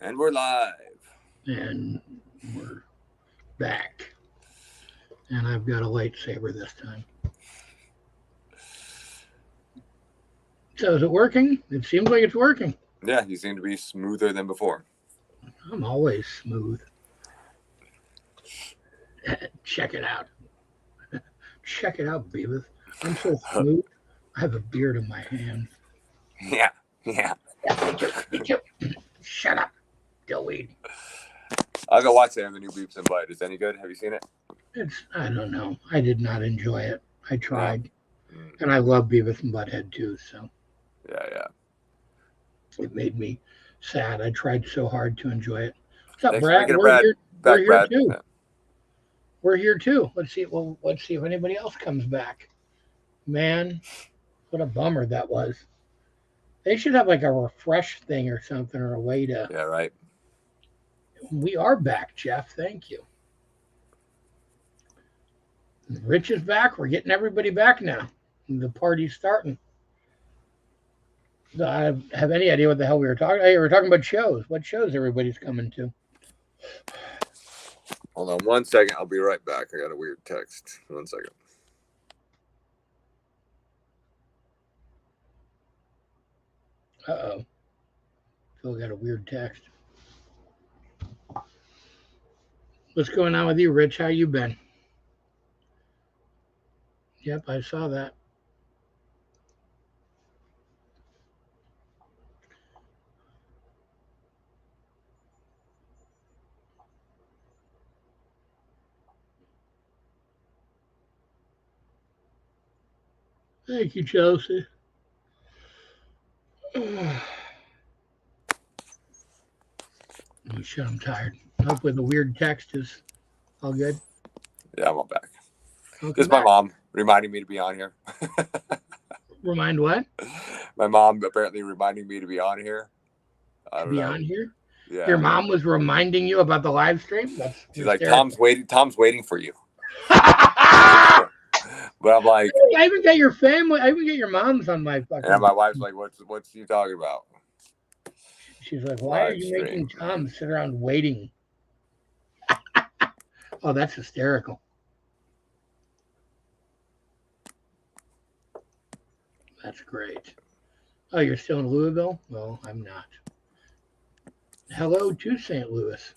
And we're live. And we're back. And I've got a lightsaber this time. So is it working? It seems like it's working. Yeah, you seem to be smoother than before. I'm always smooth. Check it out. Check it out, Beavis. I'm so smooth. I have a beard in my hand. Yeah, yeah. Yeah, me too. Shut up, Dillweed. I'll go watch the new Beeps and Bite. Is it any good? Have you seen it? I don't know. I did not enjoy it. I tried. No. And I love Beavis and Butthead too, so Yeah. it made me sad. I tried so hard to enjoy it. What's up, Thanks for Brad? making it, We're Brad. here. Back, We're here Brad. too. Yeah. We're here too. Let's see. Well, let's see if anybody else comes back. Man, what a bummer that was. They should have like a refresh thing or something, or a way to. Yeah, right. We are back, Jeff. Thank you. Rich is back. We're getting everybody back now. The party's starting. So I have any idea what the hell we were talking. Hey, we were talking about shows. What shows everybody's coming to? Hold on 1 second. I'll be right back. I got a weird text. 1 second. Uh-oh. Phil got a weird text. What's going on with you, Rich? How you been? Yep, I saw that. Thank you, Chelsea. Oh shit, I'm tired. Hopefully the weird text is all good. Yeah, I'm all back. Okay, This is my mom reminding me to be on here. Remind what? My mom apparently reminding me to be on here. I don't Be know. on here? Yeah. Your mom was reminding you about the live stream? That's She's like, Tom's waiting for you. I But I'm like, even get your family. I even get your mom's on my fucking. and my wife's like, what's you talking about? She's like, why are you making Tom sit around waiting? Oh, that's hysterical. That's great. Oh, you're still in Louisville? Well, I'm not. Hello to St. Louis.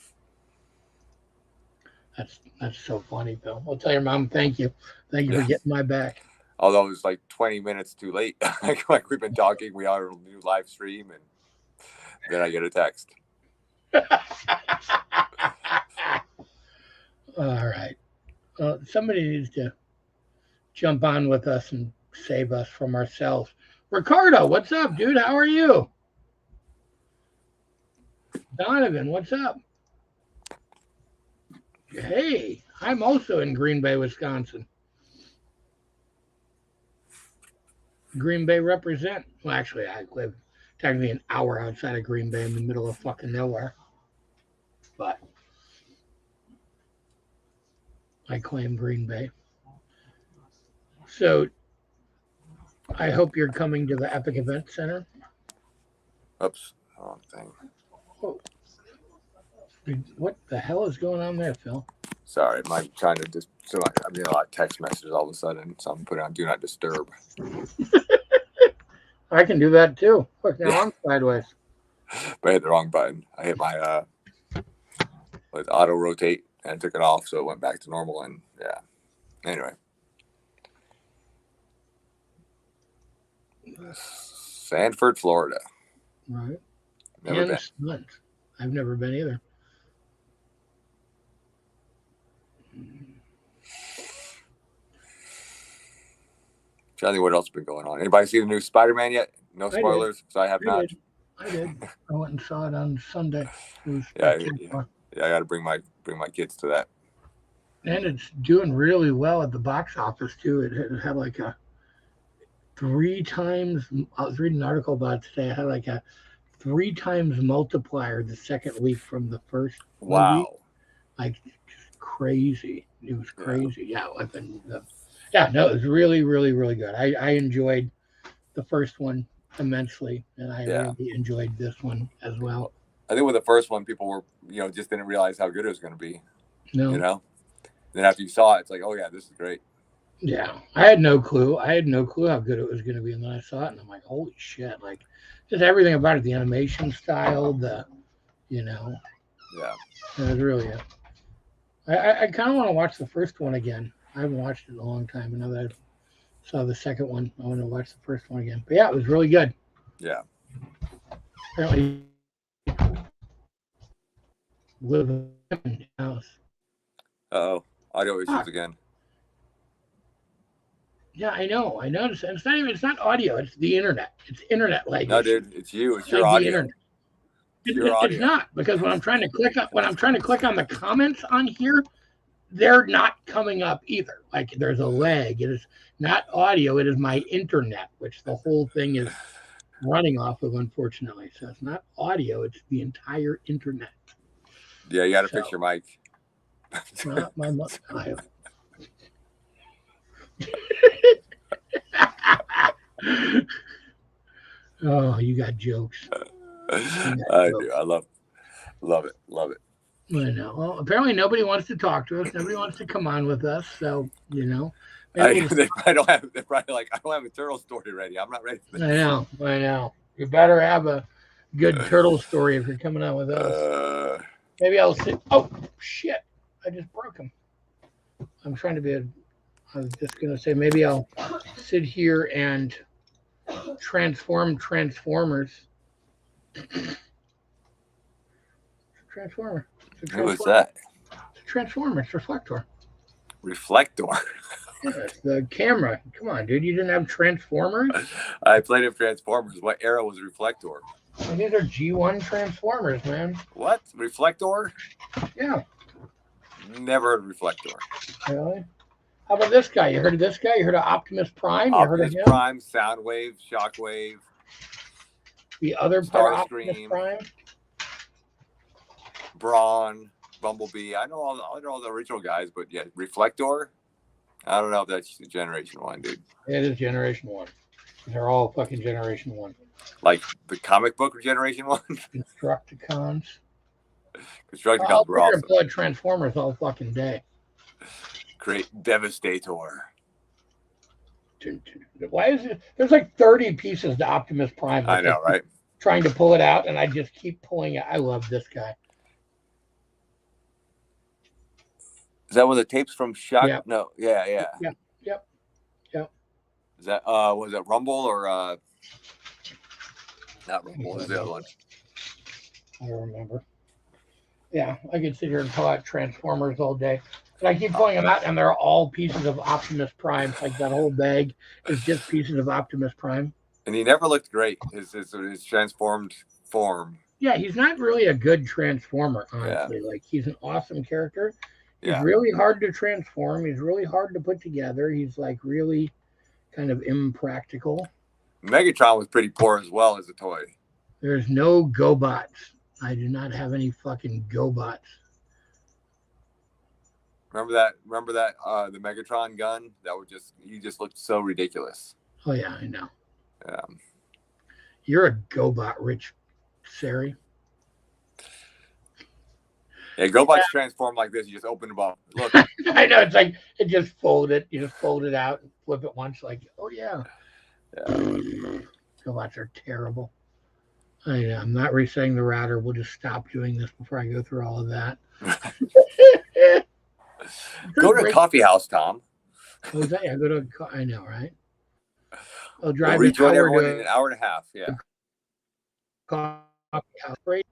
That's so funny, Bill. I'll tell your mom thank you. Thank you for getting my back. Although it's like 20 minutes too late. like we've been talking, we are on a new live stream, and then I get a text. All right. Well, somebody needs to jump on with us and save us from ourselves. Ricardo, what's up, dude? How are you? Donovan, what's up? Hey, I'm also in Green Bay, Wisconsin. Green Bay represent. Well, actually, I live technically an hour outside of Green Bay in the middle of fucking nowhere. But I claim Green Bay. So I hope you're coming to the Epic Event Center. Oops. Wrong thing. Oh. What the hell is going on there, Phil? Sorry, I'm trying to just. So I'm getting a lot of text messages all of a sudden, so I'm putting on Do Not Disturb. I can do that too. Look, now I'm sideways. But I hit the wrong button. I hit my auto rotate and I took it off, so it went back to normal. And yeah. Anyway. Sanford, Florida. Right. Never been. Slunt. I've never been either. Trying to think what else has been going on. Anybody see the new Spider-Man yet? No spoilers, so I have not. I did. I went and saw it on Sunday. Yeah, I got to bring my kids to that. And it's doing really well at the box office too. It had like a 3 times. I was reading an article about it today. It had like a 3 times multiplier the second week from the first. Wow. Movie. Like just crazy. It was crazy. Yeah. Yeah. No, it was really, really, really good. I enjoyed the first one immensely, and I really enjoyed this one as well. I think with the first one, people were, just didn't realize how good it was going to be. No. Then after you saw it, it's like, oh yeah, this is great. Yeah, I had no clue. I had no clue how good it was going to be, and then I saw it, and I'm like, holy shit! Like, just everything about it—the animation style, Yeah. it was really. I kind of want to watch the first one again. I haven't watched it in a long time. And now that I saw the second one, I want to watch the first one again. But yeah, it was really good. Yeah. Apparently, live in the house. Uh-oh. Audio issues Fuck. again. Yeah, I know. I noticed. And it's not even. It's not audio. It's the internet. It's internet lag. No, issue. dude, it's you. It's It's your like the audio. internet. It's your It's audio. not, because when I'm trying to click on the comments on here, they're not coming up either. Like, there's a lag. It is not audio. It is my internet, which the whole thing is running off of, unfortunately. So it's not audio. It's the entire internet. Yeah, you got to fix your mic. Not my Oh, you got jokes. I do. I love it. Love it. I know. Well, apparently nobody wants to talk to us. Nobody wants to come on with us. So, They probably don't have. They're probably like, I don't have a turtle story ready. I'm not ready for this. I know. You better have a good turtle story if you're coming on with us. Maybe I'll sit. Oh, shit. I just broke him. I'm trying to be I was just going to say, maybe I'll sit here and transform Transformers. Transformer. What's that? It's a Transformer. It's Reflector. Reflector. Yeah, it's the camera. Come on, dude. You didn't have Transformers? I played in Transformers. What era was Reflector? And these are G1 Transformers, man. What? Reflector? Yeah. Never heard of Reflector. Really? How about this guy? You heard of this guy? You heard of Optimus Prime? You heard of Optimus him? Prime, Soundwave, Shockwave. The other part of Optimus Starscream. Prime? Brawn, Bumblebee. I know all the original guys, but yeah, Reflector. I don't know if that's Generation 1, dude. It is Generation 1. They're all fucking Generation 1. Like the comic book of Generation 1? Constructicons. Constructicons were awesome. Blood Transformers all fucking day. Great Devastator. Why is it? There's like 30 pieces to Optimus Prime. I know, right? Trying to pull it out, and I just keep pulling it. I love this guy. Is that one of the tapes from Shock? Yep. No, yeah. Yep. Is that was it Rumble or not Rumble? What was the other one? I don't remember. Yeah, I could sit here and pull out Transformers all day. But I keep pulling them out, and they're all pieces of Optimus Prime. Like that whole bag is just pieces of Optimus Prime. And he never looked great. His transformed form. Yeah, he's not really a good Transformer, honestly. Yeah. Like, he's an awesome character. He's really hard to transform. He's really hard to put together. He's like really kind of impractical. Megatron was pretty poor as well as a toy. There's no GoBots. I do not have any fucking GoBots. Remember that? The Megatron gun? He just looked so ridiculous. Oh yeah, I know. Yeah. You're a GoBot, Rich Sari. Yeah, GoBots transform like this. You just open them up. Look. I know. It's like it just folded. You just fold it out and flip it once. Like, oh yeah. GoBots are terrible. I'm not resetting the router. We'll just stop doing this before I go through all of that. Go to a coffee house, Tom. Oh, is that? Yeah, go to. I know, right? I'll drive. We'll rejoin everyone in an hour and a half. Yeah. Coffee house, right?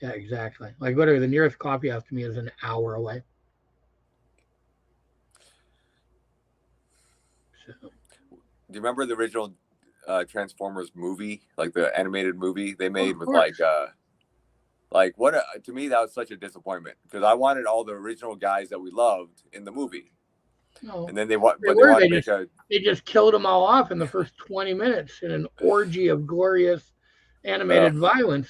Yeah, exactly. Like literally, the nearest coffee house to me is an hour away. So. Do you remember the original Transformers movie, like the animated movie they made with to me that was such a disappointment because I wanted all the original guys that we loved in the movie. No, and then they just killed them all off in the first 20 minutes in an orgy of glorious animated violence.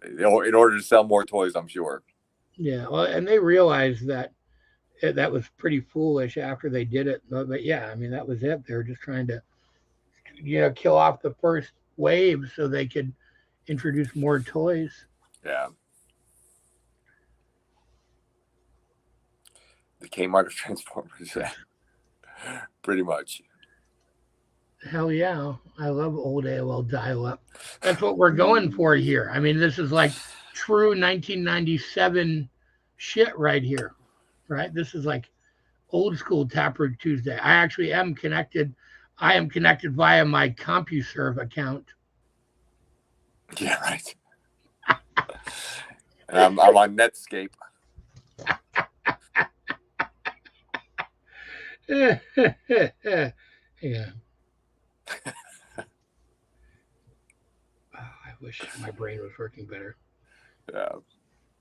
In order to sell more toys, I'm sure. Yeah, well, and they realized that was pretty foolish after they did it. But yeah, I mean, that was it. They were just trying to, kill off the first wave so they could introduce more toys. Yeah. The Kmart of Transformers. Yeah. Pretty much. Hell yeah. I love old AOL dial up. That's what we're going for here. I mean, this is like true 1997 shit right here, right? This is like old school Taproot Tuesday. I actually am connected. I am connected via my CompuServe account. Yeah, right. And I'm on Netscape. Yeah. I wish my brain was working better. Yeah.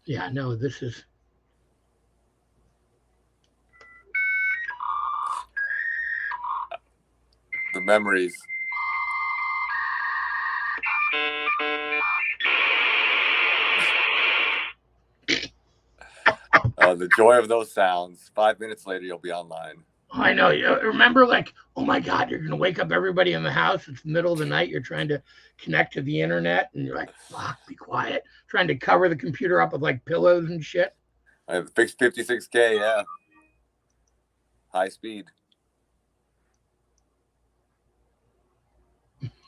Yeah, no, this is. The memories. The joy of those sounds. 5 minutes later, you'll be online. I know. Remember, like, oh my God, you're going to wake up everybody in the house. It's the middle of the night. You're trying to connect to the internet, and you're like, fuck, be quiet. Trying to cover the computer up with like pillows and shit. I have fixed 56K, yeah. High speed.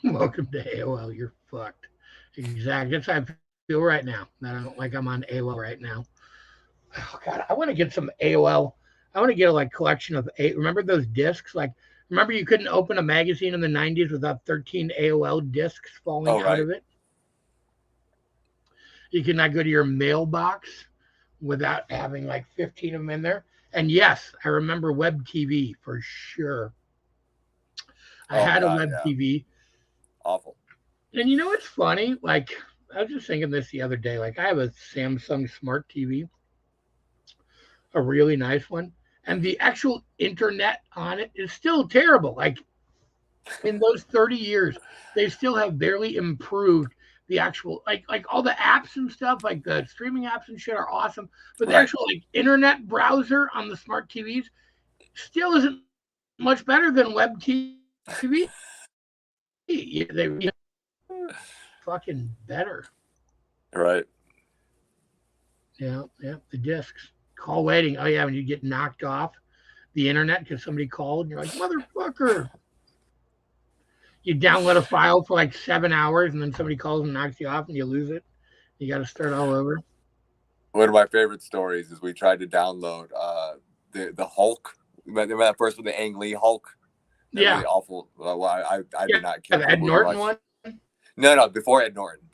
Welcome to AOL. You're fucked. Exactly. That's how I feel right now. I don't like I'm on AOL right now. Oh God, I want to get some AOL. I want to get a like collection of eight. Remember those discs? Like, remember you couldn't open a magazine in the '90s without 13 AOL discs falling out of it. You could not go to your mailbox without having like 15 of them in there. And yes, I remember web TV for sure. I had a web TV. Awful. And you know what's funny? Like, I was just thinking this the other day. Like, I have a Samsung Smart TV, a really nice one, and the actual internet on it is still terrible. Like, in those 30 years, they still have barely improved the actual like all the apps and stuff, like the streaming apps and shit are awesome, but the actual like internet browser on the smart TVs still isn't much better than web TV. They fucking better. Right. Yeah, the discs. Call waiting. Oh yeah, when you get knocked off the internet because somebody called and you're like, motherfucker. You download a file for like 7 hours and then somebody calls and knocks you off and you lose it. You got to start all over. One of my favorite stories is we tried to download the Hulk. Remember that first one, the Ang Lee Hulk? That really awful. Well, I did not care. The Ed Norton one? No, before Ed Norton.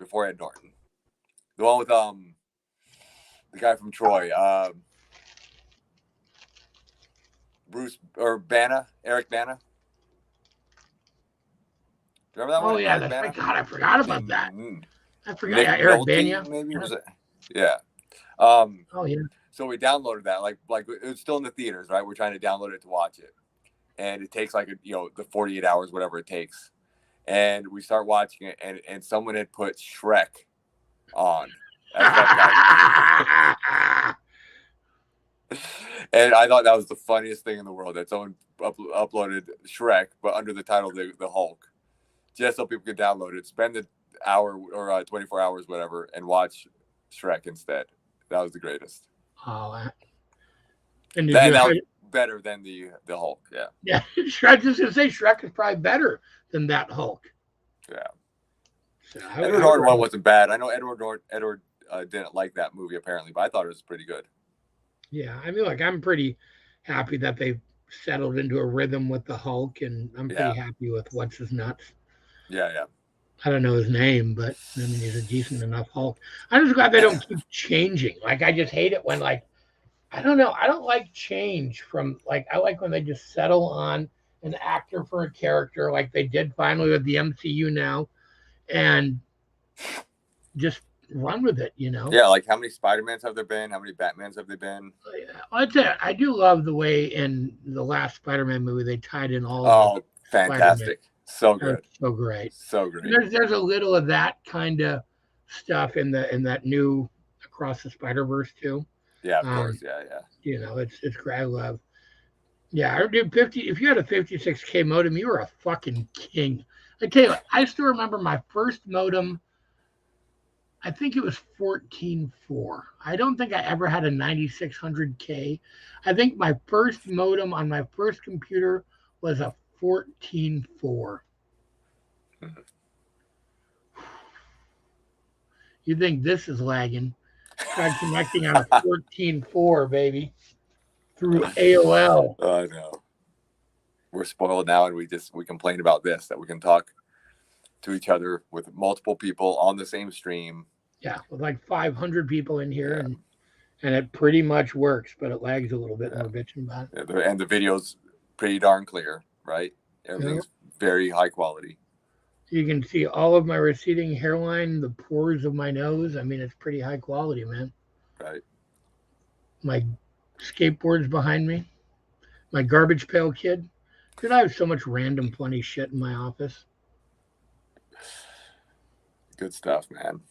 The one with the guy from Troy. Bruce or Bana, Eric Bana. Remember that one? Oh yeah, my God, I forgot about that. I forgot. Yeah, Eric Bana, maybe was it? Yeah. Oh yeah. So we downloaded that, like it was still in the theaters, right? We're trying to download it to watch it, and it takes like the 48 hours, whatever it takes, and we start watching it, and someone had put Shrek on. And I thought that was the funniest thing in the world that someone uploaded Shrek, but under the title the Hulk, just so people could download it, spend the hour or 24 hours, whatever, and watch Shrek instead. That was the greatest. Oh, and that was better than the Hulk. Yeah. Yeah, Shrek. Just to say, Shrek is probably better than that Hulk. Yeah. So, Edward Norton one wasn't bad. I know Edward didn't like that movie apparently, but I thought it was pretty good. Yeah, I mean, like I'm pretty happy that they've settled into a rhythm with the Hulk, and I'm pretty happy with what's his nuts. Yeah. I don't know his name, but I mean he's a decent enough Hulk. I'm just glad they don't keep changing. Like I just hate it when I don't know. I don't like change from I like when they just settle on an actor for a character like they did finally with the MCU now, and just run with it, Yeah, like how many Spider-Mans have there been? How many Batmans have there been? I'd say I do love the way in the last Spider-Man movie they tied in all. Oh, fantastic! So good, so great, so great. There's a little of that kind of stuff in that new Across the Spider-Verse too. Yeah, of course, yeah. It's great. I love. Yeah, I did 50. If you had a 56K modem, you were a fucking king. I tell you what, I still remember my first modem I think it was 14.4. I don't think I ever had a 9600K. I think my first modem on my first computer was a 14.4. You think this is lagging? Tried connecting on a 14.4, baby, through AOL. Oh no, we're spoiled now, and we complain about this, that we can talk to each other with multiple people on the same stream. Yeah, with like 500 people in here, Yeah, and it pretty much works, but it lags a little bit, and yeah. we're bitching about it. And the video's pretty darn clear, right? Yeah. Everything's very high quality. You can see all of my receding hairline, the pores of my nose. I mean, it's pretty high quality, man. Right. My skateboard's behind me. My garbage pail kid. Dude, I have so much random funny shit in my office. Good stuff, man.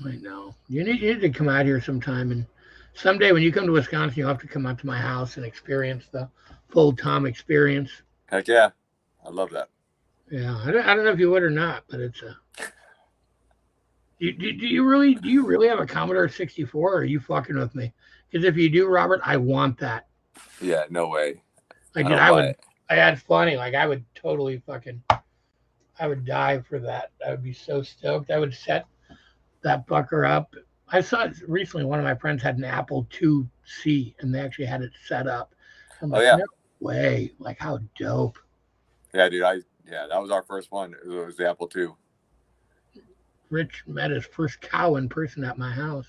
I know. You need to come out here sometime, and someday when you come to Wisconsin, you'll have to come out to my house and experience the full Tom experience. Heck yeah. I love that. Yeah, I don't know if you would or not, but it's a. Do you really have a Commodore 64, or are you fucking with me? Because if you do, Robert, I want that. Yeah, no way. Like, I dude, don't buy it. that's funny. Like, I would totally I would die for that. I would be so stoked. I would set that fucker up. I saw it recently. One of my friends had an Apple IIc, and they actually had it set up. I'm Oh like, yeah. no way. Like, how dope. Yeah, dude. That was our first one. It was the Apple II. Rich met his first cow in person at my house.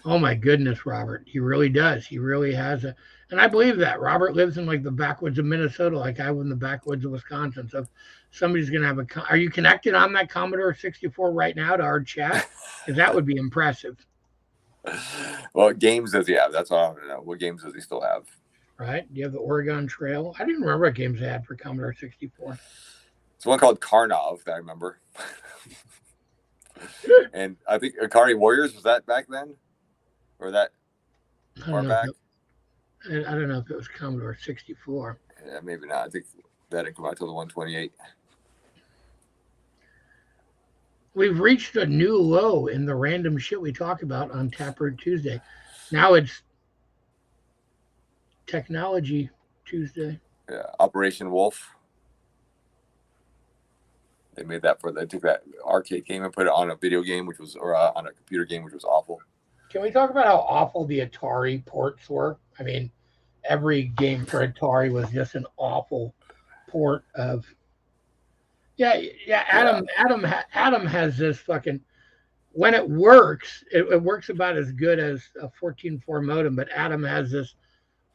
Oh my goodness, Robert. He really does. He really has a, and I believe that. Robert lives in like the backwoods of Minnesota, like I live in the backwoods of Wisconsin. So if somebody's going to have are you connected on that Commodore 64 right now to our chat? Because that would be impressive. What games does he have? That's all I want to know. What games does he still have? Right? You have the Oregon Trail. I didn't remember what games they had for Commodore 64. It's one called Karnov that I remember. And I think Akari Warriors, was that back then? Or that far back? I don't know if it was Commodore 64. Yeah, maybe not. I think that didn't come out until the 128. We've reached a new low in the random shit we talk about on Taproot Tuesday. Now it's Technology Tuesday. Yeah, Operation Wolf. They made that they took that arcade game and put it on a video game, on a computer game, which was awful. Can we talk about how awful the Atari ports were? I mean, every game for Atari was just an awful port of. Yeah. Adam has this fucking. When it works, it works about as good as a 14.4 modem. But Adam has this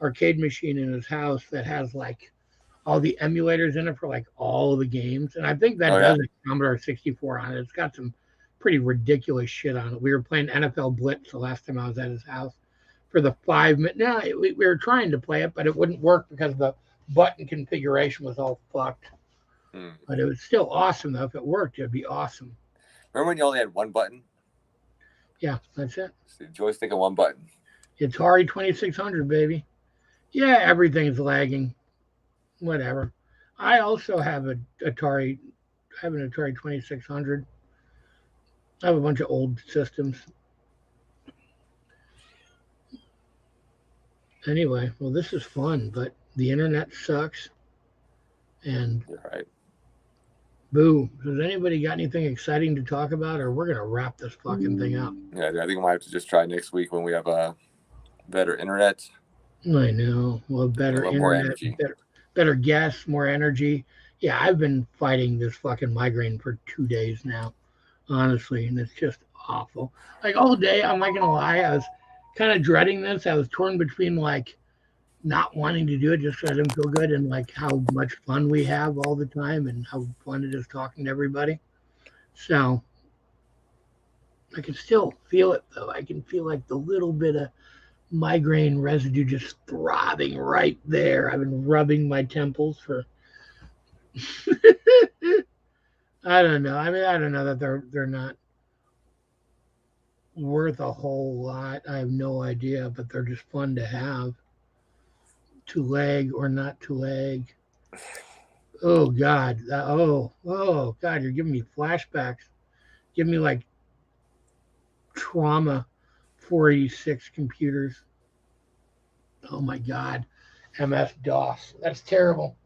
arcade machine in his house that has like all the emulators in it for like all the games, and I think that does a Commodore 64 on it. It's got some pretty ridiculous shit on it. We were playing NFL Blitz the last time I was at his house for the 5 minute. No, we were trying to play it, but it wouldn't work because the button configuration was all fucked. But it was still awesome though. If it worked, it'd be awesome. Remember when you only had one button? Yeah, that's it. It's the joystick and one button. Atari 2600, baby. Yeah, everything's lagging. Whatever. I also have an Atari 2600. I have a bunch of old systems. Anyway, well, this is fun, but the internet sucks. And you're right. Boo. Has anybody got anything exciting to talk about, or we're going to wrap this fucking thing up? Yeah, I think we might have to just try next week when we have a better internet. I know. Well, better internet, more energy. Better guests, more energy. Yeah, I've been fighting this fucking migraine for 2 days now, honestly, and it's just awful. Like all day, I'm not gonna lie, I was kind of dreading this. I was torn between like not wanting to do it just because I didn't feel good, and like how much fun we have all the time and how fun it is talking to everybody. So I can still feel it though. I can feel like the little bit of migraine residue just throbbing right there. I've been rubbing my temples for I don't know. I mean, I don't know that they're not worth a whole lot. I have no idea, but they're just fun to have. To lag or not to lag. Oh God. Oh God, you're giving me flashbacks. Give me like Trauma 486 computers. Oh my God. MS DOS. That's terrible.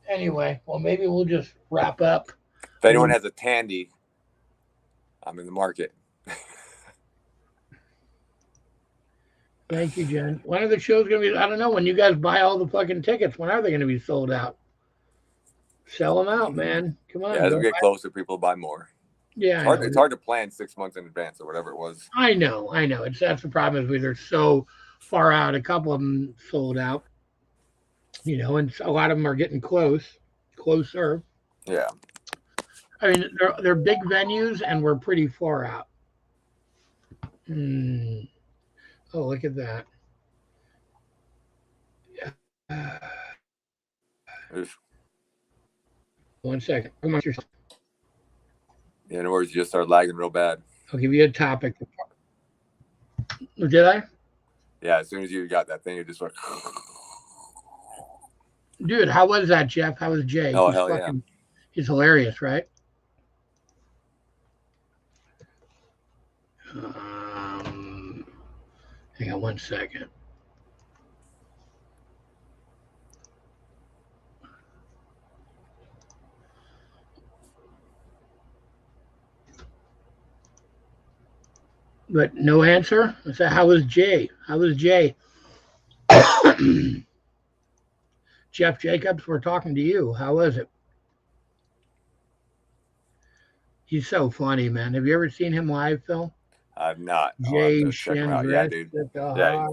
Anyway, well, maybe we'll just wrap up. If anyone has a Tandy, I'm in the market. Thank you, Jen. When are the shows going to be? I don't know. When you guys buy all the fucking tickets, when are they going to be sold out? Sell them out, man. Come on. Yeah, as we get closer, people buy more. Yeah, it's hard to plan 6 months in advance or whatever it was. I know. That's the problem is they're so far out. A couple of them sold out, and a lot of them are getting closer. Yeah. I mean, they're big venues, and we're pretty far out. Oh, look at that. Oof. 1 second. Yeah, in other words, you just start lagging real bad. I'll give you a topic. Did I? Yeah, as soon as you got that thing, you just like. Dude, how was that, Jeff? How was Jay? Oh, hell yeah. He's hilarious, right? Hang on 1 second. But no answer. I said, how was Jay? How was Jay? Jeff Jacobs, we're talking to you. How was it? He's so funny, man. Have you ever seen him live, Phil? I've not. Jay Shandress. Yeah, dude. Yeah.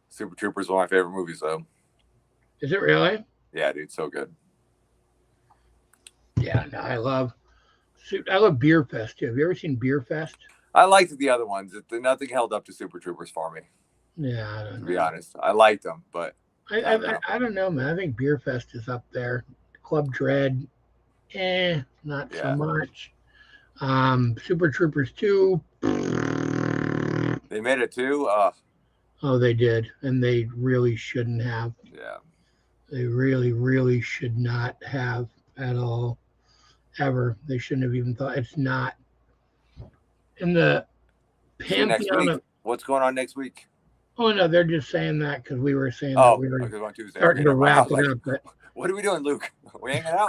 Super Troopers is one of my favorite movies, though. Is it really? Yeah, dude, so good. Yeah, no, I love Beer Fest too. Have you ever seen Beer Fest? I liked the other ones. Nothing held up to Super Troopers for me. Yeah, I don't know. To be honest, I liked them, but I don't know, man. I think Beer Fest is up there. Club Dread, not so much. Super Troopers 2. They made it too. Oh, they did, and they really shouldn't have. Yeah. They really, really should not have at all. Ever. They shouldn't have even thought. It's not in the pantheon of what's going on next week. Oh no, they're just saying that because we were saying that we were starting to wrap it up. But what are we doing, Luke? We hanging out?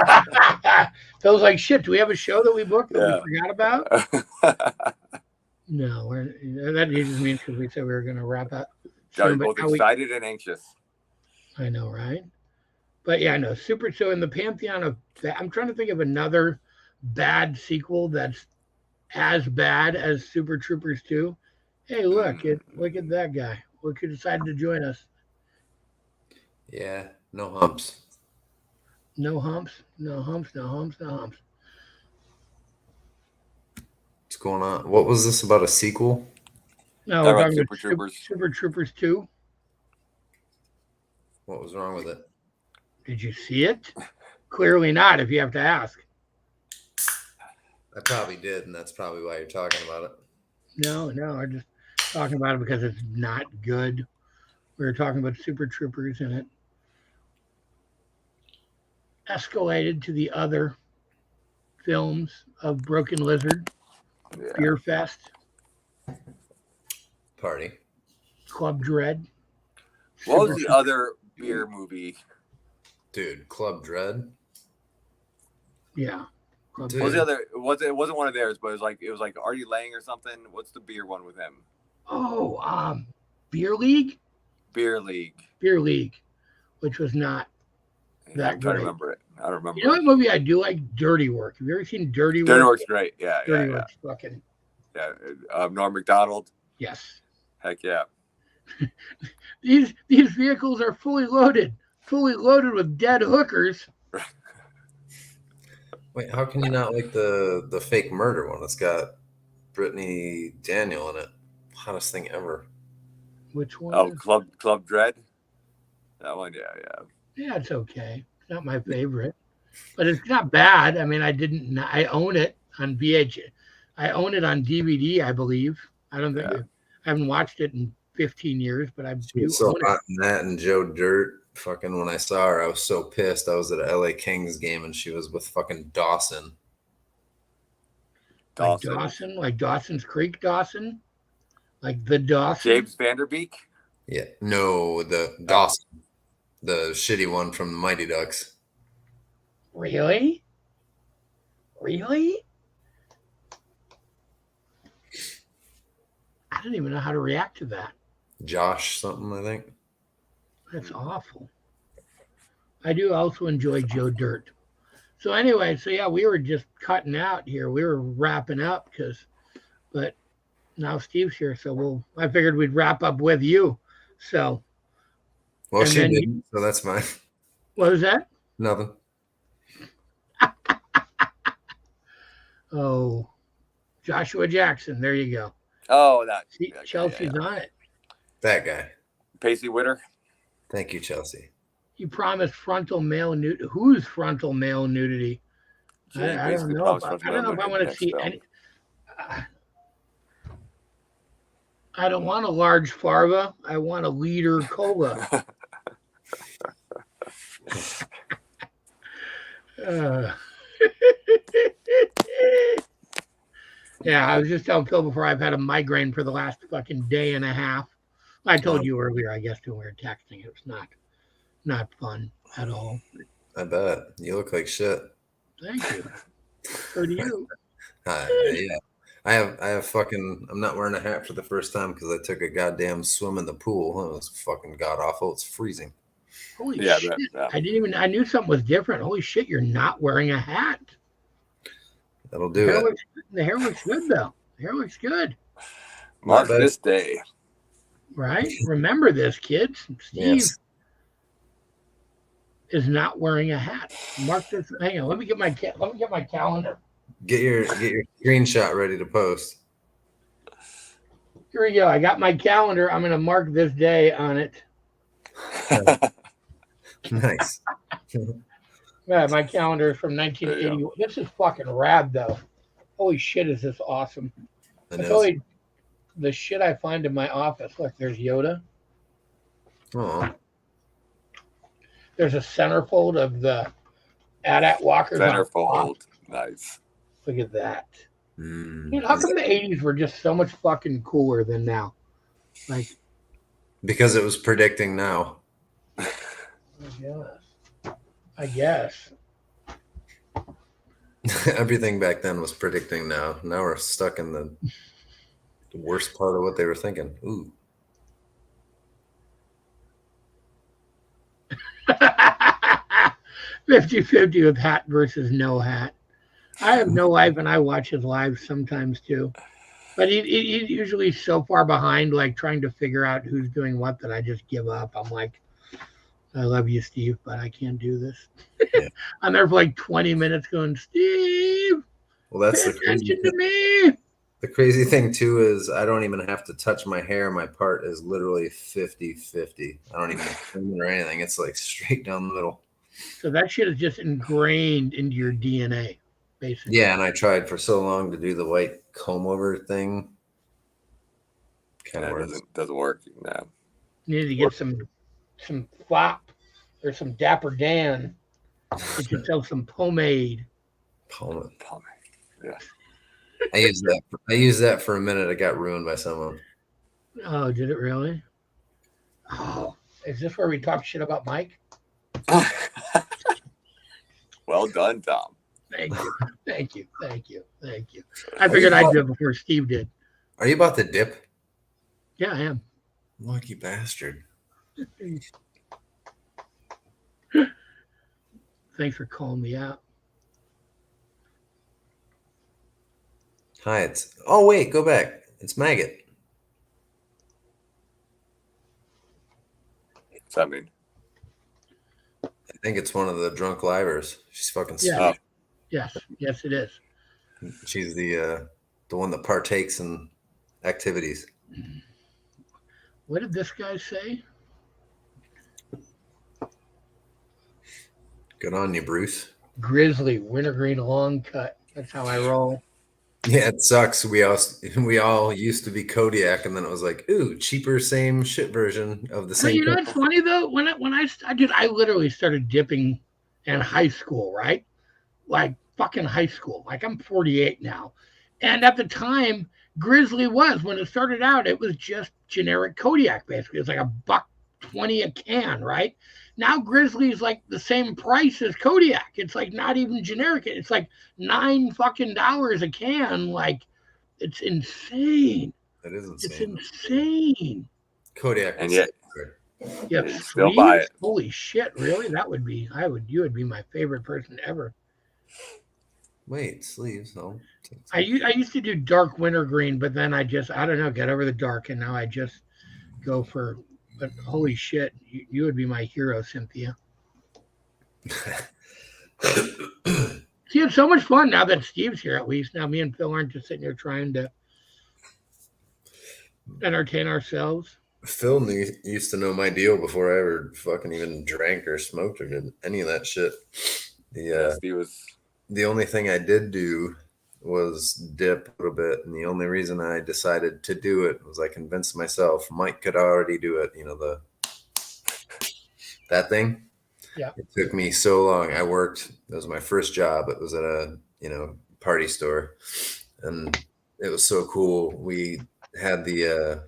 Phil's like, shit. Do we have a show that we booked that we forgot about? No, that just means because we said we were going to wrap up. We're both excited and anxious. I know, right? But yeah, no, so in the pantheon of, I'm trying to think of another bad sequel that's as bad as Super Troopers 2. Hey, look at that guy. Look who decided to join us. Yeah, no humps. No humps, no humps, no humps, no humps. What's going on? What was this about, a sequel? No, we're talking about Super Troopers 2. What was wrong with it? Did you see it? Clearly not, if you have to ask. I probably did, and that's probably why you're talking about it. No, I'm just talking about it because it's not good. We were talking about Super Troopers, and it escalated to the other films of Broken Lizard, Beer Fest, Party, Club Dread. What was the other beer movie? Dude, Club Dread. Yeah. What was the other? It wasn't one of theirs, but it was like Artie Lang or something. What's the beer one with him? Oh, Beer League. Beer League, which was not that. I'm trying to remember it. I don't remember. You know what movie I do like? Dirty Work. Have you ever seen Dirty Work? Dirty Work's great. Yeah, Dirty Work's fucking. Yeah, Norm Macdonald. Yes. Heck yeah. These vehicles are fully loaded with dead hookers. Wait, how can you not like the fake murder one? It's got Brittany Daniel in it. Hottest thing ever. Which one? Oh, Club Dread. That one, yeah. Yeah, it's okay. It's not my favorite, but it's not bad. I mean, I own it on VH. I own it on DVD, I believe. I don't think I haven't watched it in 15 years, but I do so own hot in that, and Joe Dirt. Fucking when I saw her, I was so pissed. I was at a LA Kings game and she was with fucking Dawson. Like Dawson. Dawson, like Dawson's Creek Dawson, like the Dawson. James Vanderbeek. Yeah. No, the Dawson, the shitty one from the Mighty Ducks. Really? Really? I didn't even know how to react to that. Josh something, I think. That's awful. I do also enjoy Joe Dirt. So anyway, so yeah, we were just cutting out here. We were wrapping up but now Steve's here, so I figured we'd wrap up with you. So. Well, she didn't, so that's fine. What was that? Nothing. Oh, Joshua Jackson. There you go. Oh, that. See, Chelsea's on it. That guy. Pacey Witter. Thank you, Chelsea. You promised frontal male nudity. Whose frontal male nudity? I don't know. I don't know if I want to see any. I don't want a large farva. I want a liter cola. Yeah, I was just telling Phil before, I've had a migraine for the last fucking day and a half. I told you earlier, I guess, when we were texting. It was not fun at all. I bet. You look like shit. Thank you. So do you. Yeah. I have fucking, I'm not wearing a hat for the first time because I took a goddamn swim in the pool. It was fucking god awful. It's freezing. Holy shit. Yeah. I knew something was different. Holy shit, you're not wearing a hat. That'll do it. The hair looks good, though. The hair looks good. Mark this day. Right? Remember this, kids. Steve is not wearing a hat. Mark this. Hang on. Let me get my calendar. Get your screenshot ready to post. Here we go. I got my calendar. I'm going to mark this day on it. Nice. Yeah, my calendar is from 1980. This is fucking rad, though. Holy shit, is this awesome. Totally the shit I find in my office. Look, there's Yoda. Oh. There's a centerfold of the AT-AT Walkers. Centerfold. Nice. Look at that. Dude, how come the 80s were just so much fucking cooler than now? Like, because it was predicting now. I guess. Everything back then was predicting now. Now we're stuck in the worst part of what they were thinking. Ooh. 50-50 with hat versus no hat. I have no life, and I watch his live sometimes too. But he's usually so far behind, like trying to figure out who's doing what, that I just give up. I'm like, I love you, Steve, but I can't do this. Yeah. I'm there for like 20 minutes going, Steve, well, that's pay attention to me. The crazy thing, too, is I don't even have to touch my hair. My part is literally 50-50. I don't even trim it or anything. It's like straight down the middle. So that shit is just ingrained into your DNA, basically. Yeah, and I tried for so long to do the white comb over thing. Kind of doesn't work. No. You need to get some flop or some Dapper Dan. Get yourself some pomade. Pomade. Yeah. I used that for a minute. It got ruined by someone. Oh, did it really? Oh, is this where we talk shit about Mike? Well done, Tom. Thank you. I figured I'd do it before Steve did. Are you about to dip? Yeah, I am. Lucky bastard. Thanks for calling me out. Hi, oh wait, go back. It's Maggot. What's that mean? I think it's one of the drunk livers. She's fucking sweet. Yes, it is. She's the one that partakes in activities. What did this guy say? Good on you, Bruce. Grizzly, wintergreen long cut. That's how I roll. Yeah, it sucks. We all used to be Kodiak, and then it was like, ooh, cheaper, same shit version of the same. But you know what's funny though? When I literally started dipping in high school, right? Like fucking high school. Like I'm 48 now, And at the time, Grizzly was when it started out, it was just generic Kodiak basically. It's like $1.20 a can, right? Now Grizzly is like the same price as Kodiak. It's like not even generic. It's like $9 a can. Like it's insane. That is It's insane. insane. Kodiak And was yet, You have you still buy sleeves? it. Holy shit! Really? You would be my favorite person ever. Wait, sleeves. No. I used to do dark wintergreen, but then I don't know, get over the dark, and now I just go for. But holy shit, you would be my hero, Cynthia. See, it's so much fun now that Steve's here. At least now, me and Phil aren't just sitting here trying to entertain ourselves. Phil used to know my deal before I ever fucking even drank or smoked or did any of that shit. The only thing I did do was dip a little bit, and the only reason I decided to do it was I convinced myself Mike could already do it. You know, that thing. Yeah. It took me so long. It was my first job. It was at a party store, and it was so cool. We had the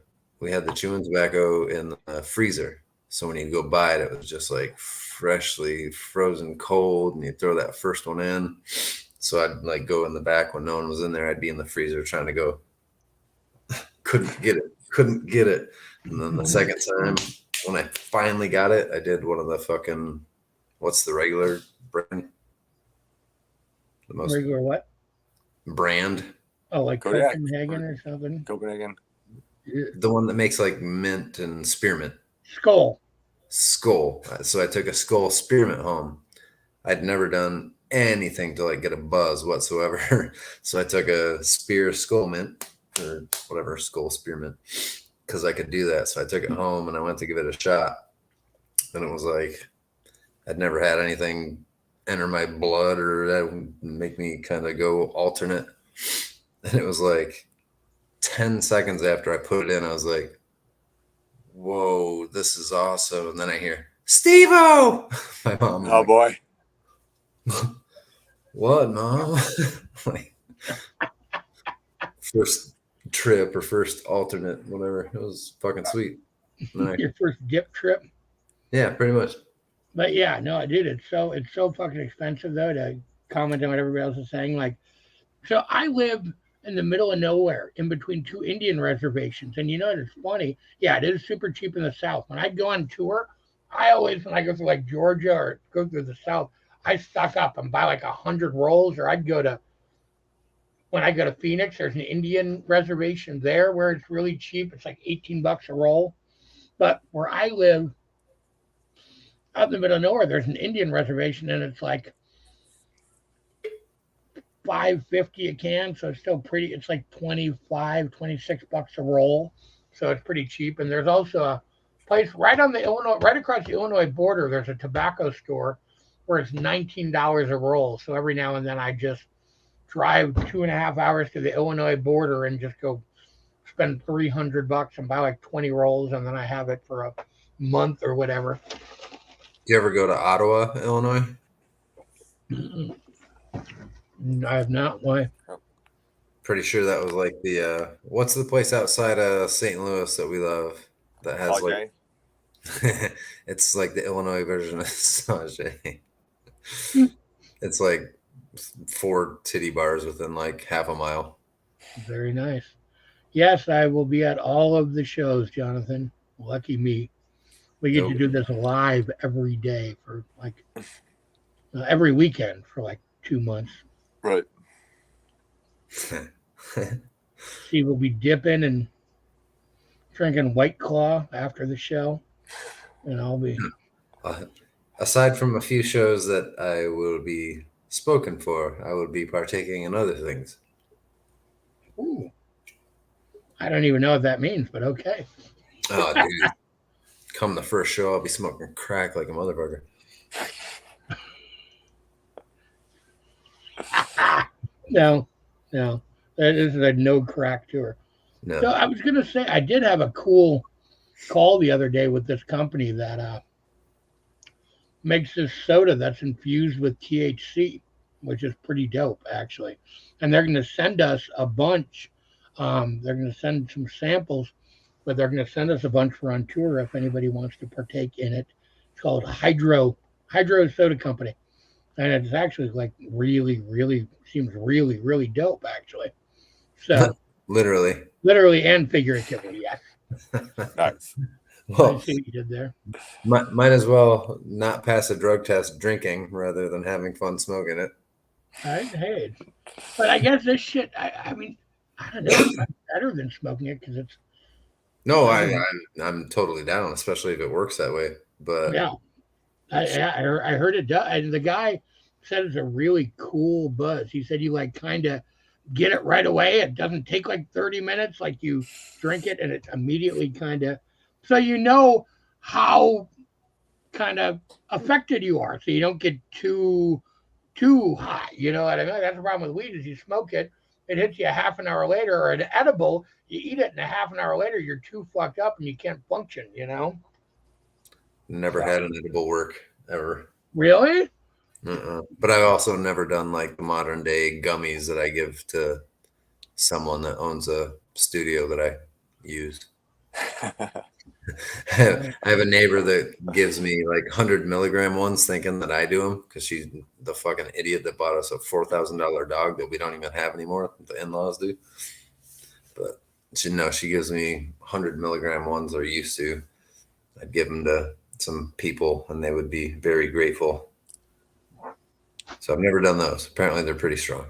chewing tobacco in the freezer, so when you go buy it, it was just like freshly frozen cold, and you throw that first one in. So I'd like go in the back when no one was in there. I'd be in the freezer trying to go. Couldn't get it. And then the second time, when I finally got it, I did one of the fucking, what's the regular brand? The most regular what? Brand. Oh, like Kodiak Copenhagen or something? Copenhagen. The one that makes like mint and spearmint. Skull. So I took a Skull spearmint home. I'd never done anything to like get a buzz whatsoever. So I took a Skull mint or whatever, Skull spearmint, because I could do that. So I took it home and I went to give it a shot. And it was like I'd never had anything enter my blood or that would make me kind of go alternate. And it was like 10 seconds after I put it in, I was like, whoa, this is awesome. And then I hear, Steve-O! My mom. Oh, boy. What, Mom? Like, first trip or first alternate, whatever. It was fucking sweet. Your first dip trip? Yeah, pretty much. But yeah, no, dude, it's so fucking expensive though to comment on what everybody else is saying. Like, so I live in the middle of nowhere in between two Indian reservations. And you know, it's funny. Yeah, it is super cheap in the South. When I go on tour, I always, when I go through like Georgia or go through the South, I stock up and buy like 100 rolls. Or when I go to Phoenix, there's an Indian reservation there where it's really cheap. It's like $18 a roll. But where I live, out in the middle of nowhere, there's an Indian reservation and it's like $5.50 a can, so it's still pretty. It's like $26 a roll, so it's pretty cheap. And there's also a place right across the Illinois border. There's a tobacco store where it's $19 a roll. So every now and then I just drive 2.5 hours to the Illinois border and just go spend $300 and buy like 20 rolls, and then I have it for a month or whatever. Do you ever go to Ottawa, Illinois? I have not. Why? Pretty sure that was like the what's the place outside of St. Louis that we love that has like it's like the Illinois version of Sajay. It's like 4 titty bars within like half a mile. Very nice. Yes, I will be at all of the shows, Jonathan. Lucky me. We get to do this live every day for like every weekend for like 2 months. Right. See, we'll be dipping and drinking White Claw after the show, and I'll be. Aside from a few shows that I will be spoken for, I will be partaking in other things. Ooh. I don't even know what that means, but okay. Oh, dude. Come the first show, I'll be smoking crack like a motherfucker. No. This is a no crack tour. No. So I was going to say, I did have a cool call the other day with this company that makes this soda that's infused with THC. which is pretty dope, actually. And they're going to send us a bunch. They're going to send some samples, but they're going to send us a bunch for on tour if anybody wants to partake in it. It's called Hydro Soda Company. And it's actually like really, really seems really, really dope, actually. So literally and figuratively, yes. Nice. I Well, see what you did there. might as well not pass a drug test drinking rather than having fun smoking it. Hey, but I guess this shit. I mean, I don't know. It's better than smoking it because it's No, I'm totally down, especially if it works that way. But yeah. I heard it does, and the guy said it's a really cool buzz. He said you like kind of get it right away. It doesn't take like 30 minutes. Like you drink it and it's immediately kind of so you know how kind of affected you are, so you don't get too high. You know what I mean? That's the problem with weed is you smoke it, it hits you a half an hour later, or an edible, you eat it, and a half an hour later you're too fucked up and you can't function. You know? never had an edible work ever. Really? But I've also never done like the modern day gummies that I give to someone that owns a studio that I use. I have a neighbor that gives me like 100 milligram ones thinking that I do them because she's the fucking idiot that bought us a $4,000 dog that we don't even have anymore. The in-laws do. But she gives me 100 milligram ones, or used to. I'd give them to some people and they would be very grateful. So I've never done those. Apparently they're pretty strong.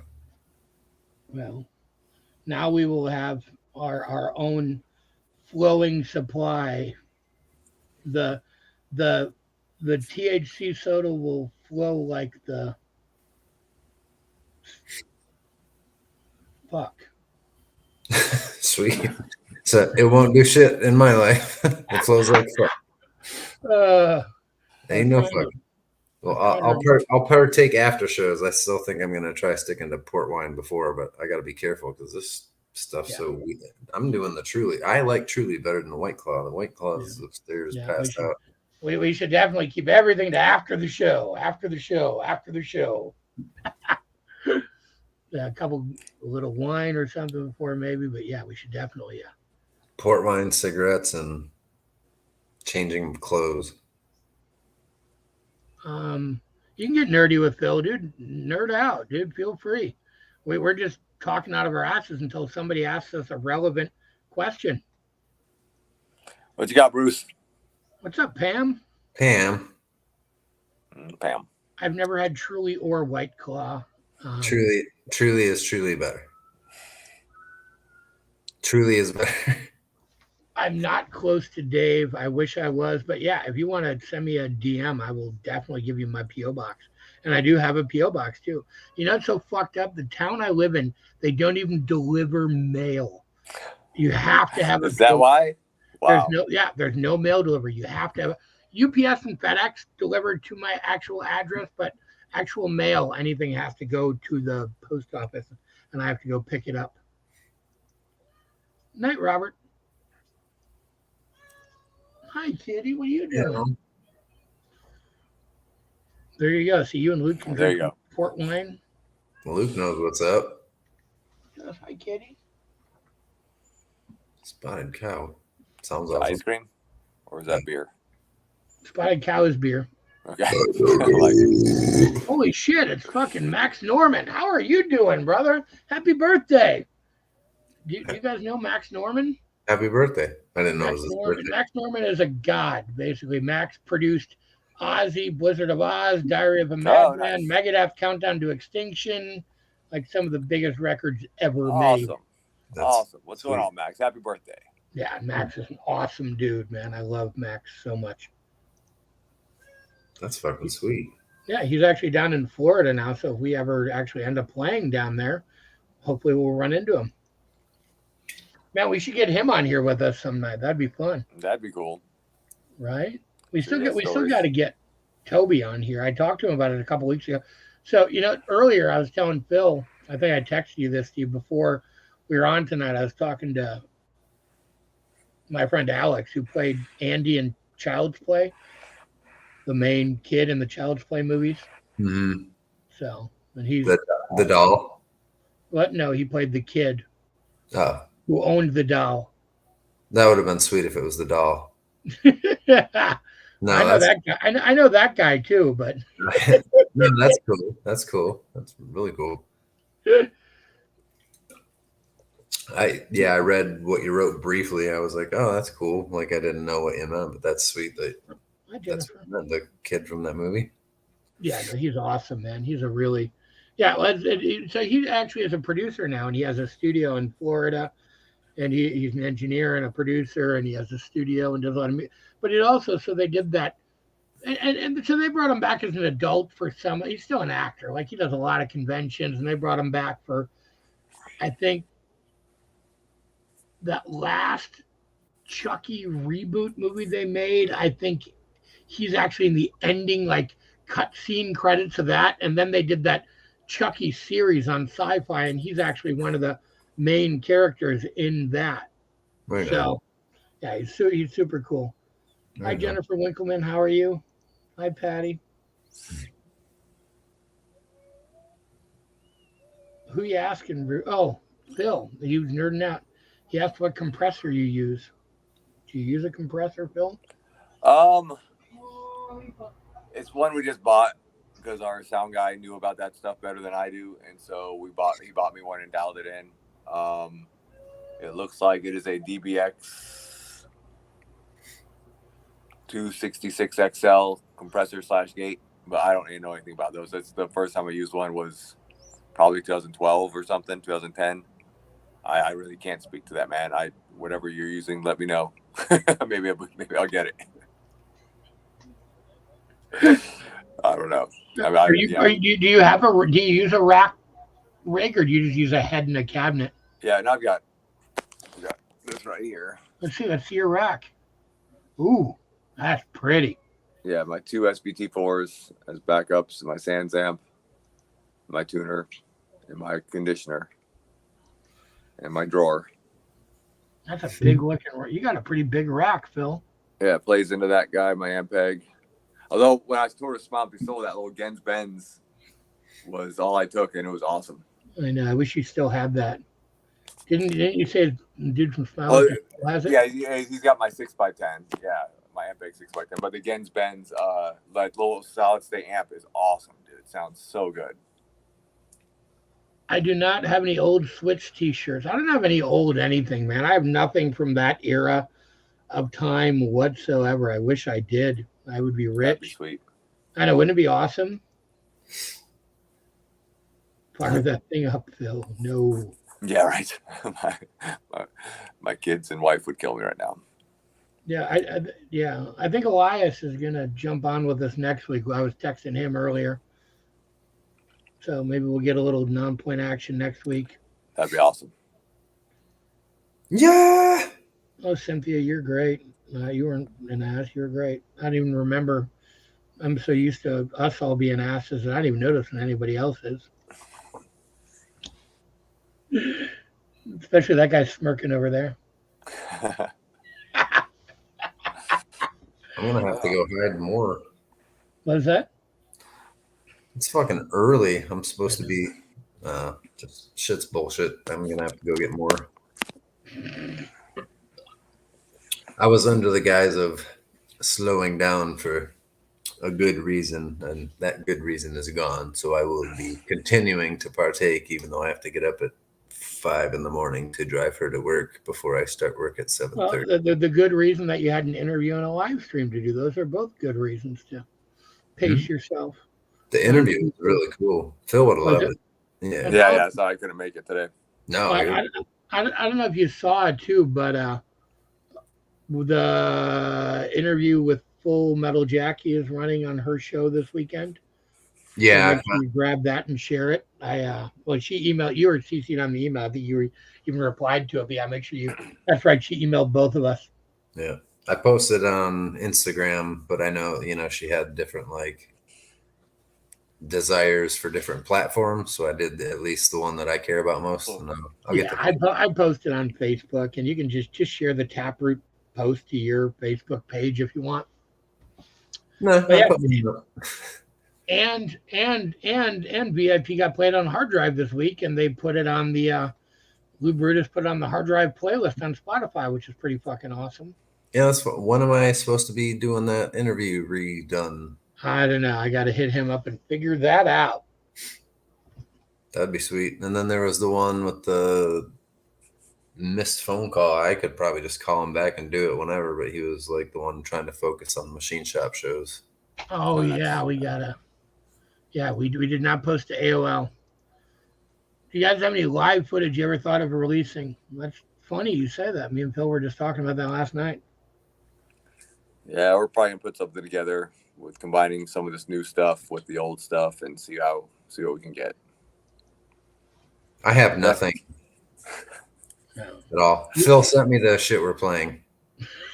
Well, now we will have our own flowing supply. The the THC soda will flow like the fuck. Sweet. So it won't do shit in my life. It flows like fuck. Ain't no fuck. Well, I'll partake after shows. I still think I'm gonna try sticking to port wine before, but I got to be careful because this stuff's so weird. I'm doing the Truly. I like Truly better than the White Claw. The White Claw is upstairs, passed out. We should definitely keep everything to after the show. After the show. After the show. A little wine or something before maybe, but yeah, we should definitely port wine, cigarettes, and changing clothes. You can get nerdy with Phil, dude. Nerd out, dude. Feel free. We're just talking out of our asses until somebody asks us a relevant question. What you got, Bruce? What's up, Pam? Pam. I've never had Truly or White Claw. Truly is truly better. Truly is better. I'm not close to Dave. I wish I was, but yeah, if you want to send me a DM, I will definitely give you my PO box. And I do have a PO box too. You know, it's so fucked up. The town I live in, they don't even deliver mail. You have to have a. Is that why? Wow. There's no mail delivery. You have to have UPS and FedEx delivered to my actual address, but actual mail, anything has to go to the post office, and I have to go pick it up. Night, Robert. Hi, kitty. What are you doing? Yeah. There you go. See, you and Luke can drink port wine. Luke knows what's up. Yes, hi, kitty. Spotted Cow. Sounds awesome. Ice cream? Or is that beer? Spotted Cow is beer. Okay. Holy shit, it's fucking Max Norman. How are you doing, brother? Happy birthday. Do you guys know Max Norman? Happy birthday. I didn't know it was his birthday. Max Norman is a god, basically. Max produced Ozzy, Blizzard of Oz, Diary of a Madman, Megadeth, Countdown to Extinction, like some of the biggest records ever made. Awesome. What's going on, Max? Happy birthday. Yeah, Max is an awesome dude, man. I love Max so much. That's fucking sweet. Yeah, he's actually down in Florida now, so if we ever actually end up playing down there, hopefully we'll run into him. Man, we should get him on here with us some night. That'd be fun. That'd be cool. Right? We still got to get Toby on here. I talked to him about it a couple weeks ago. So, earlier I was telling Phil, I think I texted you this, Steve, before we were on tonight. I was talking to my friend Alex, who played Andy in Child's Play, the main kid in the Child's Play movies. Mm-hmm. So and he's The doll. what? No, he played the kid Oh, who owned the doll. that would have been sweet if it was the doll. I No, know that's that guy. I know that guy too, but no, that's cool. That's cool. That's really cool. I read what you wrote briefly. I was like, oh, that's cool. Like I didn't know what you meant, but that's sweet that Hi, that's Jennifer. the kid from that movie. Yeah, no, he's awesome, man. He's a really, well, so he actually is a producer now, and he has a studio in Florida, and he's an engineer and a producer, and he has a studio and does a lot of. But it also, so they did that, and so they brought him back as an adult for some. He's still an actor, like he does a lot of conventions, and they brought him back for, I think, that last Chucky reboot movie they made. I think he's actually in the ending, like cutscene credits of that, and then they did that Chucky series on Sci-Fi, and he's actually one of the main characters in that. Right So, yeah, he's super cool. on. Hi, Right on. Jennifer Winkleman. How are you? Hi, Patty. Who you asking? Oh, Phil. He was nerding out. He asked what compressor you use. Do you use a compressor, Phil? It's one we just bought because our sound guy knew about that stuff better than I do, and so he bought me one and dialed it in. It looks like it is a DBX 266 XL compressor / gate, but I don't even know anything about those. That's the first time I used one was probably 2012 or something, 2010. I really can't speak to that, man. Whatever you're using, let me know. maybe I'll get it. I don't know. Do you use a rack rig, or do you just use a head in a cabinet? Yeah, and I've got this right here. Let's see your rack. Ooh, that's pretty. Yeah, my 2 SBT4s as backups, my Sans amp, my tuner, and my conditioner, and my drawer. That's a big looking. You got a pretty big rack, Phil. Yeah, it plays into that guy, my Ampeg. Although when I toured a Smile Pistol, that little Gens Benz was all I took, and it was awesome. I know. I wish you still had that. Didn't you say the dude from Smile has it? Yeah, he's got my 6x10. Yeah, my Ampeg 6x10. But the Gens Benz, like little solid state amp is awesome, dude. It sounds so good. I do not have any old Switch T-shirts. I don't have any old anything, man. I have nothing from that era of time whatsoever. I wish I did. I would be rich. That'd be sweet. I know. Wouldn't it be awesome? Fire that thing up, Phil. No. Yeah, right. my kids and wife would kill me right now. Yeah, I think Elias is gonna jump on with us next week. I was texting him earlier, so maybe we'll get a little non-point action next week. That'd be awesome. Yeah. Oh, Cynthia, you're great. You weren't an ass. You're great. I don't even remember. I'm so used to us all being asses that I didn't even notice when anybody else is. Especially that guy smirking over there. I'm gonna have to go hide more. What is that? It's fucking early. I'm supposed to be just shit's bullshit. I'm gonna have to go get more. I was under the guise of slowing down for a good reason, and that good reason is gone. So I will be continuing to partake, even though I have to get up at 5 a.m. to drive her to work before I start work at 7:30. Well, the good reason that you had an interview and a live stream to do, those are both good reasons to pace yourself. The interview was really cool. Phil would have loved it. Yeah. Yeah. Sorry, I couldn't make it today. No, I don't know if you saw it too, but the interview with Full Metal Jackie is running on her show this weekend. yeah. So you grab that and share it. She emailed you or CC'd on the email. I think you even replied to it. But yeah, make sure you. That's right. She emailed both of us. Yeah, I posted on Instagram, but I know she had different desires for different platforms, so I did at least the one that I care about most. And I posted on Facebook, and you can just share the Taproot post to your Facebook page if you want. No, and VIP got played on hard drive this week, and they put it on the Lou Brutus put it on the hard drive playlist on Spotify, which is pretty fucking awesome. Yeah, when am I supposed to be doing that interview redone? I don't know. I got to hit him up and figure that out. That'd be sweet. And then there was the one with the missed phone call. I could probably just call him back and do it whenever, but he was like the one trying to focus on machine shop shows. Oh yeah, we gotta. Yeah, we did not post to AOL. Do you guys have any live footage you ever thought of releasing? That's funny you say that. Me and Phil were just talking about that last night. Yeah, we're probably gonna put something together with combining some of this new stuff with the old stuff and see what we can get. I have nothing at all. Phil sent me the shit we're playing.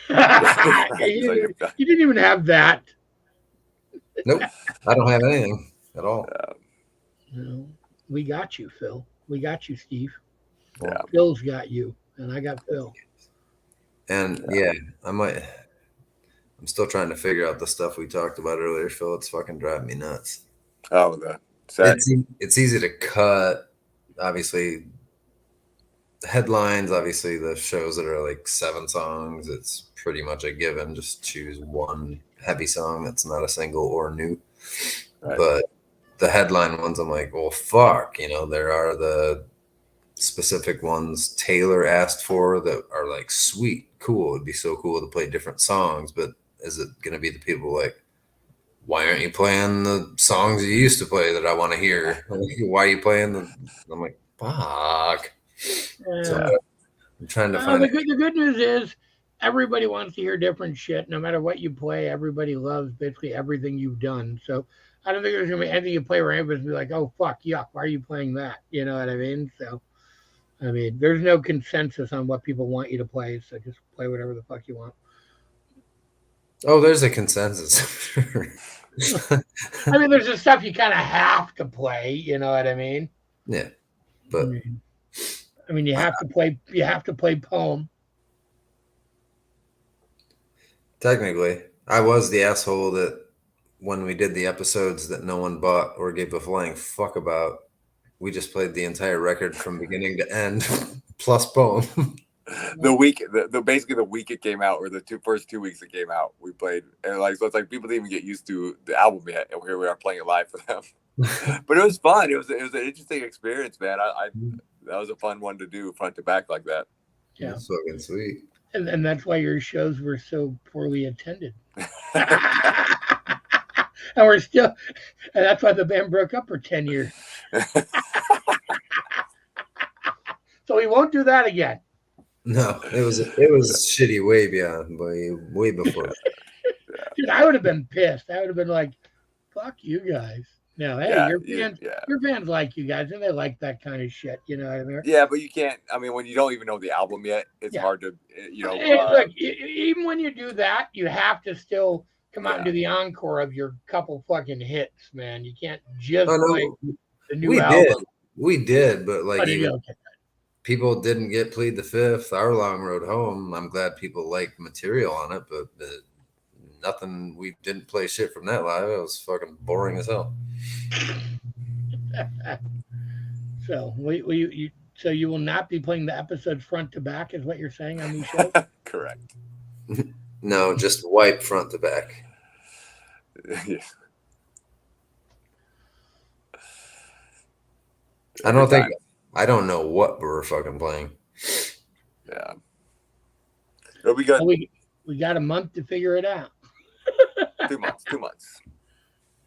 You didn't even have that. Nope, I don't have anything at all. No, we got you, Phil. We got you, Steve. Yeah. Phil's got you, and I got Phil. And yeah, I'm still trying to figure out the stuff we talked about earlier, Phil. It's fucking driving me nuts. Oh, the set. It's easy to cut. Obviously, headlines. Obviously, the shows that are like 7 songs. It's pretty much a given. Just choose one heavy song that's not a single or new. Right. But the headline ones, I'm like, well, fuck. There are the specific ones Taylor asked for that are like, sweet, cool. It'd be so cool to play different songs, but is it going to be the people like, why aren't you playing the songs you used to play that I want to hear? Why are you playing them? I'm like, fuck. Yeah. So I'm trying to find the good news is everybody wants to hear different shit. No matter what you play, everybody loves basically everything you've done. So I don't think there's going to be anything you play where anybody's going to be like, oh, fuck, yuck, why are you playing that? You know what I mean? So, I mean, there's no consensus on what people want you to play. So just play whatever the fuck you want. Oh, there's a consensus. I mean, there's just stuff you kind of have to play. You know what I mean? Yeah, but I mean, you have to play. You have to play Poem. Technically, I was the asshole that when we did the episodes that no one bought or gave a flying fuck about, we just played the entire record from beginning to end, plus Poem. Basically the week it came out, or the first 2 weeks it came out, we played, and so it's like people didn't even get used to the album yet, and here we are playing it live for them. But it was fun. It was an interesting experience, man. That was a fun one to do front to back like that. Yeah, it's fucking sweet. And that's why your shows were so poorly attended. And that's why the band broke up for 10 years. So we won't do that again. No, it was shitty way beyond, way before. Dude, I would have been pissed. I would have been like, fuck you guys. No, hey, your fans like you guys, and they like that kind of shit. You know what I mean? Yeah, but you can't. I mean, when you don't even know the album yet, it's hard to, look, even when you do that, you have to still come out and do the encore of your couple fucking hits, man. You can't just play the new album. We did, but like people didn't get Plead the Fifth, Our Long Road Home. I'm glad people liked material on it, but nothing. We didn't play shit from that live. It was fucking boring as hell. So you will not be playing the episodes front to back, is what you're saying on these shows? Correct. No, just wipe front to back. Yeah. I don't know what we're fucking playing. Yeah. It'll be good. Well, we got a month to figure it out. 2 months. 2 months.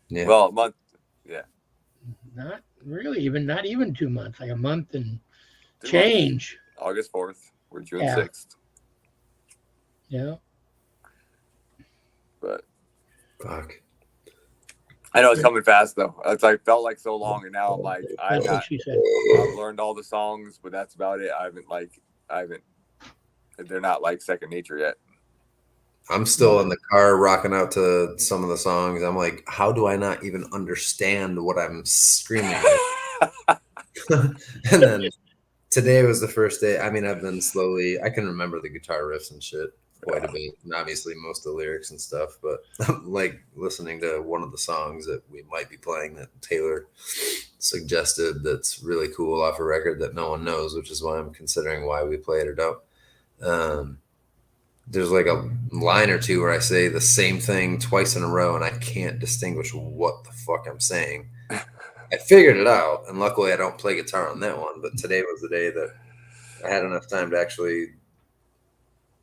Yeah. Well, a month. Yeah. Not really, not even 2 months. Like a month and change. August 4th. We're June 6th. Yeah. But fuck. I know it's coming fast though. It's like felt like so long, and now I'm like, I've learned all the songs, but that's about it. I haven't. They're not like second nature yet. I'm still in the car rocking out to some of the songs. I'm like, how do I not even understand what I'm screaming? And then today was the first day. I mean, I've been slowly. I can remember the guitar riffs and shit. quite a bit, and obviously most of the lyrics and stuff. But like listening to one of the songs that we might be playing that Taylor suggested that's really cool off a record that no one knows, which is why I'm considering why we play it or don't. There's like a line or two where I say the same thing twice in a row, and I can't distinguish what the fuck I'm saying. I figured it out, and luckily I don't play guitar on that one. But today was the day that I had enough time to actually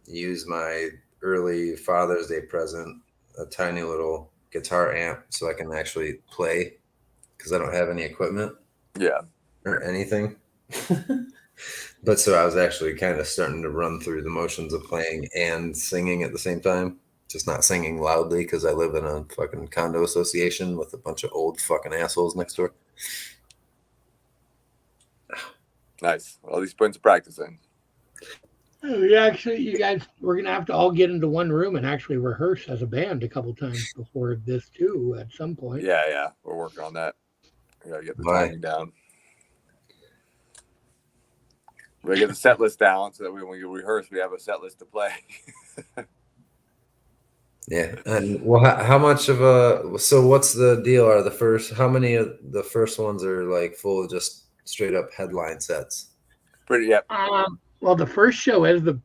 use my early Father's Day present, a tiny little guitar amp, so I can actually play because I don't have any equipment. Yeah. Or anything. But so I was actually kind of starting to run through the motions of playing and singing at the same time. Just not singing loudly because I live in a fucking condo association with a bunch of old fucking assholes next door. Nice. Well, at least putting some practice in. You guys, we're gonna have to all get into one room and actually rehearse as a band a couple times before this too. At some point. Yeah. We're working on that. We gotta get the Why? timing down. We gotta get the set list down so that when we rehearse, we have a set list to play. Yeah. And well, how much of a, so what's the deal? Are the first, how many of the first ones are like full of just straight up headline sets? Pretty, yeah. Well, the first show is the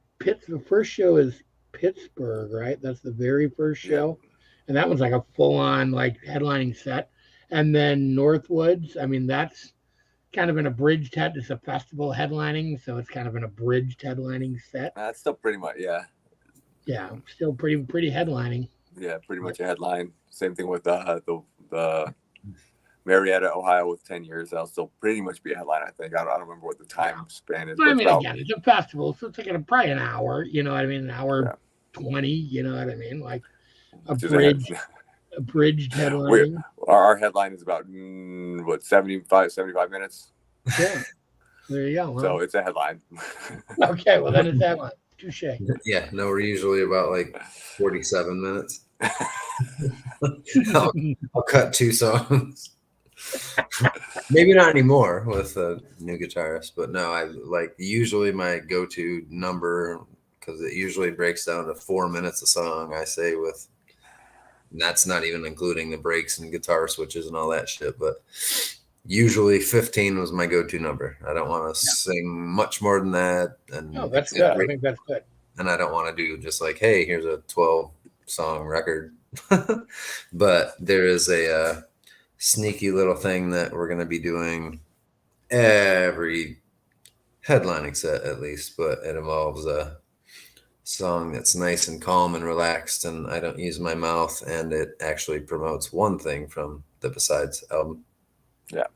first show is Pittsburgh, right? That's the very first show, and that one's like a full-on like headlining set. And then Northwoods, I mean, that's kind of an abridged head. It's a festival headlining, so it's kind of an abridged headlining set. That's still pretty much, yeah. Yeah, still pretty headlining. Yeah, pretty much a headline. Same thing with the Marietta, Ohio, with 10 years. That'll still pretty much be a headline, I think. I don't remember what the time span is. But I mean, again, it's a festival, so it's like probably an hour. You know what I mean? An hour 20. You know what I mean? Like abridged headlining. Our headline is about 75 minutes. Yeah, there you go. Huh? So it's a headline. Okay, well then it's that one. Touche. Yeah, no, we're usually about like 47 minutes. I'll cut 2 songs. Maybe not anymore with a new guitarist, but no, I like usually my go-to number, because it usually breaks down to 4 minutes a song, I say, with, and that's not even including the breaks and guitar switches and all that shit, but usually 15 was my go-to number. I don't want to sing much more than that. And no, that's good. I think that's good. And I don't want to do just like, hey, here's a 12-song record. But there is a sneaky little thing that we're going to be doing every headlining set, at least, but it involves a song that's nice and calm and relaxed, and I don't use my mouth, and it actually promotes one thing from the Besides album. Yeah.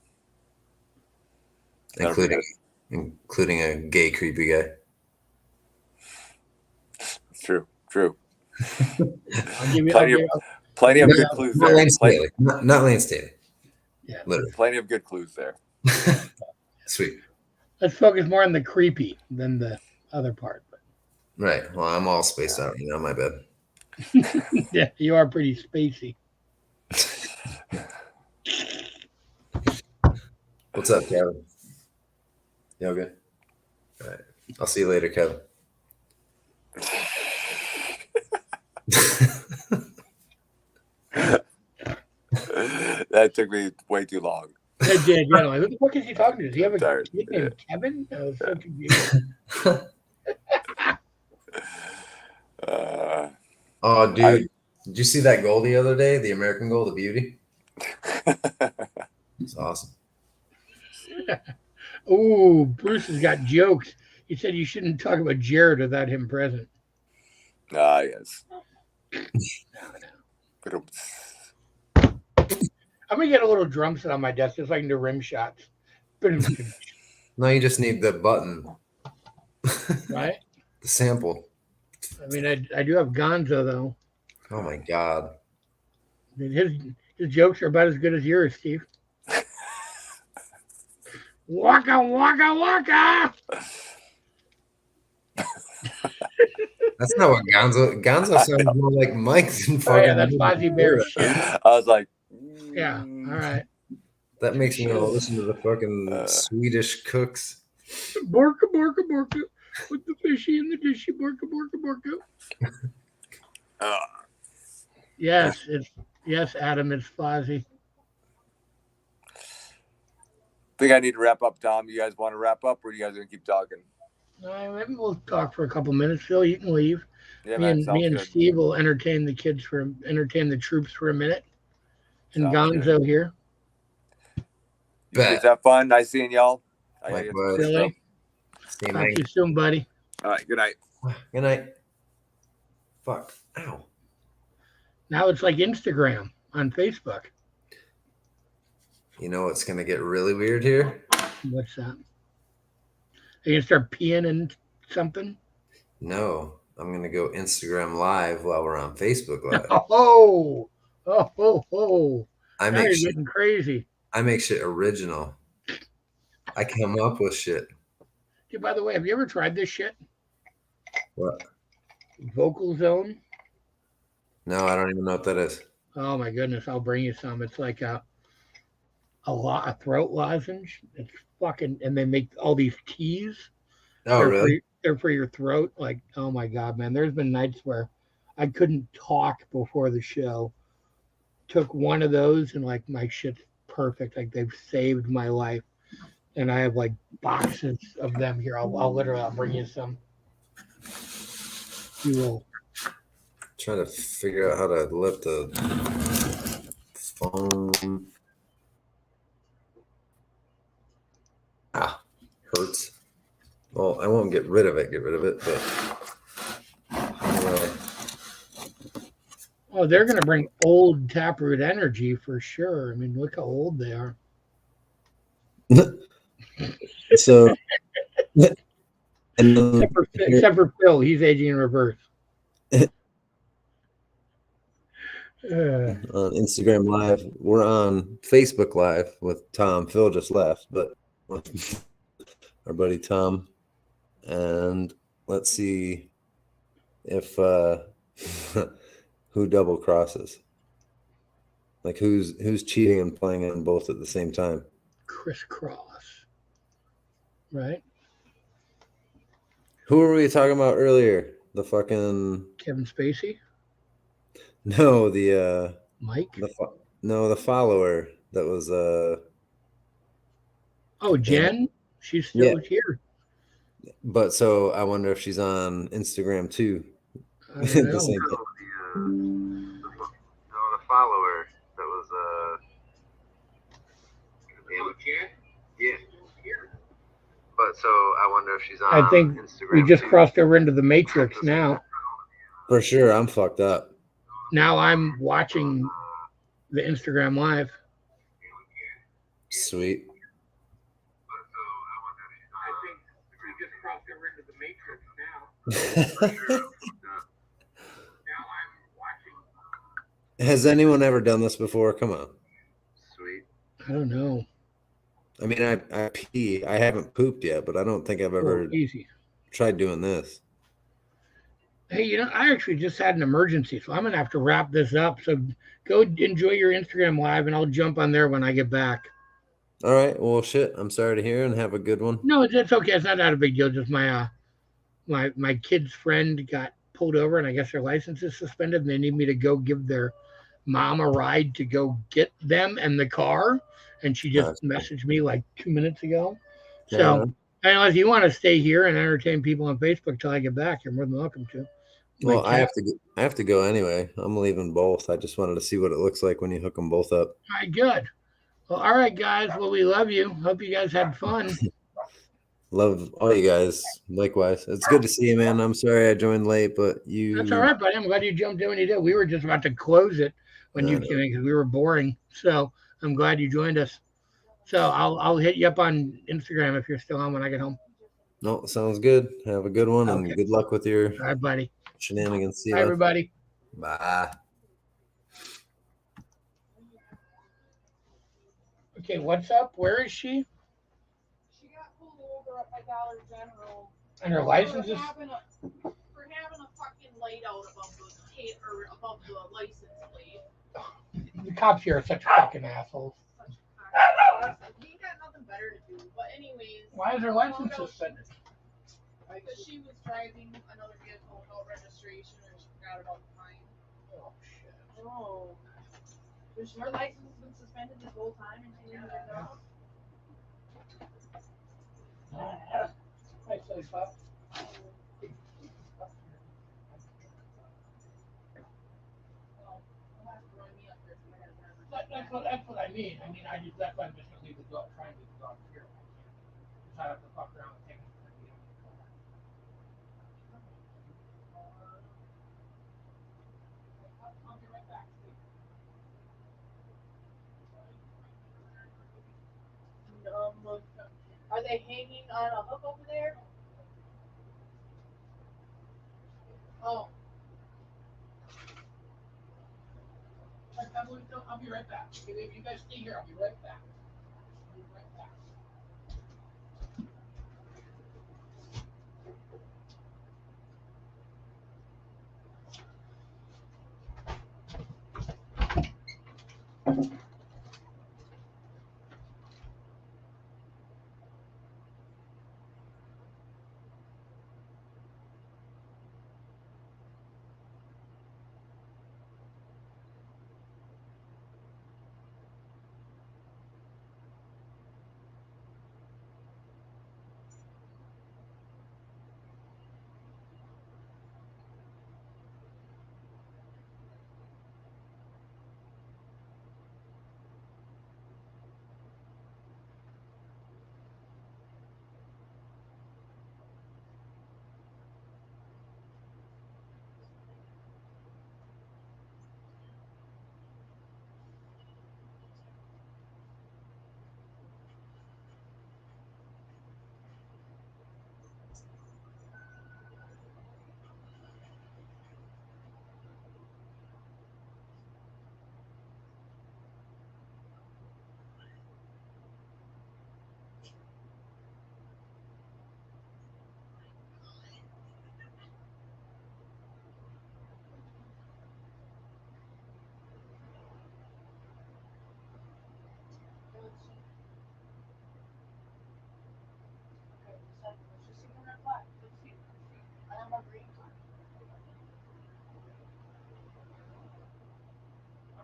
Including a gay, creepy guy. True. I'll give you, plenty of good clues not there. Lane Staley. Not Lane Staley. Yeah. Literally. Plenty of good clues there. Sweet. Let's focus more on the creepy than the other part. Right. Well, I'm all spaced out, my bad. Yeah, you are pretty spacey. What's up, Kevin? You okay? All right. I'll see you later, Kevin. That took me way too long. That did, yeah. Like, who the fuck is he talking to? Does he have a Tired. kid named Kevin? I was so confused. Oh, dude. Did you see that goal the other day? The American goal, the beauty? It's awesome. Oh, Bruce has got jokes. He said you shouldn't talk about Jared without him present. Yes. I'm going to get a little drum set on my desk just so I can do rim shots. No, you just need the button. Right? The sample. I mean, I do have Gonzo, though. Oh, my God. His jokes are about as good as yours, Steve. Waka, waka, waka! That's not what Gonzo sounds more like Mike than fucking. Oh, yeah, that's Fozzie Bear shit. I was like, Yeah, all right. That makes me want to listen to the fucking Swedish Cooks. Borka, borka, borka. Put the fishy in the dishy, borka, borka, borka. Yes, Adam, it's Fozzie. Think I need to wrap up, Tom. You guys want to wrap up, or are you guys gonna keep talking? Maybe we'll talk for a couple minutes. Phil, you can leave. Yeah, me man. and Sounds me and good. Steve will entertain the troops for a minute. And Sounds Gonzo good. here. You kids have fun. Nice seeing y'all. I gotta get some Likewise. other stuff. Same Talk thing. to you soon, buddy. All right. Good night. Good night. Fuck. Ow. Now it's like Instagram on Facebook. You know what's gonna get really weird here? What's that? Are you gonna start peeing in something? No, I'm gonna go Instagram Live while we're on Facebook Live. Oh. I Now make you're shit. getting crazy. I make shit original. I come up with shit. Dude, by the way, have you ever tried this shit? What? Vocal Zone? No, I don't even know what that is. Oh my goodness, I'll bring you some. It's like a throat lozenge. It's fucking, and they make all these teas. Oh, really? They're for your throat. Like, oh my god, man. There's been nights where I couldn't talk before the show. Took one of those and like my shit's perfect. Like they've saved my life. And I have like boxes of them here. I'll bring you some. You will. Trying to figure out how to lift the phone. Hurts. Well, I won't get rid of it, but Oh, they're gonna bring old Taproot energy for sure. I mean, look how old they are. so except for Phil, he's aging in reverse. On Instagram Live, we're on Facebook Live with Tom. Phil just left, but with our buddy Tom, and let's see if who double crosses, like who's cheating and playing in both at the same time. Crisscross, right? Who were we talking about earlier? The fucking Kevin Spacey? No, the Mike? The follower that was Oh, Jen? She's still here. But so I wonder if she's on Instagram too. I don't know. The follower that was yeah. But so I wonder if she's on I think Instagram we just too. crossed over into the Matrix now. For sure, I'm fucked up. Now I'm watching the Instagram Live. Sweet. Has anyone ever done this before? Come on. Sweet. I don't know. I mean, I pee. I haven't pooped yet, but I don't think I've ever tried doing this. Hey, I actually just had an emergency, so I'm going to have to wrap this up. So go enjoy your Instagram Live, and I'll jump on there when I get back. All right. Well, shit. I'm sorry to hear, and have a good one. No, it's okay. It's not that a big deal. Just my kid's friend got pulled over, and I guess their license is suspended, and they need me to go give their mom a ride to go get them and the car. And she just messaged me like 2 minutes ago. So, unless you want to stay here and entertain people on Facebook till I get back, you're more than welcome to. Well, I have to go anyway. I'm leaving both. I just wanted to see what it looks like when you hook them both up. All right, good. Well, all right, guys. Well, we love you. Hope you guys had fun. Love all you guys. Likewise. It's good to see you, man. I'm sorry I joined late, but That's all right, buddy. I'm glad you jumped in when you did. We were just about to close it when you came in because we were boring. So I'm glad you joined us. So I'll hit you up on Instagram if you're still on when I get home. No, sounds good. Have a good one and good luck with your all right, buddy. Shenanigans. See you. Bye, everybody. Bye. Okay, what's up? Where is she? She got pulled over up by Dollar General. And her license is? For having a fucking light out above the license plate. The cops here are such fucking assholes. He got nothing better to do. But anyways. Why is her license suspended? Because she was driving another vehicle without registration and she forgot about the fine. Oh shit. Oh. So her license has been suspended this whole time and she didn't even know? Right, so fuck. Well, you'll have to run me up there if I have that. That's what I mean. I mean, that's why I'm just gonna leave the dog, try and leave the dog here. If I have to fuck around and take him to the I'll be right back. Are they hanging on a hook over there? Oh. I'll be right back. If you guys stay here, I'll be right back. I'll be right back.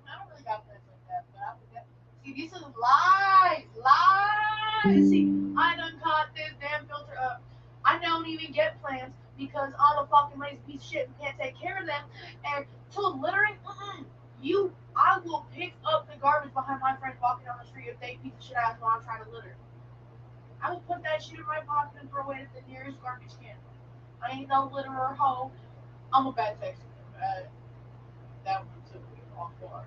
I don't really got plans like that, but I would get. See, this is lies, lies. See, I done caught this damn filter up. I don't even get plans because I'm a fucking lazy piece of shit and can't take care of them. And to littering, I will pick up the garbage behind my friends walking down the street if they piece of shit ass while I'm trying to litter. I will put that shit in my pocket and throw it at the nearest garbage can. I ain't no litterer hoe. I'm a bad texter. That one took me off guard.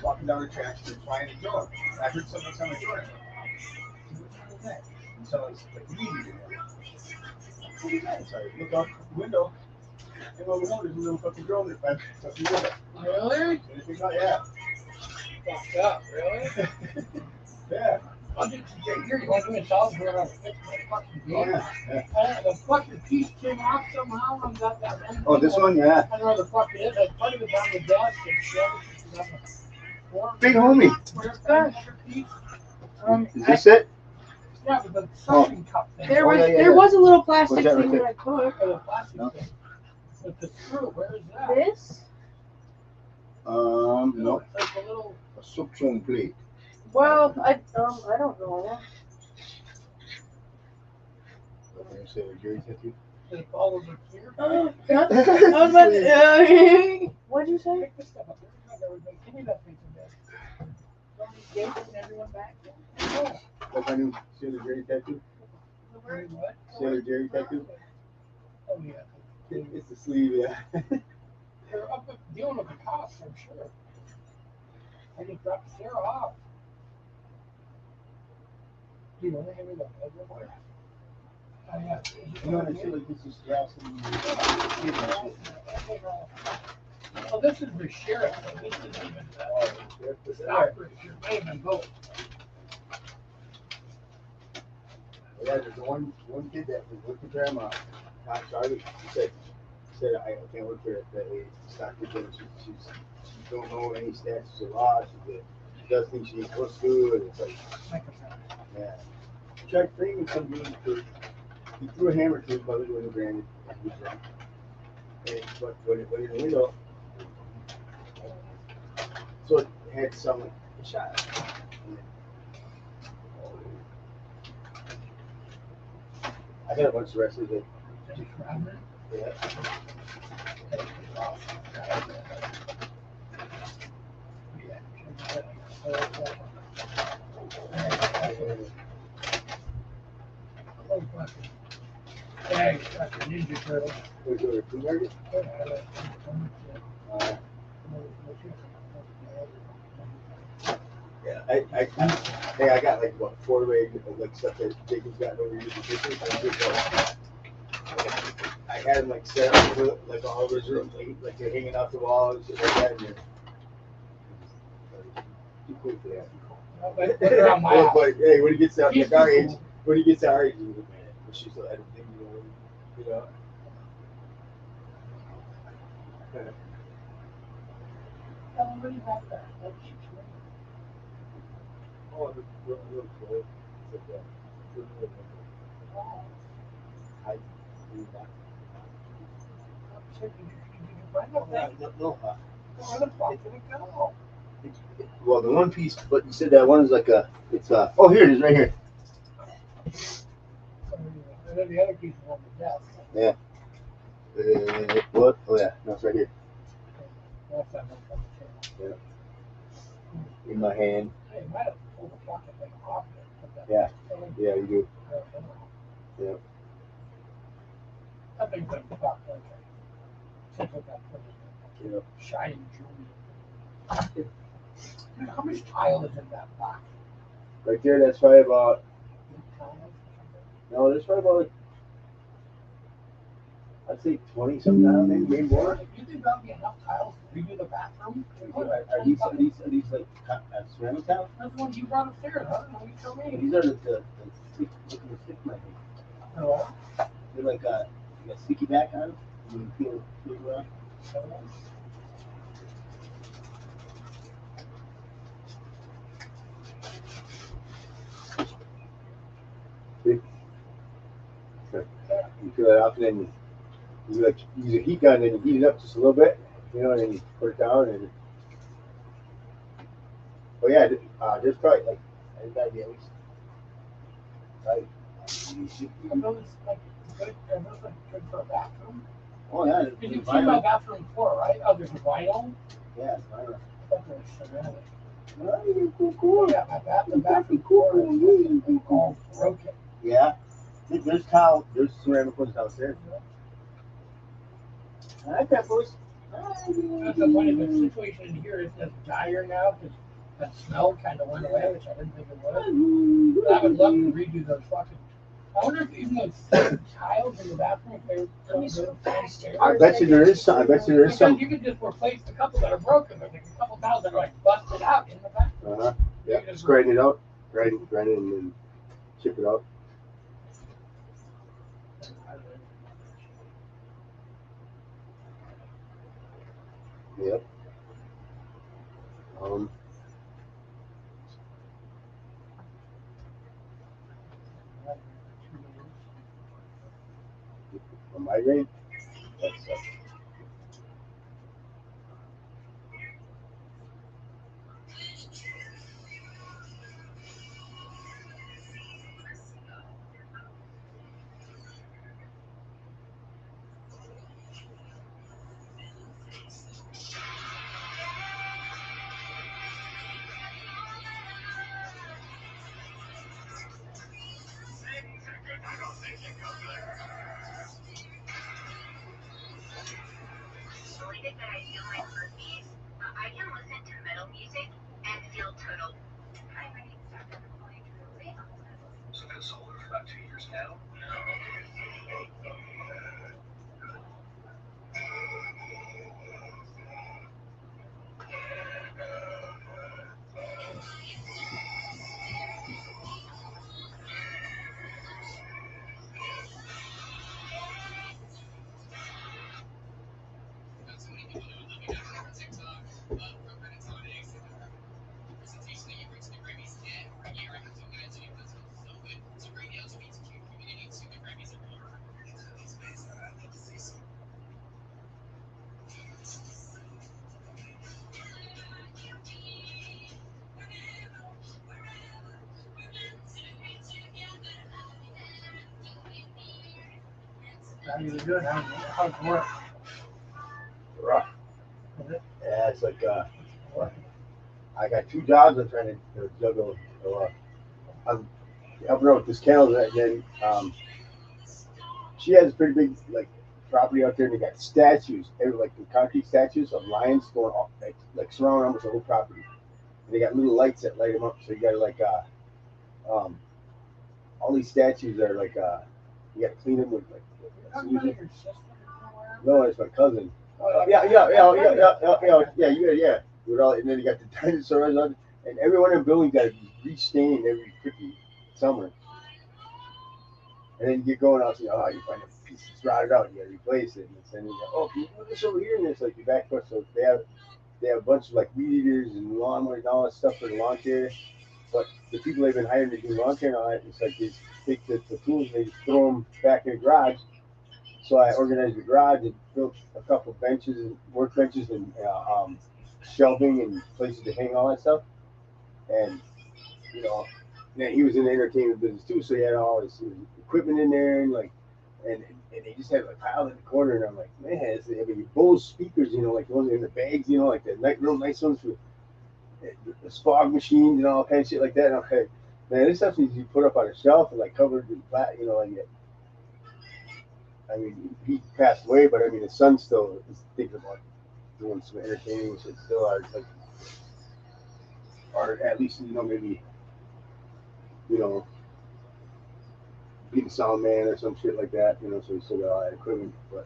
Walking down the tracks, they're flying the door. I heard someone on the door. And so I was like, what do you mean? What do you mean? So I look out the window, and over there, there's a little fucking drone that flies up the window. Really? Anything like yeah. Fucked up, really? Yeah. I'll get you here. You want to do a solid here? I'll fix my fucking Oh, game. yeah. The fucking piece came off somehow and got that one. Oh, this one, yeah. I don't know where the fuck it is. I put it down the desk and shoved it. Big homie. Where's that piece? Is this it? Yeah, but the suction cup thing. There Oh, was yeah, yeah, there yeah. was a little plastic What's that thing right that I took. Or the plastic No. thing. With the screw, where is that? This? No. It's like a little. A suction plate. Well, I don't know. Say a Jerry tattoo. They all over here. I was about to, what'd you say? Pick this stuff up. Give me that thing from there. Somebody gave it and everyone back there. Yeah. That's my new Sailor Jerry tattoo. Wait, what? Sailor Jerry tattoo. Oh, yeah. It's the sleeve, yeah. They're up with dealing with the cops, I'm sure. I just dropped Sarah off. Do you want to hand me the other? Oh, yeah. You know what I feel like this is grass and Well, this is the sheriff. So this isn't even the Taproot. It may have been both. Yeah, there's one kid that was with the grandma. Not Charlie. He said I can't work for that lady. Stop because she don't know any statutes of law. She does think she looks good. It's like, yeah. He tried framing some dude for he threw a hammer to his mother when he ran and he was drunk. But when it went in the window, so it had some shot. I got a bunch of wrestlers that yeah. Ninja Turtle. Was there a food market? Yeah, I got like what 4 rig like stuff that Jacob's got over here. I had them like set up like all over his room, like they're hanging off the walls, shit like that. And too cool for that. But they're on my house. But hey, when he gets out He's like our too age, cool. when he gets our age, he's like, man, but she's still at a thing, you know. Oh, the little toy. It's like I do that. No. Where the fuck did it go? Well, the one piece, but you said that one is like a, it's oh, here it is, right here. And then the other piece is on the desk. Yeah. What? Oh yeah, no, it's right here. That's that one from the table. In my hand. Hey, you might have pulled the fucking thing off there. Put that Yeah. thing- Yeah, you do. Yeah. That thing's like fucked, like a tip of that thing. Yeah. Shiny jewelry. Dude, how much tile is in that box? Right there, that's probably about. 8 tiles or something? No, there's probably about. I'd say 20 something tiles, maybe more. You think that'll be enough tiles to redo the bathroom? Are these like ceramic tiles? That's the ones you brought upstairs. I don't know. You tell me. These are the stick, I think. Oh, They're like a sticky back on them. You can peel it around. You peel it off, and then you like use a heat gun, and you heat it up just a little bit, and then you put it down, and. Oh yeah, there's probably like there's gotta be at least. Right. Are those like good for a bathroom? Oh yeah, Because you've seen my bathroom floor, right? Oh, there's vinyl. Yeah, it's vinyl. I thought there was ceramic. Oh, cool. Yeah, the bathroom floor is all broken. Yeah. There's ceramic ones downstairs. I like that, boys. That's the funny, the situation in here isn't as dire now because that smell kind of went away, which I didn't think it would. But I would love to redo those fucking. I wonder if even those tiles in the bathroom, if they're downstairs. I bet you there is some. Because you could just replace the couple that are broken. There's like a couple tiles that are like busted out in the bathroom. Yeah. Just grind it out. Grind it and then chip it out. Yep. A migraine? That's Believe that I feel my heartbeat. I can listen to metal music and feel total. Hi, my name is Dr. Nicole Truly. So I've been sober for about 2 years now. How you doing? How's work? rough. Is it? Yeah, it's like I got 2 jobs I'm trying to juggle. So, I'm helping her with this calendar, and then she has a pretty big like property out there, and they got statues, like the concrete statues of lions going off, like surrounding almost the whole property. And they got little lights that light them up, so you got to like all these statues are like you got to clean them with like. Your sister somewhere? No, it's my cousin. Oh, Yeah. With all, and then you got the dinosaurs on, and every one of them buildings got to be restained every freaking summer. And then you get going out, you find a piece that's rotted out, you got to replace it. And then you go, can you put this over here? And it's like your back foot. So they have a bunch of like weed eaters and lawnmowers and all that stuff for the lawn care. But the people they've been hiring to do lawn care and all that, it's like they take the tools and they just throw them back in the garage. So I organized the garage and built a couple benches and workbenches and shelving and places to hang all that stuff. And then he was in the entertainment business too, so he had all his equipment in there and and they just had like piled in the corner, and I'm like, man, I mean, Bose speakers, you know, like those in the bags, you know, like the real nice ones with the Spog machines and all kind of shit like that. And I'm like, man, this stuff needs to be put up on a shelf and like covered in plastic, you know, like. I mean, he passed away, but I mean, his son still is thinking about doing some entertaining shit still, or at least you know maybe you know being a sound man or some shit like that. You know, so he still got all that equipment, but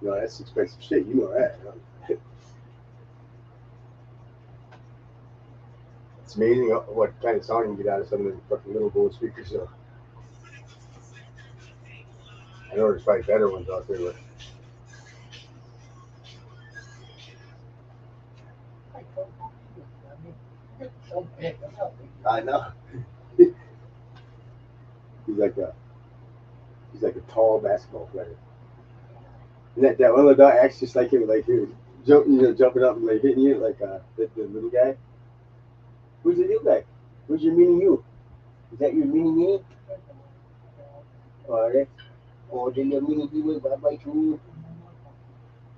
you know that's expensive shit. You know that. You know? It's amazing what kind of sound you can get out of some of the fucking little gold speakers. So I know there's probably better ones out there, but. I know. He's like a tall basketball player. And that one little dog acts just like him, like he was jumping up and like hitting you, like the little guy. Who's the new guy? Who's your mini you? Is that your mini me? Alright. Oh, then your mini me will bye bye too.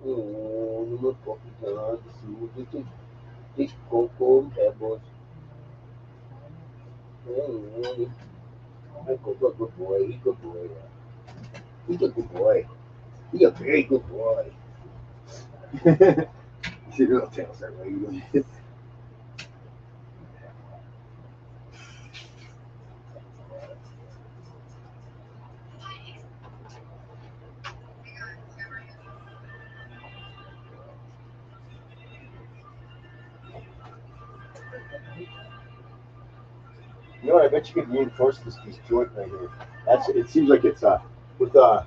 Oh, you look fucking hard. This cocoa pebbles. Hey, good boy. He's a good boy. He's a good boy. He's a very good boy. See, little tails are wagging. You know what? I bet you could reinforce this joint right here. It seems like it's with like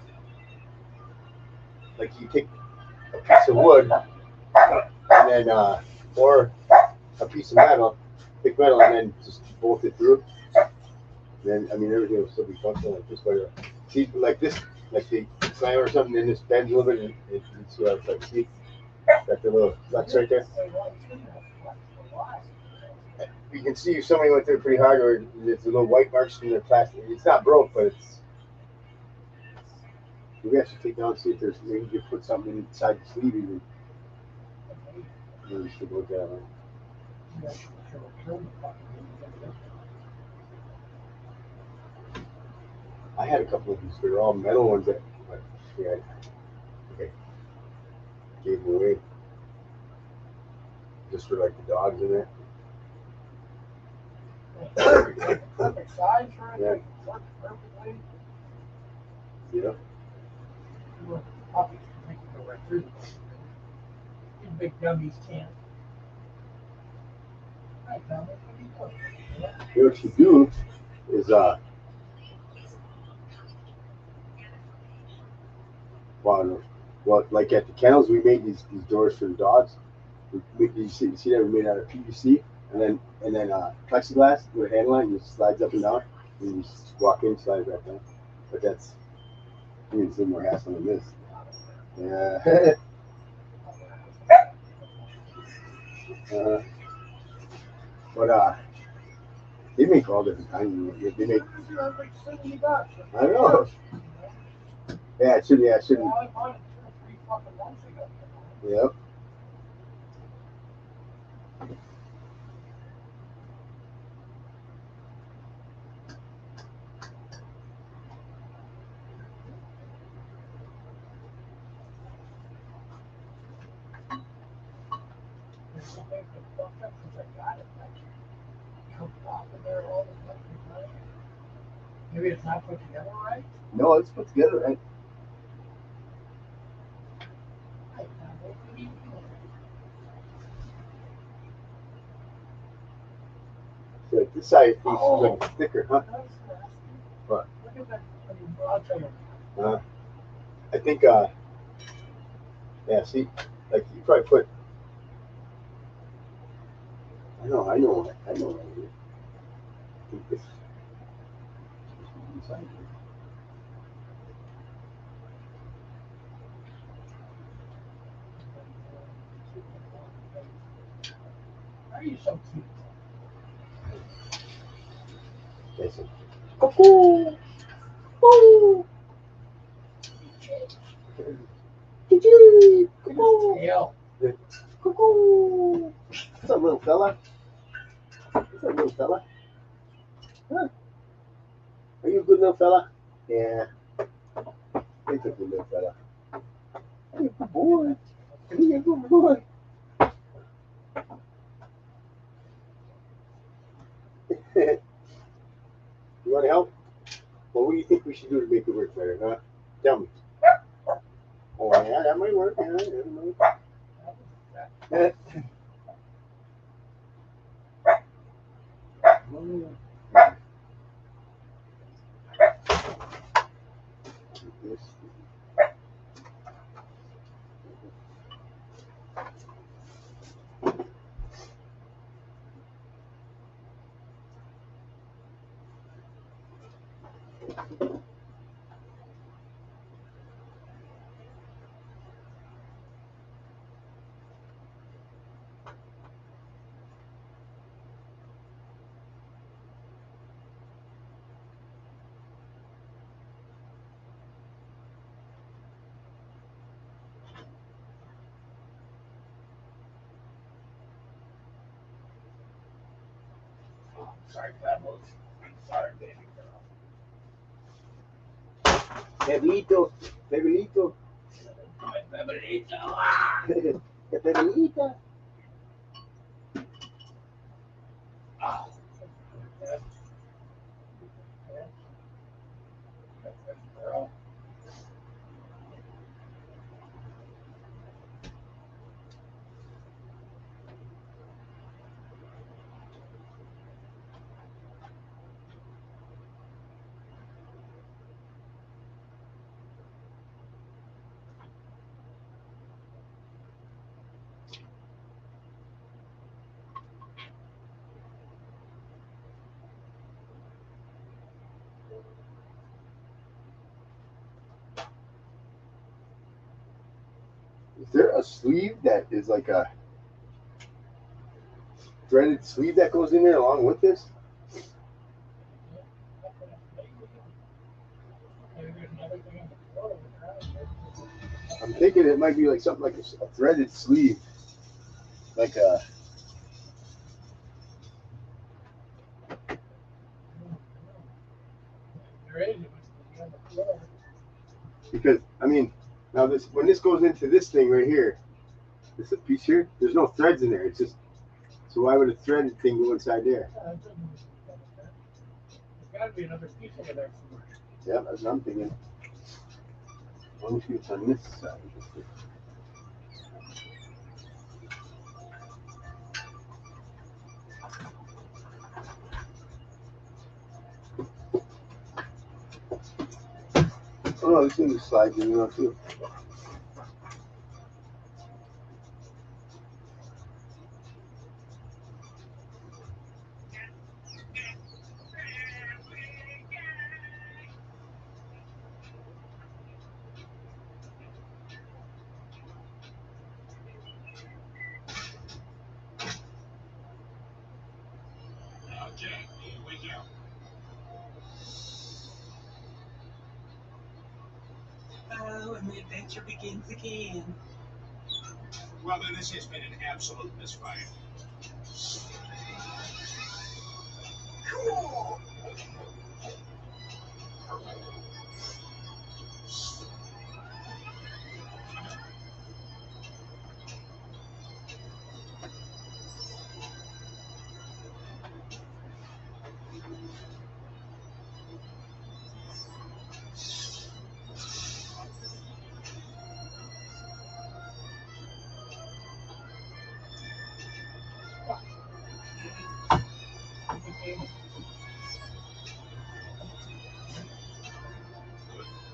you take a piece of wood and then or a piece of metal, thick metal, and then just bolt it through. Then I mean everything will still be functional. Like just by see like this, like the slam or something, and this bends a little bit, and you see what I was like. See, got the little flex right there. You can see if somebody went through pretty hard, or there's a little white marks in the plastic. It's not broke, but it's. Maybe I should take down and see if there's maybe you put something inside the sleeve even. Maybe we should look at it. I had a couple of these. They're all metal ones that, but yeah, okay, gave them away just for like the dogs in it. Perfect size for it. Yeah. Works perfectly. Yeah. Puppies can go right through. These big dummies can't. Right, Dominic, what are you doing? You know what you do is well, like at the kennels we make these doors for the dogs. You see that we're made out of PVC and then plexiglass with a handle on it, and it slides up and down. And you just walk in, slide it back down. But that's I mean it's a little more hassle than this. Yeah. But they make all different kinds. They make. I know. Yeah, it should. Yeah, it shouldn't. Yep. Maybe it's not put together right? No, it's put together right. So this side piece is like thicker, huh? What? Look at that. I'll tell you. I think yeah, see, like you probably put I know right here. I think this inside here. Why are you so cute? Okay, so cuckoo. Woo. Choo-choo! Cuckoo! Tail. Cuckoo! What's up, little fella? What's up, little fella? Huh? Are you a good little fella? Yeah. He's a good little fella. You're a good boy. You're a good boy. You want to help? Well, what do you think we should do to make it work better, huh? Tell me. Oh, yeah, that might work. Yeah, that might work. Sorry, Fabulous. Sorry, baby girl. Bebelito. Bebelito. My Bebelito. Bebelita. Oh. Girl. Is there a sleeve that is like a threaded sleeve that goes in there along with this? I'm thinking it might be like something like a threaded sleeve, like a. Because I mean, now this when this goes into this thing right here, this piece here, there's no threads in there. It's just so why would a threaded thing go inside there? There's got to be another piece over there somewhere. Yeah, that's what I'm thinking. Let me see what's on this side. Oh, this thing just slides in, too. Oh, and the adventure begins again. Well, then this has been an absolute misfire. Cool.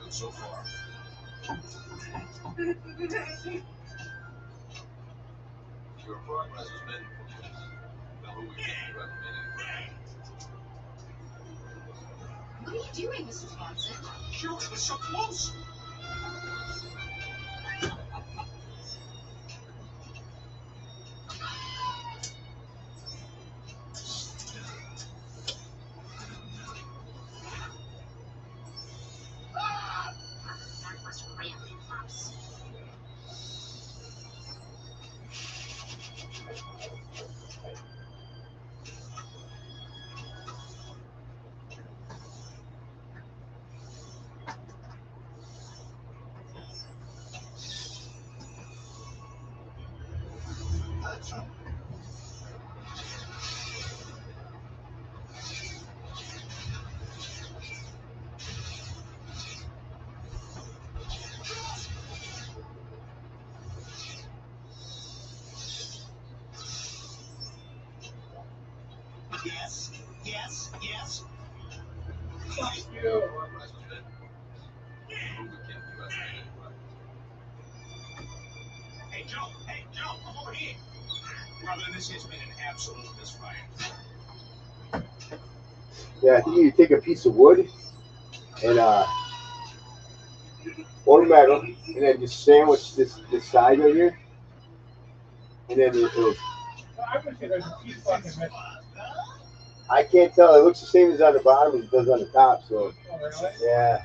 Good so far. Your progress has been now who we can recommend. What are you doing, Mr. Swanson? Shoot, it was so close. That was really close. Yes, yes, yes. Fuck you. Authorized Lieutenant. Move it can't be estimated, but Hey, Joe, I'm over here. Brother, this has been an absolute misfire. Yeah, I think you take a piece of wood and or metal, and then just sandwich this side right here, and then it'll. I would say there's a piece fucking missing. I can't tell. It looks the same as on the bottom as it does on the top. So Oh, really? yeah,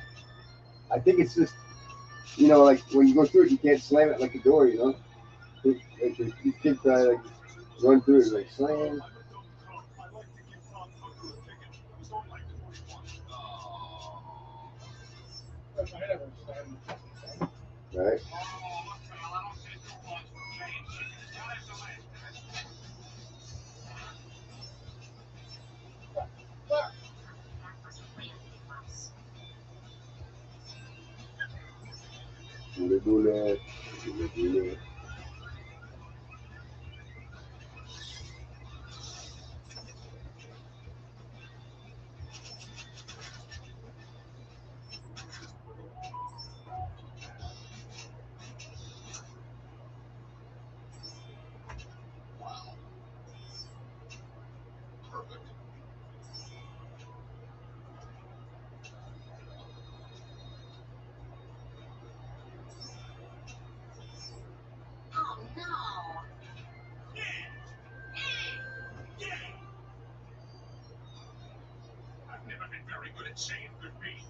I think it's just like when you go through it, you can't slam it like a door. Like these kids try to like run through it like slam. I never understand. Right. Dule. wow. Perfect. Oh no. I've never been very good at saying good me.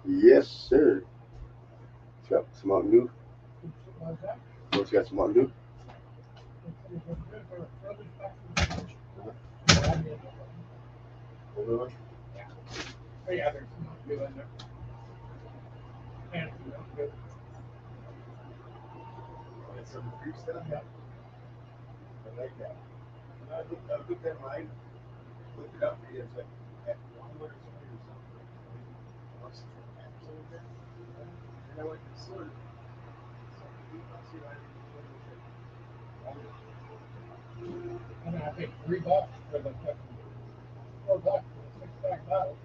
Yes, sir. It's got some Mountain Dew. What's that? Oh, it's got some Mountain Dew. Oh, yeah, there's some new in there. And good. It's some Greek stuff. Yeah. I like that. And I looked at mine, looked it up. It's like at 120 or something. And I went to the store. And I paid $3 for the fucking $4 for the 6-pack bottle.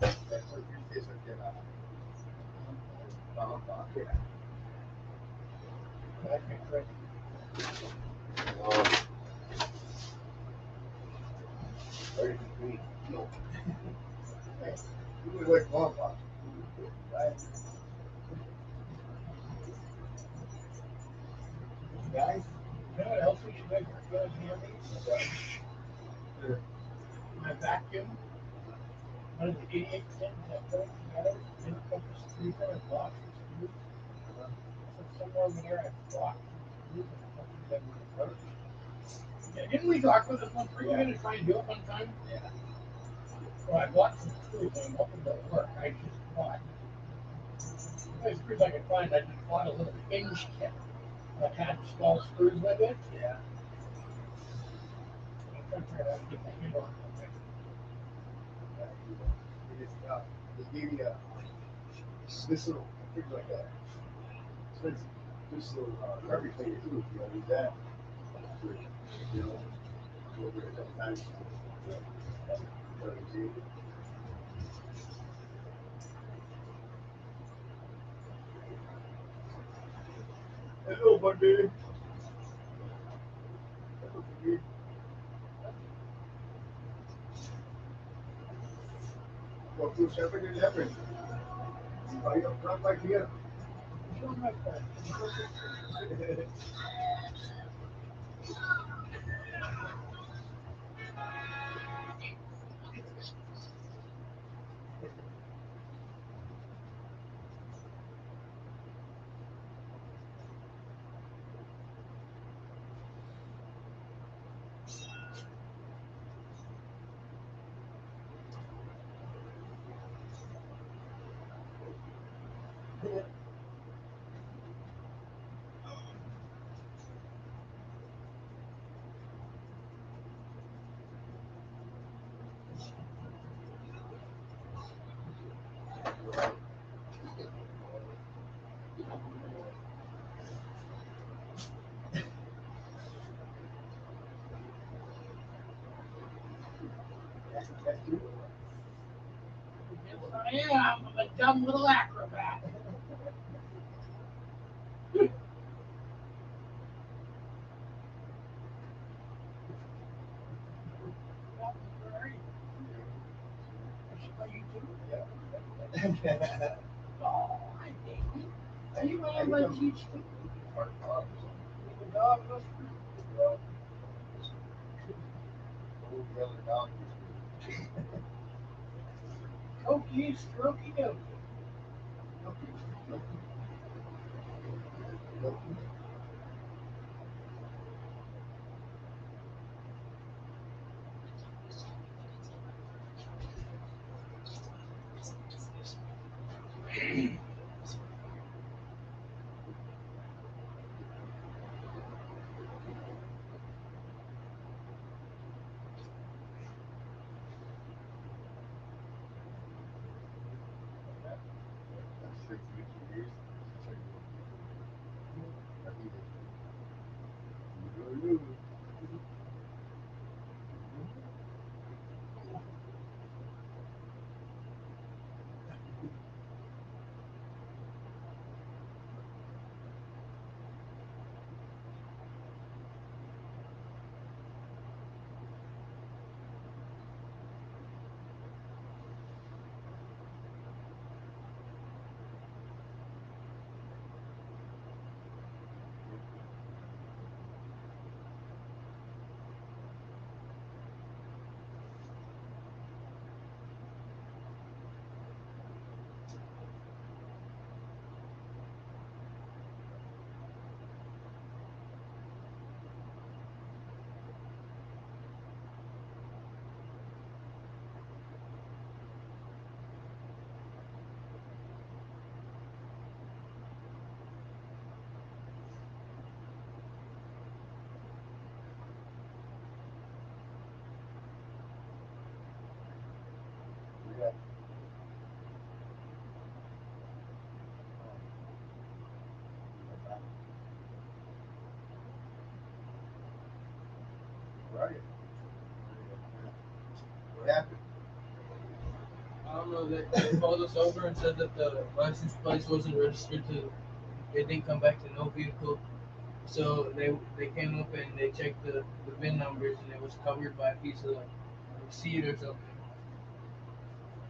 That's what you taste like that. Yeah. I can't drink. Very sweet. No. You would like Wawa. Right? Guys, You know what else we should make for good handy? My vacuum. One of the 88 cents that goes together, and a couple of screws there, and blocks and screws. So somewhere over there, I blocked some screws and I put them in the approach. Yeah, didn't we talk about this one? Were you going to try and do it one time? Yeah. Well, I bought some screws and I'm hoping they'll work. I just bought the screws I could find. I just bought a little hinge kit that had small screws with it. Yeah. I'm trying to figure out how to get the handle on it. They gave me this little, I think like a, expensive, this little carpet cleaner too, if you want to use that. You know, go over it sometimes. See? Hello, buddy. Hello, buddy. What was happening? It happened. Are you not like here? That's you. Yes, I am. I'm a dumb little acrobat. Yeah. Oh, I think. Are you going to teach me? The dog was Well, old brother down Okey, strokey, dokey. That's 6 years. Yeah. Right. What happened? I don't know. They called us over and said that the license plate wasn't registered to. It didn't come back to no vehicle. So they came up and they checked the VIN numbers and it was covered by a piece of like receipt or something.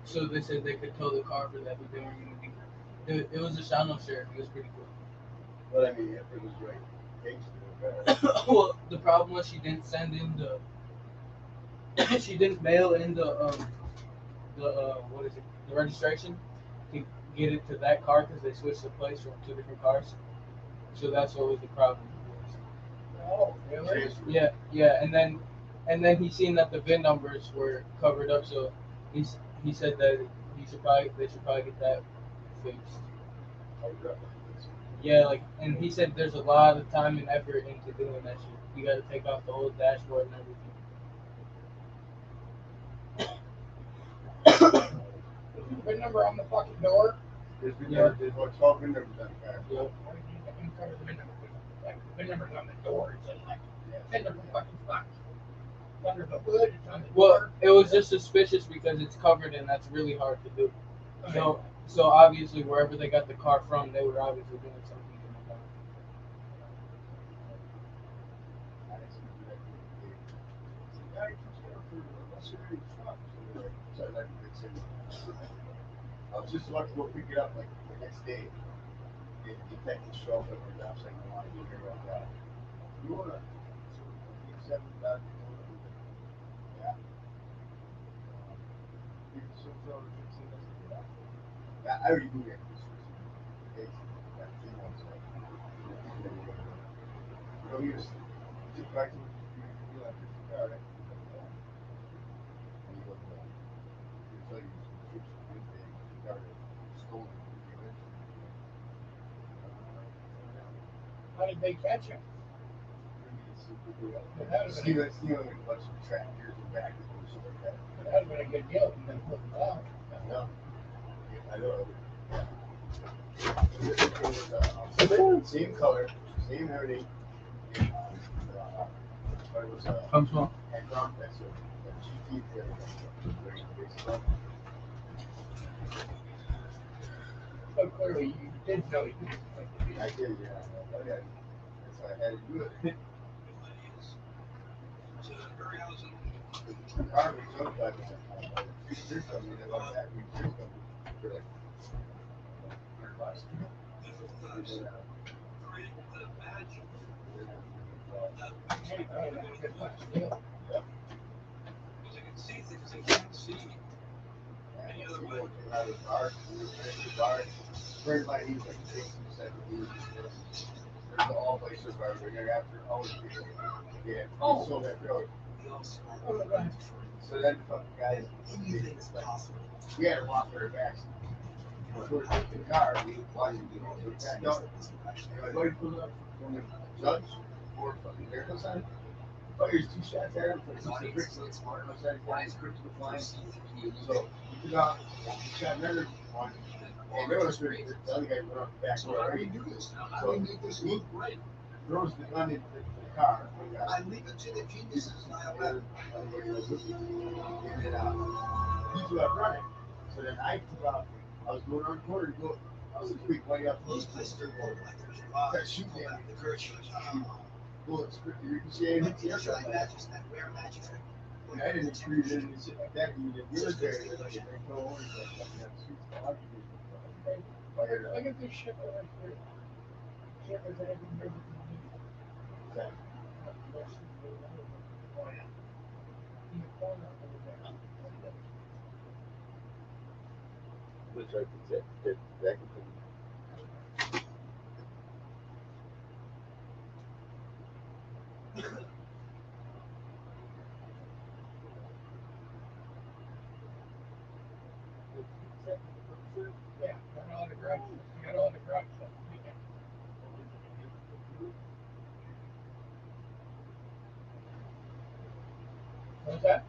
So they said they could tow the car for that, but they weren't gonna do it. It was a Shano sheriff. It was pretty cool. Well, I mean, if it was right, gangster, Well, the problem was she didn't send in she didn't mail in the what is it, the registration to get it to that car because they switched the place from two different cars. So that's what was the problem. Oh, really? Yeah, yeah, and then he seen that the VIN numbers were covered up, so he said that they should probably get that fixed. Yeah, like, and he said there's a lot of time and effort into doing that shit. You got to take off the whole dashboard and everything. VIN number on the fucking door. There's been Yeah. there's what 12 windows on the car. Yep. Why do you need to uncover the VIN number? Like, the VIN number's on the door. It's in like, VIN number fucking spot. It's under the hood. It's on the Well, door. it was just suspicious because it's covered and that's really hard to do. Okay. So obviously wherever they got the car from, they were obviously doing something in the car. I didn't see that. The guy keeps getting through the security truck. So I like to say, I was just about to go pick it up like the next day. The detective show up at my job saying, I want to be here right now. You want to accept that? Yeah. You can still throw the 15 minutes. Yeah, I already knew that. It's that 3 months. So he was just back to you like 50 car, right? And he goes, he'll tell you the car stolen. How did they catch him? See like a bunch of tractors and back and stuff like that. That would have been a good deal. And then put him out. No. I know. It was same color, same everything. But it was Comes from. at Ground Fest, a GT there. So clearly, you did know he was like to be. I did, yeah. That's why I had to do it. The car was so bad. Here's something that like that. Here's something for like $100. Hey, oh, that's a good last deal. Friend might need like 60, 70. There's all places where we're after all the people. Yeah, Oh. so that road. Oh, right. So then the fucking guys, we had to walk their backs. So we took the car, we watched it, so we backed up. And my buddy pulled up from the judge or fucking there outside. Oh, there's 2 shots at him. It's the bricks on the side, guys, bricks were flying. So we took out, we shot another one. And there was the other guy went off the back door already. So he throws the gun into the car. I leave it to the geniuses in my lab. And then he flew out running. So then I took out, I was going around the corner to go, I was quick way up. Most places are going like there's a lot. Started shooting at me. The courage was, Bullets ricocheted. it's like that, just that rare magic trick. And I didn't experience anything shit like that. You did military, like they go over and like fucking on the streets. How do you do? Fired Look at this shit over here. See if there's anything here that you need. that. In the corner over there. Looks like that can Yeah, got all the garage. You got all the garage stuff. What's that?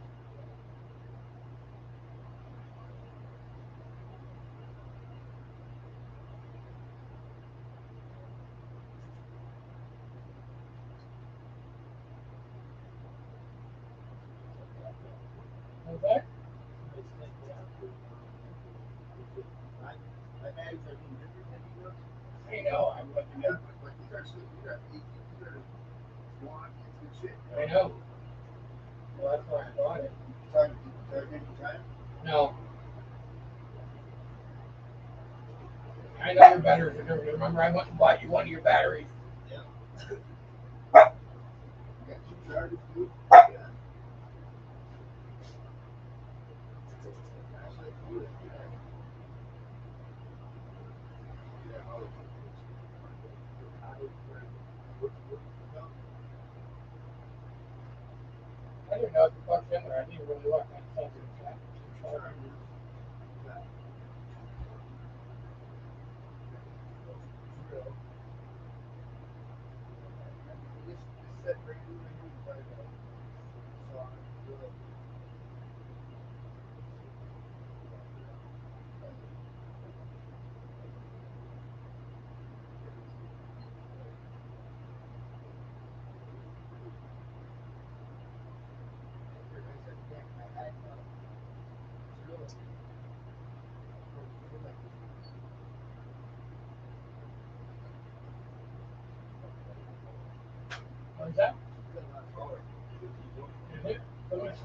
What's that? I had it in different handiworks. I know. I'm looking at. But you got one, it's good shit. I know. Well, that's why I bought it. Time, time. No. I know you're better. Remember, I went and bought you one of your batteries. Yeah. You got 2 chargers, too? I didn't know if the fuck's in there. I didn't really look. I thought it was that.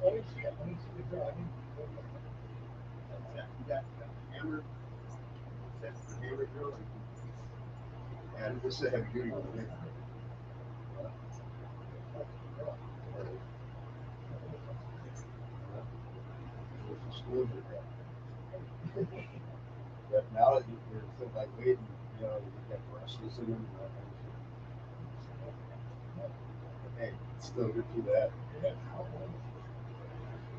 Let me see it. Let me see the drill. I think. You got the hammer. That's the hammer drill. And this is a heavy duty one. But now you're so lightweight, and you know you got brushless in them. Hey, it's still good for that.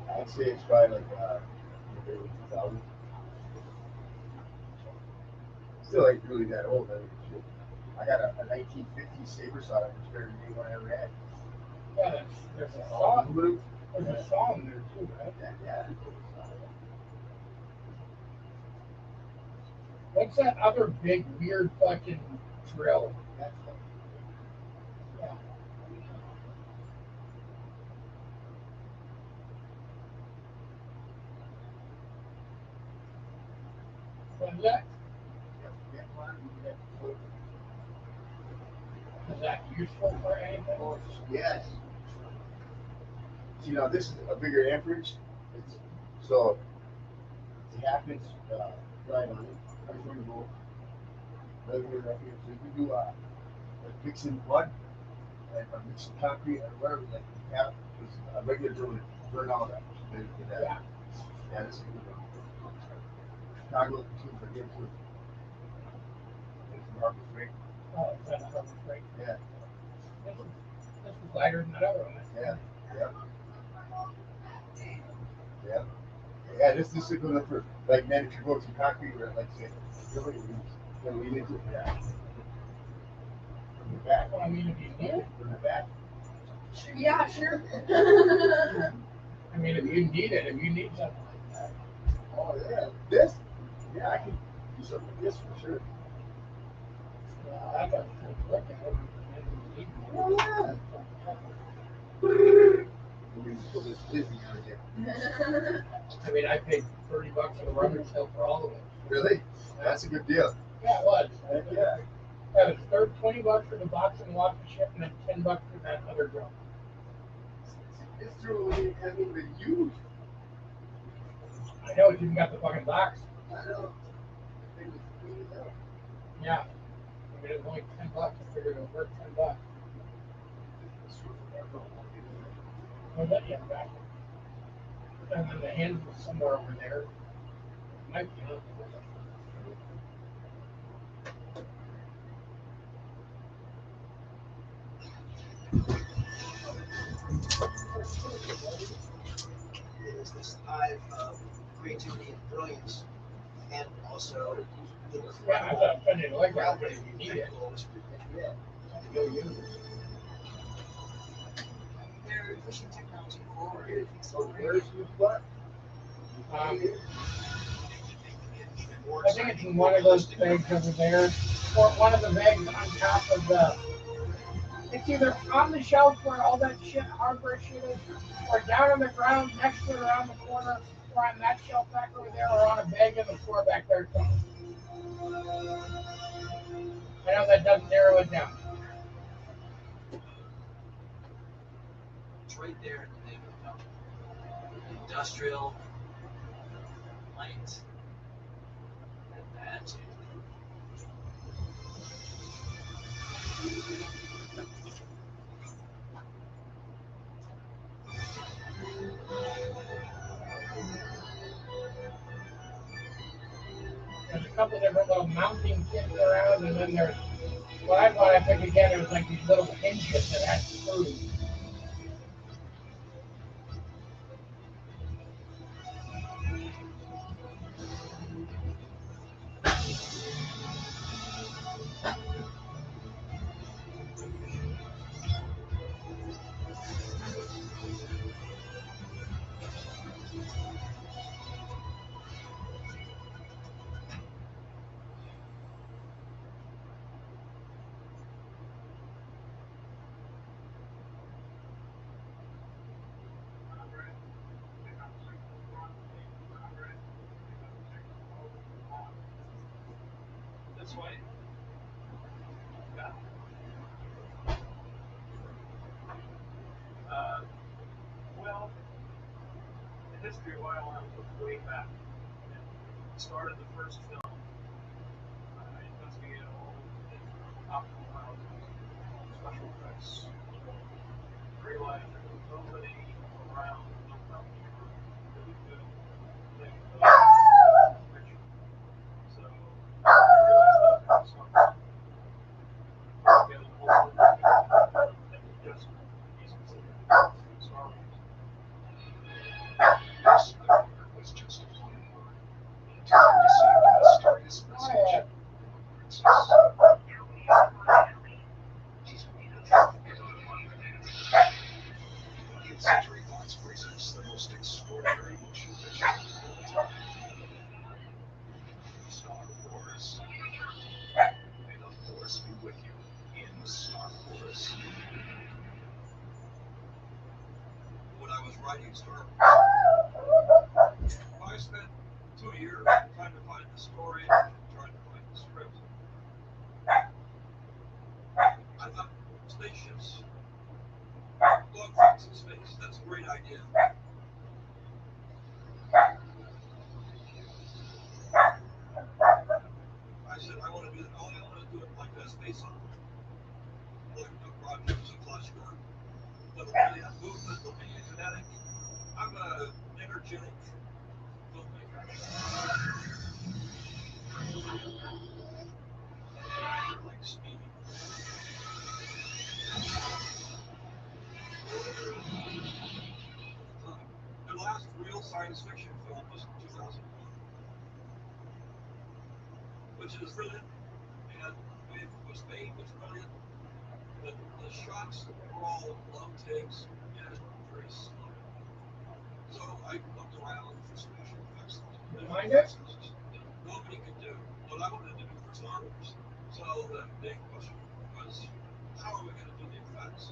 I'd say it's probably like maybe 2000. Still ain't really that old. I mean, shit. I got a 1950 saber saw that was better than anyone I ever had. Yeah, there's a saw. There's a saw in there too, right? Yeah. What's that other big weird fucking drill? That's Yeah. What's that? Is that useful for anything? Yes. See, now this is a bigger amperage. So it's half inch drive on it. 20 volt. Regular refuge. So you can do like mixing mud or mixing concrete or whatever. Like you have a regular drill would burn all that. Yeah. Yeah, this is a good one. Toggle between for good too. It's a Harbor Freight. Oh, is that a Harbor Freight? Yeah. This is lighter than that other one. Yeah. Yeah. Yeah, this is good enough for, like, man, if you go to concrete or, like, say, you're going to lean into it, yeah. From the back. Well, I mean, if you need it. From the back. Yeah, sure. I mean, if you need it, if you need something like that. Oh, yeah. This? Yeah, I can do something with this for sure. I got to look at it. Oh, yeah. I mean, so this Disney out here. I mean, I paid $30 for the rubber tail for all of it. Really? That's a good deal. Yeah, it was. Yeah. That was $20 for the box and wash and ship, and then $10 for that other drill. This drill hasn't even been used. I know it even got the fucking box. I know. They just clean it up. Yeah. I mean, it was only $10. I figured it was worth $10. Was that? Yeah, back. And then the hand was somewhere over there. It might be on there. Is this hive of creativity and brilliance, and also the Yeah, I thought I didn't like that, but if you need it, yeah. you'll use it. They're pushing technology forward. So where's your butt? I think it's in one of those bags over there, or one of the bags on top of the. It's either on the shelf where all that shit, hardware shit is, or down on the ground next to it around the corner, or on that shelf back over there, or on a bag in the floor back there. So. I know that doesn't narrow it down. It's right there in the name of the company. Industrial light and magic. There's a couple different little mounting kits around, and then there's what I thought I put together was like these little hinges that had screws. This way. Yeah. Well, history of ILM goes way back. And started the first film. I investigated all the optical houses, special effects. Realized there was nobody around, no company around that we could make a picture. So I realized that was something. Get an old and just be specific. Star Wars. This was just a phone call until I received a mysterious message. Princess. She's Twentieth Century Fox presents the most extraordinary motion picture of all time. Star Wars. May the Force be with you in Star Wars. When I was writing Star Wars, I spent 2 years trying to find the story and trying to find the script. I thought spaceships, dogfights in space, that's a great idea. I said, I want to do it. Oh, I want to do it like a space opera, like Rogers and Flash Gordon. That'll really have movement, it'll be kinetic. I'm an energetic filmmaker. Like speed. The last real science fiction film was 2001, which is brilliant, and it was made with brilliant. The shots were all low takes and very slow. So I looked around for special effects. Mind it? Nobody could do what I wanted to do for Star Wars. So the big question was, how are we going to do the effects?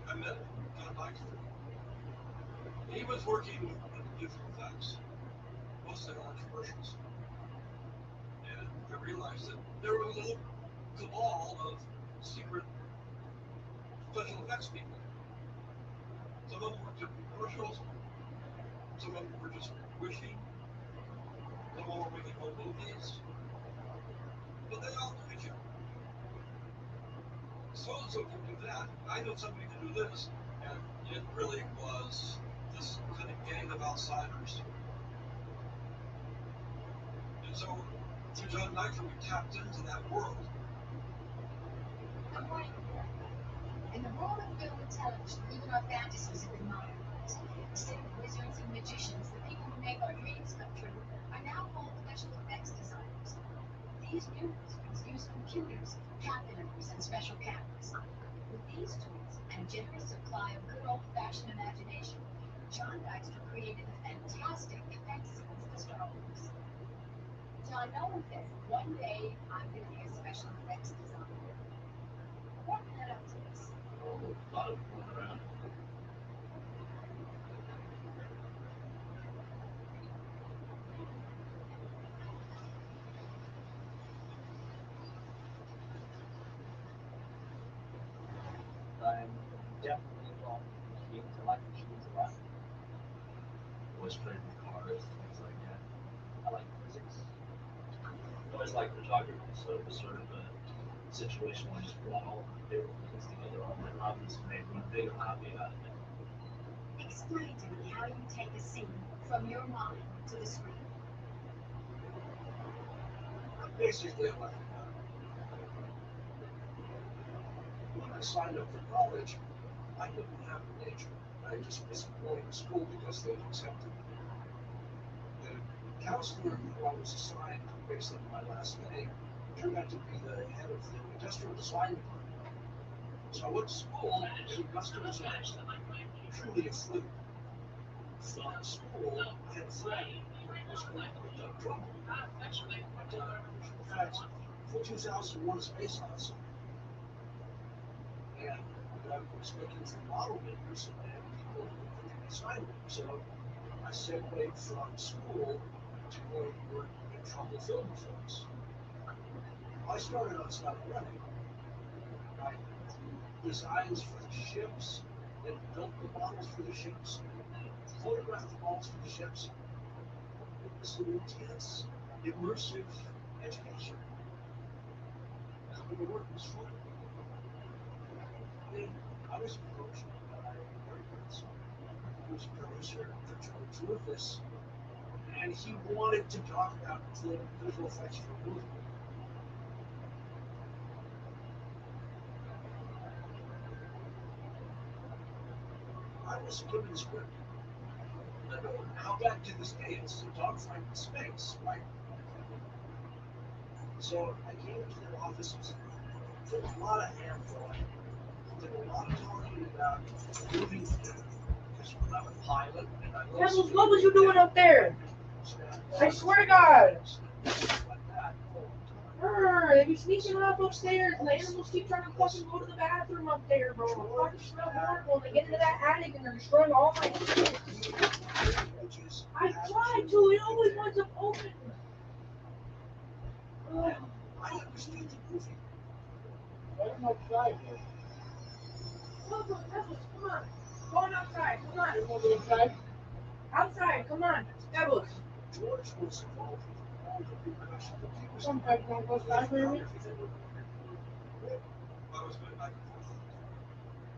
I met John Dykstra. He was working with visual effects, mostly on commercials. And I realized that there was a little cabal of secret special effects people. Some of them worked at commercials, some of them were just wishing, some of them were making home movies, but they all knew each other. So-and-so can do that, I know somebody can do this, and it really was this kind of gang of outsiders. And so, through John Dykstra, we tapped into that world. In the world of film and television, even our fantasies have been modernized. Instead of wizards and magicians, the people who make our dreams come true are now called special effects designers. These new wizards use computers, calculators, and special cameras. With these tools and a generous supply of good old-fashioned imagination, John Dykstra created the fantastic effects scenes for Star Wars. John, no one says one day I'm going to be a special effects designer. What led up to this? A lot of fooling around. I'm definitely involved in machines. I like machines a lot. Always played with cars, things like that. I like physics. Always like photography, so it was sort of a situation where I just brought all my favorite things together, all my hobbies, and made one big hobby out of it. Explain to me how you take a scene from your mind to the screen. Basically, I'm like, when I signed up for college, I didn't have a major. I just wasn't going to school because they accepted me. The counselor who I was assigned based on my last name turned out to be the head of the industrial design department. So I went to school in industrial design, truly a fluke. From school, I had a friend who was going to the drummer. I did visual effects for 2001 Space Odyssey. And I was looking for model makers and people who could design them. So I segued from school to going to work at Trumbull Film Effects. I started on Sonic Running. I drew designs for the ships, and built the models for the ships, photographed the models for the ships. It was an intense, immersive education. Coming to work was fun. Then I was approached by Mark Benson, who was a producer for Taproot with this, and he wanted to talk about the visual effects for the movie. I was given the script. I mean, how bad could this be? It's a dogfight in space, right? So I came into their offices, did a lot of hand drawing, did a lot of talking about moving because I'm a pilot and I love Pebbles, what was you doing up there? I swear to God. like that all the time. Brr, they be sneaking up upstairs, and the animals keep trying to fucking go to the bathroom up there, bro. It fucking smells horrible. They get into that attic and they're destroying all my shit. I tried to. It always winds up open. Ugh. I understood the movie. Let them outside, man. Pebbles, come on. Going outside, come on. You want to go inside? Outside, come on. Pebbles. George was involved with all the repercussions. He was Sometimes you want to go outside, maybe? I was going back and forth.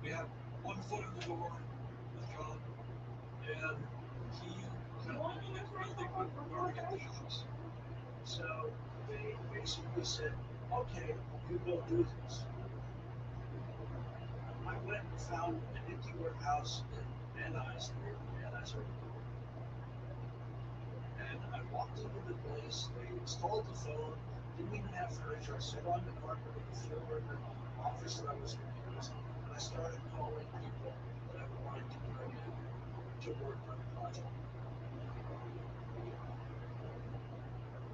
We had one foot in the door with John, and he kept making it really good where we get the shots. So they basically said, okay, you go do this. I went and found an empty warehouse in Van Nuys, near Van Nuys Airport. And I walked into the place, they installed the phone, didn't even have furniture. I sat on the carpet on the floor in the office that I was going to use, and I started calling people that I wanted to bring in to work on the project.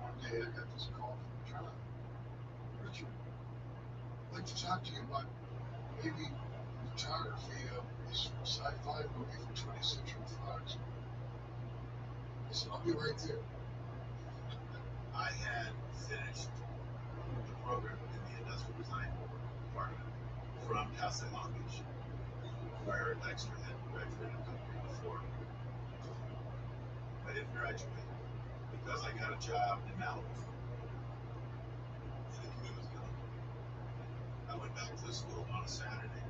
One day I got this call from John. Richard, I'd like to talk to you about maybe photography of this sci-fi movie for 20th Century Fox. I said, I'll be right there. I had finished the program in the industrial design department from Cal State Long Beach, where Dexter had graduated a couple years before. I didn't graduate because I got a job in Malibu. And the commute was gone. I went back to the school on a Saturday.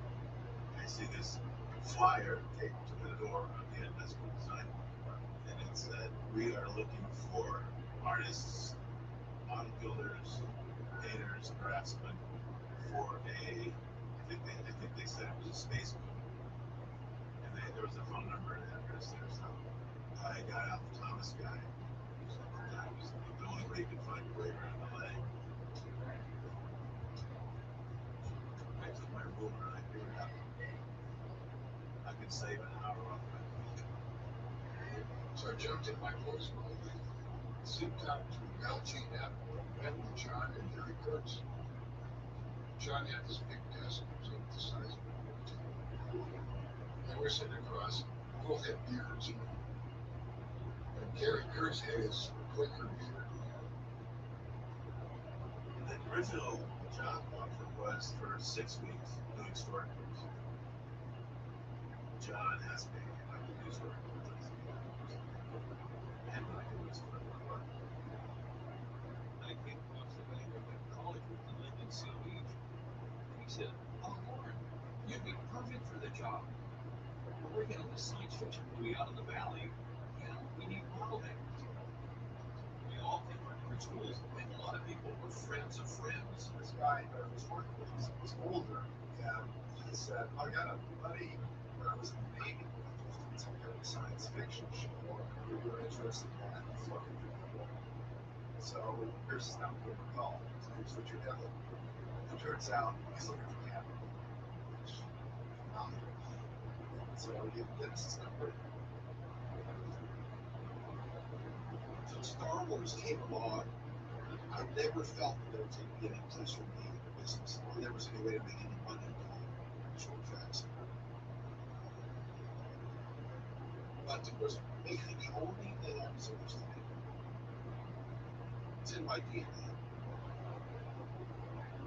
I see this flyer taped to the door of the industrial design department, and it said, "We are looking for artists, model builders, painters, craftsmen for a." I think they said it was a space movie, and there was a phone number and address there. So I got out the Thomas guy, who's at the time was the only way you could find your way around LA. I took my ruler and I figured out I could save an hour off my week. So I jumped in my clothes and zipped out to Belgian Airport, met with John and Jerry Kurtz. John had this big desk, it was like the size of a book table. And we're sitting across, both had beards, you know. And Gary Kurtz had his Quaker beard. The original job offer was for 6 weeks doing story books. John asked me if I could do story books. And I could do story books. I came across the guy who went to college with and lived in Seal Beach. And he said, "Oh, Lauren, you'd be perfect for the job. We're working on this science fiction movie out in the valley, and we need modeling." We all came from different schools, and a lot of people were friends of friends. This guy that I was working with was older, and he said, "I got a buddy when I was in the Navy who did some kind of science fiction show, and we were interested in that floating through the book. So here's how we were called. Here's Richard Elliott. It turns out he's looking for camera. So he did his number. So Star Wars came along. I never felt that there was going to be any place for me in the business, or there was any way to make any money doing visual effects. But it was basically the only thing I was supposed to do. It's in my DNA.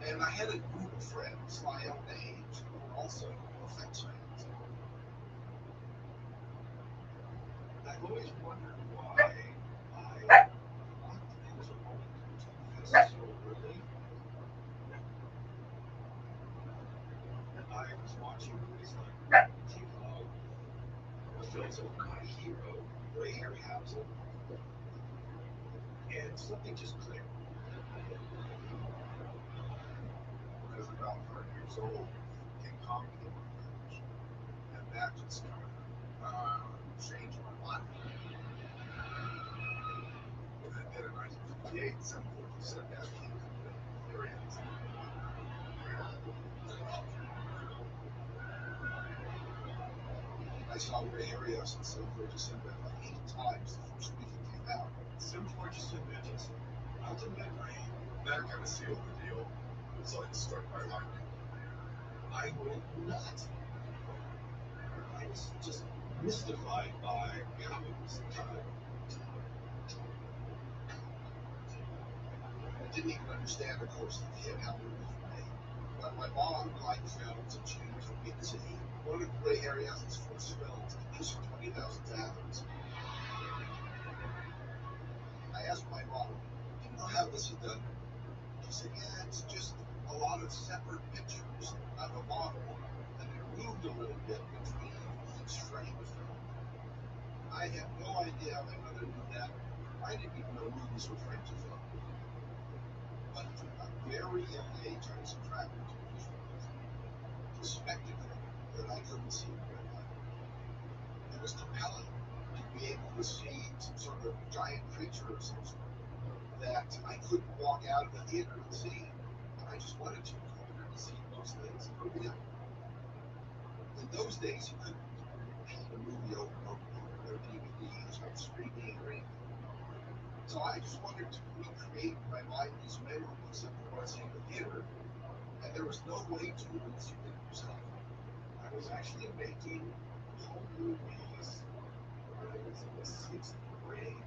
And I had a group of friends my own age who were also effects fans. I've always wondered why I locked into this so early. I was watching movies like King Kong, the films of my hero, Ray Harryhausen, and something just clicked. When I was about 30 years old, King Kong came on television, and that just kind of changed my life. And then in 1958, 747 got King Kong areas. I saw Ray Harryhausen and 747 like 8 times the first week it came out. 747 bitches. Ultimately, That kind of sealed the deal. So I just started my life. I went nuts. I was just mystified by how it was done. I didn't even understand, of course, the kid how movies were made. But my mom liked films, and she took me to see one of Ray Harryhausen's first films, News for 20,000 Fathoms. I asked my mom, do you know how this is done? She said, yeah, it's just a lot of separate pictures of a model, and they're moved a little bit between each frame of film. I had no idea how my mother knew that. I didn't even know movies were frames of film. But from a very young age, I was attracted to visuals, to spectacle that I couldn't see in real life. It was compelling to be able to see some sort of giant creature of some sort that I couldn't walk out of the theater and see. And I just wanted to go there to see those things for real. In those days, you couldn't paint a movie over and over again. There were DVDs or streaming or anything. So I just wanted to recreate in my mind these memories of what I was seeing in the theater, and there was no way to unless you did it yourself. I was actually making home movies when I was in the 6th grade.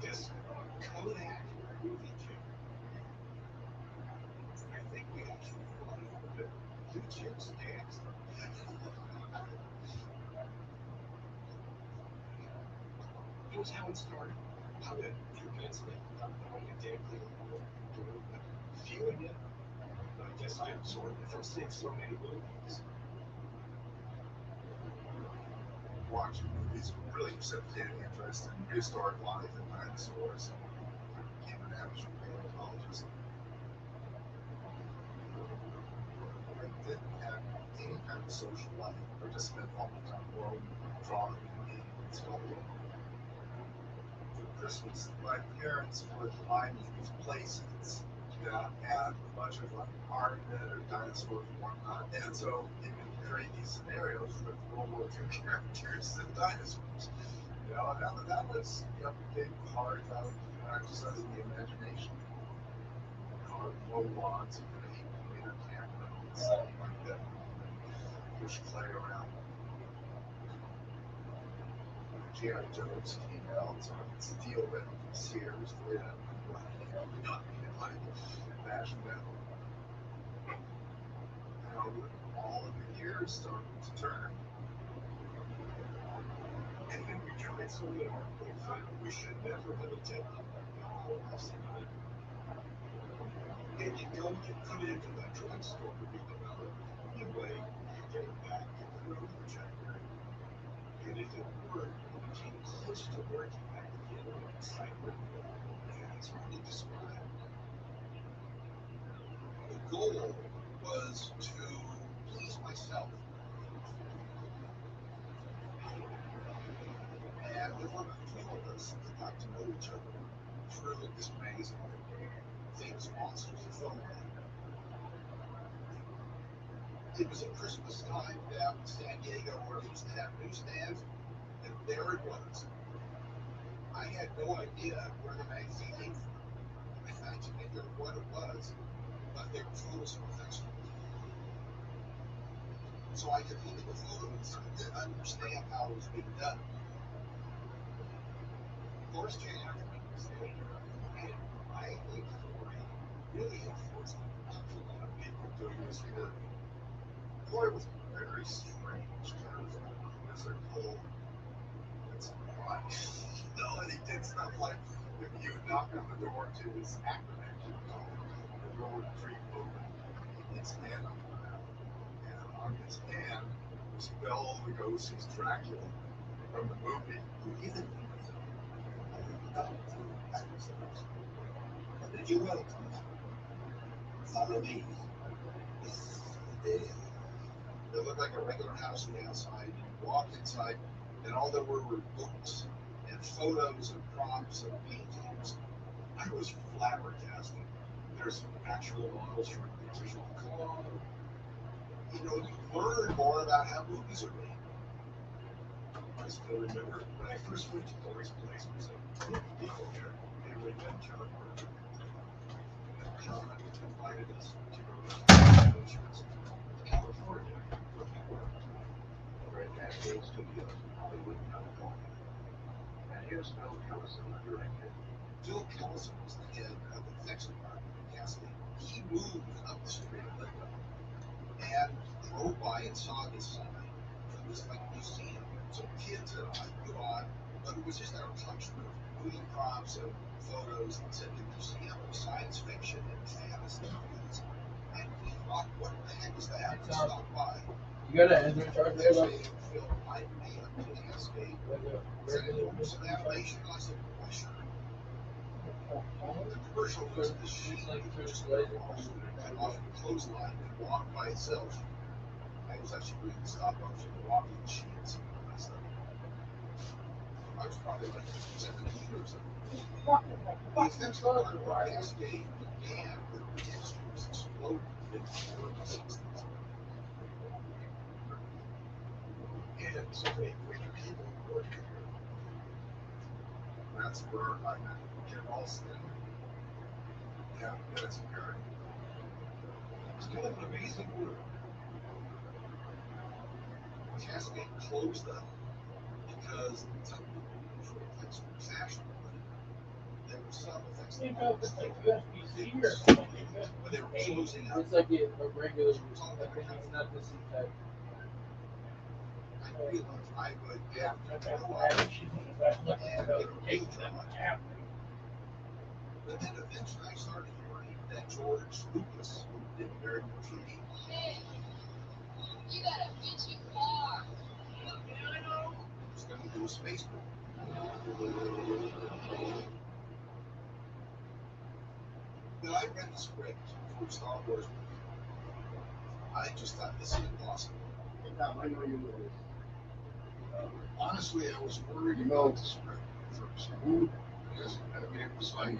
This Kodak movie camera. I think we actually bought it from the Blue Chips days. Here's how it started. I would convince me without knowing a damn thing what we were doing, but viewing it, I guess I absorbed it from seeing so many movies. Watching movies really precipitated interest in prehistoric life and dinosaurs, and became an amateur paleontologist. I didn't have any kind of social life. I just spent all my time alone, drawing and eating and sculpting. For Christmas, my parents would buy me these playsets that had a bunch of armament or dinosaurs and whatnot. And so you could create these scenarios with World War II characters and dinosaurs. You know, that was a big part of exercising the imagination. You know, low logs with an 8mm camera and something like that. Push clay around. G.I. Joe's came out, so I could steal them from Sears for them. Not like imagine that. How all of the gears started to turn. And then we tried so hard, both that we should never have attempted the whole lesson. And you go, you put it into that drugstore to be developed. Anyway, you get it back, you put it on the projector. And if it worked, when it came close to working, that feeling of excitement, yeah, it's hard to describe. The goal was to please myself. And there were a few of us that got to know each other through this magazine, Famous Monsters of Filmland. It was at Christmas time down in San Diego where they used to have newsstands, and there it was. I had no idea where the magazine came from. I didn't know what it was, but they were photos of professionals. So I could look at the photos and understand how it was being done. Forrest J. Ackerman was the owner of it, and I think Corey really influenced an awful lot of people doing this work. Corey was a very strange character. I said, "Oh, that's fun." No, and he did stuff like if you knock on the door to his acrobat, the door would creak open. He'd stand up on that, and on his hand was Bela Lugosi's Dracula from the movie. He didn't know himself. I think he got it through exercise. Did you will? Follow me. It looked like a regular house on the outside. You walked inside, and all there were books and photos and props and paintings. I was flabbergasted. There's actual models from the original car. You know, you learn more about how movies are made. I still remember when I first went to Dory's place, there was a group of people there. They were in John Burger. And John invited us to go to California. We're at Cascade Studios in Hollywood, California. And here's Phil Kellison, the director. Phil Kellison was the head of the effects department at Cascade. He moved up the street and drove by and saw this sign. It was like a museum. So kids and I put on, but it was just our collection of movie props and photos that said the Museum of Science Fiction and Fantasy. And we thought, what the heck is that? We stopped by. You got an Android charger there, though? Phil invited me up to Cascade. Said, some animation. I said, why, sure. The commercial was the sheet that just cut off the clothesline and walked by itself. I was actually reading the stop motion and walking the sheet and seeing all that stuff. I was probably like 17 or something. The effects department of Cascade began when the industry was exploding in the early 60s. And so many great people working here. That's where I met Ken Alston. Yeah, that's good. It's kind of an amazing work. Cascade closed up because some effects were fashionable. There were some effects that were USB-C or something. but they were closing up. It's like a regular, I think it's not the C type. I realized I would have to grow up and get a real job. But then eventually I started learning that George Lucas did very much for me. Hey, you got a bitchy car. I was going to do a space movie. When I read the script for Star Wars movie, I just thought this is impossible. I know you know this. Honestly, I was worried about the script at first. Because, I mean, it was like,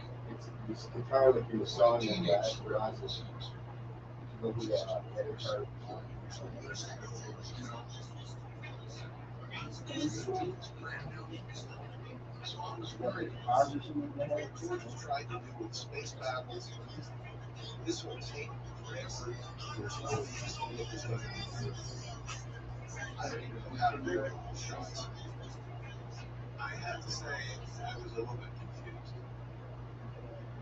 It's entirely from the song and teenage that script. Rogers. You know who that editor? So years ago, you know, it's brand new. So I was worried. What George tried to do with space battles, this will take forever. There's no way this is going to be good. I don't even know how to do it. Shots. I have to say, I was a little bit confused.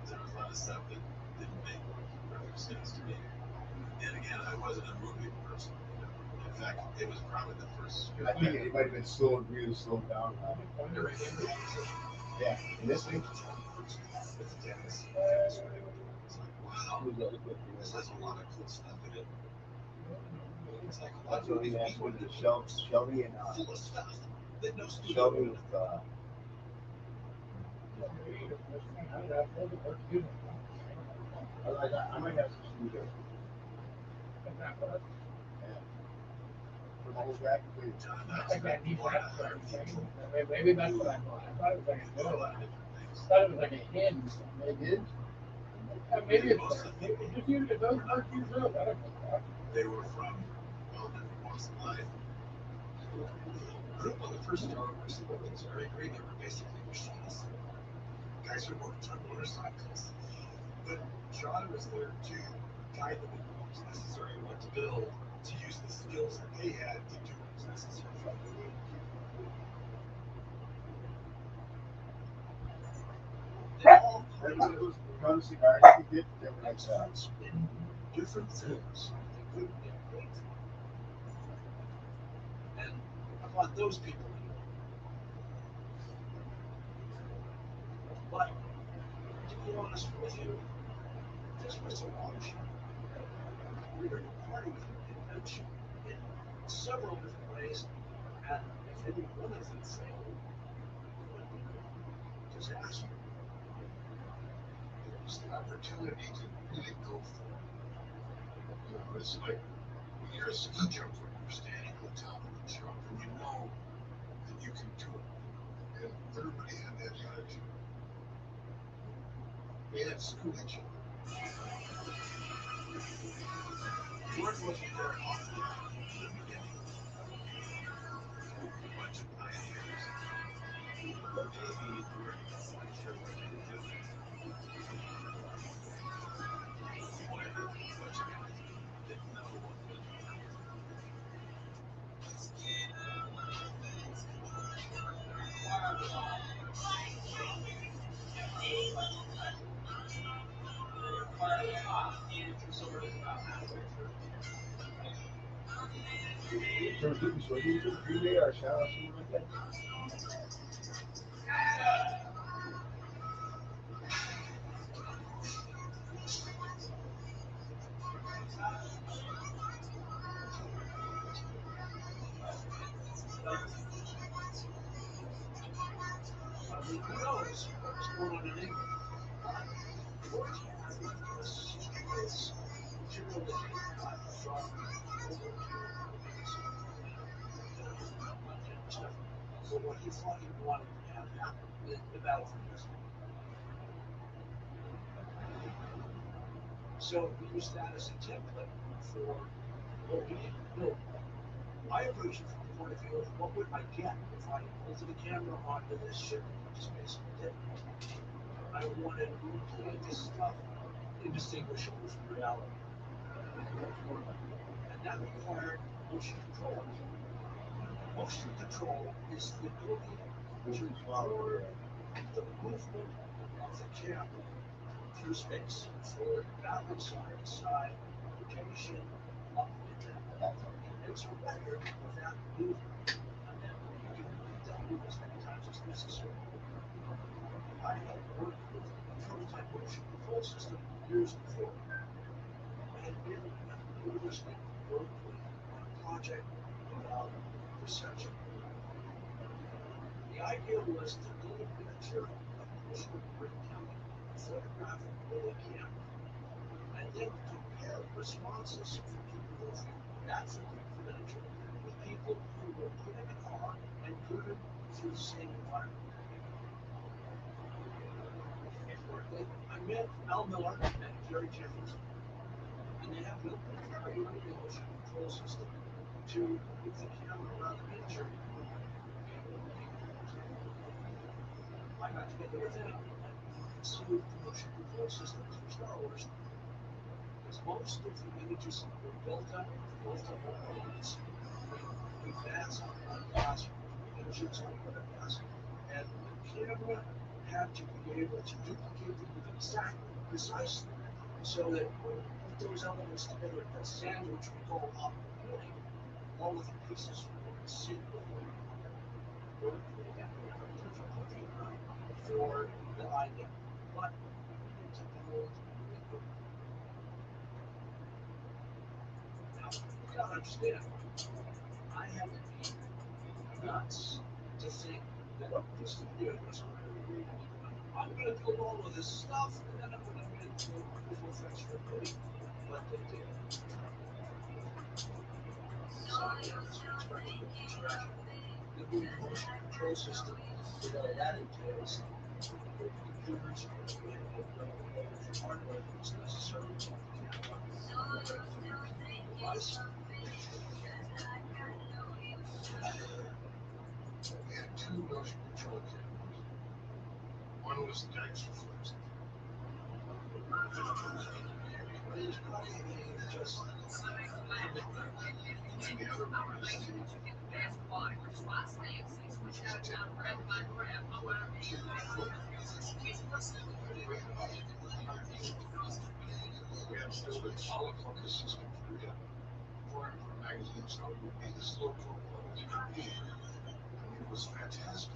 There was a lot of stuff that didn't make perfect sense to me. And again, I wasn't a movie person. In fact, it was probably the first I think it might have been slowed, really slowed down. Yeah, in this thing. It's tennis. It's like, wow, this has a lot of cool stuff in it. It's like a lot That's of what movies we asked people with do. Shelby and Full of stuff that no studio Shelby would. with I might have some studio. Yeah. For the whole track, please. Maybe that's what I thought. I thought it was like a A good lot of one. different things. I thought it was like a hidden. It is? Maybe it's just use it. Those aren't used up. I don't know. They were from all different walks of life. The group on the first Star Wars was very great. They were basically machinists. Guys who worked on motorcycles. But John was there to guide them in what was necessary and what to build, to use the skills that they had to do what was necessary for the movie. It was fun cigars you get. They were like In different things that couldn't get built. And want those people anymore. But to be honest with you, this was a long shot. We were part of the convention in several different ways, and if any one of them failed, it would be a disaster. It was the opportunity to really go for it. You know, it's like when you're a ski jumper, you're standing on top of the jump and you know that you can do it. And everybody had that attitude. We had to school each other. George wasn't very often in the beginning. A bunch of pioneers. Maybe we're quite sure what they did. Whatever, a bunch of guys didn't know what was happening. So you took Green Day or shout out something like that? I mean, who knows what's going on in England? But George had this material that he got from World War II stuff for what he thought he wanted to have happen in the battle for Houston. So we used that as a template for what we built. My version from the point of view of what would I get if I bolted the camera onto this ship and just basically did. I wanted to make this stuff indistinguishable from reality. And that required motion control. Motion control is the ability to record the movement of the camera through space, forward, backward, side to side, rotation, up and down. It's a record of that movement, and then you can repeat that movement as many times as necessary. I had worked with a prototype motion control system years before. I had been at the University of Berkeley on a project about perception. The idea was to build a miniature of motion counting, photographic with a camera, and then compare responses from people who flew that miniature with people who were put in a car and driven through the same environment. I met Al Miller and Jerry Jeffers, and they have built a very early motion control system to move the camera around the miniature. I got together with them and we conceived the motion control systems for Star Wars. Because most of the images were built up modes, vast glass images on the glass, and the camera had to be able to duplicate them exactly, precisely, so that when you put those elements together, that sandwich would go up really, all of the pieces would sit with difficulty for the idea. But we need to build now, you gotta understand, I have to be nuts to think that this studios I'm gonna build all of this stuff and then I'm gonna make visual effects for a movie. But they did. The movie motion control system, you know, that entails the computers and hardware that's necessary to device. We had two motion control cameras. One was Dykes reflex. There's probably just And the other one is the which is a 10 we have to do an autofocus system for it. reporting for a magazine, so it would be as local as it could be. I mean, it was fantastic.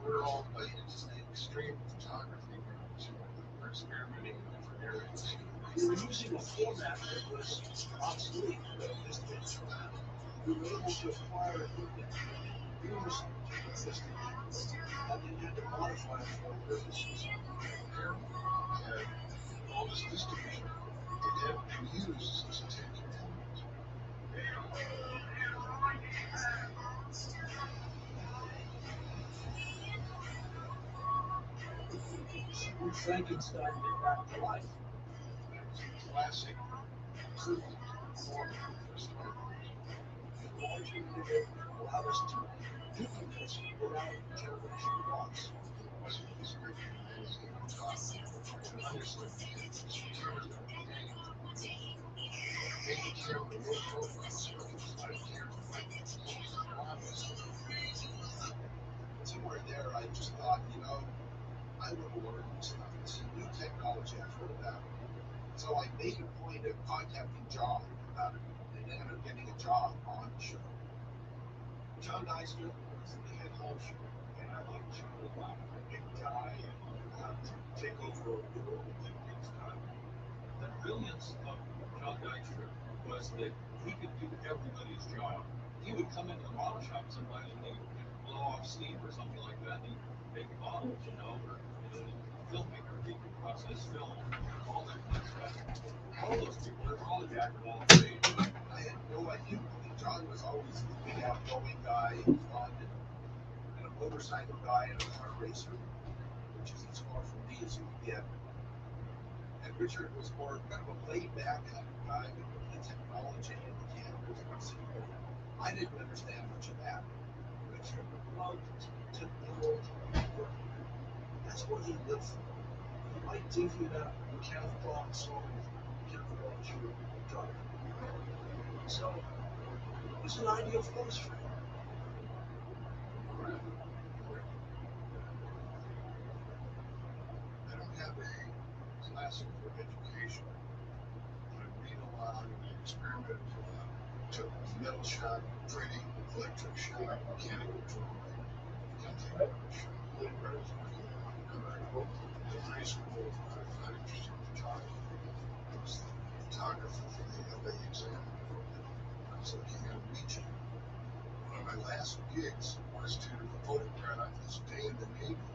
We're all into extreme photography now, so we're experimenting in different areas. We were using a format that was obsolete at this point. We were able to acquire equipment from numerous existing people, and then had to modify it for our purposes. And all this distribution that had been used as a Ten Commandments. We Frankenstein it back to life. It was a classic curtain format for stories. Technology allowed us to do this without generation loss. It wasn't as great for the magazine on top. And understood the cameras that were hanging. Made the camera low profile so I could fly the camera like So somewhere there, I just thought, I want to learn this stuff. It's a new technology I've heard about. So I made a point of contacting John about it and ended up getting a job on the show. John Eisner was the head honcho, and I liked John a lot. A big guy and knew how to take over a world and get things done. The brilliance of John Dykstra was that he could do everybody's job. He would come into the model shop sometimes and he'd blow off steam or something like that. He'd make bottles, or a filmmaker, he could process film, all that kind of stuff. All those people, they're all a jack of all trades. I had no idea. John was always the big outgoing guy and fun and a motorcycle guy and a car racer, which is as far from me as you can get. And Richard was more kind of a laid back kind of guy, but the technology and the cameras and everything. I didn't understand much of that. Richard Loved to build work. That's what he lived for. He might give you that mechanical on song, mechanical on shoe, drive. So it was an ideal place for him. I don't have a classic for education. I read a lot and I experiment a lot. Took metal shop, printing, electric shop, mechanical drawing, container shop, letters, in high school, I got interested in photography. I was the photographer for the LA exam. I was looking at a region. One of my last gigs was to photograph this day in the Navy.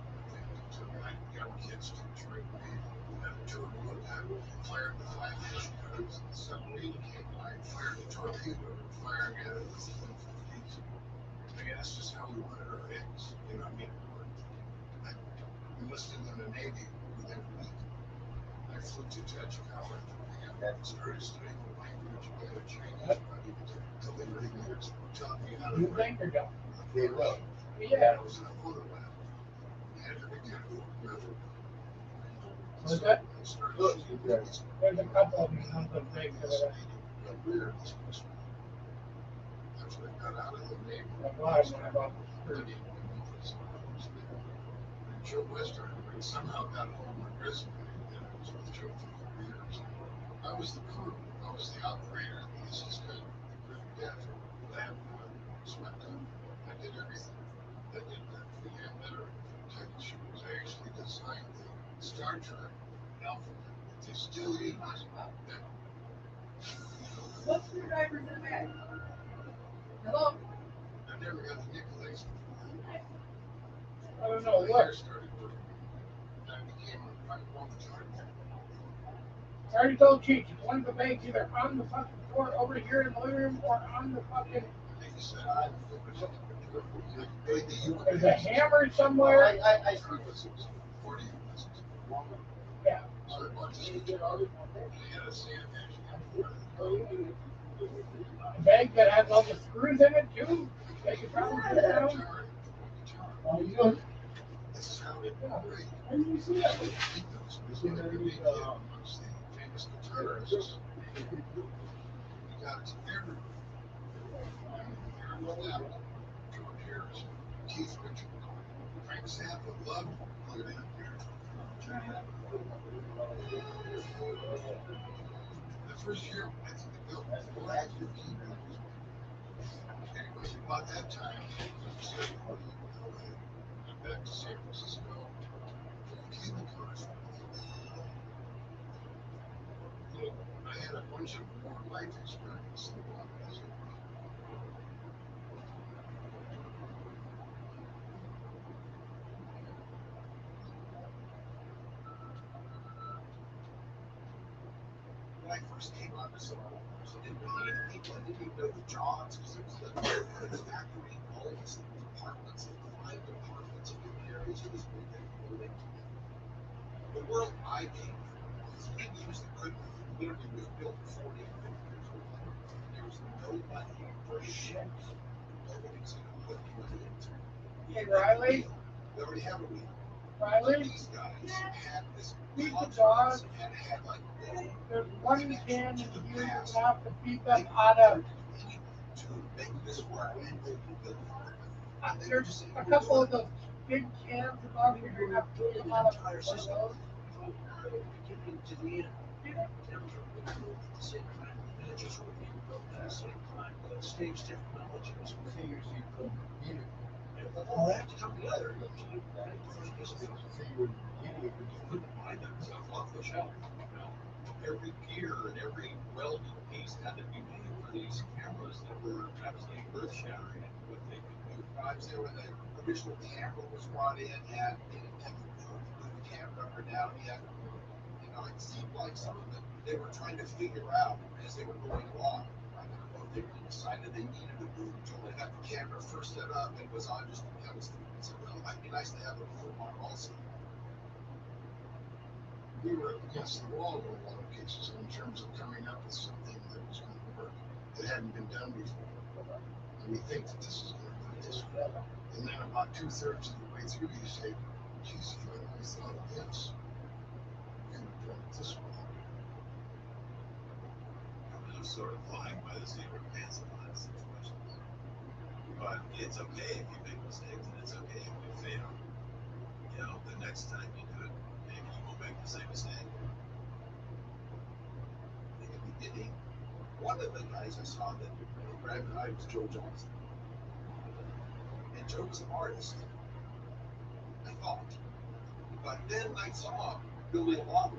So I got kids to train the Navy. At a tour one time, fired the 5-inch guns, the submarine came by, fired a torpedo, and firing at it with the 150s. I mean, that's just how we wanted our eggs. I enlisted in the Navy within a week. I flew to Tachikawa and started studying the language of the Chinese until they really taught me how to You write. think or don't? They will. Yeah. I was in a photo lab. I had every kind of photographic. Was that? I started Look, shooting yeah. these There's a couple of them, not the big. weird this was. That's what I got out of the Navy. Like mine when I bought the screw. And Joe Western somehow got a hold of my resume, and I was with Joe for 4 years. I was the crew. I was the operator. This is kind of the good dad for lab spectrum. I did everything. I did that for the better title shows. I actually designed the Star Trek alphabet. They still use that. What screwdrivers in the bag? Hello? I never got the Nicolai's. I don't know My what. hair started growing. I became a photographer. I already told Cheech, one of the bags either on the fucking floor over here in the living room or on the fucking. There's a hammer somewhere. I Yeah. So I bought this guitar. I had a sand machine. A bag that has all the screws in it too. They could probably put it down. Oh, you know. This is how it operated. Where did you see that? This was a big deal amongst the famous guitarists. We got it to everywhere. Eric Clapton, George Harrison, Keith Richards, Frank Zappa loved putting it here. The first year, I think the We'll actually keep it. Anyways, about that time, I started working in LA. I'm back to San Francisco. Cable cars. You know, I had a bunch of more life experience than what I was in. When I first came on this I didn't know any people. I didn't even know the jobs because it was the factory, all these departments, like 5 departments in different areas of this big building. The world I came from was big used equipment literally was built 40 and 50 years old. There was nobody for shit. Nobody's going to put money into it. Hey, Riley? They already have a wheel. Riley? These guys had this Feed the club dogs. and had like There's one can in here you're gonna have to feed them out of. to make this work and to build it. There's a couple of those big cans of dog food you're gonna have to feed them out of. Entire system from the beginning to the end. Never really built at the same time. The miniatures were being built at the same time. The stage technologies were So you could beat it. all have to come together. So you would beat it. You couldn't buy that stuff off the shelf. Every gear and every welded piece had to be made for these cameras that were absolutely earth shattering what they could do. I was there when the original camera was brought in and they didn't have the ability to move the camera up or down yet. You know, it seemed like some of it they were trying to figure out as they were going along. I don't know if they really decided they needed to move until they got the camera first set up and was on just I said, well, it might be nice to have a move on also. We were up against the wall in a lot of cases in terms of coming up with something that was going to work that hadn't been done before. And we think that this is going to work this way. And then about 2/3 of the way through, you say, geez, if I only thought of this, we could have done it this way. I'm sort of flying by the seat of our pants in a lot of situations. But it's okay if you make mistakes, and it's okay if you fail. You know, the next time you do it, maybe you won't make the same mistake. In the beginning, one of the guys I saw that grabbed an eye was Joe Johnson. And Joe was an artist, I thought. But then I saw him building a log.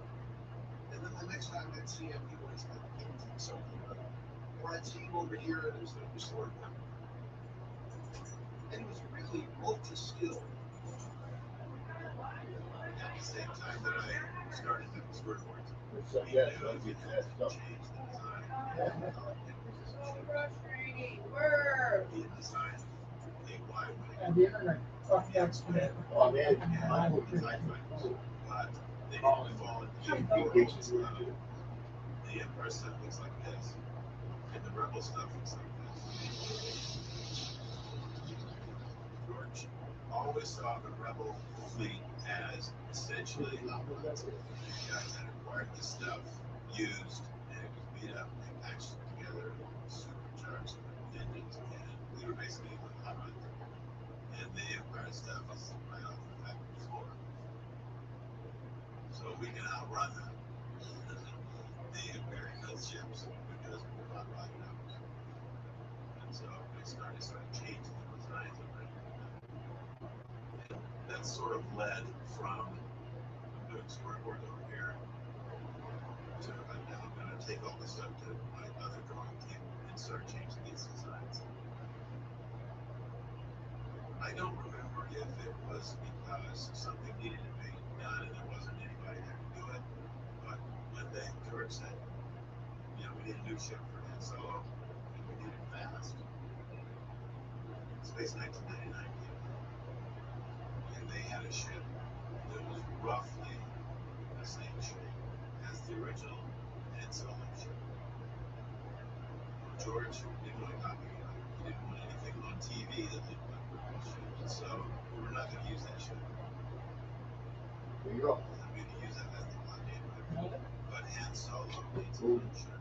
And then the next time I'd see him, he was like painting something. Or I'd see him over here and there's a sword gun. And he was really multi-skilled. At the same time that I started doing storyboards. So yeah, we had to change the design. The design, the wide And the internet. Oh man, my whole design was cool. But they didn't fall into the worlds of the Empire stuff looks like this. And the Rebel stuff looks like this. George always saw the Rebel fleet as essentially guys that acquired this stuff, used, and it was beat up and patched together, supercharged engines, and we were basically able to outrun them. And the Empire stuff is right off the factory floor. So we can outrun them. The American ships because we're not right now. And so we started changing the designs of it. And that sort of led from doing storyboards over here to now I'm going to take all this stuff to my other drawing team and start changing these designs. I don't remember if it was because something needed to be done and there wasn't anybody there to do it, but when George said, you know, we need a new ship for Han Solo, and we need it fast. Space 1999 came out, and they had a ship that was roughly the same shape as the original Han Solo ship. George didn't want to copy it. He didn't want anything on TV that looked like the ship, and so we were not going to use that ship. There you go. And we could use that as the plot name, but Han Solo needs a new ship.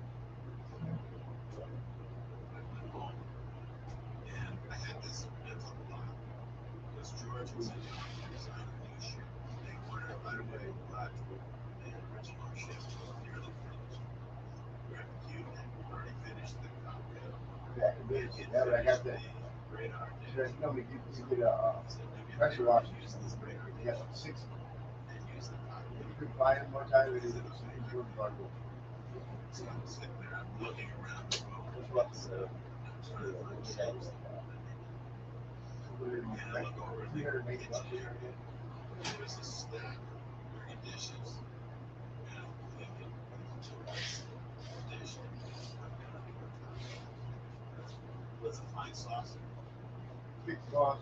I went home and I had this mental block because George was in to design a new ship. They ordered it right away, but the original ship was nearly finished. Grab a cube and already finished the cockpit. Yeah, now that I got that, Radar. you know, you get a pressure washer. You got 6 of them. And use the cockpit. You could buy them one time and it's good bundle. So I'm sitting there, I'm looking around the room. That's what I'm trying to find shapes. And I look over at the kitchen area. There's a stack of dirty dishes. And I'm thinking, what's the dish? What's a fine saucer? big sauce.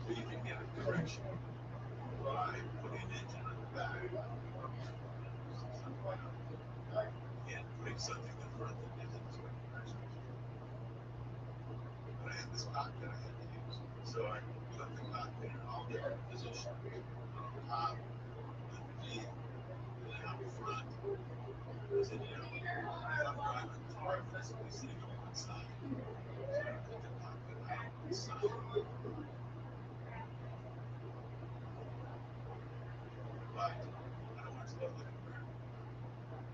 So you can get a correction by putting an engine on the back. And putting something in front that isn't to it. But I had this cockpit I had to use. So I put the cockpit in all different positions. On top, the V, and then up front. Because then, you know, if I'm driving the car, I'm physically sitting on one side. So I put the cockpit out on one side. But I don't want it to look like a bird.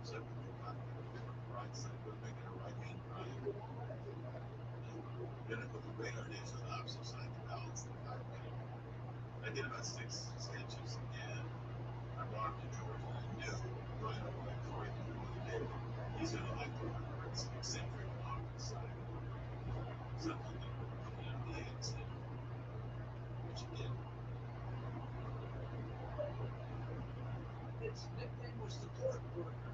So I put the cockpit on the right side, but making a right-hand drive. Then I put the radar dish on the opposite side to balance the cockpit. I did about 6 sketches, and I brought them to George, and I knew right away before he knew what he did. He's going to like the one where it's eccentric on the side. Something that, you know, the eggs did. Which he did. Its nickname was the pork burger.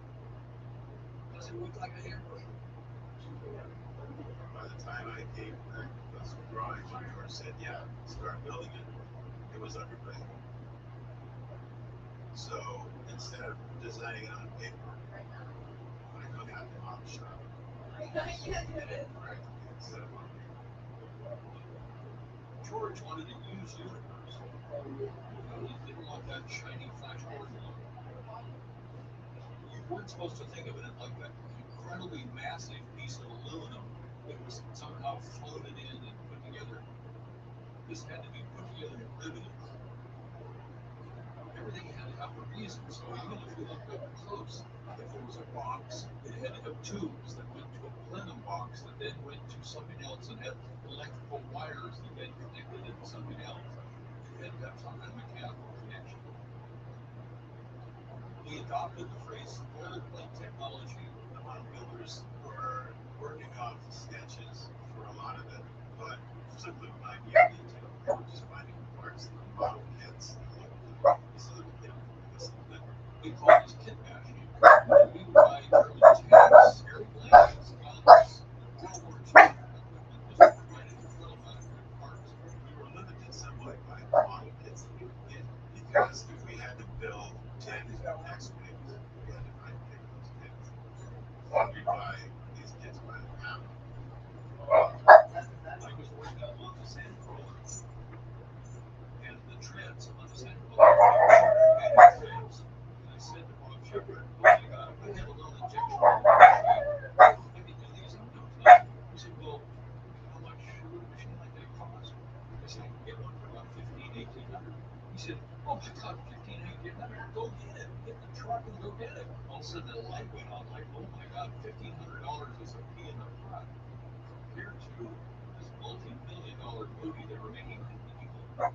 Does it look like a hamburger? By the time I gave back those drawings, when George said, yeah, start building it, it was underway. So instead of designing it on paper, I hung out in the model shop. Practically instead of on paper. George wanted a used universe. He didn't want that shiny flashboard look. You weren't supposed to think of it like that incredibly massive piece of aluminum that was somehow floated in and put together. This had to be put together in riveting. Everything had to have a reason, so even if you looked up close, if there was a box, it had to have tubes that went to a plenum box that then went to something else and had electrical wires that then connected it to something else. It had to have some kind of mechanical connection. He adopted the phrase boilerplate technology. The model builders were working off sketches for a lot of it, but took them about a year into just finding parts, model kits. So, you know, We called this kit bashing. We would buy German tanks, airplanes, guns, World War II equipment just right in front of factory parts. we were limited somewhat by the model kits that we could get. Because if we had to build 10 X-Wings, we had to pick those kits. We'd buy these kits by the pound. I was working on the Sandcrawler, and the treads on the Sandcrawler were treads. And I said to Bob Shepard, oh my God, if I had a little injection molding machine, I could do these in no time. He said, well, how much would a machine like that cost? I said, I can get one for about $1,500, $1,800. He said, oh my God, $1,500, $1,800, go get it. Get the truck and go get it. All of a sudden, the light went on like, oh my God, $1,500 is a pea in the pot compared to this multi-million-dollar movie they were making in Evil that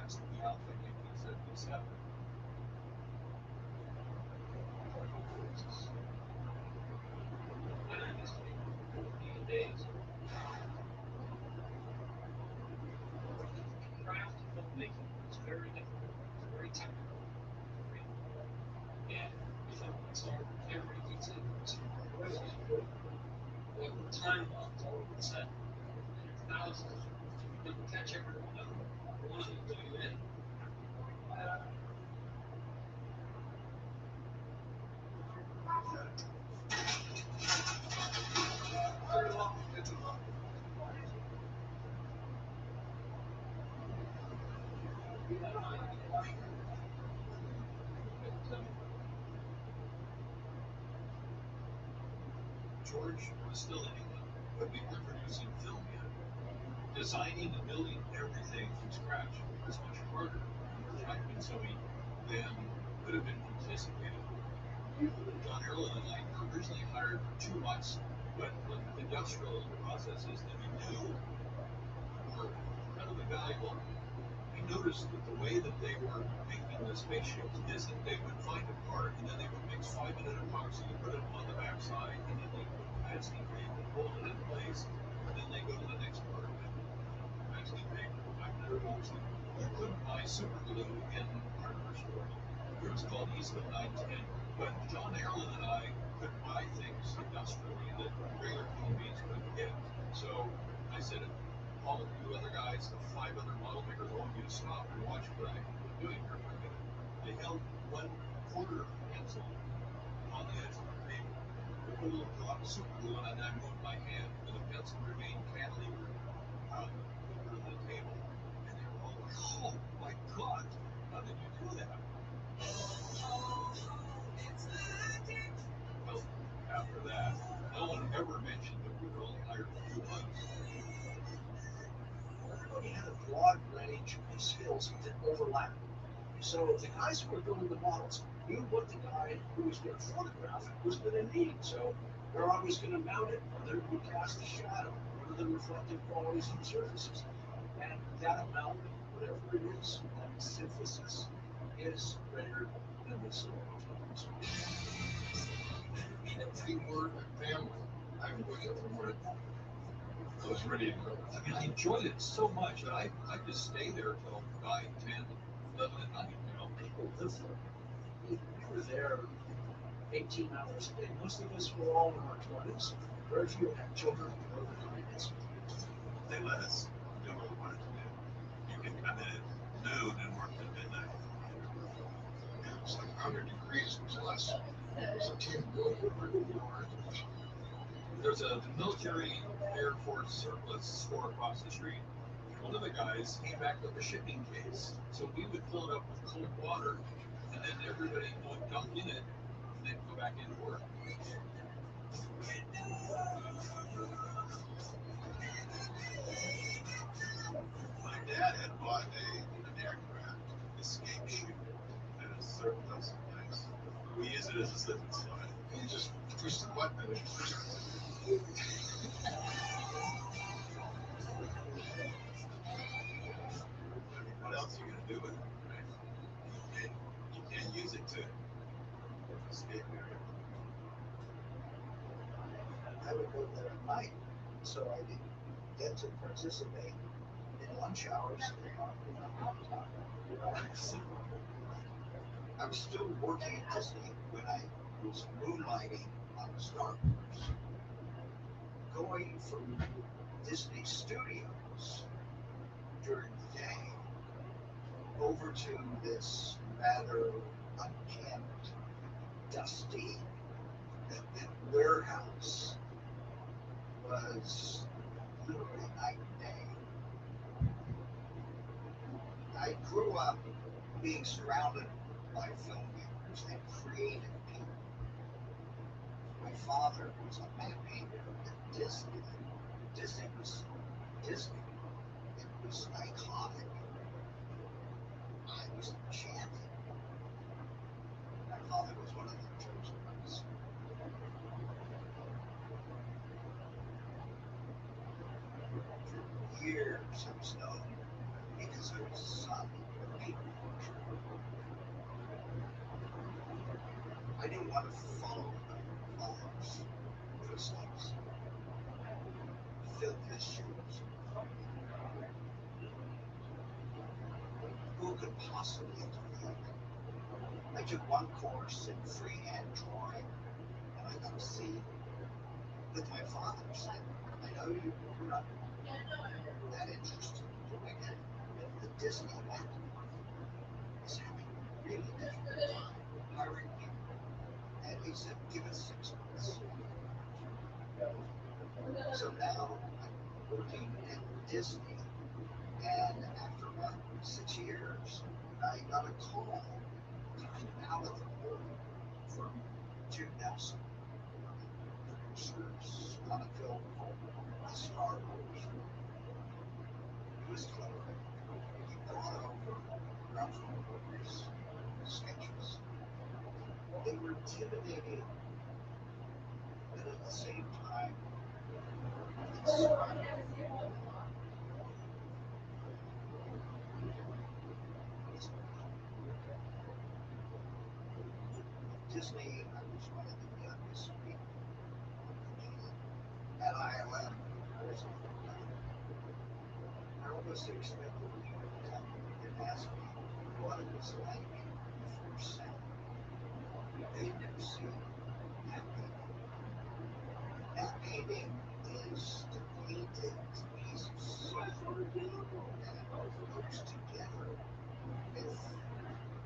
has to be out by 1977. And it's 14 days. Craft filmmaking is very difficult. It's very technical. And if it's hard, everybody keeps it. Well, the time bombs all over the set. Thousands. You couldn't catch everyone. One of them going in. George was still in England, but we weren't producing film yet. Designing and building everything from scratch was much harder and more time-consuming than could have been anticipated. John Erlin and I were originally hired for 2 months but the industrial processes that we do were kind of invaluable. I noticed that the way that they were making the spaceships is that they would find a part and then they would mix 5-minute epoxy and put it on the backside, and then they put masking tape and hold it in place, and then they go to the next part and masking tape and 5-minute epoxy. You couldn't buy super glue in hardware stores. It was called Eastman 910. But John Allen and I could buy things industrially that regular human beings couldn't get. So I said, all of you other guys, the 5 other model makers, I want you to stop and watch what I'm doing here for a minute. They held 1/4 pencil on the edge of the table. They put a little drop of super glue on it, and I moved my hand, and the pencil remained cantilevered over the table. And they were all like, oh my God, how did you do that? Well, after that, no one ever mentioned that we were only hired a few months. Everybody had a broad range of skills that overlapped. So the guys who were building the models knew what the guy who was going to photograph was going to need. So where I was going to mount it, whether it would cast a shadow, what are the reflective qualities of the surfaces. And that amount, whatever it is, that synthesis is rendered in the soil. Teamwork and family. I was up for morning. I was ready to go. I mean, I enjoyed it so much that I just stay there till 9, 10, 11 at night. You know, People live there. We were there 18 hours a day. Most of us were all in our 20s. Very few had children below the 90s. they let us do what we wanted to do. You can come in at noon and work till midnight. It was like 100 degrees plus. So team building really hard. There's a military Air Force surplus store across the street. One of the guys came back with a shipping case. So we would fill it up with cold water, and then everybody would dunk in it, and then go back into work. My dad had bought an aircraft escape chute at a surplus place. We use it as a slip and slide. You just push the button and it What else are you gonna do with it? Right? You can't use it to escape area. I would go there at night, so I didn't get to participate in lunch hours. I was still working at Disney when I was moonlighting on Star Wars. Going from Disney Studios during the day over to this rather unkempt, dusty warehouse was literally night and day. I grew up being surrounded by filmmakers and creative people. My father was a map painter at Disney. Disney was Disney. It was iconic. I was enchanted. My father was one of the chosen ones. For years I was known because I was the son of a people watcher. I didn't want to follow my father's footsteps, fill his shoes. Who could possibly do that? I took one course in freehand drawing, and I got a C. But my father said, I know you're not that interested in doing it, but Disneyland is having a really difficult time hiring people. And he said, give us 6 months. So now I'm working at Disney, and after about 6 years, I got a call out of the blue from Jim Nelson, producers on a film called Star Wars. He was clever. He brought over Ralph Moore's sketches. They were intimidating, but but at the same time, it's Disney, I was one of the youngest people at ILM. I almost expected people to come and ask me what it was like before sound. They'd never seen that painting. That painting is the painted piece of silver and it goes together with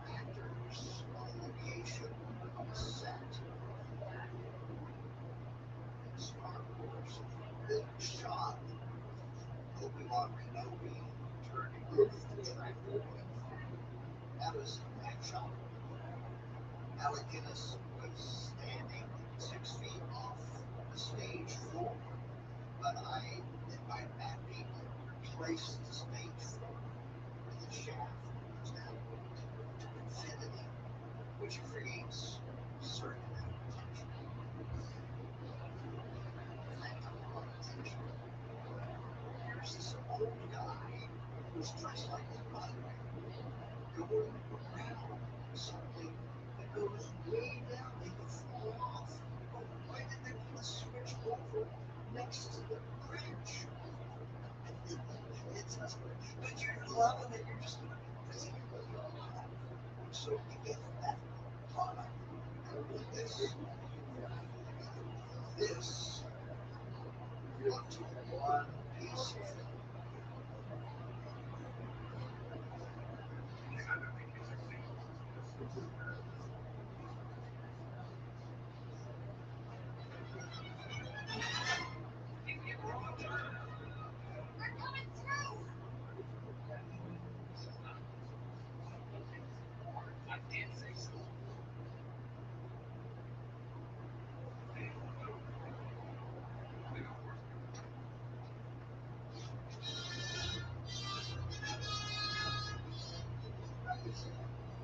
actors on location on a set in Star Wars. The shot of Obi-Wan Kenobi turning off the tractor. That was that shot. Alec Guinness was standing 6 feet off the stage floor, but I, in my mapping, replaced the stage floor with a shaft that goes down to infinity, which creates circular tension. That kind of tension. There's this old guy who's dressed like his mother, going around something that goes way down. He could fall off. Oh, why did they put the switch over next to the bridge? It's not, but you're loving it. You're just busy with your life. So if that product and this onto one piece of film.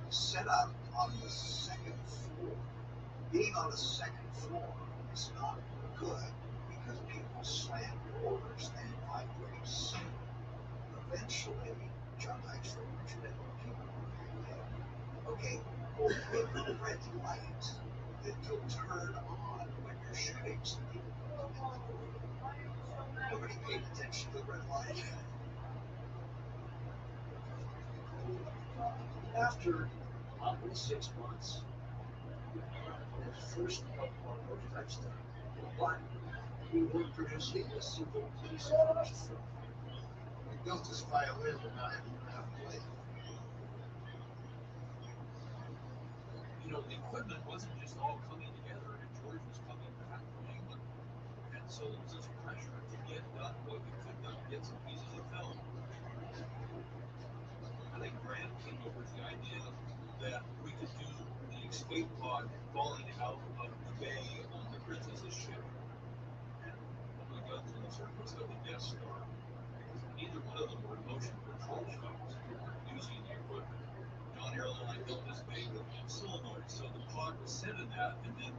Set up on the second floor. Being on the second floor is not good because people slam doors and it vibrates. Eventually, John Dykstra mentioned it. Okay, well, with the red light that you'll turn on when you're shooting something. Nobody paid attention to the red light. After probably 6 months, the first prototypes done, but we were producing a single piece of finished film. We built this violin and I didn't know how to play it. You know, the equipment wasn't just all coming together, and George was coming back from England. And so there was this pressure to get done what we could not get some pieces of film. I think Graham came up with the idea that we could do the escape pod falling out of the bay on the princess's ship. And we got through the surface of the Death Star. Neither one of them were motion control shots using the equipment. John Arlen and I built this bay with solenoids, so the pod was set in that, and then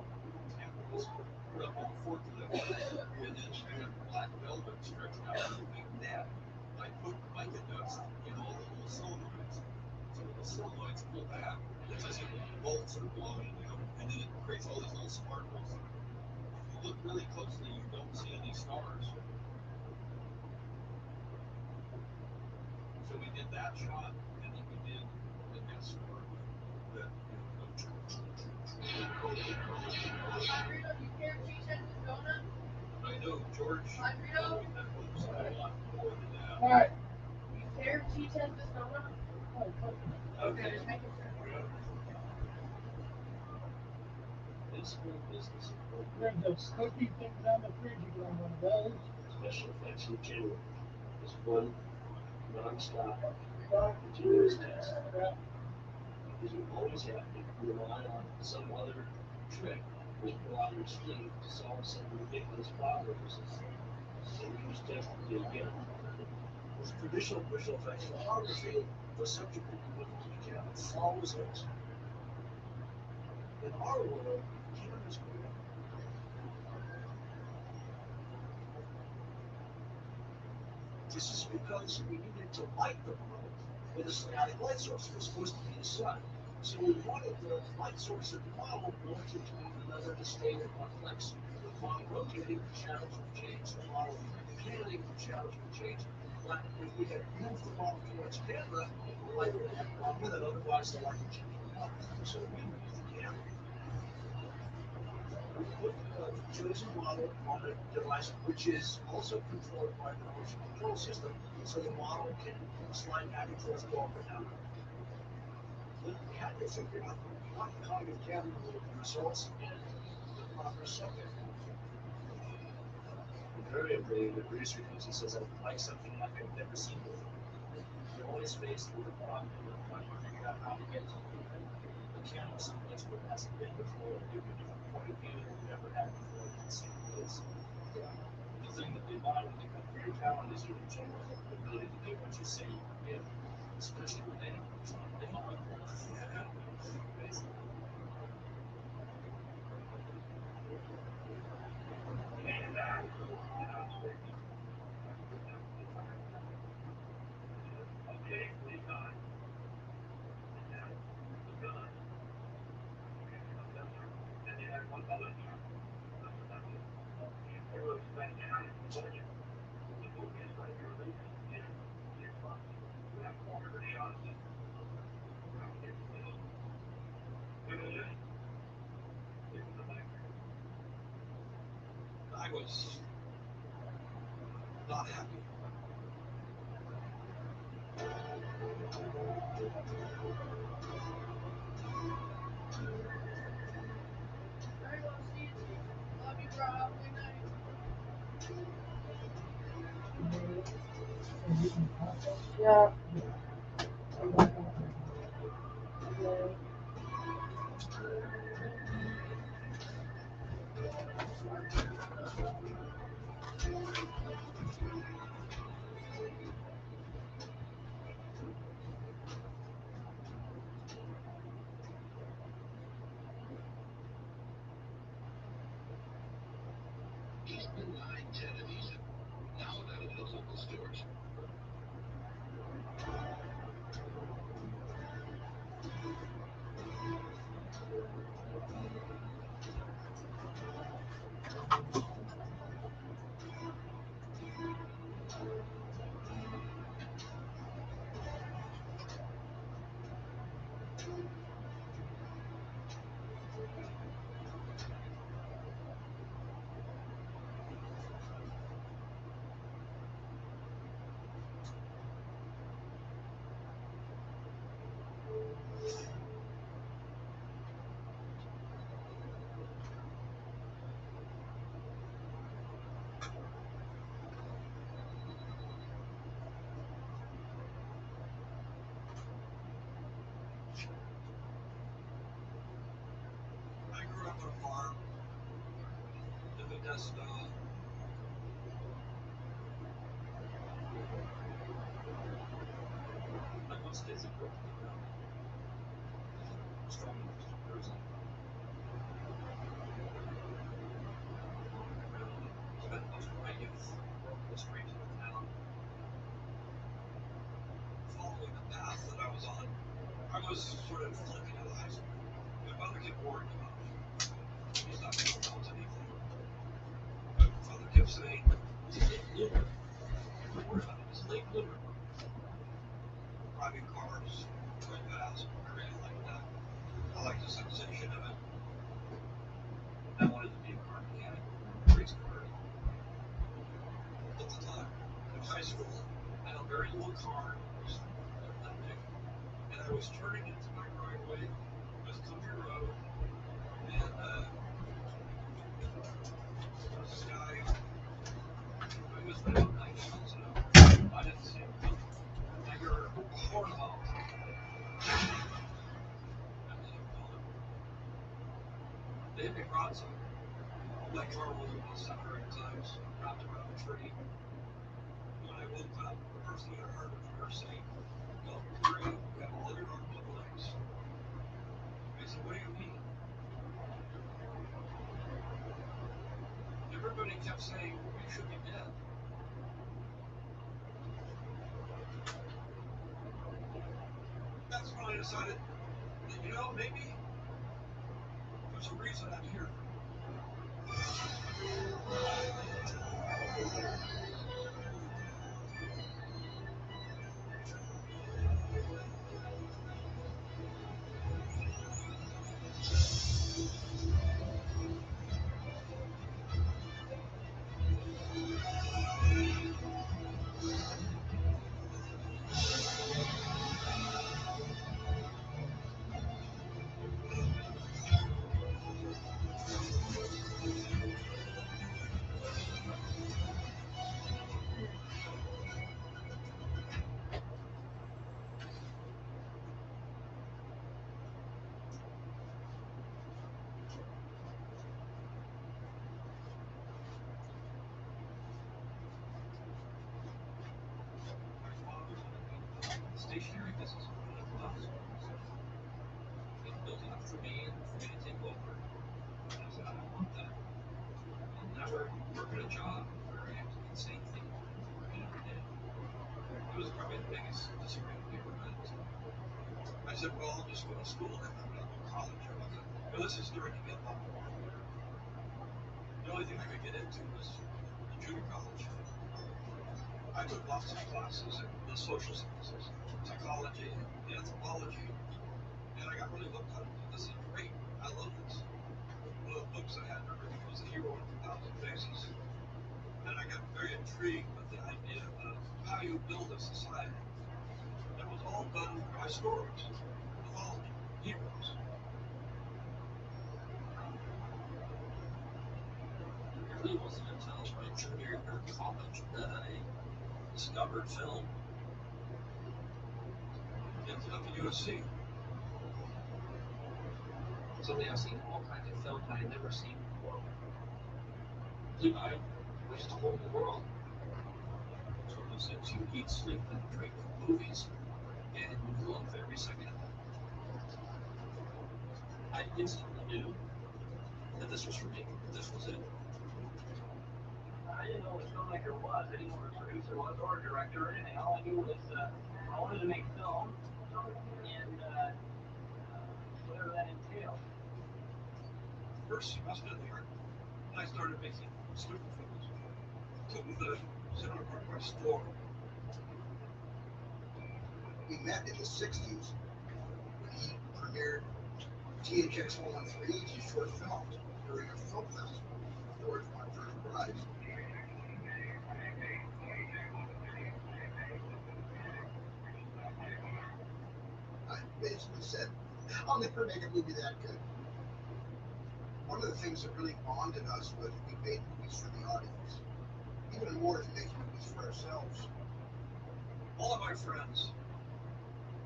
Taproot was put up on a forklift, and then we had black velvet stretched out with a big net. I put mica dust in all the little solenoids. So when the solenoids pull back, it's as if bolts are blowing, you know, and then it creates all these little sparkles. If you look really closely, you don't see any stars. So we did that shot, and then we did the Death Star. That, I know, George. That was a lot more than that. Alright. You care cheesehead this donut? Okay, just make it sure. This whole business of There's those cookie things on the fridge. You want one of those? special effects in general is one non-stop, continuous test. Because you always have to rely on some other trick to go out and scheme to solve some ridiculous problems and use test again. With traditional visual effects photography, the subject will be with the camera always is. In our world, cameras This is because we needed to light the model with a static light source. It was supposed to be the sun. So we wanted the light source of the model pointed to another state of flux. The model rotating, the shadows would change. The model panning, the shadows would change. But if we had moved the model towards camera, the light would have gone with it. Otherwise, the light would change the model. So we used the camera. We put the chosen model on a device which is also controlled by the motion control system, so the model can slide back and forth, go up and down. We had to figure out what kind of camera would results in the proper subject. Invariably, the producer comes and says, I would like something like I've never seen before. You're always faced with a problem of trying to figure out how to get to the camera someplace where it hasn't been before, give you a different point of view than you've ever had before in the same place. The thing that they buy when they come for your talent is your general ability to give what you say you can give, especially with animals. They don't like that. Basically. Okay, leave on. And now, the gun. And they had one other gun. They were spending time in the budget. The movie is like you're releasing in 6 months. You have 400 shots. I was not happy. Very well, see you, T. Love you, bro. Good night. Yeah. Just been 9-10 of these. Now available at local stores. I grew up on a farm in Modesto. Like most kids that grow up in the valley, strong enough to cruise on. Spent most of my youth roaming the streets of the town, following the path that I was on. I was sort of flipping out of high school. My mother kept worrying about me. He's not going to amount to anything. My father kept saying, he's a late bloomer. Don't worry about him, he's a late bloomer. Driving cars, going fast, or anything like that. I liked the sensation of it. I wanted to be a car mechanic, race cars. At the time, in high school, I had a very little car. It was that big. And I was turning into my driveway with country road. And there was this guy who was about 9 miles an hour. I didn't see him coming. I heard a horn honk. That was him calling. They hit me broadside. My car rolled about 7 or 8 times, wrapped around a tree. When I woke up, the first thing I heard was her saying, "Don't worry, you have all your arms and legs." I said, "What do you mean?" Everybody kept saying, "You should be dead." decided that, you know, maybe there's a reason I'm here. My father wanted me stationary business at the house. He built it up for me and for me to take over. And I said, I don't want that. I'll never work at a job where I have to do the same thing over and over again every day. It was probably the biggest disagreement we ever had. I said, well, I'll just go to school and I'm not go to college. But this is during the Vietnam War. The only thing I could get into was the junior college. I took lots of classes in the social sciences, psychology, anthropology, and I got really hooked on it. This is great. I love this. One of the books I had and everything was The Hero with 1,000 Faces. And I got very intrigued with the idea of how you build a society. It was all done by stories, mythology, heroes. It really wasn't until my junior year of college that I discovered film. Ended up at USC. Suddenly I've seen all kinds of films I had never seen before. I was just a whole new world. So since you eat, sleep, and drink movies, and you love every second of them, I instantly knew that this was for me, that this was it. I didn't know what a filmmaker was. I didn't know what a producer was or a director or anything. All I knew was I wanted to make film and whatever that entailed. First semester there, I started making student films. So with the Center Park by Storm. We met in the 60s when he premiered THX 113, his short film, during a film festival. George won first prize. I basically said, I'll never make a movie that good. One of the things that really bonded us was we made movies for the audience, even more than making movies for ourselves. All of my friends,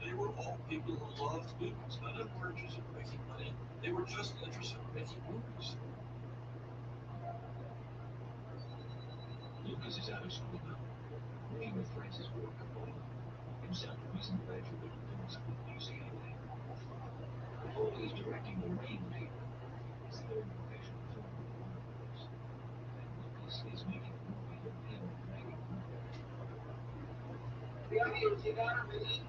they were all people who loved movies. None of them were interested in making money. They were just interested in making movies. Lucas is out of school now, working with Francis Ford Coppola, himself a recent graduate of film school at UCLA. Coppola is directing The Rainmaker, his third professional film with Warner Bros. And Lucas is making a movie with him and Maggie Cooper. The idea is you gotta really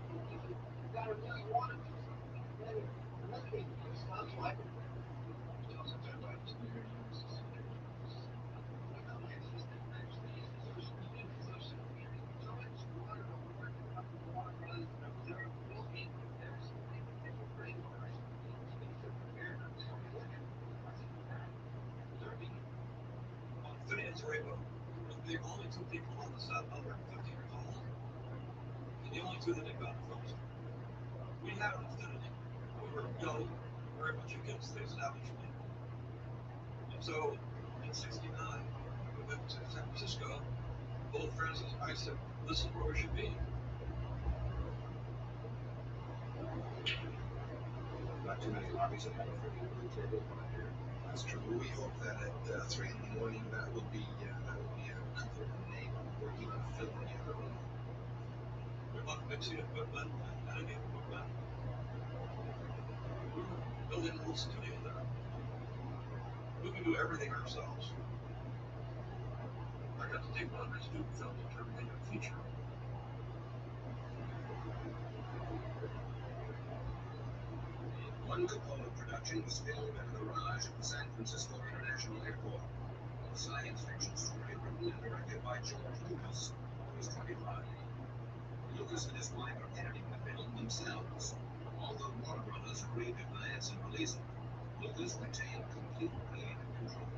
want to do something. Then nothing sounds like it. Tells about writers in their own society. Phineas Rainbow was the only two people on the set under 50 years old, and the only two that had gotten films. We had an affinity. We were young, very much against the establishment. And so, in '69, we went to San Francisco. Both Francis and I said, this is where we should be. Not too many lobbies have had a fully blue turbo binder. That's true. We hope that at 3 in the morning that will be a comfortable neighbor working on film in the other room. We bought mixing equipment and editing equipment. We were building a little studio there. We could do everything ourselves. I got to take one of my student films and turn it into a feature. One component production was filmed at the garage at the San Francisco International Airport. A science fiction story written and directed by George Lucas, who was 25. Lucas and his wife are editing the film themselves. Although Warner Brothers agreed to finance and release it, Lucas retained complete creative control.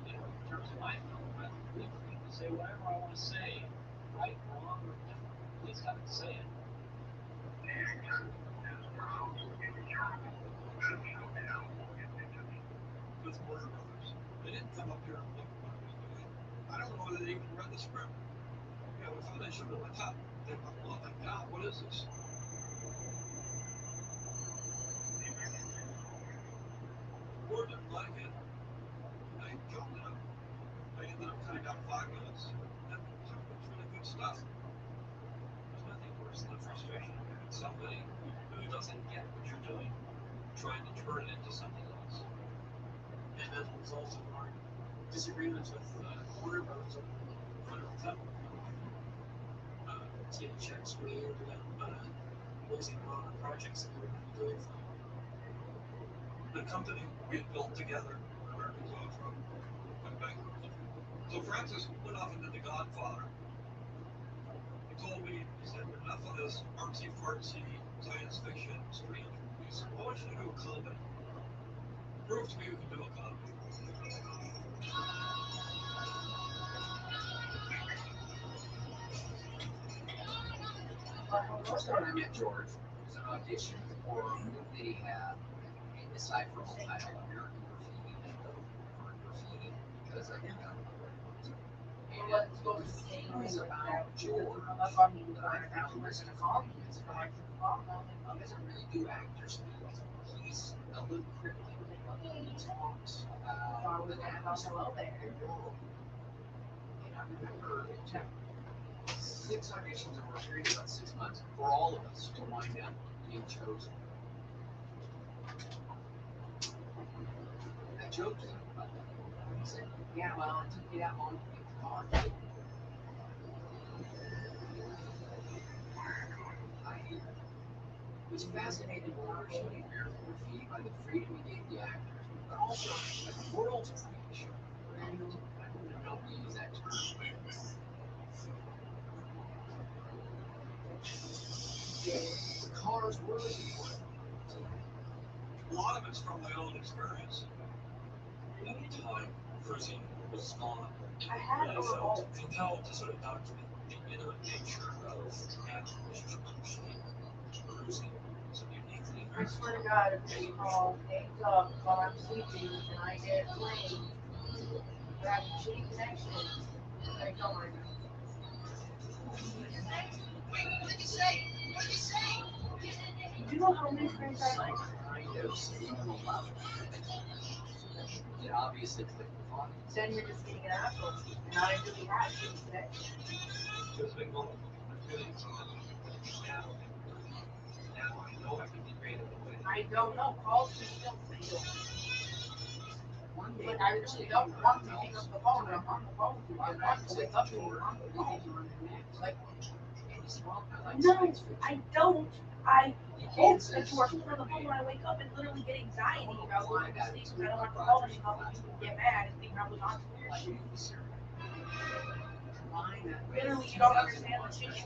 In terms of my film, I'm free to say whatever I want to say, right, wrong, or different. Please have to say it. With Warner Brothers. They didn't come up here and look at what I was doing. I don't know whether they even read the script. Yeah, we thought they should have went up. They went, oh my God, what is this? Ward didn't like it. I killed them. I ended up cutting out 5 minutes. And it's really good stuff. There's nothing worse than the frustration of having somebody who doesn't get what you're doing, trying to turn it into something else. And as a result of our disagreements with Warner Brothers over the final cut, getting checks, we ended up losing a lot of the projects that we were going to be doing for them. The company we had built together, American Zoetrope, went bankrupt. So Francis went off and did The Godfather. He told me, he said, enough of this artsy-fartsy science fiction strange movies. I want you to do a comedy. Prove to me you can do a comedy. First time I met George was an audition for a movie that he had, a decipherable title, American Graffiti, for graffiti, because I think that it was about George that I found listening to comments about he doesn't really do actor speak. He's a little cryptic. He talks about the atmosphere of the world. And I remember it took 6 auditions over a period of about 6 months for all of us to wind up being chosen. I joked with him about that. He said, yeah, well, it took me that long to get the part. I was fascinated when we were shooting American Graffiti by the freedom he gave the actors, but also the world's creation. And I wouldn't know to use that term. The cars were important. A lot of it's from my own experience. At the time, cruising was not I had really a felt remote. compelled to sort of document the intimate nature of that relationship between cruising so uniquely I American. swear to God, if this phone hangs up while I'm sleeping and I get blamed for having shitty connection, I tell my do you know how many friends I like? Kind of sitting on the level. It obviously clicked with on. Then you're just being an asshole. And I really had shitty connection. It was a big moment. Really. Now I know I can be creative in a way that I don't know. Calls just don't feel. One day, Like, I really don't want to pick up the phone. I'm on the phone. I want to wake up and you're on the phone. Like, no, I don't. I hope that you are still on the phone when I wake up and literally get anxiety about going to sleep because I don't want to call anyone and people get mad and think I was on some weird shit. Literally, you don't understand the shit you do. You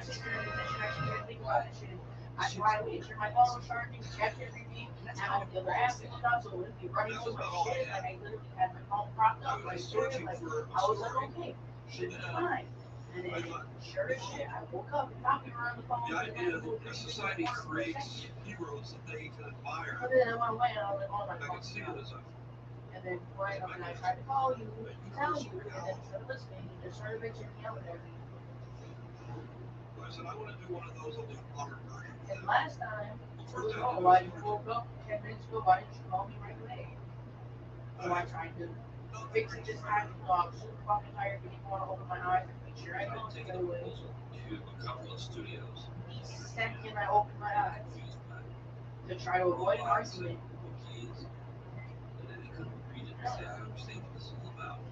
sit there and actually can't think about that shit. I try to make sure my phone was charging, check everything, now the other apps and stuff, so it wouldn't be running so much shit. Like, I literally had my phone propped up right there. Like, I was like, okay, shit's fine. And then, sure as shit, I woke up knocking around the phone. The idea that the society creates heroes that they can admire. And then I went away and I was like, oh my I can see it as a and then randomly I tried to call you and tell you, and then instead of listening, you just started bitching me out there. I said, I want to do one of those, I'll do a modern version. And last time, it was, oh, I just woke up 10 minutes ago, why didn't you call me right away? So I tried to fix it this time, so I was super fucking tired, didn't even want to open my eyes and make sure I I don't take get a away. proposal to a couple of studios. The second I opened my eyes to try to avoid an argument. Please. And then they couldn't read it and say, I understand what this is all about.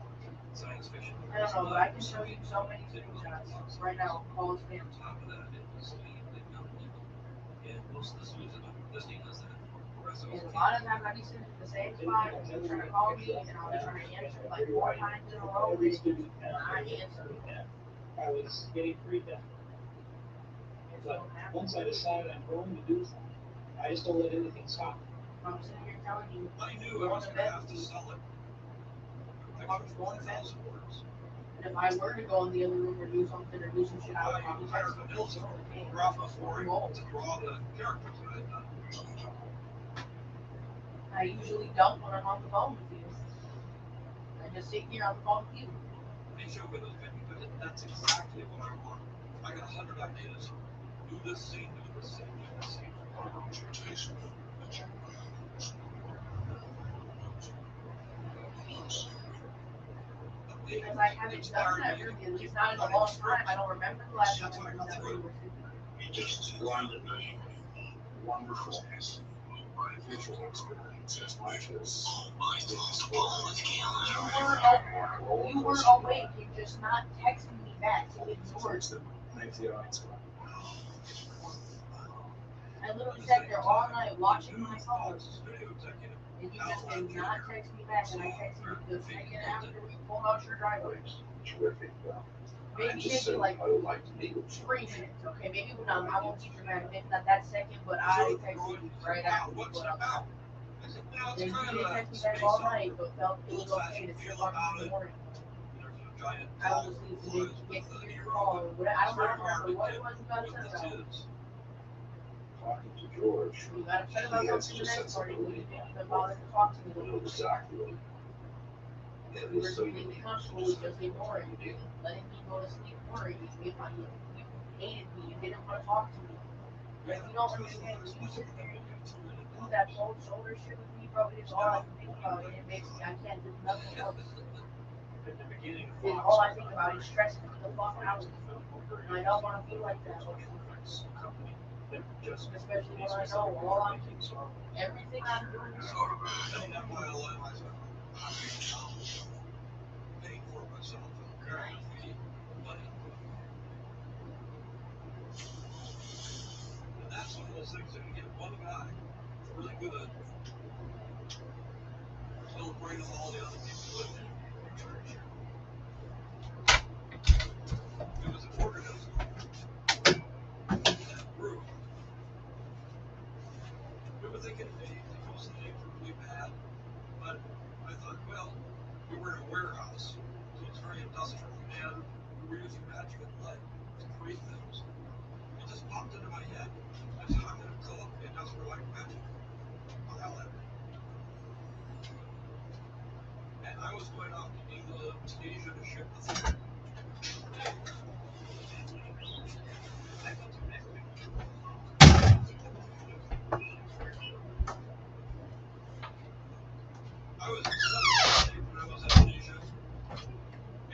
Science fiction. I don't know, but I can show you so many screenshots right now, call us On top of that, it was the number And most of the students that Disney does that. The rest of us And a can't. lot of times I'll be sitting in the same spot and they're trying to call me and I'll be trying to answer like 4 times in a row and it's just not answering. I was getting freaked out. And But so once I decided I'm going to do something, I just don't let anything stop me. I'm sitting here telling you, I knew I was going to have to sell it. I got 4,000 words. and if I were to go in the other room or do something or do some shit, I would probably hired text an you. illustrator for it to draw the characters that I had done. I usually don't when I'm on the phone with you. I just sit here on the phone with you. They show me those videos. That's exactly what I want. I got 100 ideas. Do this scene, do this scene, do this scene. Because I haven't done that really, at least not in a long time. I don't remember the last time I did that really with you. Just wonderful visual experience as much as You were awake, you're just not texting me back, so ignored. Thanks the audience. I literally sat there all night watching my phone, and you just did not text me back, and I texted you the second after we pulled out your driveway. Terrific. Maybe like 3 minutes, okay? Maybe I won't be dramatic, maybe not that second, but I texted you right after we pulled out. And you didn't text me back all night, but felt it was okay to 3 o'clock in the morning. I was asleep and didn't get to hear your call, or whatever. I don't remember what it was you got upset about. Talking to George, You got upset about something the next morning, when you didn't even bother to talk to me. exactly. You were completely comfortable with just ignoring me, letting me go to sleep worried. You hated me, you didn't want to talk to me. Like, you don't understand, when you sit there and you do that cold shoulder shit with me, bro, it's all I can think about, and it makes me, I can't do nothing else. And all I think about is stressing the fuck out. And I don't want to feel like that. Especially when I know all I'm doing, everything I'm doing is Paying for it myself. And that's one of those things that you get one guy really good. Don't bring all the other people with you. It was an organism. Taproot. We were thinking most of the names were really bad, but I thought, well, we were in a warehouse, so it's very industrial, and we were using magic and light to create things. It just popped into my head. I said, I'm going to call up industrial light magic on LA. And I was going out to England, Tunisia to ship the thing. I was in when I was in Tunisia.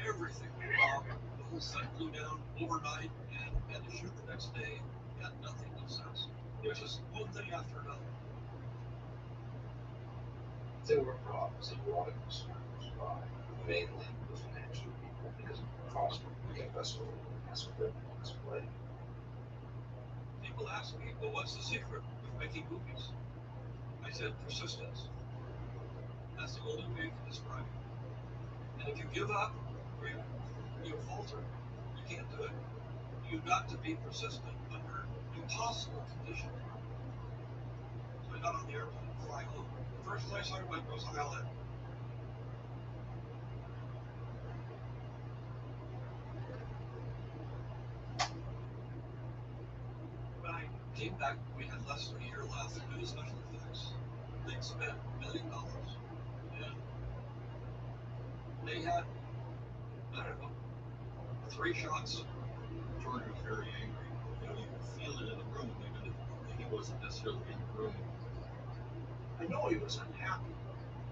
Everything went wrong. The whole set blew down overnight and had to shoot the next day. Had nothing of sense. It was just one thing after another. There were problems and a lot of concerns by mainly the financial people because of the cost of the vessel and that's what they're on display. People ask me, well, what's the secret of making movies? I said, persistence. That's the only way you can describe it. And if you give up or you falter, you can't do it. You've got to be persistent under impossible conditions. So I got on the airplane and fly home. The first place I went was LA. When I came back, we had less than a year left to do the special effects. They'd spent $1 million. And they had, I don't know, 3 shots. Jordan was very angry. You know, you could feel it in the room, even if he wasn't necessarily in the room. I know he was unhappy,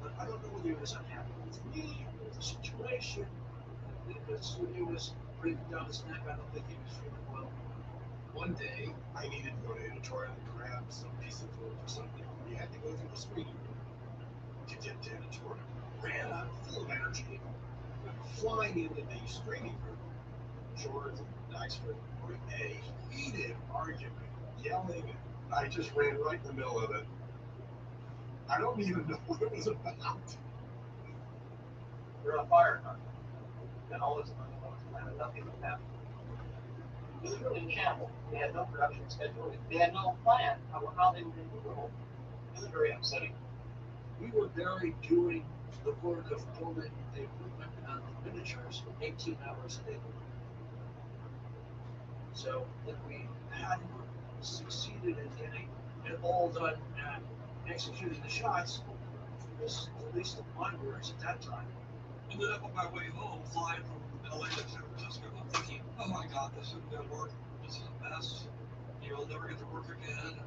but I don't know whether he was unhappy with me or with the situation. The studio was breathing down his neck. I don't think he was feeling well. One day, I needed to go to the editorial and grab some piece of food or something. We had to go through the screening room to get to editorial. Ran up, full of energy. I'm flying into the screening room. George and Dyksford were in a heated argument, yelling and I just ran right in the middle of it. I don't even know what it was about. You're on fire, huh? And all this money was planned, and nothing would happen. It was really in shambles. They had no production schedule. They had no plan how they were going to do the whole thing. It was very upsetting. We were buried doing the work of building the equipment and the miniatures 18 hours a day. So if we hadn't succeeded in getting it all done and executing the shots, was at least my words at that time. And then on my way home, flying from LA to San Francisco, I'm thinking, oh my God, this isn't going to work. This is a mess. You'll never get to work again.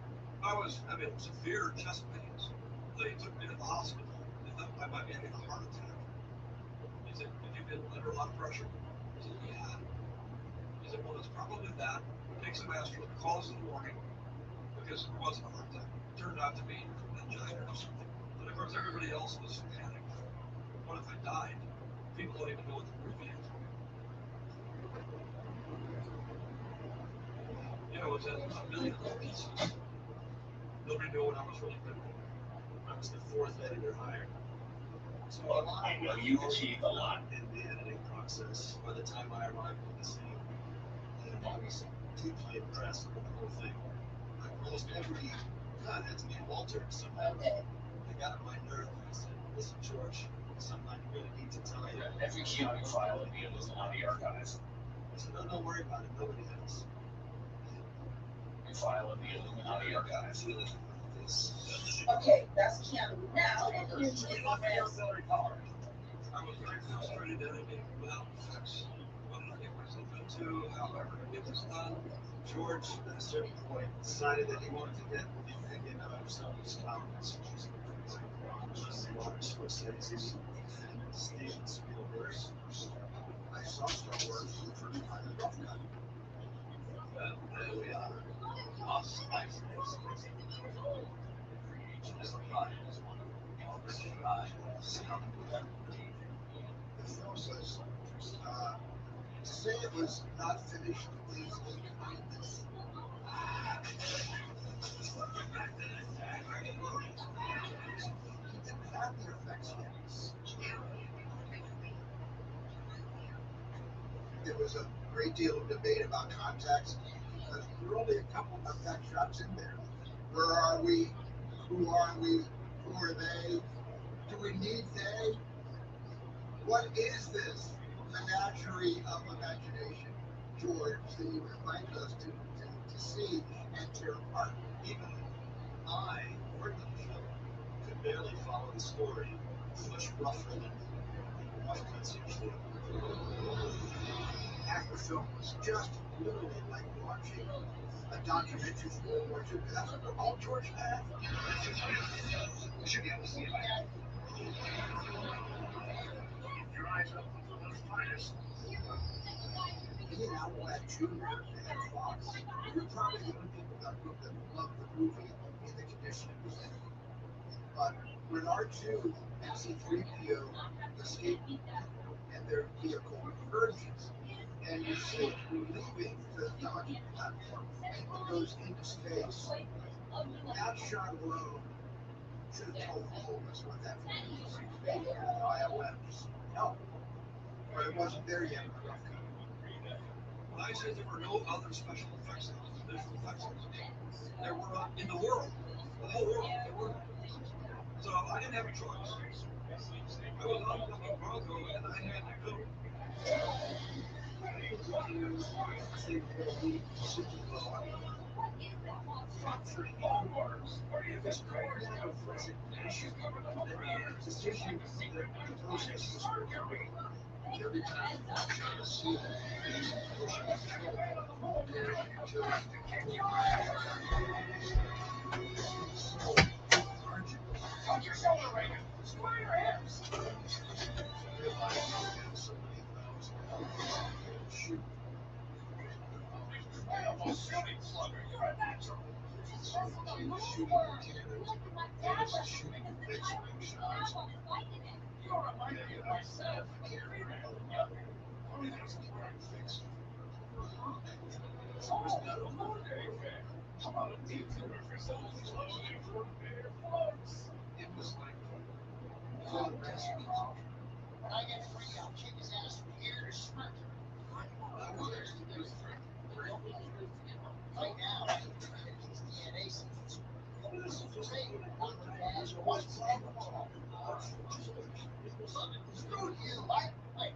I was having severe chest pains. They took me to the hospital. They thought I might be having a heart attack. He said, have you been under a lot of pressure? I said, yeah. He said, well, it's probably that. Take some aspirin, call us in the morning, because it wasn't a heart attack. It turned out to be angina or something. But of course, everybody else was panicked. What if I died? People don't even know what the movie is. You know, it's a million little pieces. Nobody knew what I was really doing. I was the fourth editor hired. So Well, you've achieved a lot. in the editing process. By the time I arrived on the scene, I was deeply impressed with the whole thing. Almost every cut had to be altered somehow. They got on my nerve and I said, listen, George, something I really need to tell you. Every Keanu file in the Illuminati archives. I said, no, don't worry about it. Nobody has. You file in the Illuminati archives. Okay, that's Keanu now, and here's his auxiliary power. I was very frustrated editing without effects. What did I get myself into? How am I going to get this done? George, at a certain point, decided that he wanted to get the opinion of some of his colleagues. Martin Scorsese and Steven Spielberg. I saw Star Wars for the first time in rough cut. Well, there we are. Lost Spice Days. As a ride, The film was, to say it was not finished is a kindness. He didn't have the effects yet. There was a great deal of debate about context because there were only a couple of effect shots in there. Where are we? Who are we? Who are they? Do we need they? What is this menagerie of imagination, George, that you invite us to see and tear apart? Even I, working the film, could barely follow the story. It's much rougher than rough cuts usually. Half the film was just literally like watching a documentary from World War II. That's what all George had. You should be able to see it by now. Your eyes open for those finest. Being Outlet Jr. and Fox, we were probably the only people that loved the movie in the condition it was in. But when R2 and C3PO escape and their vehicle merges, and you see it leaving the docking platform and it goes into space, that shot alone should have told us what that film was made with ILMs. No, but it wasn't there yet in the rough cut. When I said there were no other special effects houses, visual effects houses, there were not in the world, the whole world, there were not. So I didn't have a choice. I was on fucking Bronco and I had to go. This coordinating of resignation, this issue that the processes were coming. Every time I try to see that, he's pushing control. So, aren't you? Fuck your shoulder, Reagan. Square your hips. Realize you have so many thousand shoot. I almost shooting slugger. You're a natural. Shooting cannons, and it's shooting fixed wing shots. You're a mighty good myself. Fixed. So isn't that almost very fair? How about a deal for our facilities listening for fair folks? It was like all the best. When I get free, I'll kick his ass from here to Schmidt. I will actually do it. Right now, his DNA sequence. Say, Dr. Bash, what's wrong with all? Screw you, what? Wait,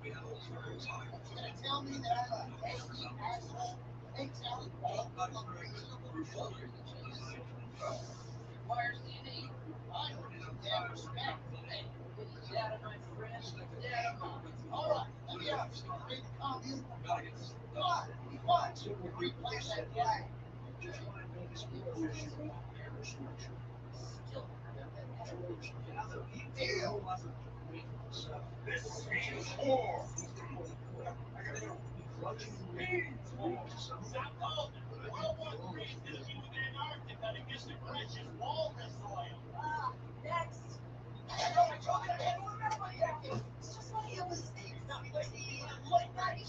We have all very time. you gonna tell me that I'm a nasty asshole? Hey, tell me, Not very good. We're fully designed to Wires DNA. I don't need some damn respect. Hey, data, my friend. Data, mom. All right, let me out. Read the commune. gotta get this What? What? You replace that flag. just my biggest issue with air structure. Still got that intrusion. Yeah, the Deal. wasn't so This means war. I gotta go. Means war. Stop calling. World War III is gonna be with Antarctica against the British wall destroyer. Next. I know I told you I had to remember that. It's just like it was a Late night.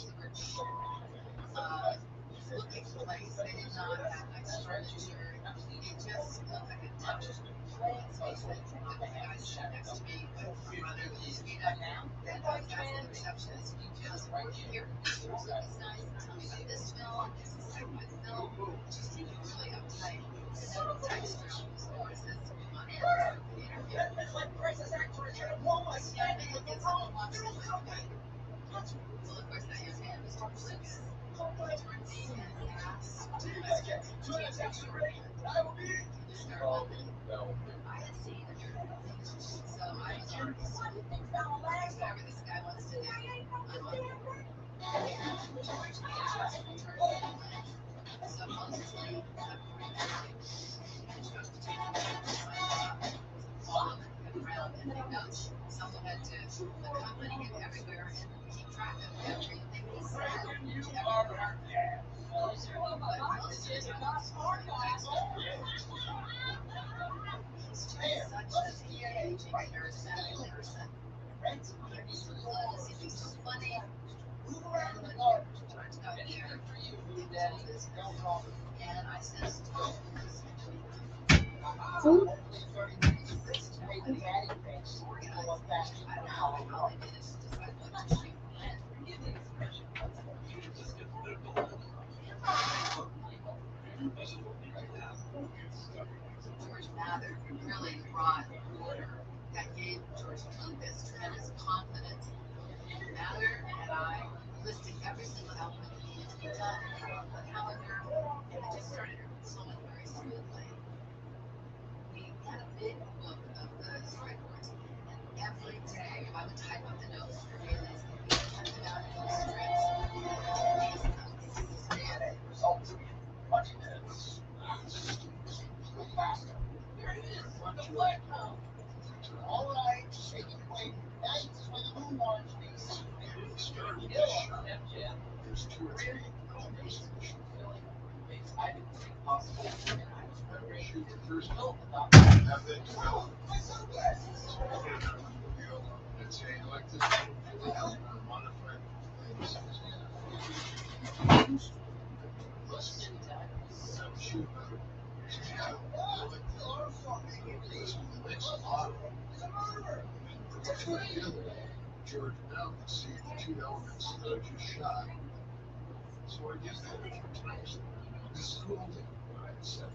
looking place. They did not have nice furniture. It just looked like a dungeon. So I said, the guy sat next to me, but rather than me that now, that was the receptionist. You just right here. This was nice. Tell me about this film. This is like my film. Just really uptight. And then the text says, come on in. It's like Princess Actress at a Walmart. Yeah, they look at someone watch this movie. Well, of course, that young man was Lucas. Toward the end, he asked, Two minutes after you're ready, I will be. I had seen a few things, so I was already whatever this guy wants to do. I'm on board. So mostly, around and they know someone had to accompany him everywhere and keep track of everything he said. Everywhere. But most of the he's just such an engaging, charismatic person. He's so close, he's so funny. And when we talked about character, you that is and I said, George Mather really brought order that gave George Lucas tremendous confidence. Mather and I listed every single element that needed to be done on the calendar, and it just started flowing very smoothly. We had a big book of the storyboards, and every day I would type up the notes for Haley's, and we would cut them out into strips. Results. Watch this. There it is. The flag pole. All right, shake it away. That's where the moon wants me. There's two or three elements. I didn't think possible. When we shoot the first one, have them develop. And say, like this, modify things. Shoot. George now can see the two elements that I just shot. So I guess that a few times. This is the only what I said.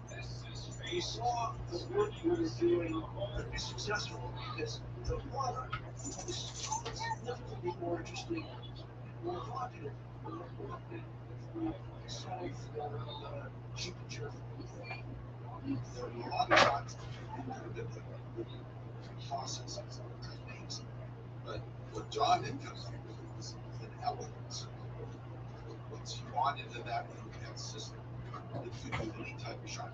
This is face off. The work you're doing To be successful is the product is significantly more interesting, more popular, more solid than cheap and cheerful. There are a lot of times that the process is amazing. But what John had come up with was an elegance. Once you bought into that system, that you could do any type of shot.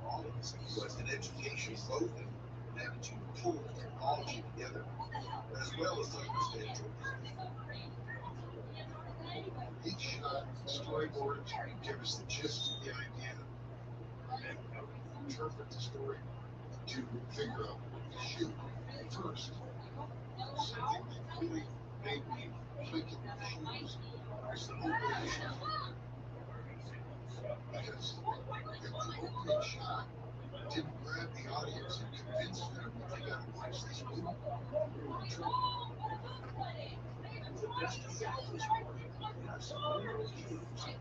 For all of us, it was an education both in having to pull technology together as well as understand each storyboard give us the gist of the idea and interpret the story to figure out what to shoot first. Something that really made me click in my shoes was the opening shot. Because if the opening shot didn't grab the audience and convince them that they gotta watch this movie, we're in trouble. The best effect is working. Yes, literally stay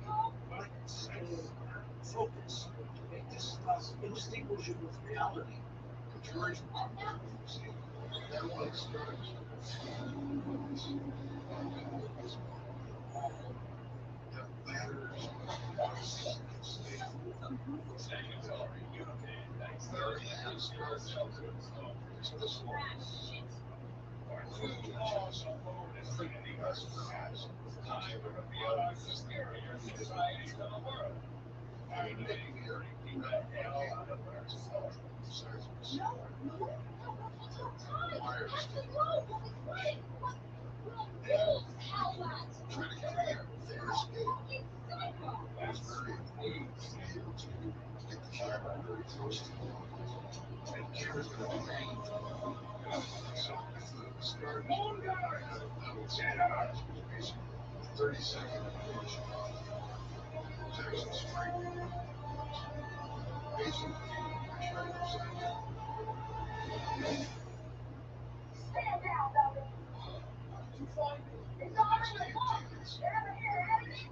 focus. Make this stuff indistinguishable with reality. The George Martin scene, that was starting to focus. Is all that matters was stay. Very starts is the slowness. Footage is freaking us guys. And we are besides wires trying to create their escape. It's very important to be able to get the camera very close to the audience. And camera's going to be so if the start I would say that was basically 30-second animation. It was actually straight. Basically, I tried to upside down. You find it. The next day of dailies,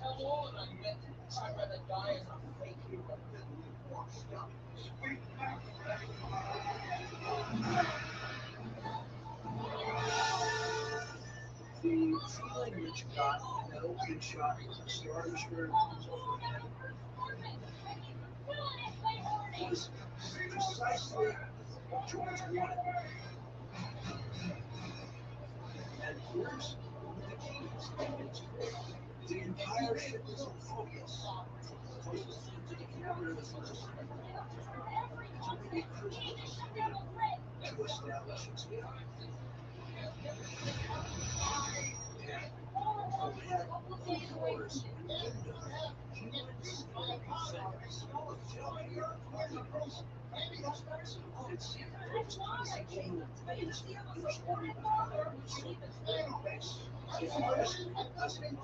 How long I met I read a guy as a fake hero that we washed up. The feeling that you got in that opening shot with the star destroyer comes overhead was precisely what George wanted. And here's one of the keys. The entire ship is in focus. Closest thing to the camera is the first. It's already crystal clear to establish its gap. And overhead, the doors and windows, humans, seconds. Tell me your particles. It's easy to use the story with others. If artist doesn't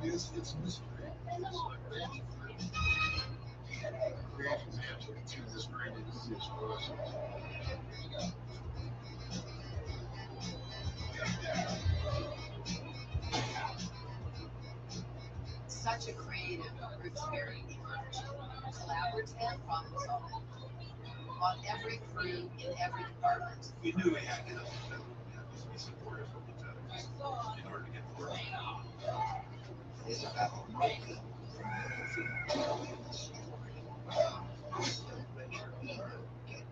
it's a mystery. It's a creation answer to this great disease for us. Such a creative, rich-bearing collaborative problem solving on every crew in every department. We knew we had to be supportive of each other in order to get the work. It's about making the story. Still make sure people get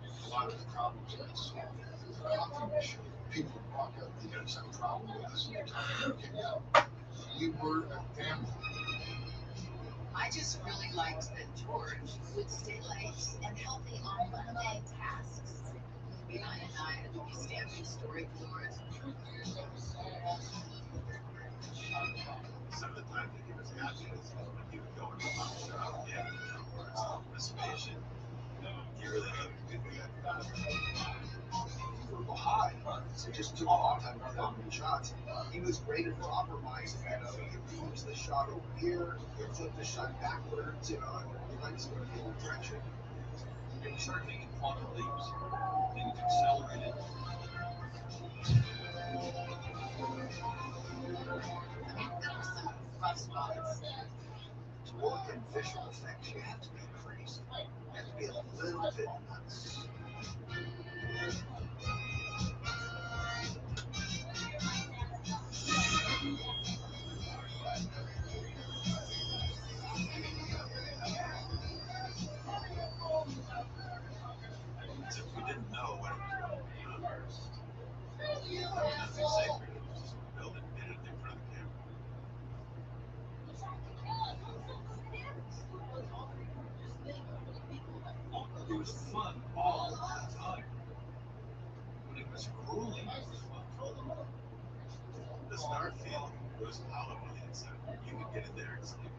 a lot of the problems that solve the coffee issue. People walk up, you got some problem with us, and you're talking, okay, now, you were a family. I just really liked that George would stay late and help me on mundane tasks. Behind and I would be standing story floors. Some of the time that he was absent is when he would go into the shop and reservation. He really loved to do that. You were behind, so it just took a long time to get that many shots. He was great at compromising. You know, he moves the shot over here, he'll flip the shot backwards. You know, the lights go in the other direction. And we started making quantum leaps. Things accelerated. There were some rough spots. To work in visual effects, you have to be crazy. You have to be a little bit nuts. Since we didn't know when it was going to be first, there was nothing sacred. It was just build it, did it in front of the camera. It was fun all the time. When it was grueling, it was fun. The start feeling was hollow on the inside. You could get in there and sleep.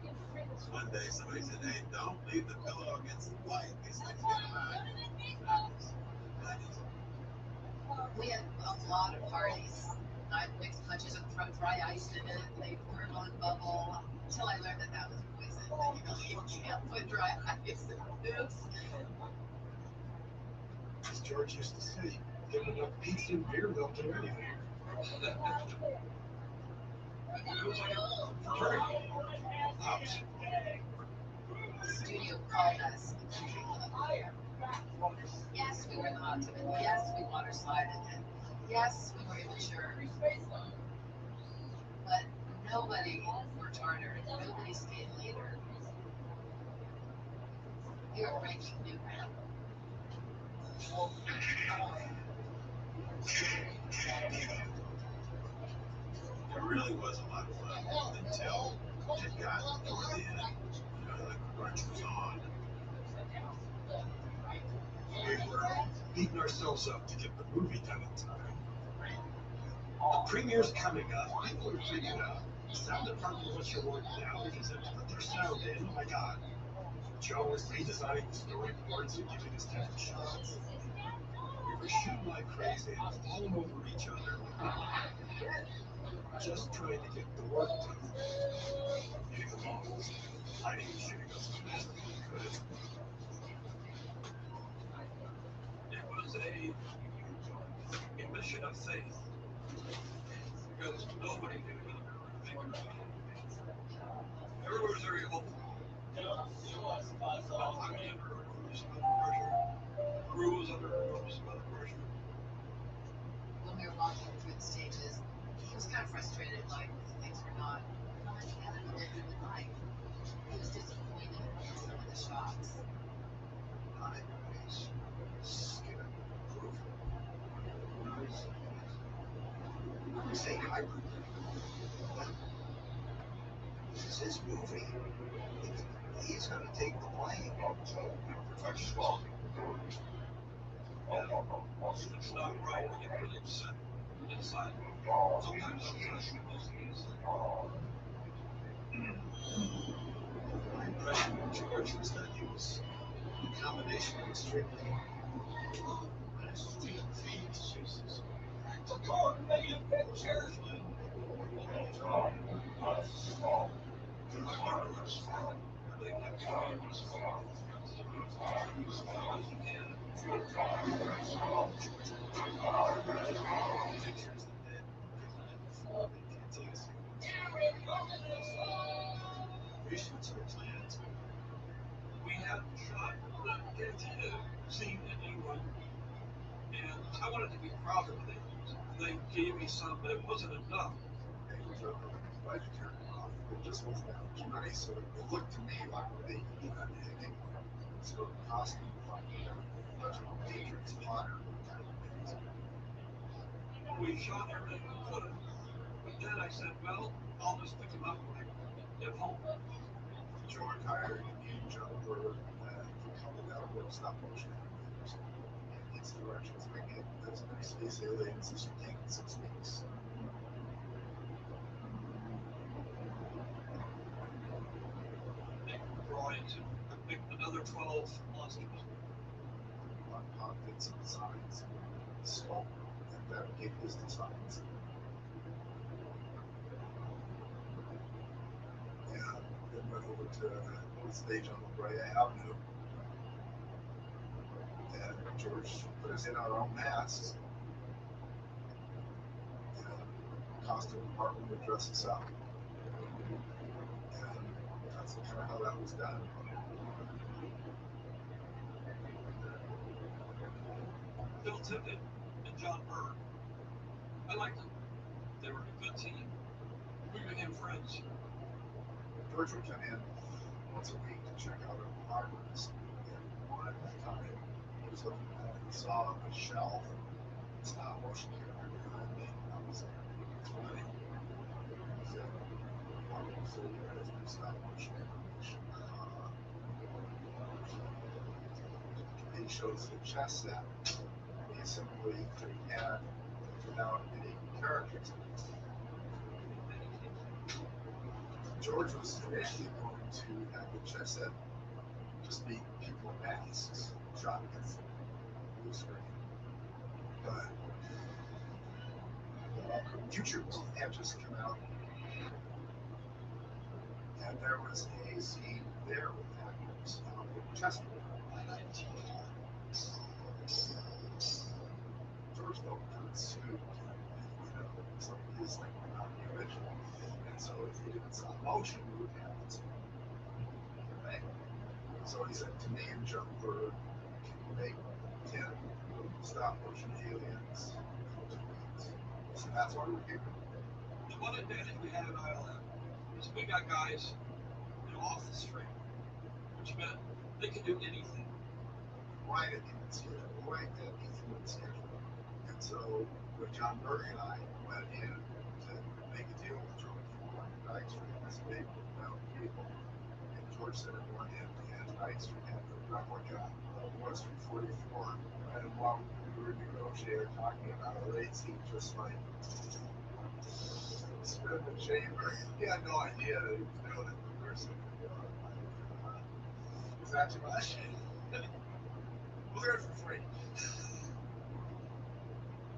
One day somebody said, "Hey, don't leave the pillow against the light. These things get hot." We had a lot of parties. I mixed punches and throw dry ice in it, played thermal and bubble, until I learned that was poison. You can't put dry ice in this. As George used to say, give enough pizza and beer, they'll do anything. It was like a fraternity house. The studio called us the country club. Yes, we were in the hot tub, and yes, we water slided, and yes, we were immature. But nobody worked harder, and nobody stayed later. We were breaking new ground. It really was a lot of fun until it got toward the end. The crunch was on. We were beating ourselves up to get the movie done in time. The premiere's coming up. People are freaking out. The sound department wants your work now because they have to put their sound in. Oh my God. Joe was redesigning the storyboards and giving us different shots. We were shooting like crazy and falling over each other. Just trying to get the work done. Getting along. Lighting and shooting us as fast as we could. It was a mission of faith because nobody knew who we were thinking about. Everybody was very hopeful. I was under enormous amount of pressure. Crew was under enormous amount of pressure. When we were walking through the stages, he was kind of frustrated, like things were not coming together the way we would like. He was disappointed in some of the shots. Highways, skin, proof. I would say hybrid. This is his movie. He's going to take the blame. Professional. If it's not right, we get really upset inside. Sometimes I'm trying to most things. My impression of George was that he was a combination of extremely Reshoots were planned. We had shot the guaranteed scene in England, and I wanted to be proud of it. They gave me some, but it wasn't enough. It was a budgetary off. It just wasn't that much money, so it looked to me like they had anything. So the costume budget Matrix Potter kind of things. We shot everything we could, but then I said, well, I'll just pick them up when I get home. George hired me and Joe for a couple that work stop motion animators. And his directions make it as many space aliens as you can in 6 weeks. They brought in another 12 monsters. On cockpits and designs, sculpt and fabricate his designs. And then went over to the stage on La Brea Avenue. And George put us in our own masks. And the costume department would dress us up. And that's kind of how that was done. Bill Tippett and John Byrne. I liked them. They were a good team. We became friends. George would come in once a week to check out our artworks. And one time he was looking at it and saw a shelf, stop motion character behind me. I was like, 20. He said, so you guys do stop motion animation. He shows the chess set basically he had without any characters. George was initially going to have the chess set just be people in masks shot against the blue screen. But Future had just come out, and there was a scene there with hackers on a chessboard. George felt kind of stupid, so he's like not the original. And so if he didn't stop motion, we would have it. Right? So he said to me and Jumper, can you make 10 stop motion aliens? So that's why we're here. The one advantage we had in ILM is we got guys off the street, which meant they could do anything. Right at the schedule. And so when John Berg and I went in to make a deal with George for Dyke Street, this big mountain vehicle, and George said at one end and Dyke Street had the replica of West Street 44, and while we were negotiating, talking about a rates, he just like spin the chamber. He had no idea that he was doing it. We were sitting there like, is that too much? We'll do it for free.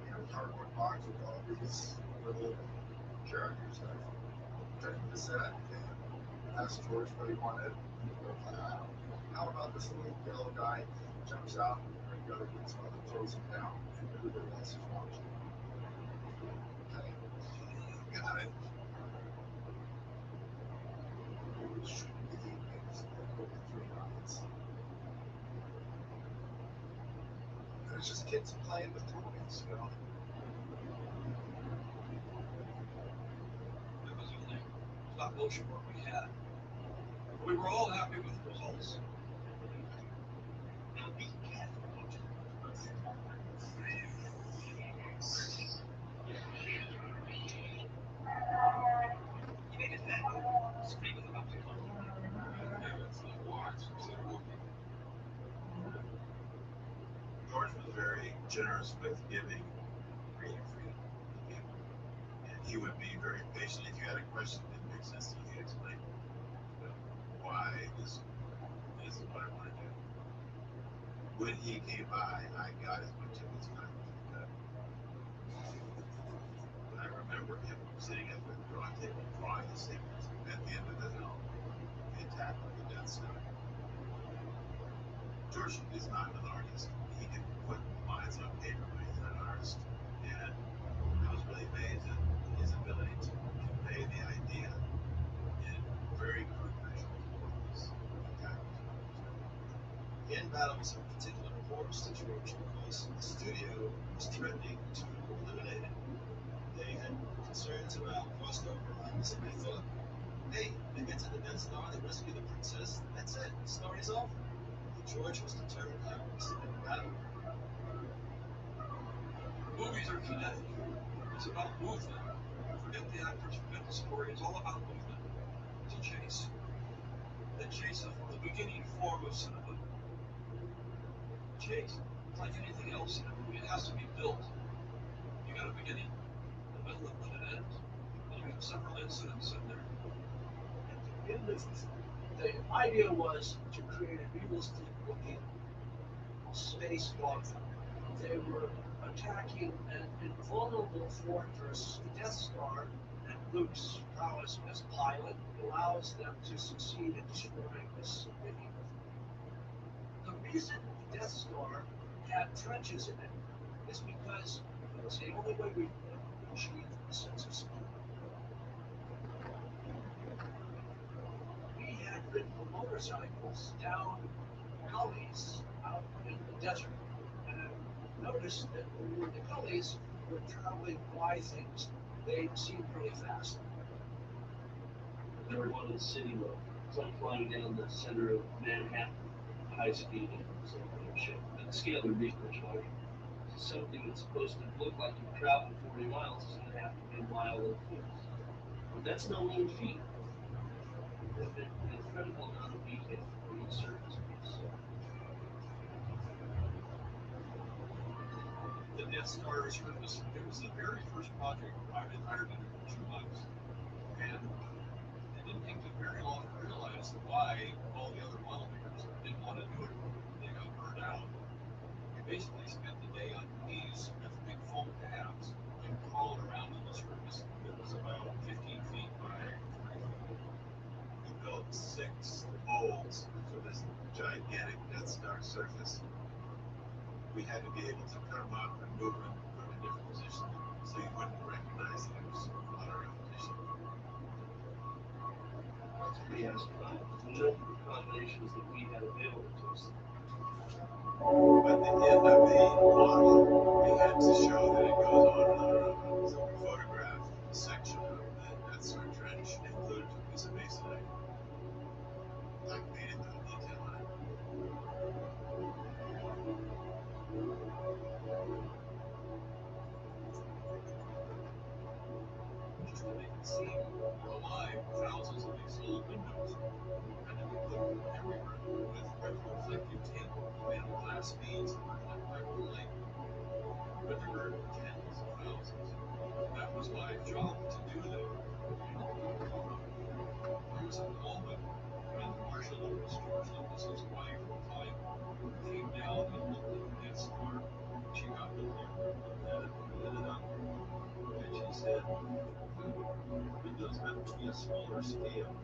We have a cardboard box with all these little characters that took the set and asked George what he wanted. How about this little yellow guy jumps out and the other gets on and throws him down and everybody else is watching. Okay. Got it. It shouldn't be over 3 rockets. It's just kids playing with toys, you know. It was the only stop motion work we had. We were all happy with the results. Now be careful what you You made it back, screaming about the clone. Yeah, it's like wise. Instead of working. George was very generous with giving creative freedom to people. And he would be very patient. If you had a question that didn't make sense to you, he'd explain why this is what I want to do. When he came by, I got as much of his time as I could. And I remember him sitting at the drawing table drawing the sequence. At the end of the film, the attack on the Death Star. George is not an artist. He can put lines on paper, but he's not an artist. And I was really amazed at his ability to convey the idea in very crude visual forms. Again, that was of particular importance to George because the studio was threatening to eliminate it. They had concerns about crossover lines, and they thought, hey, they get to the Death Star, they rescue the princess, that's it, the story's over. But George was determined that was never matter. Movies are kinetic. It's about movement. Forget the actors, forget the story. It's all about movement. It's a chase. The chase is the beginning form of cinema. Chase, it's like anything else in a movie. It has to be built. You got a beginning, a middle, and when it ends. And you have several incidents in there. The idea was to create a realistic looking space dogfight. They were attacking an invulnerable fortress, the Death Star, and Luke's prowess as a pilot allows them to succeed in destroying this city. The reason the Death Star had trenches in it is because it was the only way we achieved a sense of security. We had ridden motorcycles down gullies out in the desert, and I noticed that when we were in the gullies, we were traveling by things. They seemed really fast. Never wanted a city look. It's like flying down the center of Manhattan, high speed and ship. And the scale would be much larger. Something that's supposed to look like you've traveled 40 miles is going to have to be a mile and a foot. But that's no mean feat. An incredible amount of detail for each surface piece. The Death Star return was the very first project I hired under 2 months. And it didn't take very long realized why all the other model makers didn't want to do it. They got burned out. We basically spent the day on knees with big foam pads and crawled around on the surface that was about 15 feet by 3 feet. We built 6 molds for this gigantic Death Star surface. We had to be able to cut them up and move them, put them in different positions, so you wouldn't recognize them as other applications. We asked about multiple combinations that we had available to us. At the end of the model, we had to show that it goes on and on and on. So we photographed a section of the Death Star trench, included a piece of masonite. I painted the detail on it. Just to make it seem more alive, thousands of these little windows had to be put everywhere with retroreflective tape made of glass beads that reflect micro light. But there were tens of thousands. That was my job to do them. There was a moment when Marshall Lucas, George Lucas's wife, Clyde, came down and looked at the Death Star. She got the camera, looked at it, lit it up, and she said, Windows have to be a smaller scale.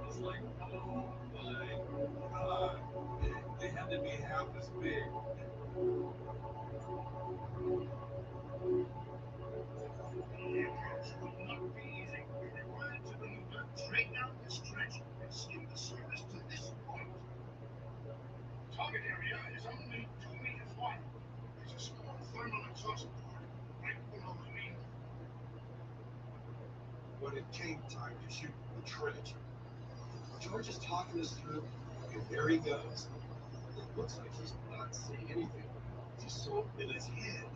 It's like, oh my God, they had to be half as big. The approach would not be easy. We required to maneuver straight down the stretch and skim the surface to this point. Target area is only 2 meters wide. There's a small thermal exhaust port right below the wing. When it came time to shoot the trench, George is talking us through, and there he goes. It looks like he's not saying anything. He's so in his head.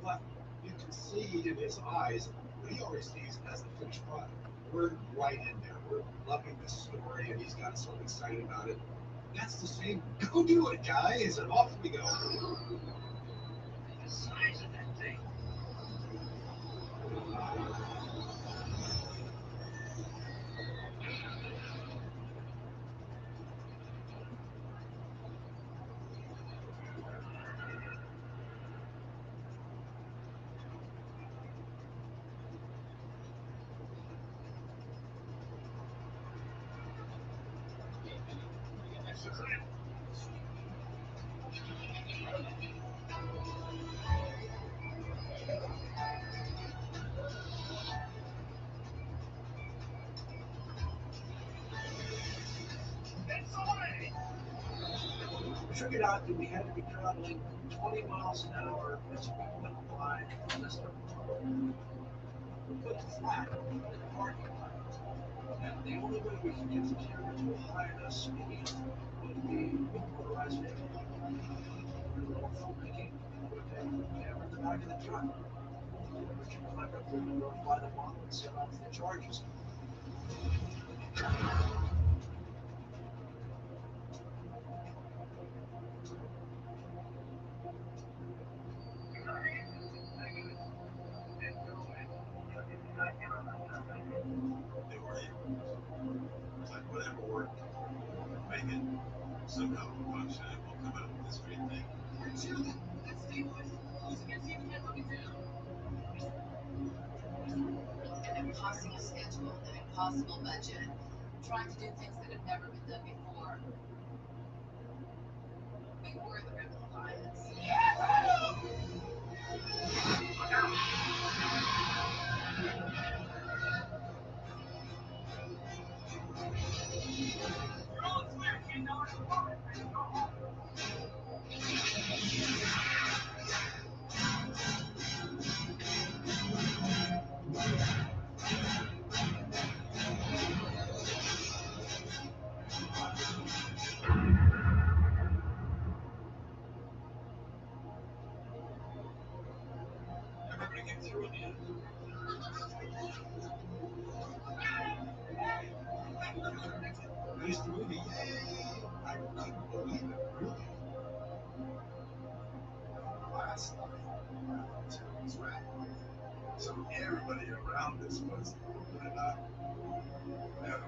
But you can see in his eyes what he always sees as the finished product. We're right in there. We're loving this story, and he's got so excited about it. That's the same. Go do it, guys, and off we go. The size of that thing. We figured out that we had to be traveling 20 miles an hour as we went by this we put flat in the parking lot. And the only way we could get the camera to a high enough speed would be with a motorized vehicle. We were all for thinking we would take the camera in the back of the truck. And we could climb up there and notify the model and set off the charges. They were able to let whatever worked, make it somehow function, and we'll come out with this great thing. Let's stabilize it. Close against the other let me down. An impossible schedule, an impossible budget. Trying to do things that have never been done before. We were the Rebel Alliance. We're all clear, kid. Now it's fine. Ready to go home. Everybody get through in the end. Release the movie. Yay! I couldn't believe it, really. Last night, I went to Israel. So everybody around us was, a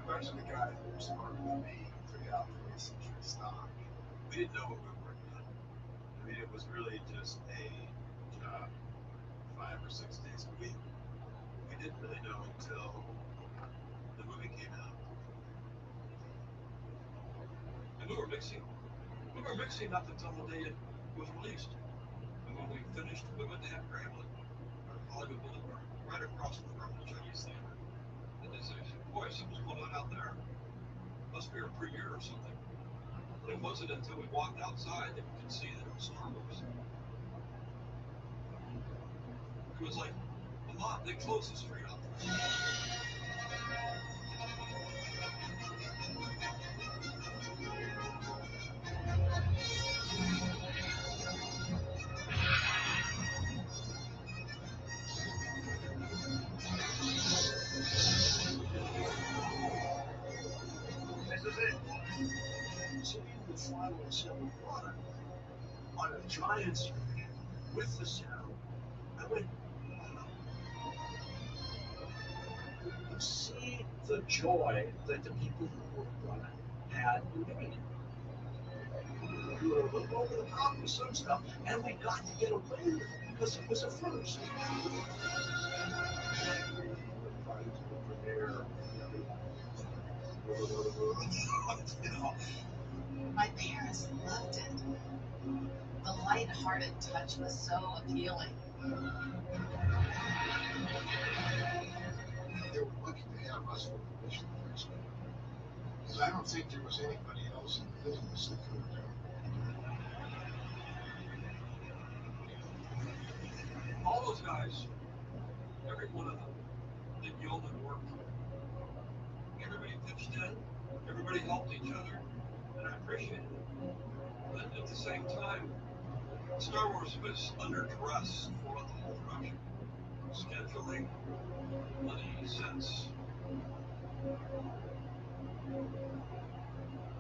bunch of the guys that were smarter than me took out 20th century stock. We didn't know what we were working on. I mean, it was really just a job 5 or 6 days a week. We didn't really know until the movie came out. And we were mixing up until the day it was released. And when we finished, we went to have Grambling, or Hollywood Boulevard, right across from the Chinese Theater. And they said, boy, something's going on out there. Must be a premiere or something. But it wasn't until we walked outside that we could see that it was Star Wars. It was like, Mom, they closed the street off. This is it. So in the final assembled product, on a giant screen, with the sound, I went, wow. You see the joy that the people who worked on it had in doing it. We were a little over the top with some stuff, and we got to get away with it because it was a first. My parents loved it. The light-hearted touch was so appealing. They were lucky to have us for the visual effects. Because I don't think there was anybody else in the business that could have done it. All those guys, every one of them, did yeoman work. Everybody pitched in, everybody helped each other, and I appreciated it. But at the same time, Star Wars was under duress throughout the whole production. Scheduling, money, cents.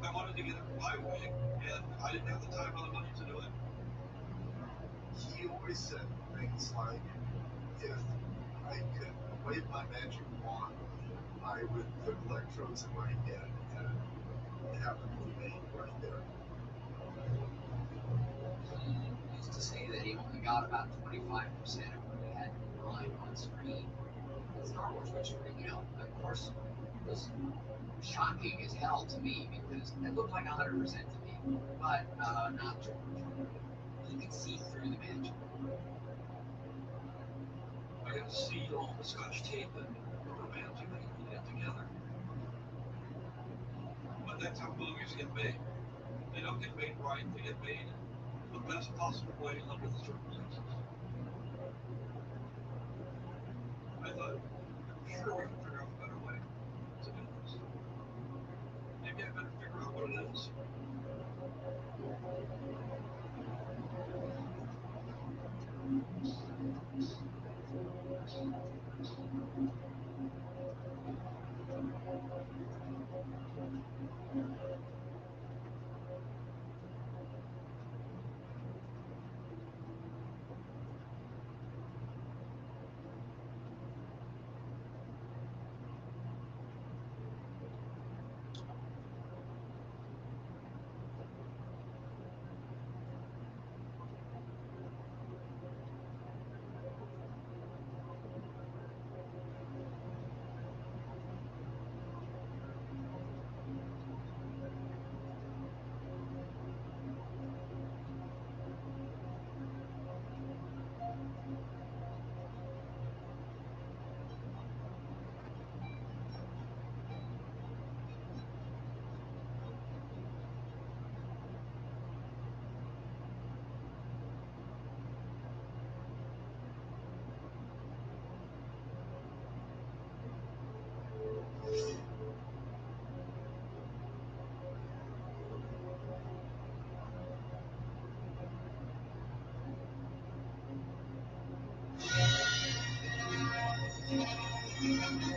I wanted to get it my way, and I didn't have the time or the money to do it. He always said things like, if I could wave my magic wand, I would put electrodes in my head and have the movie made right there. He used to say that he only got about 25% of what he had in mind on screen with Star Wars, which, of course, was shocking as hell to me because it looked like 100% to me, but not George. He could see through the magic. I got to see all the Scotch tape and rubber bands and put it together. But that's how movies get made. They don't get made right, they get made the best possible way under the circumstances. I thought, I'm sure we can figure out a better way to do this. Maybe I better figure out what it is.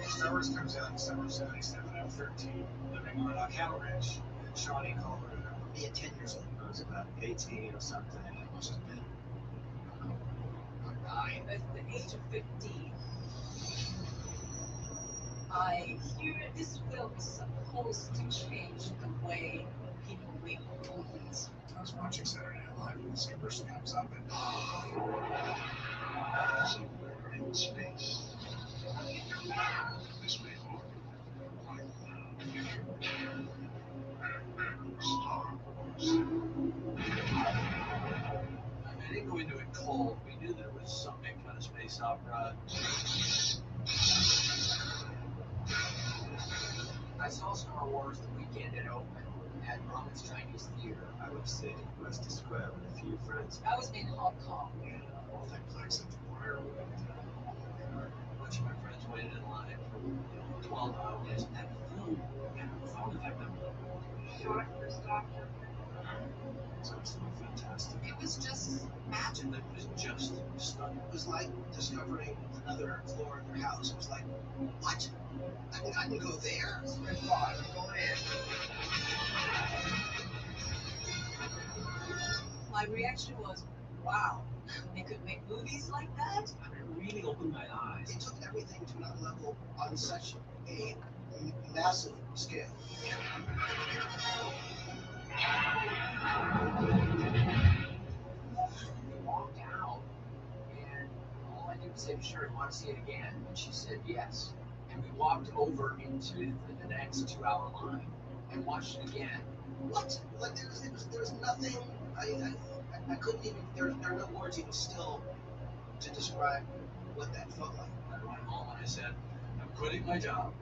Star Wars comes out in December of '77. I'm 13, living on a cattle ranch in Shawnee, Colorado. Yeah, 10 years old. I was about 18 or something. It must have been 9. At the age of 15, I hear this film is supposed to change the way people make movies. I was watching Saturday Night Live and this commercial comes up and somewhere in space. This may look right now. Star Wars. I didn't go into it cold. We knew that it was some kind of space opera. I saw Star Wars the weekend it opened at Grauman's Chinese Theater. I was sitting in Westy Square with a few friends. I was in Hong Kong. And multiplex of Ireland. A bunch of my friends waited in line for 12 hours. That film had a phone effect on me. Short for Doctor. It's absolutely fantastic. It was just magic. It was just stunning. It was like discovering another floor in your house. It was like, what? I can go there? Square 5, I'm going in. My reaction was, wow, they could make movies like that? I mean, it really opened my eyes. It took everything to another level on such a massive scale. We walked out, and all I did was say to Sherry, want to see it again? And she said yes. And we walked over into the next 2-hour line and watched it again. What? Like there's nothing. I couldn't even. There are no words even still to describe what that felt like. I went home and I said, I'm quitting my job.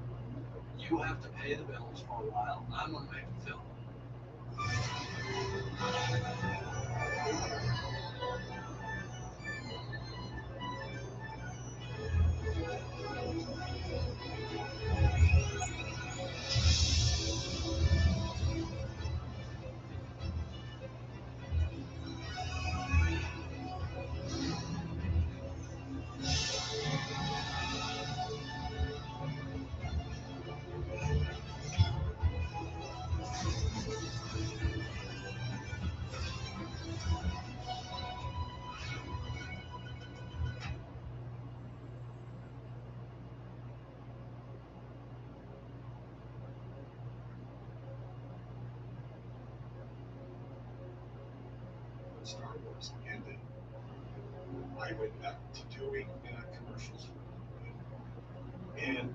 You have to pay the bills for a while. I'm going to make the film. When Star Wars ended, I went back to doing commercials for them. And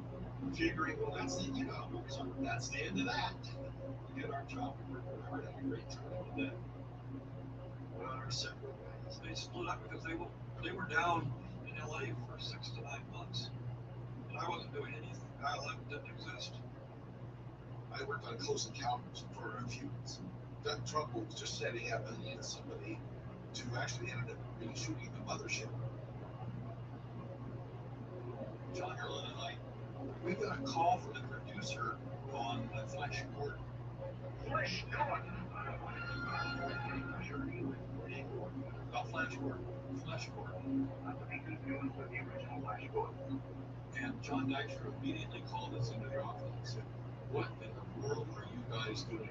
figuring, well, that's the, so that's the end of that. We did our job, we worked really hard, had a great time, and then went on our separate ways. They split up because they were down in LA for 6 to 9 months. And I wasn't doing anything. ILM didn't exist. I worked on Close Encounters for a few months. Doug Trump was just setting up somebody to actually end up reshooting the mothership. John Erlin and I, we got a call from the producer on Flash Gordon. Flash Gordon. About Flash Gordon. Flash Gordon. And John Dykstra immediately called us into the office and said, what in the world are you guys doing?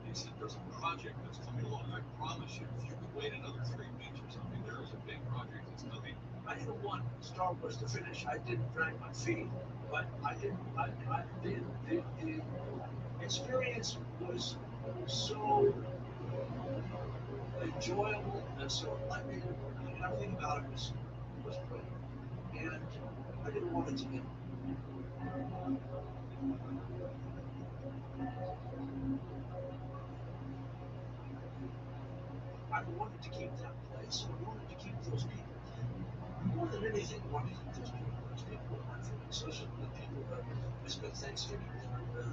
He said, there's a project that's coming along. I promise you, if you could wait another 3 weeks or something, there is a big project that's coming. I didn't want Star Wars to finish. I didn't drag my feet, but I didn't. The experience was so enjoyable and so electric, and everything about it was brilliant. And I didn't want it to end. I wanted to keep that place. I wanted to keep those people. More than anything, I wanted to keep those people. Those people were my favorite social people that I spent Thanksgiving dinner with.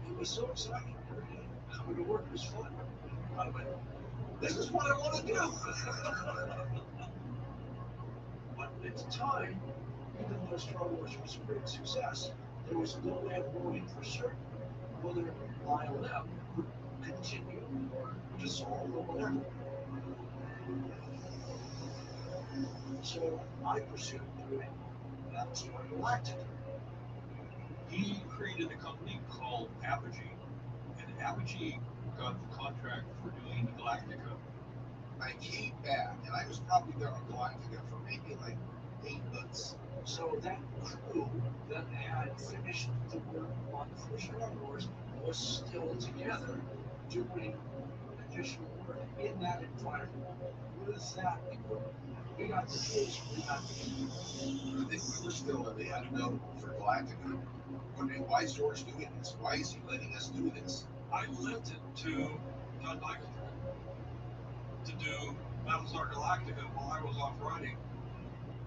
It was so exciting every day. Coming to work was fun. I went, this is what I want to do. But at the time, even though Star Wars was a great success, there was no way of knowing for certain whether ILM would continue or dissolve or whatever. So I pursued doing Battlestar Galactica. He created a company called Apogee, and Apogee got the contract for doing Galactica. I came back, and I was probably there on Galactica for maybe like 8 months. So that crew that had finished the work on the first Star Wars was still together doing additional work in that environment with that equipment. We got the tools, we got the I think we were still in the unknown for Galactica. Wondering why is George doing this? Why is he letting us do this? I lent it to John Michael to do Battlestar Galactica while I was off writing.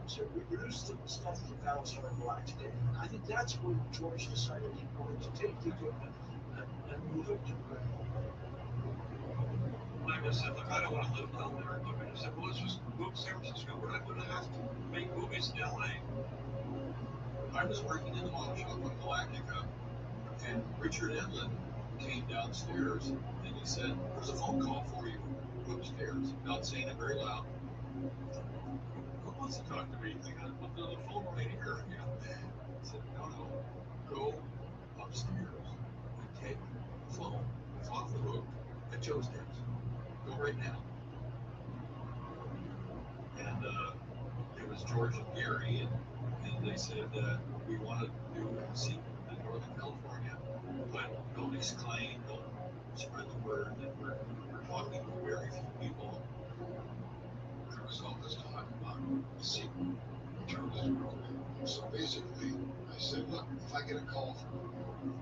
So we produced the stuff for Battlestar Galactica. I think that's when George decided he wanted to take the equipment and move it to And I just said, look, I don't want to live down there. Look, I said, well, let's just move to San Francisco. We're not going to have to make movies in LA. I was working in the model shop on Galactica, and Richard Edlund came downstairs and he said, there's a phone call for you upstairs, not saying it very loud. Who wants to talk to me? I got the phone right here. You know? I said, no, go upstairs and take the phone. It's off the hook at Joe's desk. Go right now. And it was George and Gary, and they said we want to do a sequel in Northern California, but don't exclaim, don't spread the word that we're talking to very few people. There was all this talk about a sequel in terms of, so basically I said, look, if I get a call from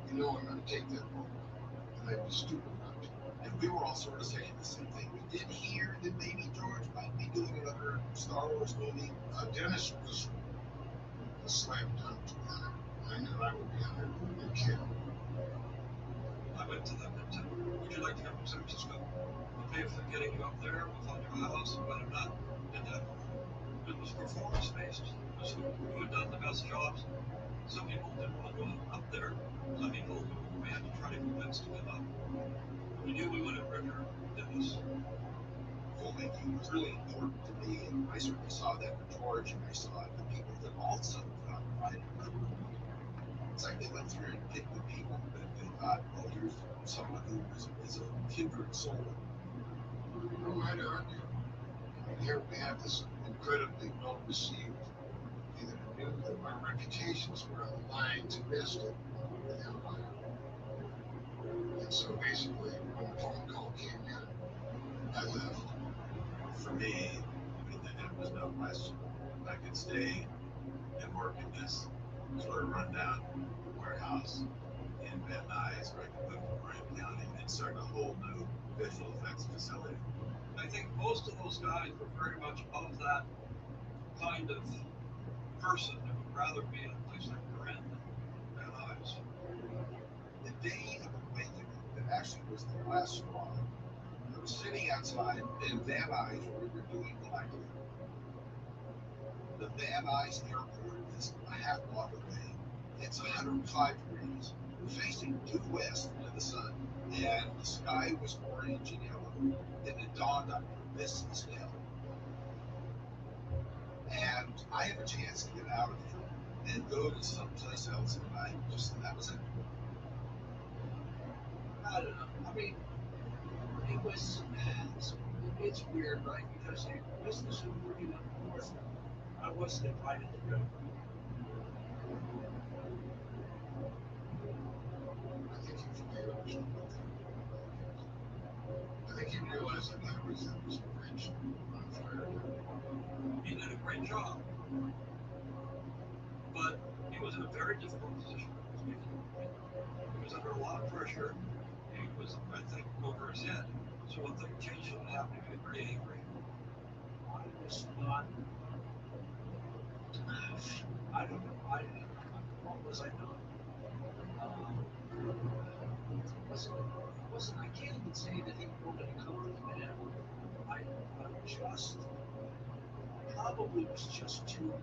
you know I'm going to take that role, and I'd be stupid not to. And we were all sort of saying the same thing. We did hear that maybe George might be doing another Star Wars movie. Dennis was a slam dunk to me. I knew I would be on there. No kid. I went to them and said, would you like to come to San Francisco? We'll pay for getting you up there. We'll find you a house and whatnot. And then it was performance based. It was who had done the best jobs. Some people didn't want to go up there. Some people who we had to try to convince to come up. We knew we wanted Richard Dennis. Filmmaking was really important to me, and I certainly saw that in George, and I saw it in the people that all of a sudden thought, right? It's like they went through and picked the people that they thought, oh, here's someone who is a kindred soul. Who might argue? And here we have this incredibly well-received thing that I knew that our reputations were on the line to best it with Empire. And so basically, when the phone call came in, I left. For me, I mean, there was no question. I could stay and work in this sort of rundown warehouse in Van Nuys, or I could move to Marin County and start a whole new visual effects facility. I think most of those guys were very much of that kind of person who would rather be in a place like Marin than Van Nuys. The day of awakening, that actually was the last straw. I was sitting outside in Van Nuys where we were doing Galactica. The Van Nuys airport is a half block away. It's 105 degrees. We're facing due west into the sun, and the sky was orange and yellow. And it dawned on me, this is hell. And I have a chance to get out of here and go to someplace else, and that was it. I don't know. I mean, it was, it's weird, right? Because the business was working up north. I wasn't invited to go. I think you fully understood what I think you realized that everything was a bridge on fire. He did a great job. But he was in a very difficult position. He was under a lot of pressure. He was, I think, over his head. So when things changed what happened, he was very angry. I was not, I don't know, what was I not? I can't even say that he wanted to come with me. I probably was just too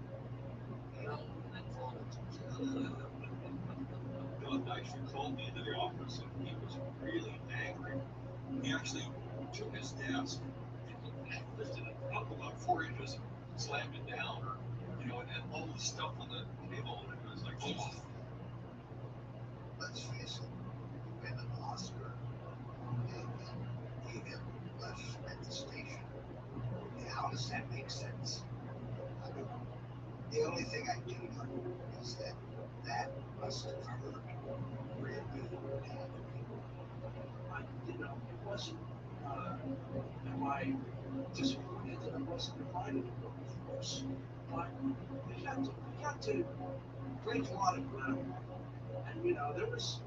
young and volatile. John actually called me into the office and he was really angry. He actually took his desk and lifted it up about 4 inches and slammed it down, or and all the stuff on the table, and it was like, oh. Let's face it, you win an Oscar, and he had left Does that make sense? I don't know. The only thing I do know is that that must have hurt really badly. You know, it wasn't. Am I disappointed that I wasn't invited? Of course, but we had to break a lot of ground, and you know, there was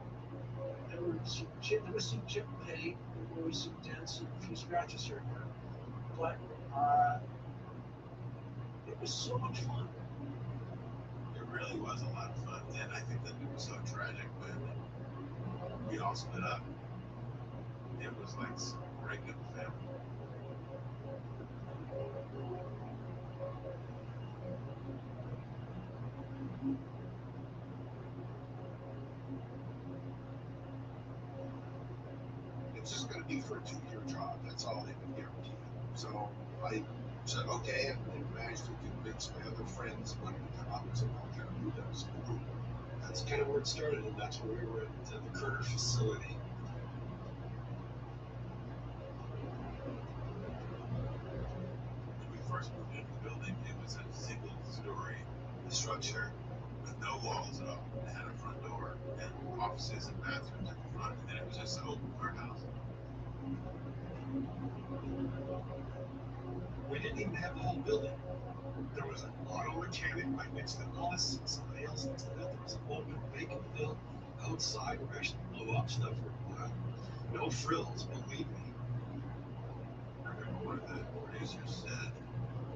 some chip pay, there was some dents and a few scratches here and there, but it was so much fun. It really was a lot of fun, and I think that it was so tragic when we all split up. It was like breaking up a family. It's just going to be for a 2-year job. That's all they would guarantee. So I said, okay, and I managed to convince my other friends when we come up and said, well, we're going to do this. That's kind of where it started, and that's where we were at the Kerner facility. When we first moved into the building, it was a single-story structure with no walls at all. It had a front door and offices and bathrooms at the front, and then it was just an open warehouse. We didn't even have the whole building. There was an auto mechanic right next to us, somebody else next to that. There was an open vacant field outside where we actually blew up stuff. No frills, believe me. I remember one of the producers said,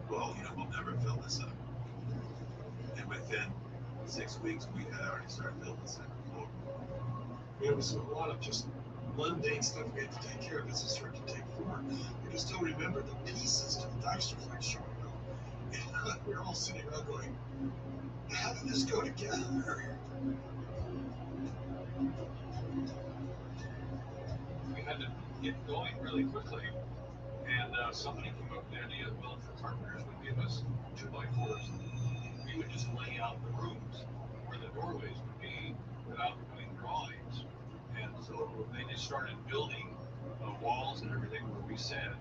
well, you know, we'll never fill this up. And within 6 weeks, we had already started filling the second floor. There was a lot of just mundane stuff we had to take care of as it started to take form. I can still remember the pieces to the Dexter flight showing up. And we were all sitting around going, how did this go together? We had to get going really quickly, and somebody came up with the idea that, well, if the carpenters would give us 2x4s, we would just lay out the rooms where the doorways would be without doing drawings. And so they just started building walls and everything where we sat.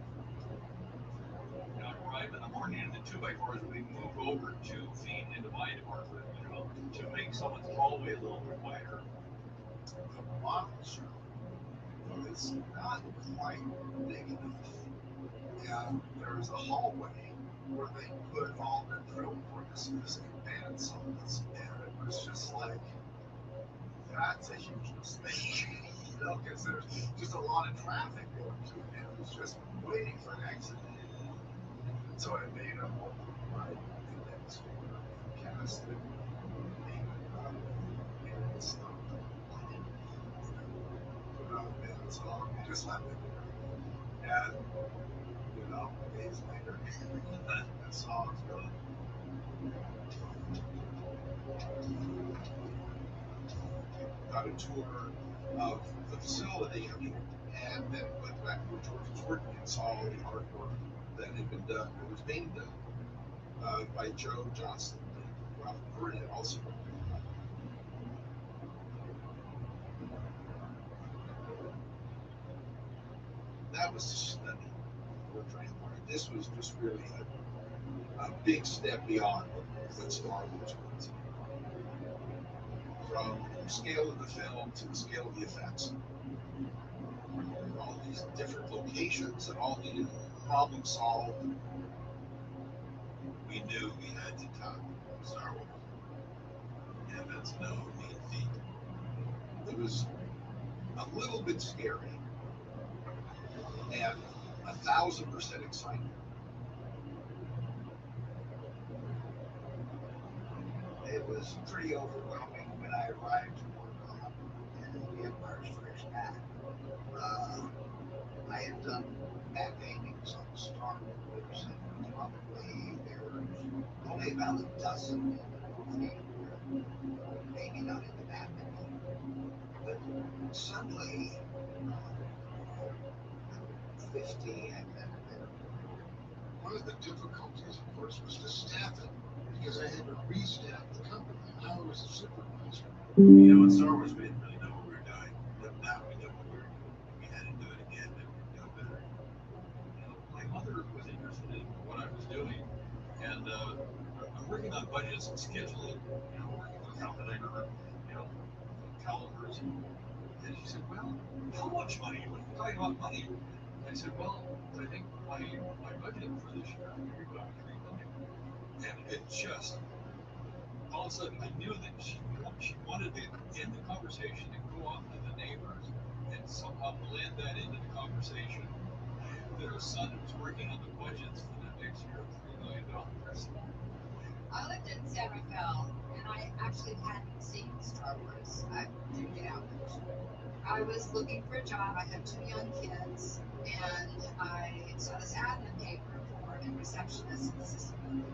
You know, I'd arrive in the morning and the 2x4s would be moved over 2 feet into my department, you know, to make someone's hallway a little bit wider. The model show was not quite big enough. And there was a hallway where they could have all been drilled for this band songs. And it was just like, that's a huge mistake. You know, because there's just a lot of traffic going to it. And it was just waiting for an exit. And so I made a multiplied index finger and cast it. And stopped it. Put it on the band song and just let it go. And you know, days later, that song's gone. Got a tour of the facility, and then went back where George was working and saw all the artwork that had been done, that was being done by Joe Johnson and Ralph Burnett also. That was stunning for Trampart. This was just really a big step beyond what Star Wars was. From the scale of the film to the scale of the effects. All these different locations that all needed problem solved. We knew we had to top Star Wars. And that's no mean feat. It was a little bit scary and 1,000% exciting. It was pretty overwhelming when I arrived to work on the Empire Strikes Back. I had done back paintings on Star Wars, and probably there's only about a dozen in the movie, maybe not in that many. But suddenly, 50 and then One of the difficulties, of course, was to staff it, because I had to restaff the company. Now I was a supervisor. You know, in Star Wars, we didn't really know what we were doing. But now we knew what we were doing. We had to do it again and do it better. You know, my mother was interested in what I was budgets and scheduling, working with accounting on, calendars. And she said, well, how much money? When you're talking about money, I said, well, I think my budget for this year is maybe about $3 million. And it just, all of a sudden, I knew that she wanted to end the conversation and go off to the neighbors and somehow blend that into the conversation that her son was working on the budgets for the next year of $3 million. I lived in San Rafael, and I actually hadn't seen Star Wars. I didn't get out much. I was looking for a job. I had 2 young kids, and I saw this ad in the paper for a receptionist and assistant.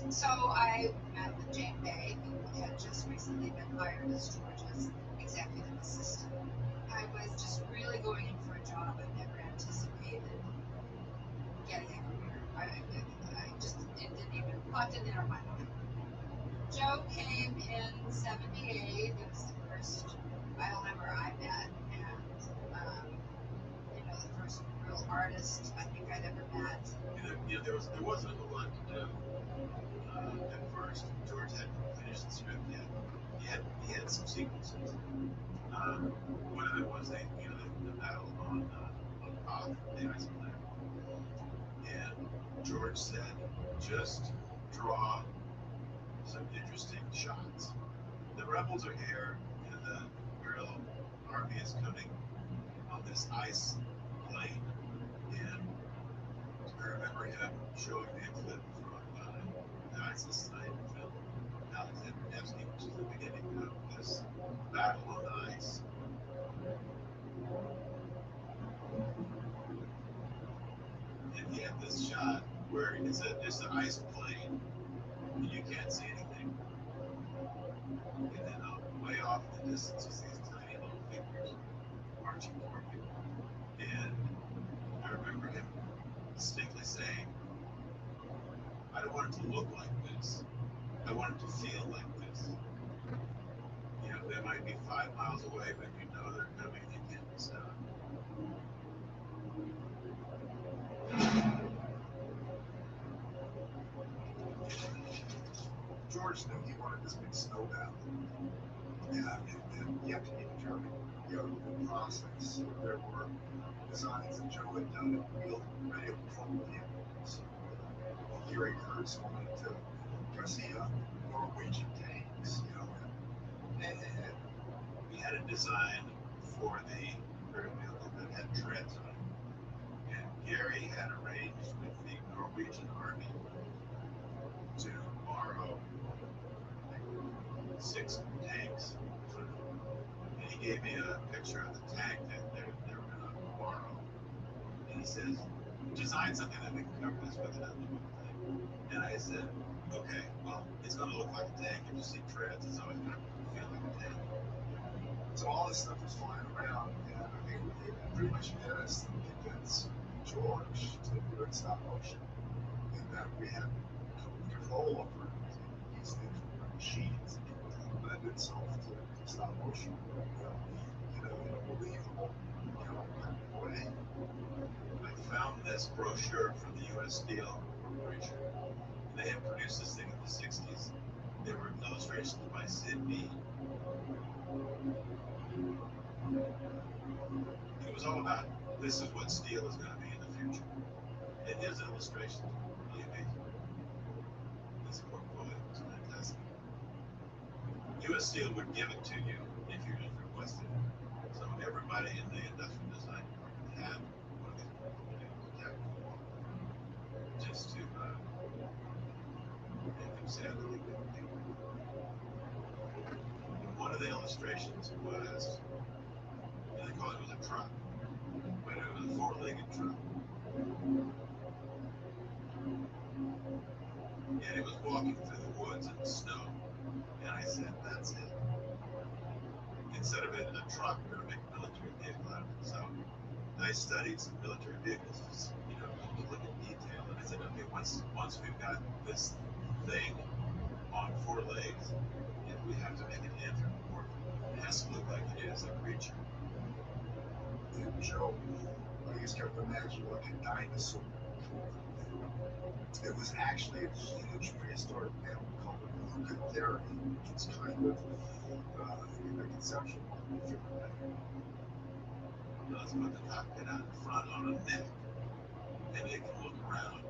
So I met with Jane Bay, who had just recently been hired as George's executive assistant. I was just really going in for a job I never anticipated getting a career. It didn't even enter my mind. Joe came in '78. It was the first violin I met, and the first real artist I think I'd ever met. There wasn't a lot to do at first. George hadn't finished the script yet. He had some sequences. One of them was the battle on Hoth, the ice planet. And George said, just draw some interesting shots. The rebels are here, and the Imperial army is coming on this ice plane. And I remember him showing me a clip from the ISIS night film, Alexander Nevsky, which is the beginning of this battle on the ice. And he had this shot where it's an ice plane, and you can't see anything. And then way off in the distance, you see these tiny little figures marching toward you. And I remember him distinctly saying, I don't want it to look like this. I want it to feel like this. They might be 5 miles away, but you know they're coming. You can't miss out. George knew he wanted this big snow battle. Yeah, and you have to be determined. The process. There were designs that Joe had done of wheeled radio patrol vehicles. Gary Kurtz wanted to see Norwegian tanks, And we had a design for the Imperial vehicle that had treads on it. And Gary had arranged with the Norwegian army to borrow 6 tanks. And he gave me a picture of the tank that they were going to borrow. And he says, design something that we can cover this with, it doesn't look like a tank. And I said, okay, well, it's going to look like a tank. If you see treads, it's always going to feel like a tank. So all this stuff was flying around, and I think it pretty much hit us to convince George to do it stop motion, and that we had control over it. These things were machines, and it would lend itself to stop motion in a believable, kind of way. I found this brochure from the U.S. Steel Corporation. They had produced this thing in the 60s. There were illustrations by Sid Mead. It was all about, this is what steel is going to be in the future. And his illustrations were really amazing. His portfolio was fantastic. U.S. Steel would give it to you if you just requested it. So everybody in the industrial design department had one of these portfolios tacked on the wall, just to make them sad that they couldn't make it. And one of the illustrations was, they called it was a truck, but it was a 4-legged truck. And it was walking through the woods in the snow. And I said, that's it. Instead of it in a truck, we're going to make a military vehicle out of it. So I studied some military vehicles, to look at detail. And I said, okay, once we've got this thing on 4 legs, we have to make it anthropomorphic. It has to look like it is a creature. And Joe, I just kept imagining like a dinosaur. It was actually a huge prehistoric mammal called the Leucotherium, which was kind of a conceptual one, if you're right. No, it's got the cockpit out in front on a neck, and it can look around.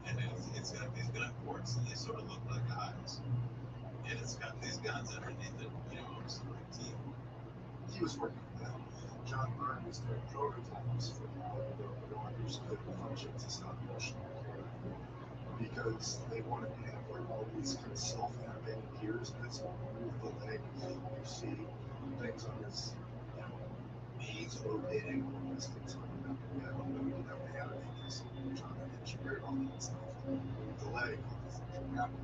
And it's got these gun ports, and they sort of look like eyes. And it's got these guns underneath it, almost like teeth. He was working with that. John Byrne was doing prototypes for the understood functions of stop motion because they wanted to have like all these kind of self-animating gears and it's move the leg. You see things on his knees rotating, all these things going up and down, but we didn't have to animate this. John had engineered all that stuff. Move the leg, all these things would happen.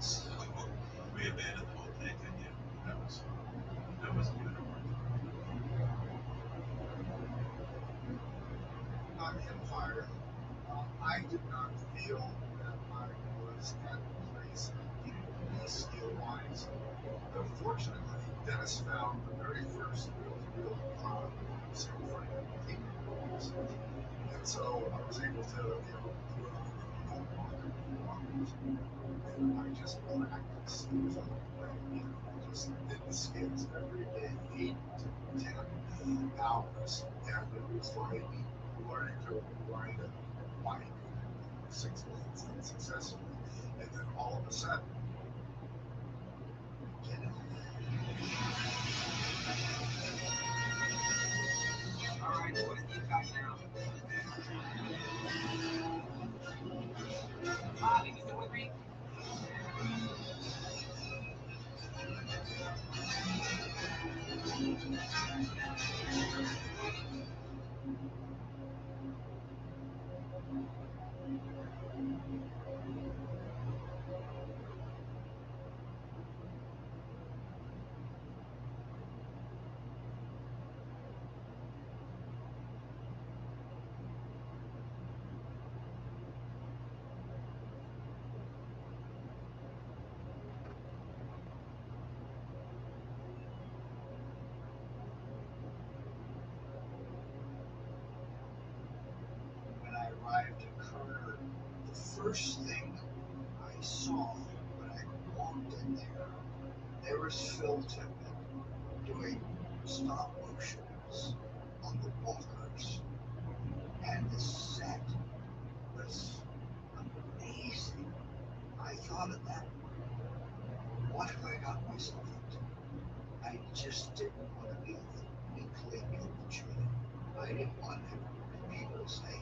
So we abandoned the whole thing, and that wasn't going to work. On Empire, I did not feel that I was at a place equally skill-wise. But fortunately, Dennis found the very first real single-frame capabilities. And so I was able to, put on and I just practiced things on the way. I just did the skills every day, 8 to 10 hours. And it was like learning to ride a bike 6 months unsuccessfully. And then all of a sudden, get it. All right, what have you got now? Bobby, you still with me? When I arrived in Kerner, the first thing I saw when I walked in there was Phil Tippett doing stop motions on the walkers. And the set was amazing. I thought of that. What have I got myself into? I just didn't want to be the weakling in the chain. I didn't want people to say,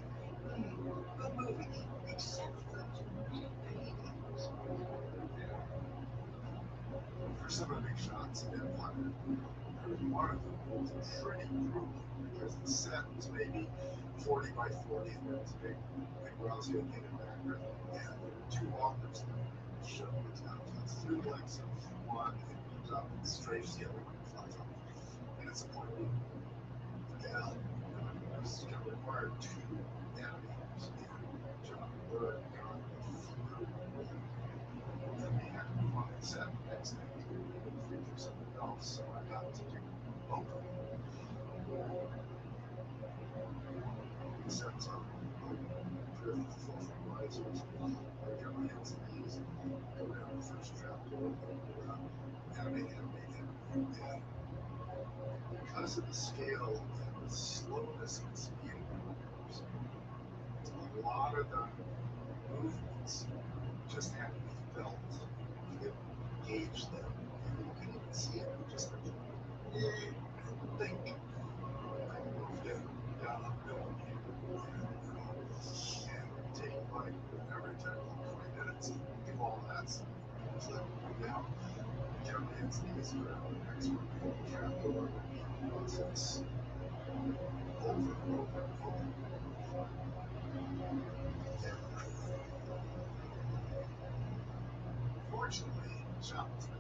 good movie, except for those paintings. For some of the big shots in Empire, every one of them was pretty brutal because the set was maybe 40 by 40 and there was a big Rossi-located background and there were 2 walkers there. The show was down to 3 legs of one and comes up and strafes the other one and flies off. And it's a point of view. And it was going to require 2 animators and John Wood got the flu. And they had to move on the set the next day to do something else, so I got to do both of them. Except on 3rd and 4th risers, I would get my hands and knees and go down the first trap door and animate. And because of the scale and the slowness and speed of the movers, a lot of the movements just had to be felt. You could gauge them. You couldn't even see it. You just have to think. I moved it down a millimeter and take like every 10 or 20 minutes and do all that stuff. So now, get my hands and knees go down the next one. The trap door repeat the process over and over and over. Fortunately, the shop was good.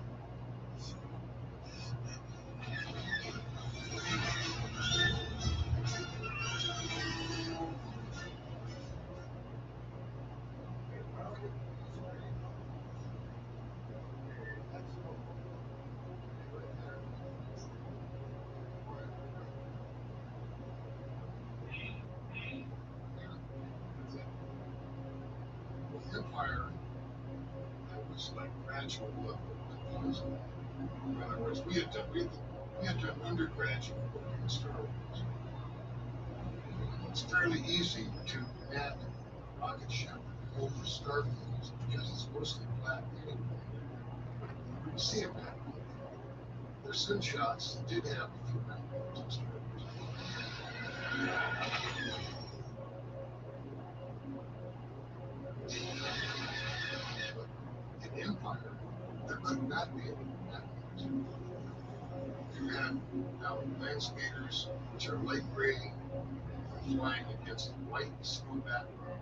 graduate level at Boston. In other words, we had done undergraduate work in Star Wars. It's fairly easy to map a rocket ship over Starfield because it's mostly black anyway. You see a map. There's some shots that did have a few map in Star Wars. But in Empire, there could not be any map. You have land speeders, which are light gray, flying against a white snow background,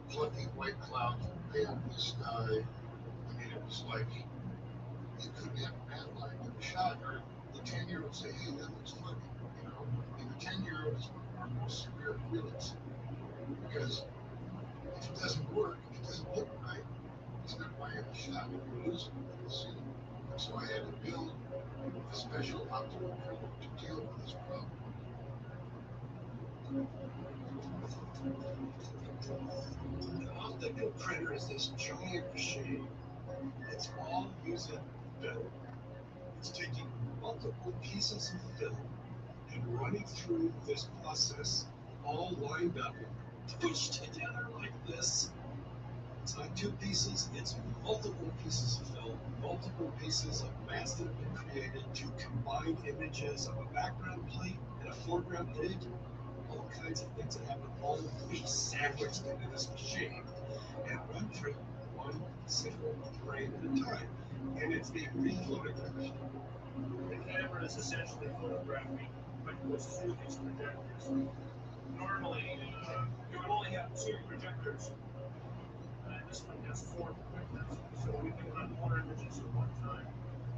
fluffy white clouds veiled the sky. I mean, it was like you couldn't have a map line in the shot, or the 10-year-old say, "Hey, that looks funny," you know. And the 10-year-old is one of our most severe critics because if it doesn't work, if it doesn't look right, it's not buying the shot. You lose it in the scene. So I had to build a special optical printer to deal with this problem. An optical printer is this giant machine. It's all using film. It's taking multiple pieces of film and running through this process, all lined up and pushed together like this. It's not two pieces, it's multiple pieces of film, multiple pieces of mass that have been created to combine images of a background plate and a foreground plate. All kinds of things that have to all be sandwiched into this machine and run through one single frame at a time. And it's being rephotographed. The camera is essentially photographing what goes through these projectors. Normally, you would only have 2 projectors. This one has 4 projectors, so we can run more images at one time.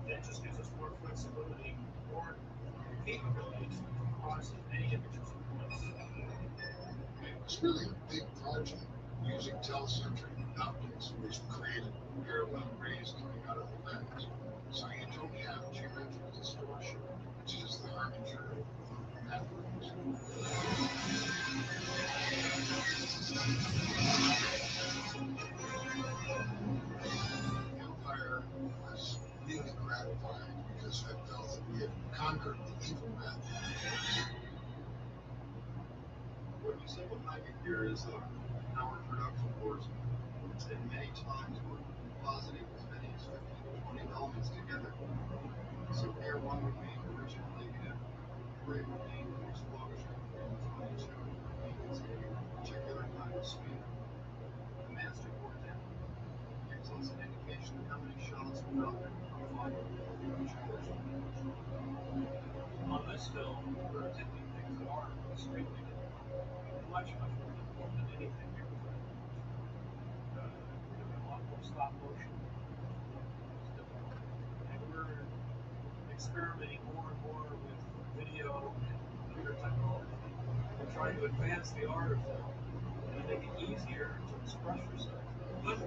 That just gives us more flexibility or capability to process many images at once. It's really a big project using telecentric optics, which created parallel rays coming out of the lens. So you don't have geometric distortion, which is the harbinger of mathematics. Empire was really gratified because I felt that we had conquered the evil method. What you see behind me here is our production boards, and many times we're compositing as many as 15 to 20 elements together. So pair 1 would be original negative, gray would be exposure, and 22 is a particular kind of speed. The master board then gives us an indication of how many shots we're out there to fire each portion. On this film, we're attempting things that are extremely difficult. Much more difficult than anything we ever done. We're doing a lot more stop motion. It's difficult. And we're experimenting more and more with video and computer technology. We're trying to advance the art of film and make it easier to express yourself. When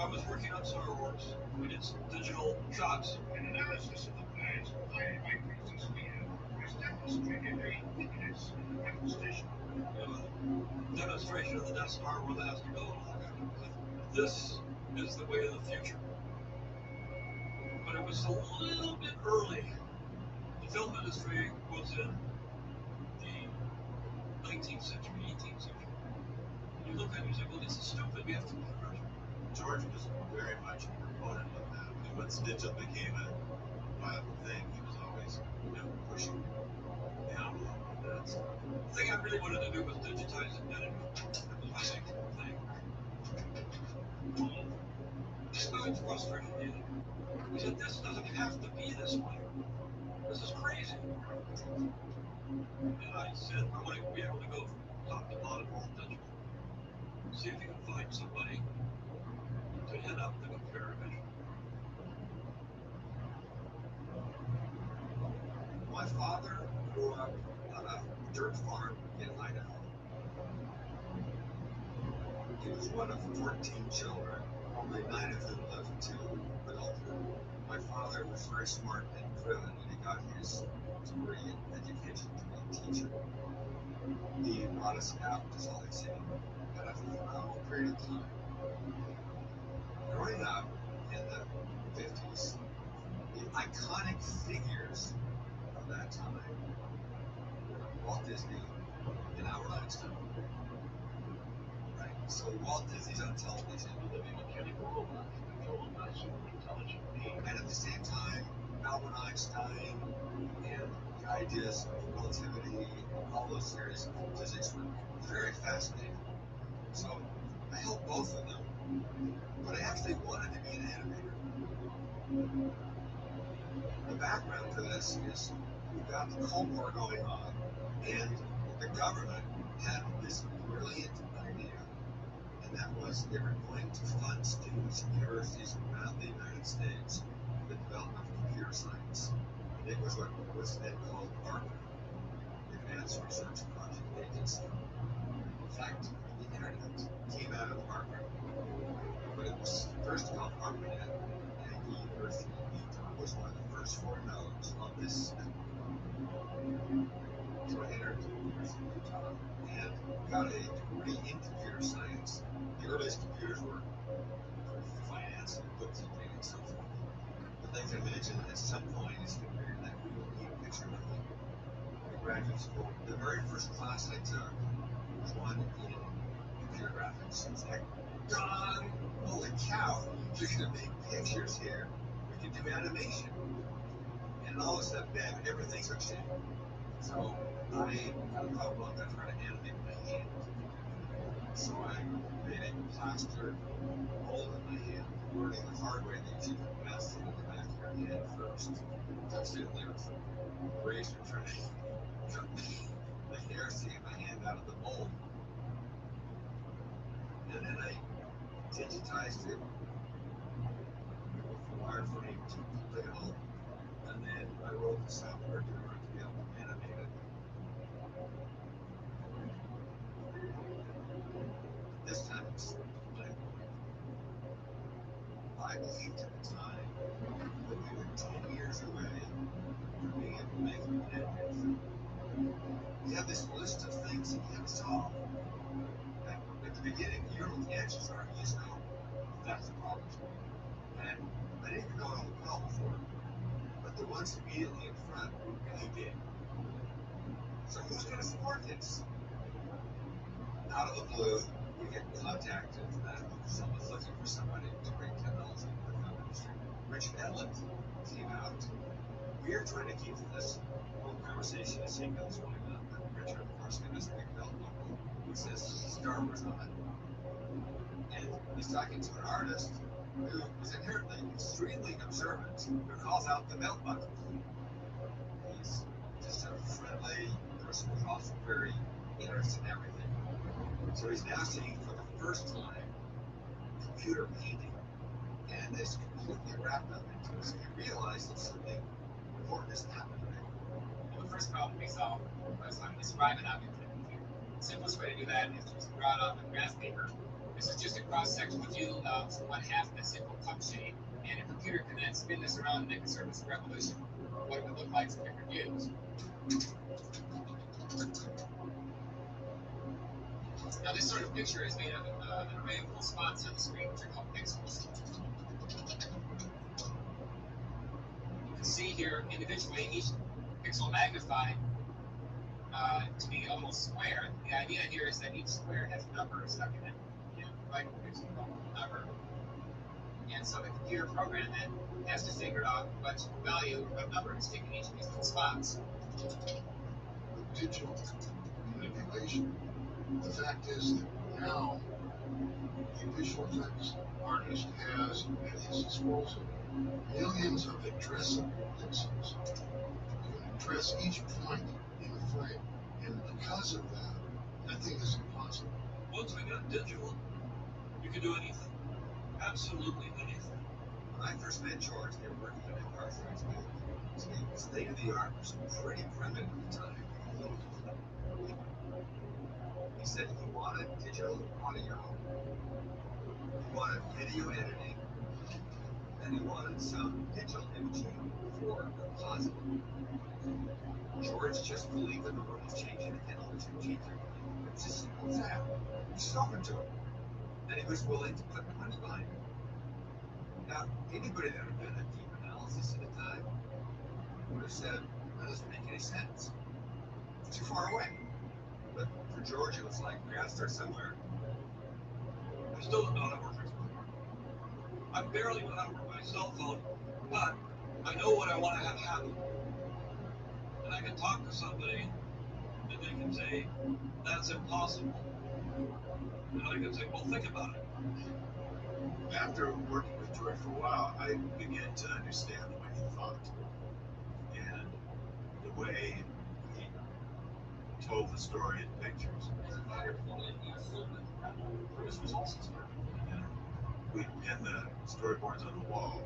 I was working on Star Wars, we did some digital shots. An analysis of the planet's high frequency sphere has demonstrated a weakness in the demonstration. Demonstration of the Death Star, where that has to go, and all that kind of stuff. This is the way of the future. But it was a little bit early. The film industry was in the 19th century, 18th century. You look at it and you say, well, this is stupid, we have computers. George was very much a proponent of that. And once digital became a viable thing, he was always, pushing the envelope on that. So. The thing I really wanted to do was digitize it, and that was my big thing. I was frustrated. We said, this doesn't have to be this way. This is crazy. And I said, I want to be able to go from top to bottom all digital. See if you can find somebody to hit up the compare image. My father grew up on a dirt farm in Idaho. He was one of 14 children, only 9 of whom lived to adulthood. My father was very smart and driven when he got his degree in education to be a teacher. He brought us out to Salt Lake City at a phenomenal period of time. Growing up in the iconic figures of that time were Walt Disney and Albert Einstein. Right? So Walt Disney's on television, living a chemical robot, controlled by super intelligent being. And at the same time, Albert Einstein and the ideas of relativity and all those theories of physics were very fascinating. So I helped both of them, but I actually wanted to be an animator. The background to this is we've got the Cold War going on, and the government had this brilliant idea, and that was they were going to fund students at universities around the United States for the development of computer science. And it was what was then called ARPA, the Advanced Research Project Agency. In fact, the internet came out of ARPA, but it was first called ARPANET, and the University of Utah was one of the first 4 nodes on this set. So I entered the University of Utah and got a degree in computer science. The earliest computers were for finance and bookkeeping and so forth. But they can imagine at some point it's going to be that we will need picture making. In graduate school, the very first class I took was one in computer graphics. It's like, God, holy cow, you're going to make pictures here. We can do animation. And all of a sudden, bam, everything took shape. So I thought, well, I'm going to try to animate my hand. So I made a plaster mold in my hand, learning the hard way that you should put method in the back of your hand first. So I was sitting there with a razor trying to cut the hair to get my hand out of the mold. And then I digitized it with the wireframe to Lego, and then I wrote the software to be able to animate it. This time it's like, I believed at the time that we were 10 years away from being able to make an animated film. We have this list of things that you have to solve. At the beginning, you know what the answers are, you just know that's the problem. And I didn't even know what the problem for, but the ones immediately in front really did. So who's going to support this? Out of the blue, we get contacted that someone's looking for somebody to bring technology into the film industry. Richard Edlund came out. We are trying to keep this whole conversation a secret that's going on, but Richard, of course, got this big belt buckle who says Star Wars on it. And he's talking to an artist who is inherently extremely observant, who calls out the belt buckle. He's just a friendly person who's also very interested in everything. So he's now seeing for the first time computer painting, and is completely wrapped up into it. So he realized that something important is happening there. Well, the first problem we solved was how to describe an object in a computer. The simplest way to do that is just draw it on the graph paper. This is just a cross-sectional view of 1/2 of a simple cup shape, and a computer can then spin this around and make a surface of revolution. What it would look like from different views. Now, this sort of picture is made of an array of little spots on the screen, which are called pixels. You can see here individually each pixel magnified to be a little square. The idea here is that each square has a number stuck in it. Like a pixel called a number. And so the computer program then has to figure out what value, what number to stick in each of these little spots. With digital manipulation, the fact is that now the visual effects artist has at his disposal millions of addressable pixels. You can address each point in the frame, and because of that, nothing is impossible. Once we got digital, you could do anything. Absolutely anything. When I first met George, they were working on a car things building. State of the art was pretty primitive at the time. He said he wanted digital audio, he wanted video editing, and he wanted some digital imaging for compositing. George just believed that the world was changing and technology would change everything. It was as simple as that. He just offered to him. And he was willing to put money behind it. Now, anybody that had done a deep analysis analysis at a time, would have said, that doesn't make any sense. It's too far away. But for George, it was like, we gotta start somewhere. I still don't know how to work Facebook. I barely know how to work my cell phone, but I know what I want to have happen. And I can talk to somebody, and they can say, that's impossible. And I can say, well, think about it. After working with George for a while, I began to understand the way he thought and the way he told the story in pictures. And we'd pin the storyboards on the wall,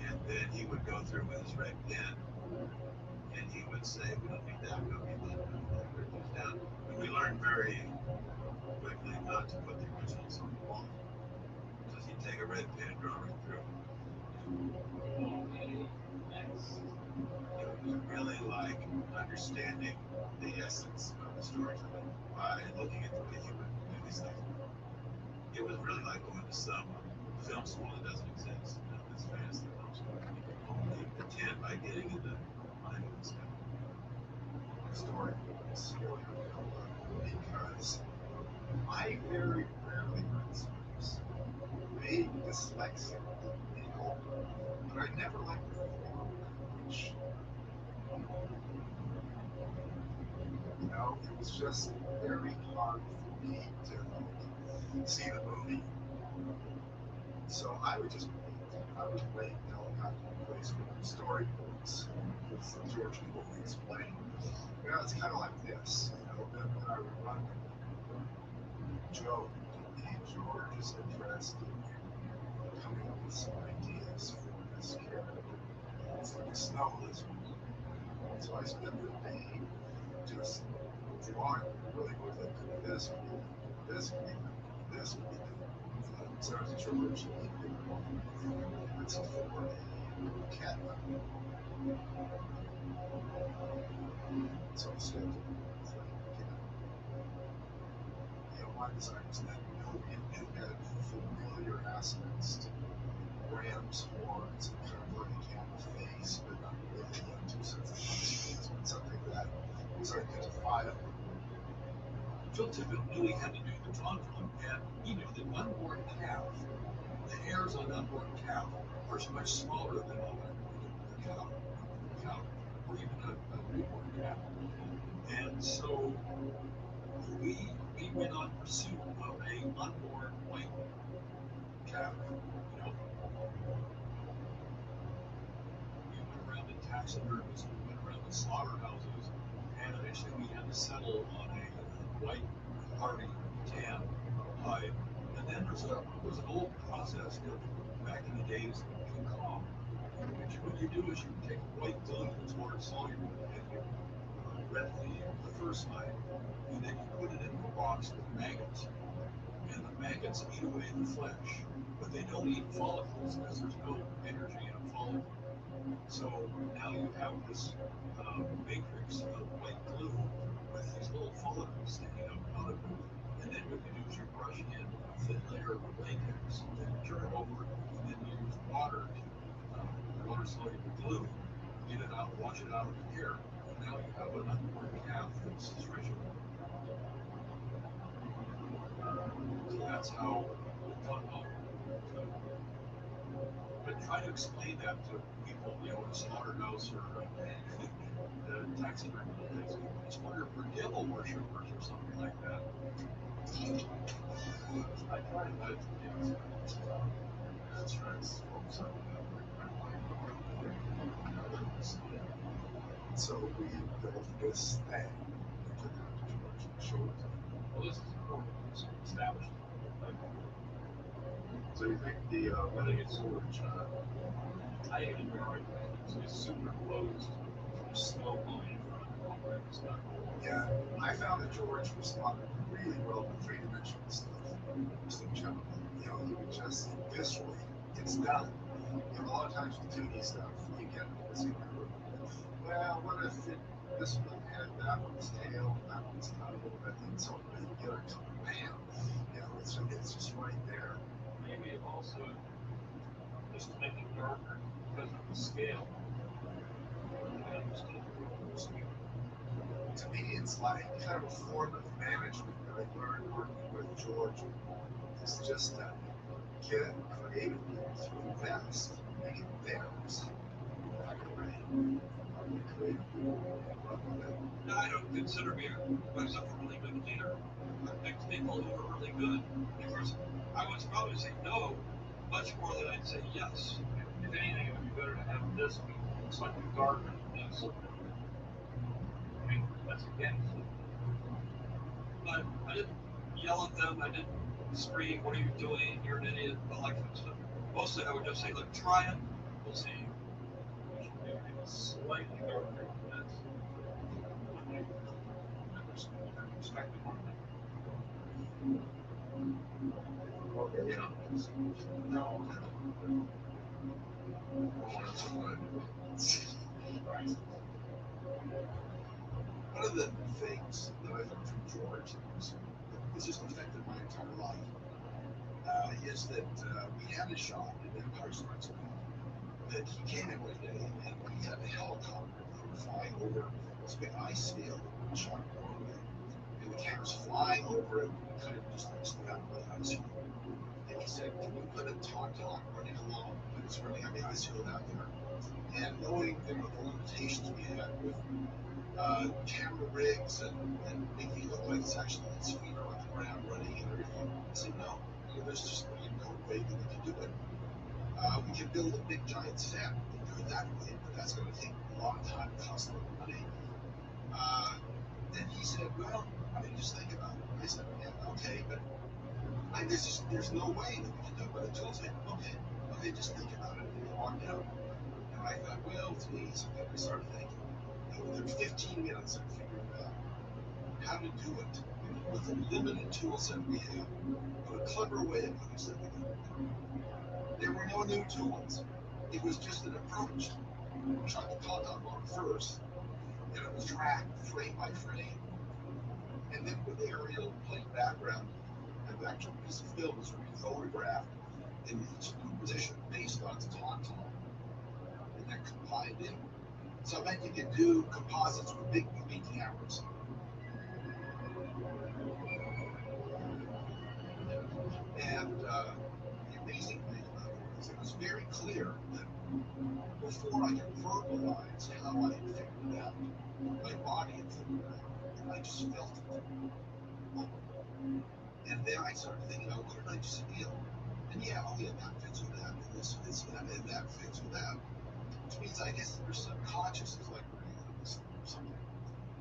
and then he would go through with his red pen, and he would say, we don't need that, we don't need that, we don't need these down. And we learned very quickly not to put the originals on the wall, because he'd take a red pen and draw right through. It was really like understanding the essence of the storytelling by looking at the way he would do these things. It was really like going to some film school that doesn't exist. You know, this fantasy film school. You can only attend by getting in the mind of this guy. The story is really available because I very rarely read scripts. Maybe dyslexic, you know, but I never liked the form language. You know, it was just very hard for me to see the movie. So I would just wait until I got to a place where the storyboards with George could only explain. You know, it's kind of like this, you know, then I would run Joe, and George is interested in coming up with some ideas for this character. It's like a snow lizard. So I spent the day just drawing really quickly. This could be done. This could be done. This could be done. So as George, he did it's for a cat. So instead of one designers that knew had familiar aspects to ram's horns and kind of like a camel face, but not really two sets of muscles, but something that was identifiable. Phil Tippett knew he had to do the drawn from, and he knew that unborn calf, the hairs on unborn calf are much smaller than on a cow, or even a newborn calf. And so we went on pursuit of a unborn white calf. You know, we went around the taxidermies, we went around the slaughterhouses, and eventually we had to settle on a white, hardy, tan hide. And then there's an old process back in the days of King Kong. What you do is you take white glue that's water soluble and you red the first side, and then you put it in a box with maggots. And the maggots eat away the flesh, but they don't eat follicles because there's no energy in a follicle. So now you have this matrix of white glue with these little follicles sticking out of it. And then what you do is you brush in a thin layer of latex, then turn it over, and then you use water to water-soluble glue, get it out, wash it out of the hair. And now you have an unborn calf that's stretchable. So that's how we've gone about it. But try to explain that to people, you know, in a slaughterhouse or the taxidermy place. I just wonder if we're devil worshippers or something like that. I try to let insurance folks on so we built this thing. We took it to George and showed it to him. Well, this is important. It's established. So you think the I think it's I agree. It's superimposed snow line from stuff. Yeah, I found that George responded really well to three-dimensional stuff. Just in general, you know, you can just see visually it's done. You know, a lot of times with 2D stuff, you get this well, what if this one had that one's tail, that one's tongue, but then so you get a bam, you know, it's just right there. Maybe also just to make it darker, because of the scale. I understood. To me, it's like kind of a form of management that I learned working with George. It's just that get creatively through best, make it theirs. Back away. No, I don't consider myself a really good leader. I pick people who are really good. Because I would probably say no much more than I'd say yes. If anything, it would be better to have this be slightly darker than this. I mean, that's again. But I didn't yell at them. I didn't scream, "What are you doing? You're an idiot." All that kind of stuff. Mostly, I would just say, "Look, try it. We'll see." Slightly darker than this. Perspective on Okay. No. One of the things that I learned from George is this just affected my entire life. Is that we had a shot in Empire Strikes Back that he came in one day and we had a helicopter flying over this big ice field and shot Norway. And the camera's flying over it, kind of just like stay out of the ice field. And he said, "Can you put a Taproot running along when it's running on the ice field out there?" And knowing the limitations we had with camera rigs and making it look like it's actually its feet are on the ground running and everything, I said, no, there's just no way that we can do it. We can build a big giant set and do it that way, but that's going to take a long time, cost a lot of money. And he said, well, I mean, just think about it. I said, yeah, okay, but there's no way that we can do it. But I told him, okay, just think about it. And he walked out. And I thought, well, please. And I started thinking. And within 15 minutes, I figured out how to do it with the limited tools that we have, but a clever way of putting something together. There were no new tools. It was just an approach. We shot the contact on first, and it was tracked frame by frame. And then with the aerial plate background, and the actual piece of film was photographed in each new position based on its tauntaun, and then combined in. So then you can do composites with big moving cameras. And the amazing thing about it is it was very clear that before I could verbalize how I had figured it out, my body had figured it out, and I just felt it. And then I started thinking, oh, what did I just feel? And yeah, that fits with that, and this fits with that, and that fits with that. Which means I guess your subconscious is like something.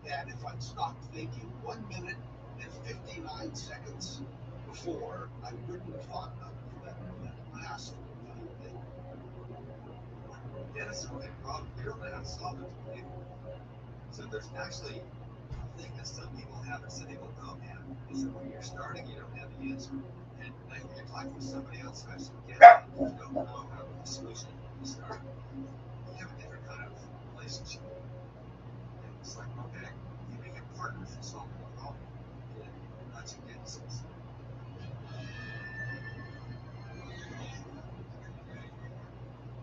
And if I'd stopped thinking 1 minute and 59 seconds before, I wouldn't have thought of that last little bit. Yeah, so Rob Bierman saw this movie. So there's actually a thing that some people have that some people don't have. Is that when you're starting, you don't have the answer. And when you're talking to somebody else who actually gets it, you don't know how the solution you start. You have a different kind of relationship. And it's like, okay, you become partners in solving the problem. And that's a good sense.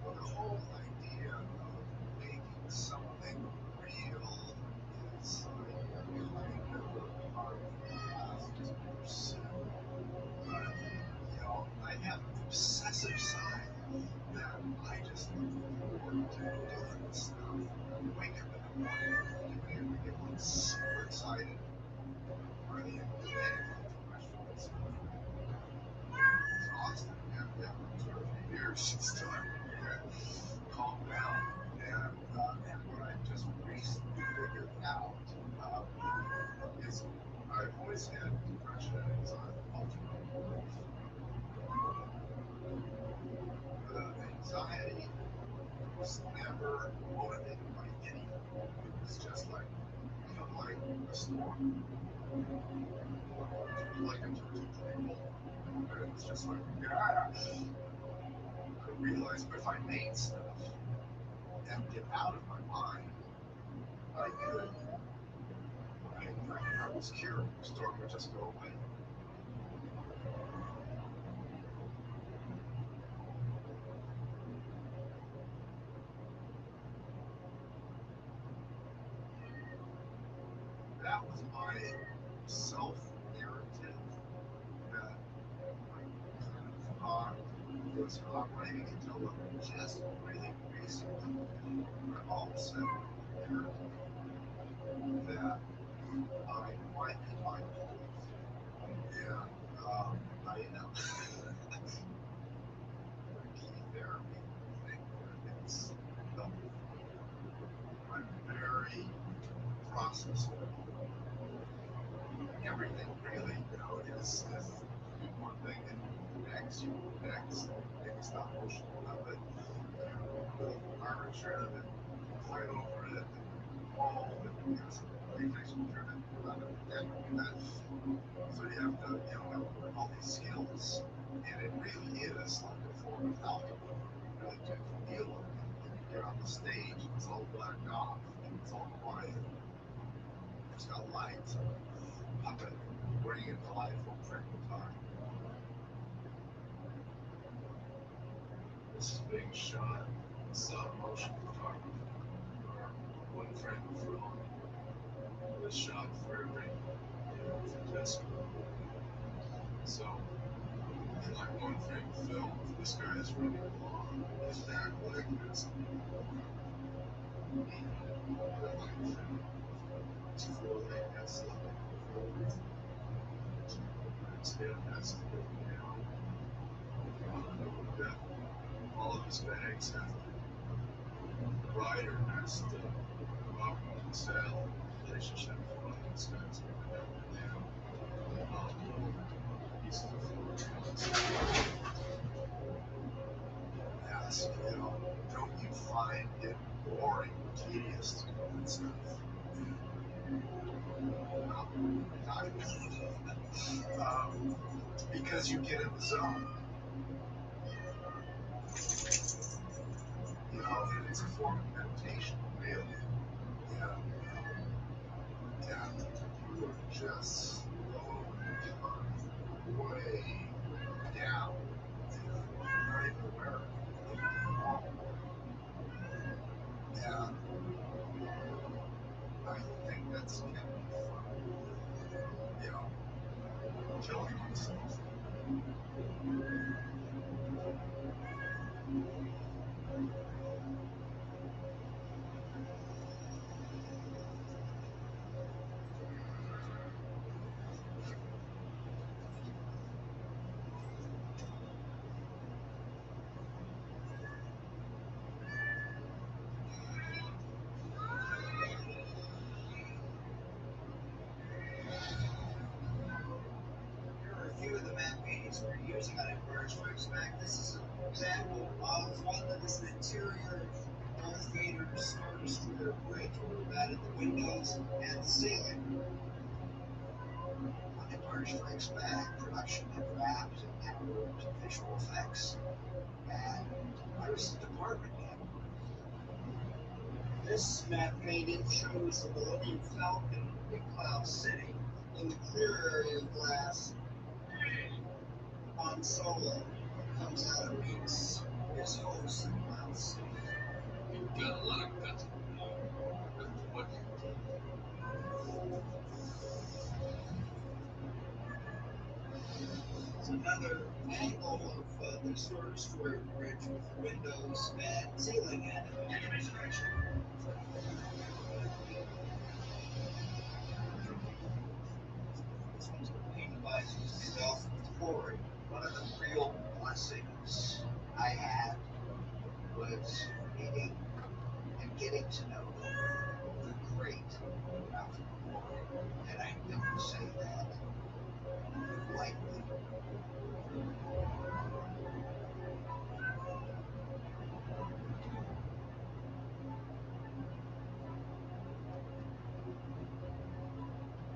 Well, the whole idea of making something real is kind of part of the last 2%. I have an obsessive side that I just look forward to doing this stuff. I wake up in the morning doing it, get like so excited. By the end of the day, I feel much fun. It's awesome. Yeah, 2 or 3 years since time. Calm down. And what I just recently figured out is I've always had depression and anxiety, ultimately. The anxiety was never motivated by anything. It was just like, like a storm. Like a terrible. But it was just like, yeah. I realized if I made stuff and get out of my mind, I could. I was cured. The storm would just go away. that was my self-narrative that was operating until just really recently. But all of a sudden, that I might be bipolar. And I end up key therapy thing where it's I'm very process everything really, is one thing and next, not emotional about it. Irish driven and fight over it and all of it because reflection driven about it. And that, so you have to, have all these skills. And it really is like a form of alcohol, really to feel it. When you get on the stage, it's all blacked off and it's all quiet. There's no light. I'm going to bring it to life one frame at a time. This is being shot in stop motion photography, or one frame of film. It was shot for every, for Jessica. So, in like one frame of film, this guy is running along his back leg, there's it's floating, that's the his head has to go down. All of his bags have to, the rider has to go up and sail relationship with one of these guys going up and down. He's the floor. Yes, don't you find it boring, tedious to do that stuff? Because you get in the zone. And it's a form of meditation, really. And you are just slowing way down. You're not even aware of it. And I think that's kind of fun. Killing myself. Few of the map paintings we're using on Empire Strikes Back. This is an example of one that is the interior of Darth Vader's Star Destroyer bridge, where we've added the windows and the ceiling. On Empire Strikes Back, production had wrapped and Taproot visual effects, and I was the department head. This map painting shows the Millennium Falcon in Cloud City. In the clear area of glass, Han Solo comes out and meets his host in Cloud City. You've got a lot of guts. What? It's another angle of the Star Destroyer bridge with windows and ceiling and construction. This one's painted by myself and Corey. One of the real blessings I had was meeting and getting to know the great Ralph McCoy. And I don't say that lightly.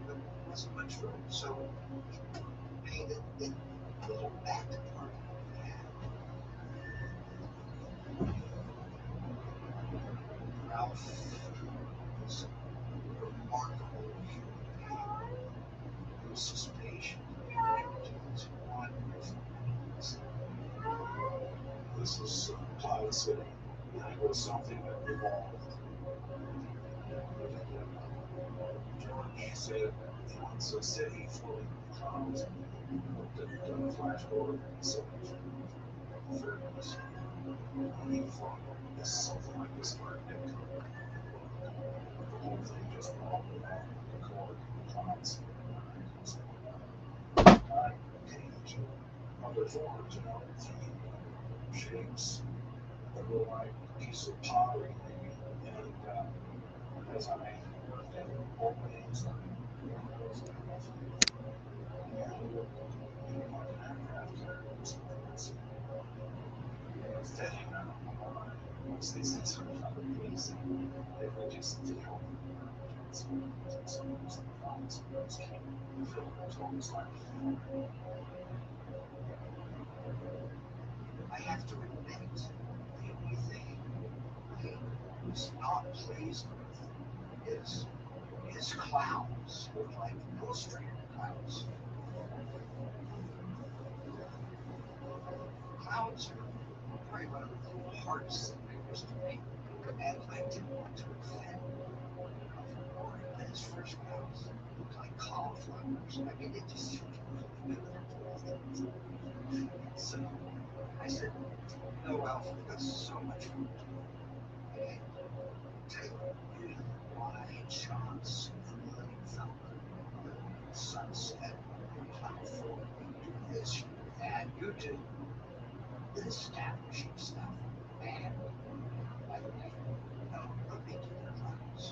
But it wasn't much room, so he painted the little back part we had. Ralph was a remarkable human being. He was just patient and was wonderful. This is Cloud City. It was something that evolved. said the Onso City floating in the clouds, the flash forward in the 70s or 30s. He thought this something like this started to come. The whole thing just rolled along the core clouds. I paint other forms, shapes, a little like piece of pottery, and as I worked at openings or those kind of aircraft carriers, fitting once these things are amazing, they will just feel it's almost like I have to admit, the only thing I was not pleased with is his clouds look like illustrated clouds. Clouds are probably one of the hardest things to make, and I didn't want to offend but his first clouds looked like cauliflowers. I mean, it just so I said, no, Alf, we've got so much work to do. And take really wide shots from the falcon, the sunset, cloud forming, do this, and you do the establishing stuff. And I no, big clouds.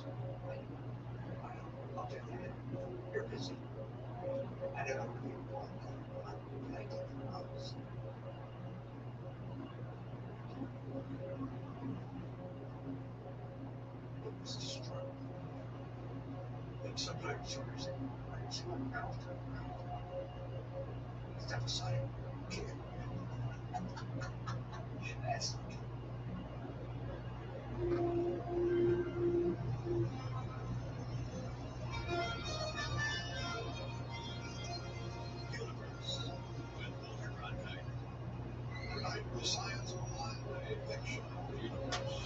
I'll do that. You're busy. I don't know where you want me, but I did the clouds. It was destructive. And sometimes for some reason, I just went out Step aside. That's Universe with Walter Cronkite. Tonight, the science behind a fictional universe.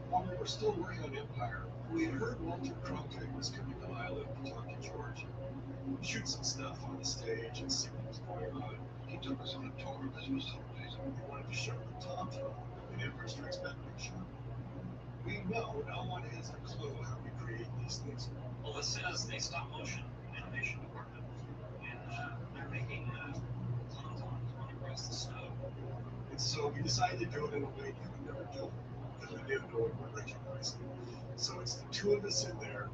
While we were still working on Empire, we had heard Walter Cronkite was coming to Island to talk to George and shoot some stuff on the stage and see what was going on. He took us on a tour of his facilities. We wanted to show the top floor, an Empire Strikes Back picture. We know no one has a clue how we create these things. Well, this is the stop motion animation department, and they're making clowns on across the snow. And so we decided to do it in a way you would never do it, because we didn't know we would recognize it. So it's the two of us in there.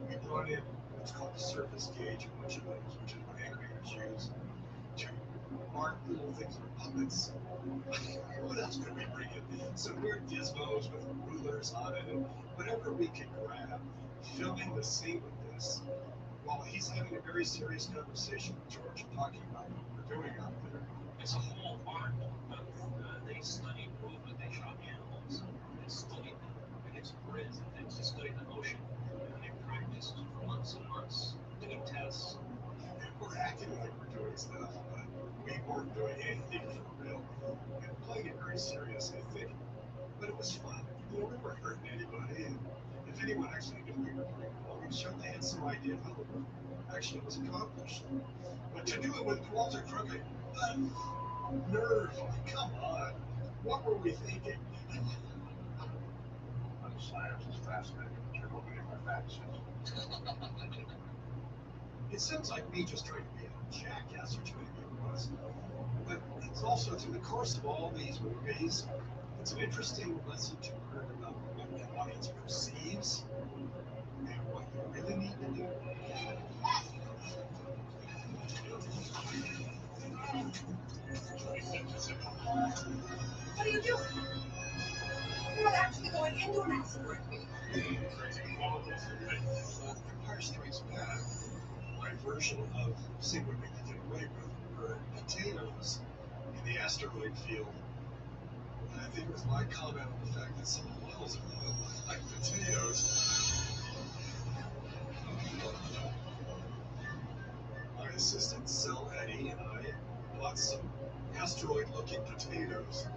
We brought in what's called the surface gauge, which is what animators use to mark little things that are puppets. What else could we bring in? Some weird gizmos with rulers on it, and whatever we could grab, filming the scene with this, while he's having a very serious conversation with George, talking about what we're doing out there. It's a whole art of they studied movement, they shot animals, they studied against grids and things, they studied the motion, and they practiced for months and months, doing tests. We're acting like we're doing stuff, but we weren't doing anything for real. And playing it very serious, I think. But it was fun. We weren't hurting anybody. And if anyone actually knew we were doing well, we certainly had some idea of how the work actually was accomplished. But to do it with Walter Cronkite, nerve! Come on! What were we thinking? The science is fascinating, but you're looking at my facts. It sounds like me just trying to be a jackass, which maybe it was. But it's also through the course of all these movies, it's an interesting lesson to learn about what the audience perceives and what you really need to do. What are you doing? You're not actually going into an asteroid field. Empire Strikes Back, my version of seeing what we could get away with were potatoes in the asteroid field. And I think it was my comment on the fact that some models of them look like potatoes. My assistant, Sel Eddie, and I bought some asteroid-looking potatoes,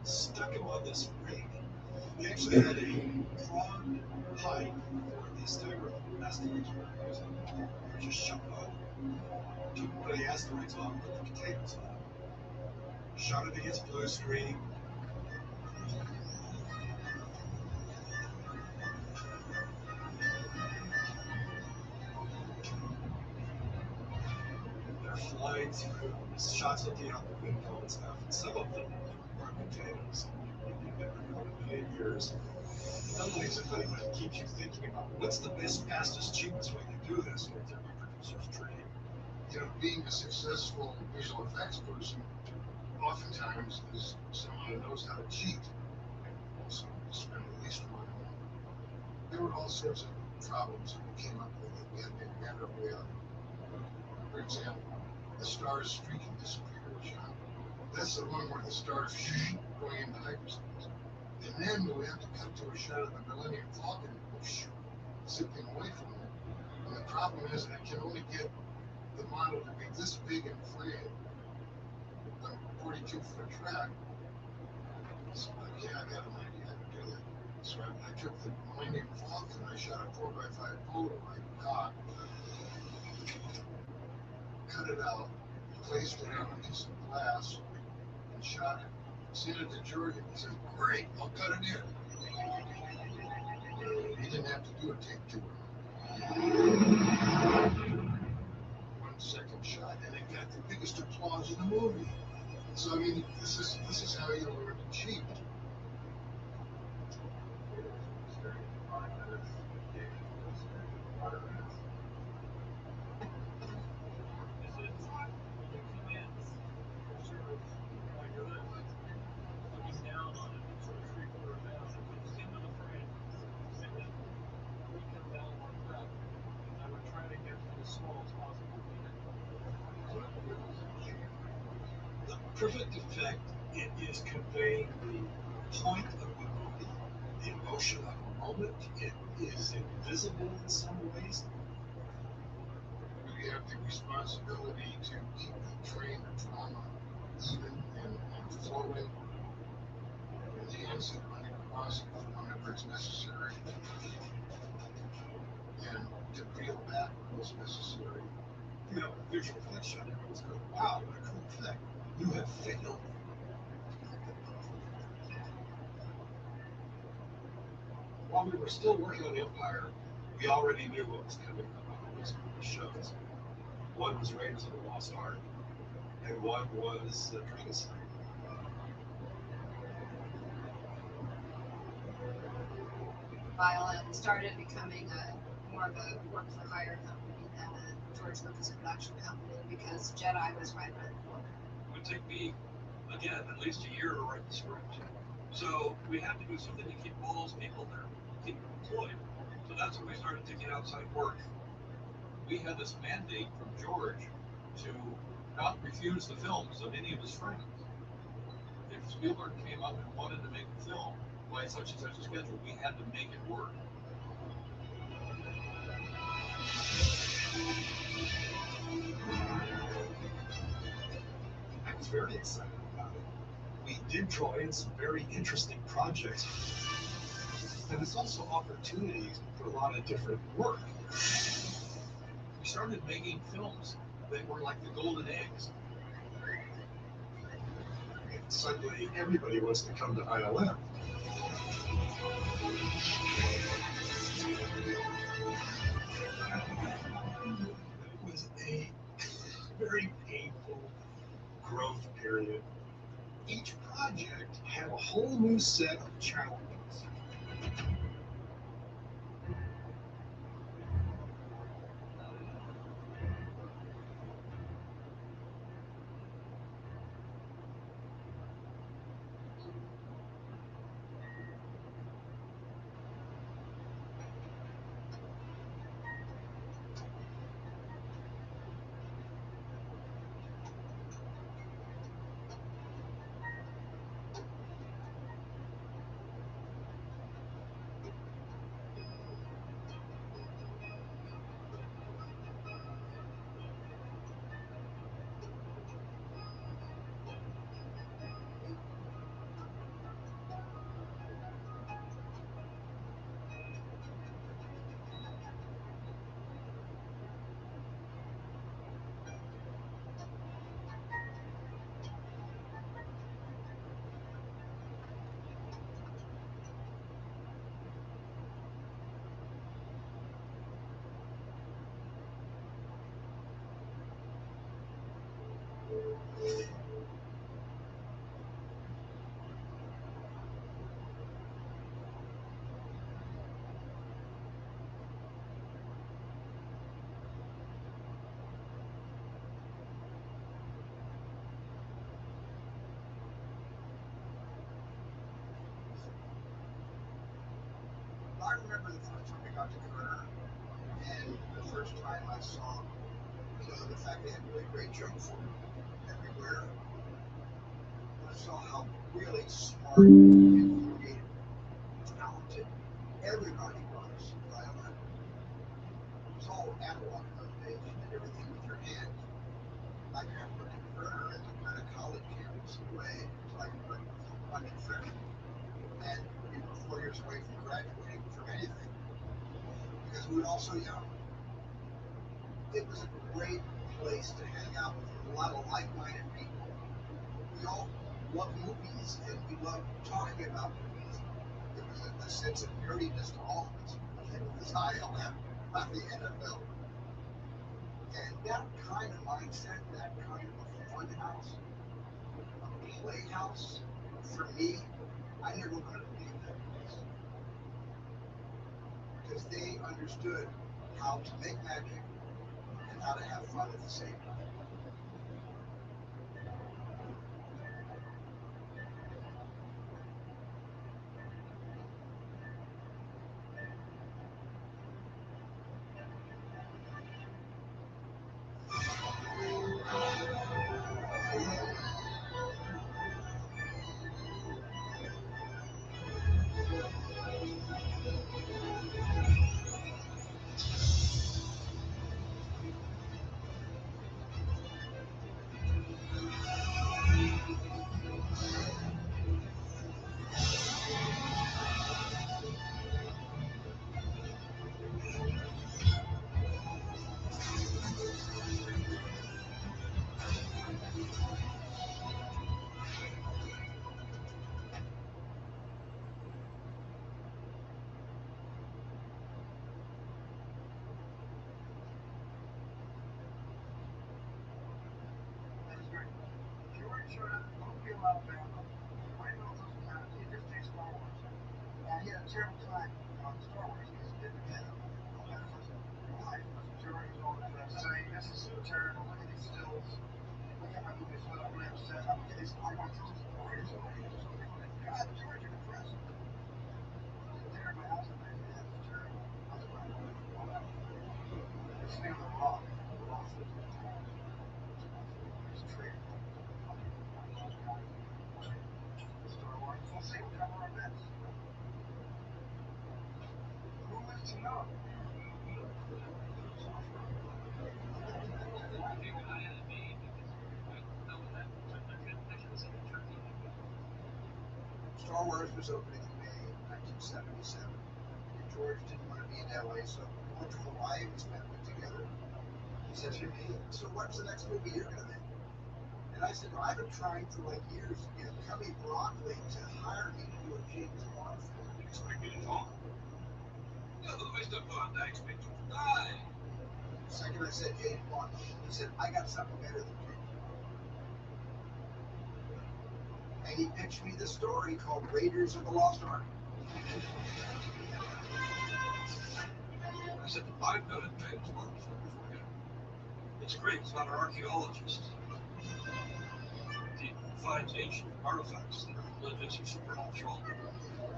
stuck them on this ring. They actually had a drawn height for the stagger asteroids we're using. They're just shot up. Took one of the asteroids off, put the potatoes on. Shot it against blue screen. They're flying through, shots looking out the window and stuff. And some of them are potatoes. You've never known in a million years. Nonetheless, if anybody keeps you thinking about what's the best, fastest, cheapest way to do this, it's every producer's dream. You know, being a successful visual effects person oftentimes is someone who knows how to cheat and also spend the least amount of money. There were all sorts of problems that we came up with that we had to invent our way out of. For example, the stars streaking disappear shot. That's the one where the stars going into hyperspace. And then we have to cut to a shot of the Millennium Falcon zipping away from it. And the problem is I can only get the model to be this big and frame on a 42-foot track. So like, yeah, I got an idea how to do that. So I took the Millennium Falcon, I shot a 4x5 photo I caught, cut it out, placed it on a piece of glass, and shot it. Sent it to Jordan. He says, great, I'll cut it in. He didn't have to do a take two. 1 second shot, and it got the biggest applause in the movie. So I mean, this is how you learn to cheat. Looking down on it, sort of 3/4 down, it comes into the frame, and then we come down like that. And I would try to get it as small as possible. The perfect effect, it is conveying the point of the movie, the emotion of the moment. It is invisible in some ways. We have the responsibility to keep the train of drama even and flowing, enhance it whenever it's necessary, and to reel back when it's necessary. You know, visual effects shot, everyone's going, wow, what a cool effect. You have failed. While we were still working on Empire, we already knew what was coming up on these shows. One was Raiders of the Lost Ark, and one was Dragon Slayer. Violet started becoming more of a work for hire company than a George Lucas production company because Jedi was right around the corner. It would take me, again, at least a year to write the script. So we had to do something to keep all those people there, keep them employed. So that's when we started to get outside work. We had this mandate from George to not refuse the films of any of his friends. If Spielberg came up and wanted to make a film by such and such a schedule, we had to make it work. I was very excited about it. We did draw in some very interesting projects. And it's also opportunities for a lot of different work. We started making films that were like the golden eggs. And suddenly everybody wants to come to ILM. It was a very painful growth period. Each project had a whole new set of challenges. I remember the first time I got to Kerner, and the first time I saw, the fact they had really great junk food everywhere. I saw how really smart and creative, talented everybody was. It was all analog in those days. You did everything with your hand. I kind of looked at Kerner as a kind of college campus in a way. It's like London freshman. And we were 4 years away from graduating from anything because we were all so young. It was a great place to hang out with a lot of like-minded people. We all loved movies and we loved talking about movies. There was a sense of nerdiness to all of us. Because I left the NFL. And that kind of mindset, that kind of a fun house, a playhouse, for me, I never wanted to leave that place. Because they understood how to make magic and how to have fun at the same time. And he had a terrible time on Star Wars because he didn't get it. Life. George was always saying, this is so terrible, look at these stills. Look at my movies, so I'm really upset. I'm looking at these, I want to just write it away. So people like, God, George, you're depressed. Dinner at my house and I said, that's terrible. That's why I wanted to go out. It's near the rock. The rock was the town. It's trade. Star Wars. We'll see what cover our bets. Who is to know? Star Wars was opening in May 1977. And George didn't want to be in LA, so we went to Hawaii and we spent it together. He said to me, so what's the next movie you're going to make? And I said, well, I've been trying for like years to get Cubby Broccoli to hire me to do a James Bond film. You expect me to talk? No, I stepped on, I expect you to die. The second I said James Bond, he said, I got something better than James Bond. And he pitched me this story called Raiders of the Lost Ark. I said, I've done a James Bond film before him. It's great, it's about an archaeologist. He finds ancient artifacts that are religious or supernatural.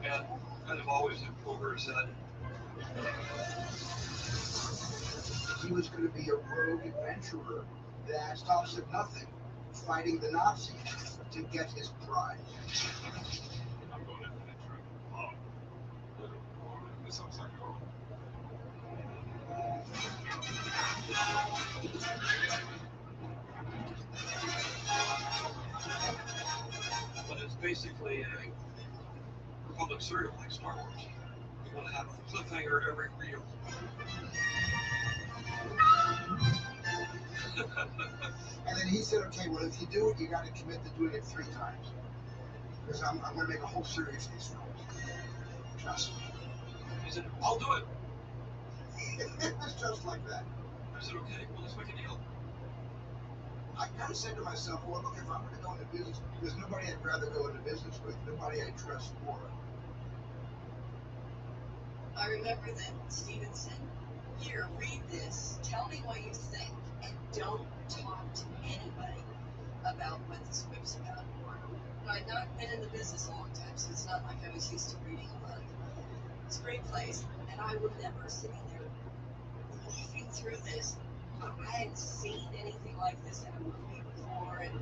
And kind of always over his head. He was going to be a rogue adventurer that stops at nothing, fighting the Nazis to get his prize. I'm going into that trick. This looks like a but it's basically a Republic serial like Star Wars. You want to have a cliffhanger every reel. And then he said, okay, well, if you do it, you got to commit to doing it 3 times. Because I'm going to make a whole series of these films. Trust me. He said, I'll do it. It was just like that. I said, okay, well, let's make a deal. I kind of said to myself, well, look, if I'm going to go into business, there's nobody I'd rather go into business with, nobody I trust more. I remember that Stevenson. Here, read this. Tell me what you think, and don't talk to anybody about what this book's about. I'd not been in the business a long time, so it's not like I was used to reading a lot. It's a great place, and I remember sitting there leafing through this. I hadn't seen anything like this in a movie before, and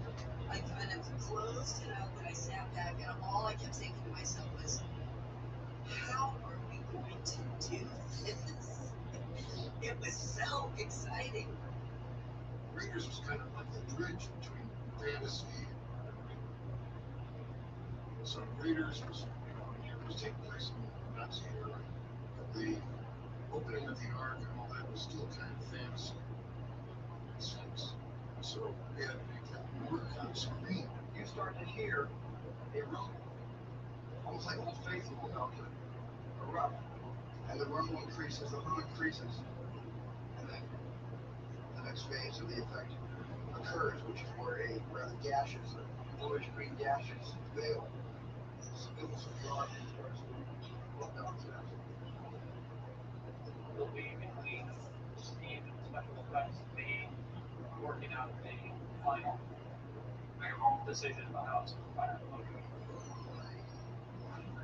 I kind of closed it up and I sat back, and all I kept thinking to myself was, how are we going to do this? It was so exciting. Raiders was kind of like the bridge between fantasy and real. So Raiders was, it was taking place in Nazi era. The opening of the Ark and all that was still kind of fantasy in a sense. So we had to make that work on screen. You start to hear a rumble, almost like Old Faithful about a rumble. And the rumble increases, the hum increases, and then the next phase of the effect occurs, which is where a rather gaseous, a bluish green gaseous veil spills abroad towards what the object. Will be between Steve and special effects being working out a final decision about how it's fired.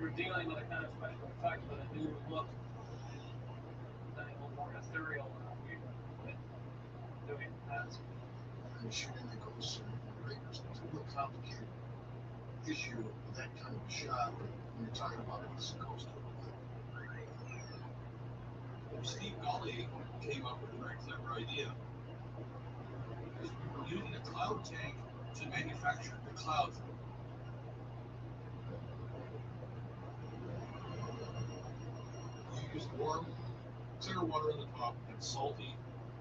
We're dealing with a kind of special effect with a new look, a little more ethereal than what we've been doing in the past. And shooting the ghosts and Raiders, it's a real complicated issue with that kind of a shot when you're talking about what's supposed to look like. Steve Gully came up with a very clever idea. Because we were using a cloud tank to manufacture the cloud. You used warm, clear water on the top and salty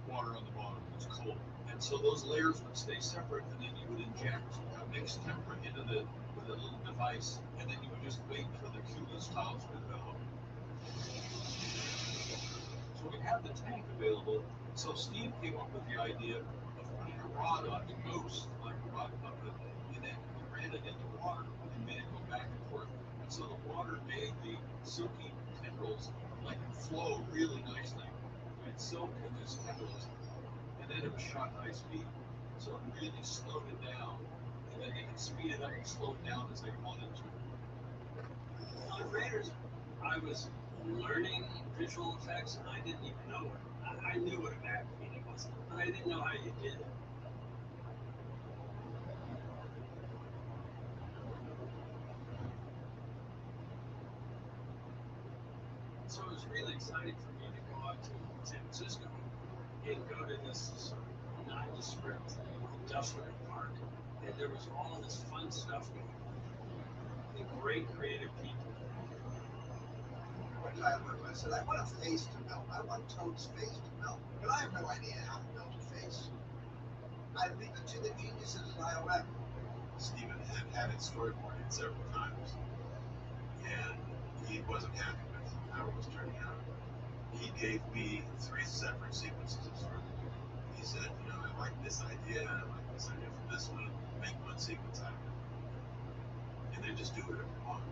water on the bottom. It's cold. And so those layers would stay separate, and then you would inject a mixed temperate into with a little device, and then you would just wait for the cumulus clouds to develop. So we had the tank available. So Steve came up with the idea of putting a rod on the ghost, like a rod up it, and then we ran it into water and made it go back and forth. And so the water made the silky tendrils like flow really nicely. We had silk in these tendrils, and then it was shot high speed. So it really slowed it down, and then they could speed it up and slow it down as they wanted to. On Raiders, I was learning visual effects, and I didn't even know it. I knew what a back meeting was, but I didn't know how you did it. So it was really exciting for me to go out to San Francisco and go to this sort of nondescript industrial park, and there was all this fun stuff going on. And great creative people. I said, I want a face to melt. I want Toad's face to melt. But I have no idea how to melt a face. I leave it to the geniuses at IOM. Steven had it storyboarded several times, and he wasn't happy with how it was turning out. He gave me 3 separate sequences of story. He said, I like this idea, and I like this idea for this one, make one sequence out of it. And then just do whatever you want,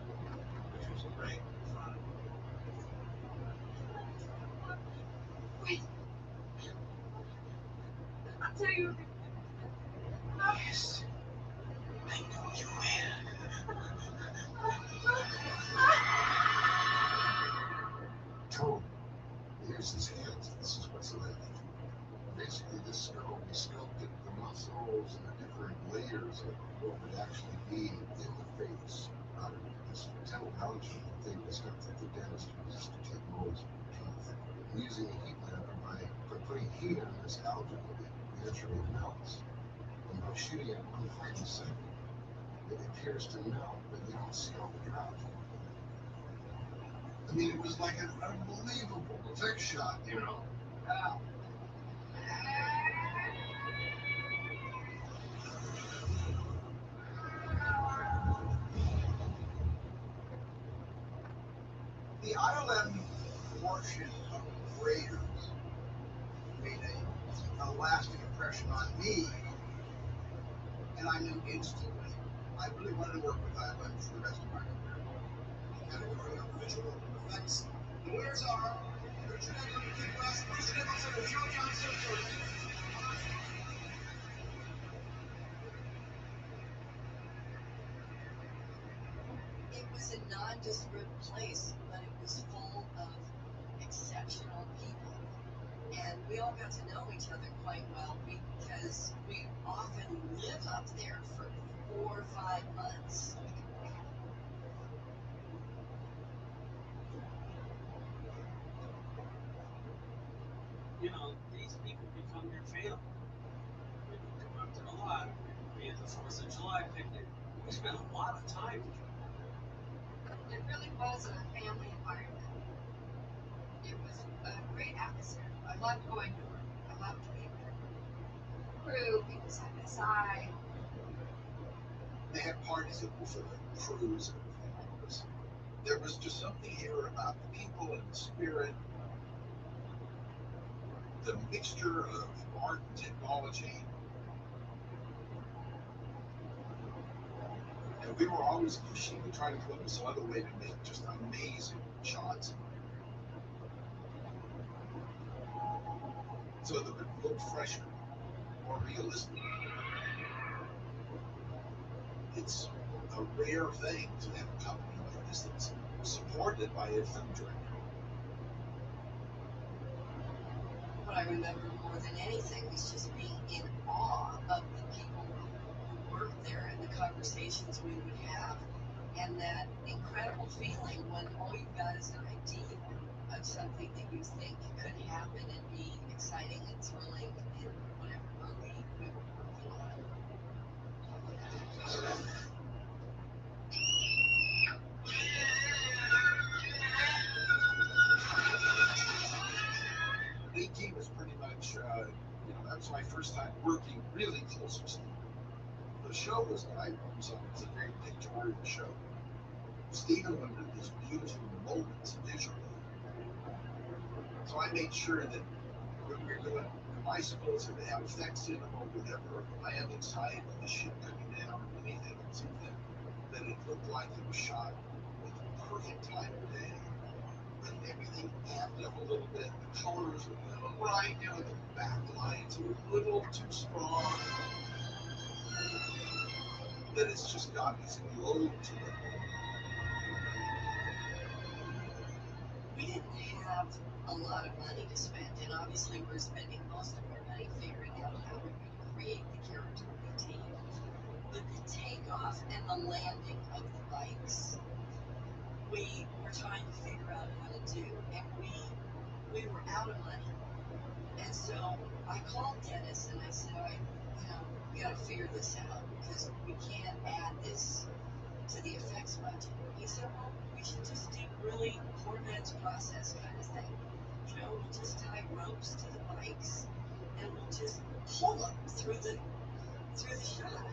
which was great and fun. Wait. I'll tell you. Yes. I know you will. Toad, here's his hands. This is what's left. Basically, this skull, we sculpted the muscles and the different layers of what would actually be in the face out of this technology that they discovered the dentist uses to take molds from teeth. And using a heat lamp, and by putting heat in this algae, it actually melts. And by shooting at 1 frame a second, it appears to melt, but you don't see all the drops. I mean, it was like an unbelievable effect shot, Wow. The ILM portion of Raiders made a lasting impression on me and I knew instantly I really wanted to work with Island for the rest of my career. Category of visual effects. The winners are Richard Edmonds, Dick West, Richard Nicholson, and Joe Johnson for It was a nondescript place, but it was full of exceptional people. And we all got to know each other quite well because we often live up there for 4 or 5 months. You know, these people become your family. We come up there a lot. We at the 4th of July picnic. We spent a lot of time together. It really was a family environment. It was a great atmosphere. I loved going to work. I loved being there. Crew, people side by side. They had parties that were for the crews and everything like this. There was just something here about the people and the spirit, the mixture of art and technology. And we were always pushing and trying to come up with some other way to make just amazing shots. So that it would look fresher, more realistic. It's a rare thing to have a company like this that's supported by a film director. What I remember more than anything was just being in awe of the people who worked there and the conversations we would have, and that incredible feeling when all you've got is an idea of something that you think could happen and be exciting and thrilling in whatever movie we were working on. AT was pretty much, that was my first time working really close with Steve. The show was what I was on. It was a very pictorial show. Stephen wanted these beautiful moments visually. So I made sure that when we were doing bicycles, it would have effects in them, or whatever, the landing site, or the ship coming down, or anything else like that it looked like it was shot at the perfect time of day. But everything amped up a little bit. The colors were a little bright, the backlights were a little too strong. That it's just got this glow to it. We didn't have a lot of money to spend, and obviously we're spending most of our money figuring out how we're going to create the character of the team. But the takeoff and the landing of the bikes, we were trying to figure out how to do, and we were out of money. And so I called Dennis and I said, we got to figure this out because we can't add this to the effects budget. He said, well, we should just do really poor man's process kind of thing. We'll just tie ropes to the bikes and we'll just pull them through the shot.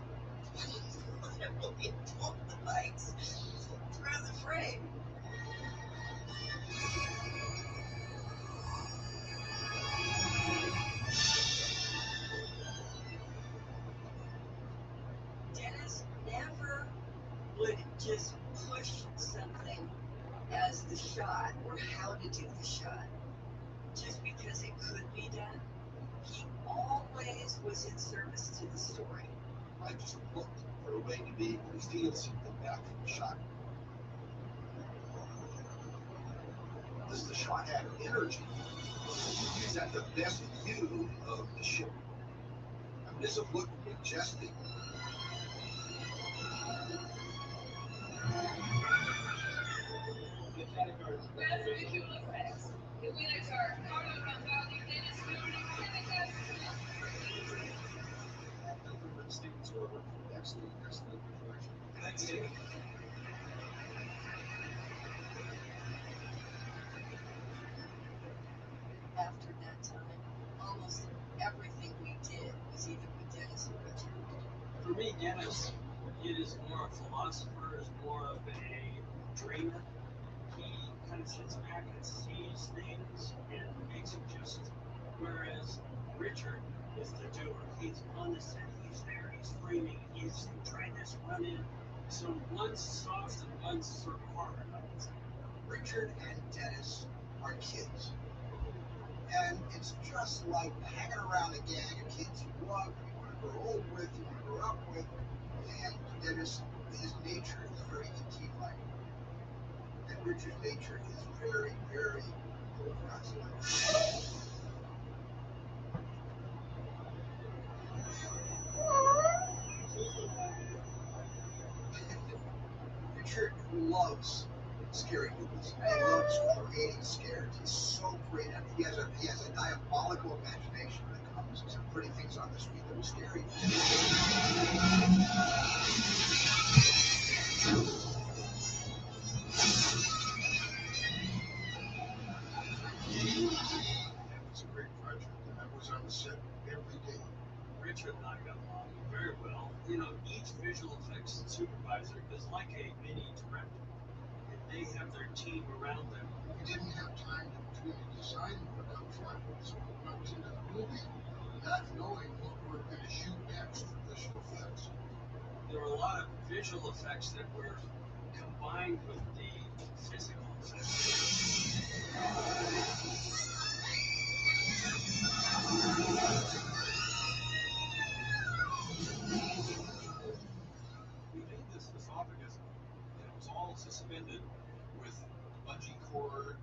We pulled the bikes through the frame. Dennis never would just push something as the shot or how to do the shot just because it could be done. He always was in service to the story. I just looked for a way to be able to feel something back from the shot. Because the shot had energy. It's at the best view of the ship. I mean, does it look majestic? The category of visual effects. The winners are Carlo Gonzalez, Dennis Nothing but students were excellent direction. Thanks, Steve. After that time, almost everything we did was either with Dennis or Richard. For me, Dennis is more a philosopher, is more of a dreamer. He kind of sits back and sees things and makes suggestions. Whereas Richard is the doer. He's on the set, he's there, Everybody's framing is trying to run in. So one's soft and one's sort of hard. Richard and Dennis are kids. And it's just like hanging around a gang of kids you love, you want to grow old with, you want to grow up with. And Dennis, his nature is very team-like. And Richard's nature is very, very God's-like. Richard loves scary movies. He loves creating scares. He's so great at it. He has a diabolical imagination when it comes to putting things on the screen that are scary. That was a great project, and I was on the set every day. Richard and I got along very well. You know, each visual effects supervisor is like a mini director, and they have their team around them. We didn't have time to do any design work up front, so when I was into the movie, not knowing what we were going to shoot next for visual effects. There were a lot of visual effects that were combined with the physical effects. We made this esophagus, and it was all suspended with bungee cord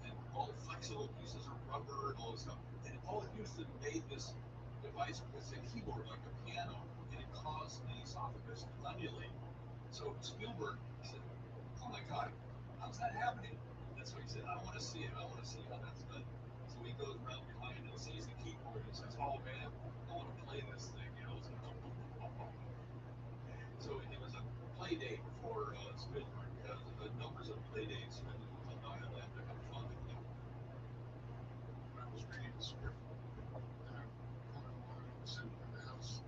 and all flexible pieces of rubber and all this stuff. And Paul Houston made this device with a keyboard like a piano, and it caused the esophagus to undulate. So Spielberg said, "Oh my God, how's that happening?" That's what he said. "I want to see it. I want to see how that's done." So he goes around behind and sees the keyboard and says, "Oh man, I want to play this thing." You know. So it was a play day before Spielberg. The numbers of play days until now I had to have fun with them. When I was reading the script, and I put it on and sent it in the house,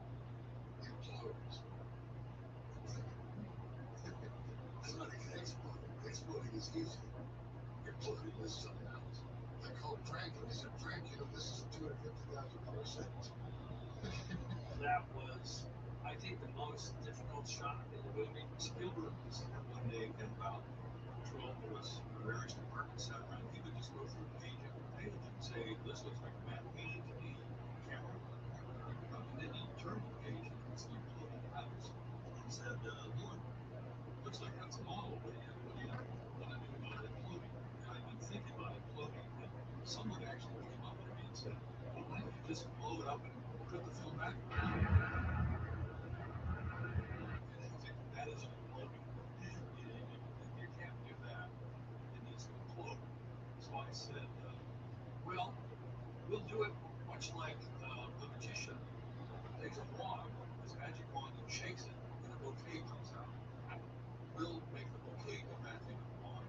it blows. Exploding is easy. Imploding is something else. I called Frank and I said, "Frank, you know, this is a $250,000 sentence." That was, I think, the most difficult shot in the movie. Spielberg was there one day and about 12 of us in the various departments sat around. He would just go through page after page and say, "This looks like a map painting to me, camera." And then he'd turn the page and it's the imploding house. He said, "Look, looks like that's a model. What do you want to do about imploding?" And I'd been thinking about imploding, and someone actually came up to me and said, "Well, why don't you just blow it up and put the film back?" And I think that is imploding. You can't do that. It needs to implode. So I said, well, we'll do it much like the magician takes a wand, his magic wand, and shakes it, and a bouquet comes out. We'll make the bouquet go back into the wand.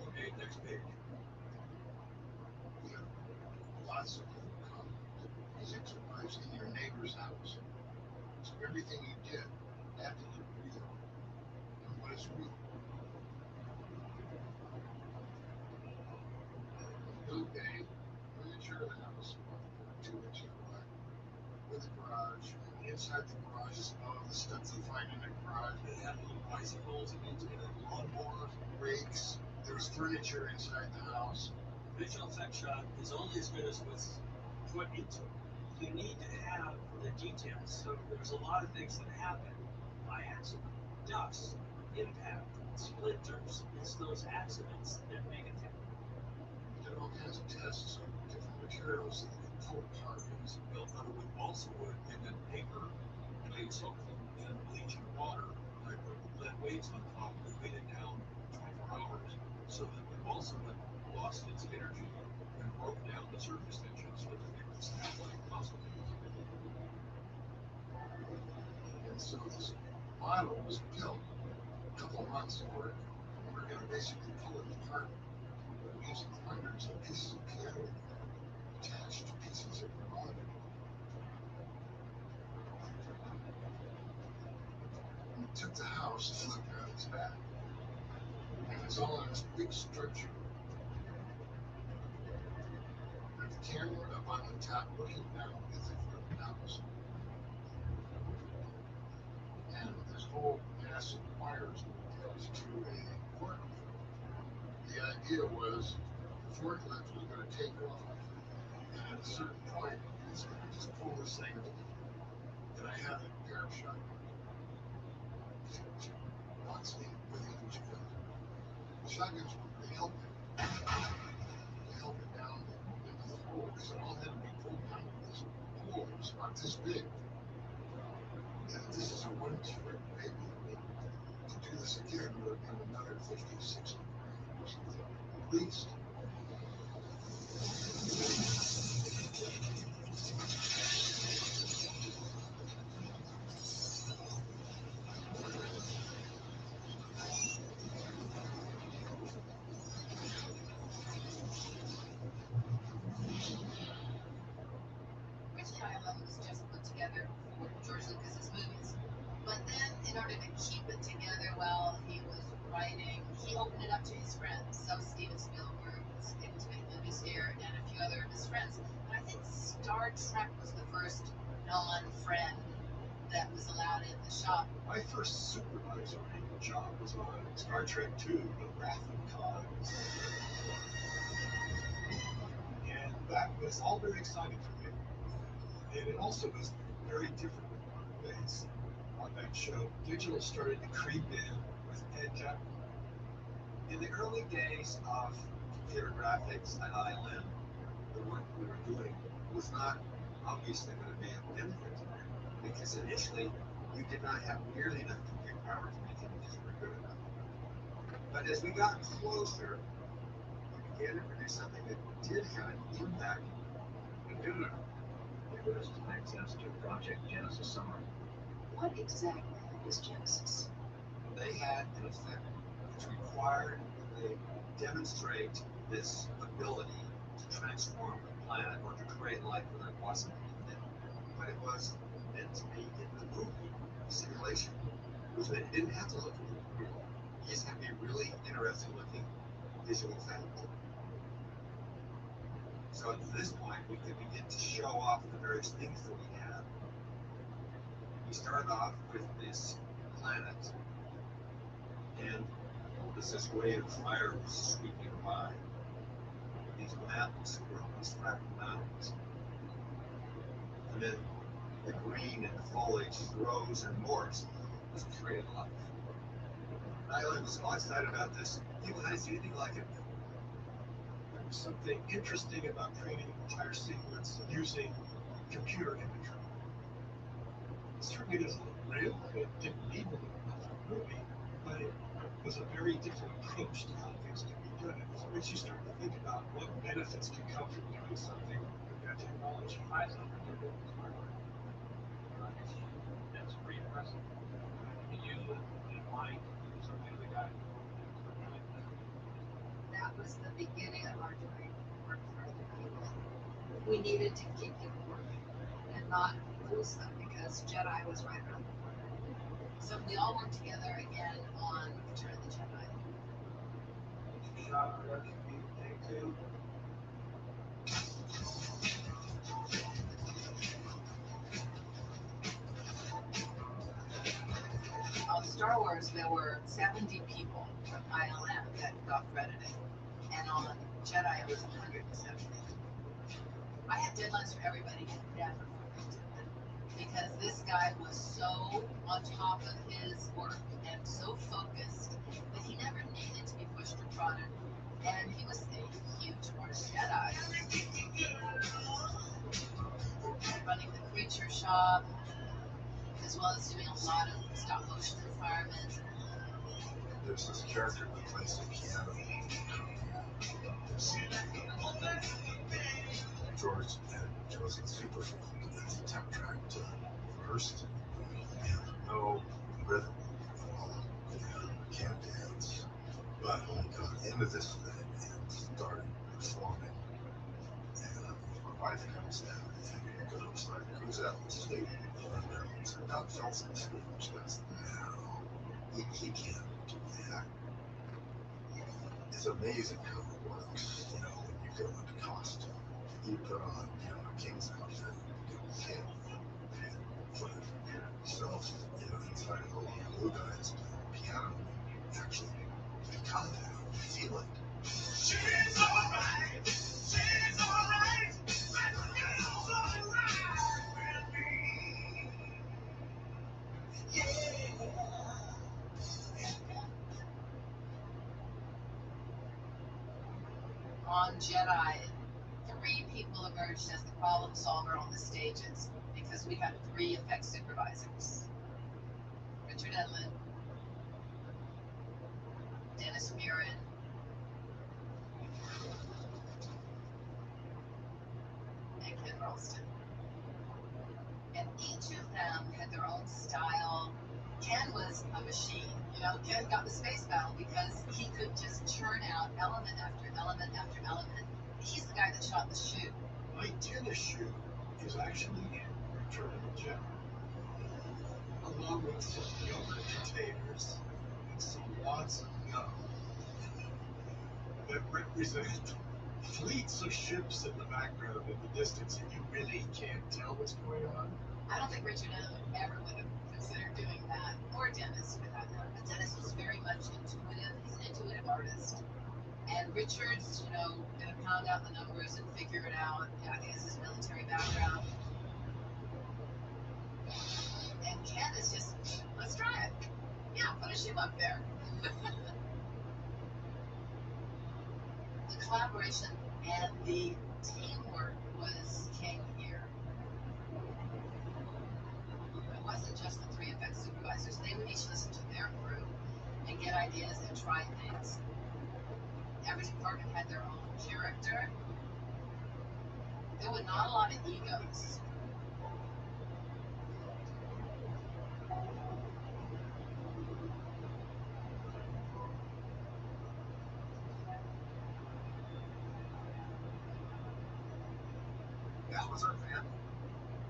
Okay, next page. Yeah. Lots of people come visit your lives in your neighbor's house. So everything you did had to look real. And what is real? Build a miniature house about 2 inches wide with a garage. And inside the garage is all the stuff you find in a garage. It had little bicycles and lawnmowers, rakes. There was furniture inside the house. Visual effect shot is only as good as what's put into it. You need to have the details. So there's a lot of things that happen by accident. Dust, impact, splinters. It's those accidents that make it happen. We did all kinds of tests on different materials that you could pull apart. It was built out of wood, balsa wood, and then paper, and I soaked them in bleach and water. And I put lead weights on top and weighed it down 24 hours so that the balsa wood lost its energy and broke down the surface tension so that it would snap like plastic. And so this model was built a couple of months of work. And we're going to basically pull it apart using hundreds of pieces of piano attached to pieces of wood. We took the house and looked at its back. And it's all in this big structure. And the camera up on the top looking down is the front house. pull massive wires up to a forklift. The idea was the forklift was going to take off, and at a certain point, it's going to just pull this thing over. And I had a pair of shotguns. Honestly, with English guns. The shotguns, they help it. They help it down into the hole. So it all had to be pulled down to this hole. It was about this big. And this is a one-trip baby. I mean, to do this again would have been another 50, 60 grand or something, at least. Originally, Island was just put together for George Lucas's movies. But then, in order to keep it together while he was writing, he opened it up to his friends. So Steven Spielberg was able to make movies here, and a few other of his friends. And I think Star Trek was the first non-friend that was allowed in the shop. My first supervisor job was on Star Trek II, The Wrath of Khan. And that was all very exciting for me. And it also was very different ways on that show. Digital started to creep in with EDCA. In the early days of computer graphics at ILM, the work we were doing was not obviously going to be of benefit to them, because initially you did not have nearly enough compute power to make images that were good enough. But as we got closer, we began to produce something that did have an impact. We did it. Give us access to Project Genesis Summary. What exactly is Genesis? They had an effect which required that they demonstrate this ability to transform the planet or to create life where there wasn't anything. But it was meant to be in the movie simulation, which meant you didn't have to look at the real. You just had to be really interesting looking visual effect. So at this point, we could begin to show off the various things that we had. We started off with this planet, and as this wave of fire was sweeping by, these mountains were almost fractal mountains. And then the green and the foliage grows and morphs as we create life. I was all excited about this. People hadn't seen anything like it. There was something interesting about creating an entire sequence using computer imagery. It certainly doesn't look real. It didn't need to look real for a movie, but it was a very different approach to how things can be done. It makes you start to think about what benefits can come from doing something with that technology. I thought that they're building hardware. That's pretty impressive. Can you, in mind, do something like that? That was the beginning of our journey to work for other people. We needed to keep people working and not lose them because Jedi was right around the corner. So we all worked together again on Return of the Jedi. Shot recipe, take two. On Star Wars, there were 70 people from ILM that got credited, and on Jedi, it was 170. I had deadlines for everybody, and never forgot them, because this guy was so on top of his work and so focused that he never needed to be pushed or prodded, and he was a huge part of Jedi. Running the creature shop, as well as doing a lot of stop motion environments. There's this character that plays the piano. George had chosen Superfunk as the temp track to rehearse to. And no rhythm involved and can't dance. But when we got into this thing and started performing, and my wife comes in and goes like, "Who's that asleep?" And I said, "Doug Phil's asleep." She goes, "No, he can't do that." It's amazing how it works, when you go into costume. You put on, a king's outfit, king, and put yourself, inside a little movie on Jedi, 3 people emerged as the problem solver on the stages because we had 3 effects supervisors. Richard Edlund, Dennis Murin, and Ken Ralston. And each of them had their own style. Ken was a machine. You know, Ken got the space battle because he could just churn out element after element after element. He's the guy that shot the shoe. My tennis shoe is actually Return of the Jedi, along with some yogurt containers and some lots of gum that represent fleets of ships in the background in the distance, and you really can't tell what's going on. I don't think Richard Edlund ever would have considered doing that, or Dennis for that matter. But Dennis was very much intuitive. He's an intuitive artist. And Richard's, you know, going to pound out the numbers and figure it out. Yeah, he has his military background. And Ken is just, let's try it. Yeah, put a shoe up there. The collaboration and the teamwork was king here. It wasn't just the 3 effects supervisors. They would each listen to their crew and get ideas and try things. Every department had their own character. There were not a lot of egos. That was our family.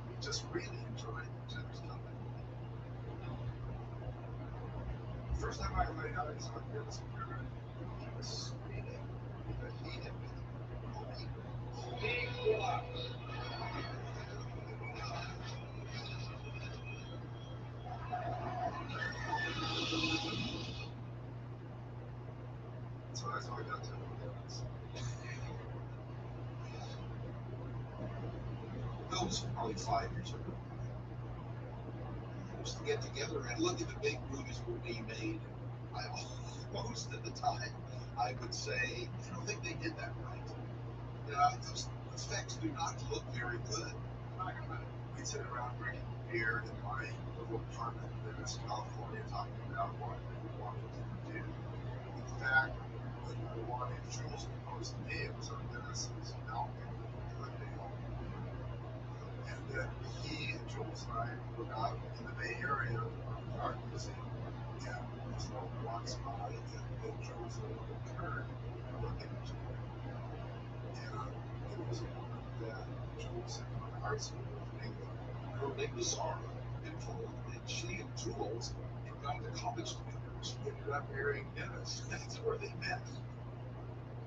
We just really enjoyed each other's company. The first time I laid eyes on Dennis Murin, he was screaming because he had been so that's how I got to know Dennis. Bill was probably 5 years ago. We used to get together and look at the big movies were being made. Most of the time, I would say, I don't think they did that right. You know, those effects do not look very good. We'd sit around drinking beer in my little apartment in Venice, California, talking about what we wanted to do. In fact, when I wanted Jules to post me, it was on Dennis's album, and then he and Jules and I would go out in the Bay Area on the art museum, and this little walks by, and then Jules and I would turn and look at each other. And it was a woman that Jules had gone to art school with, her name was Zara, and she and Jules had gone to college together. She ended up marrying Dennis. That's where they met.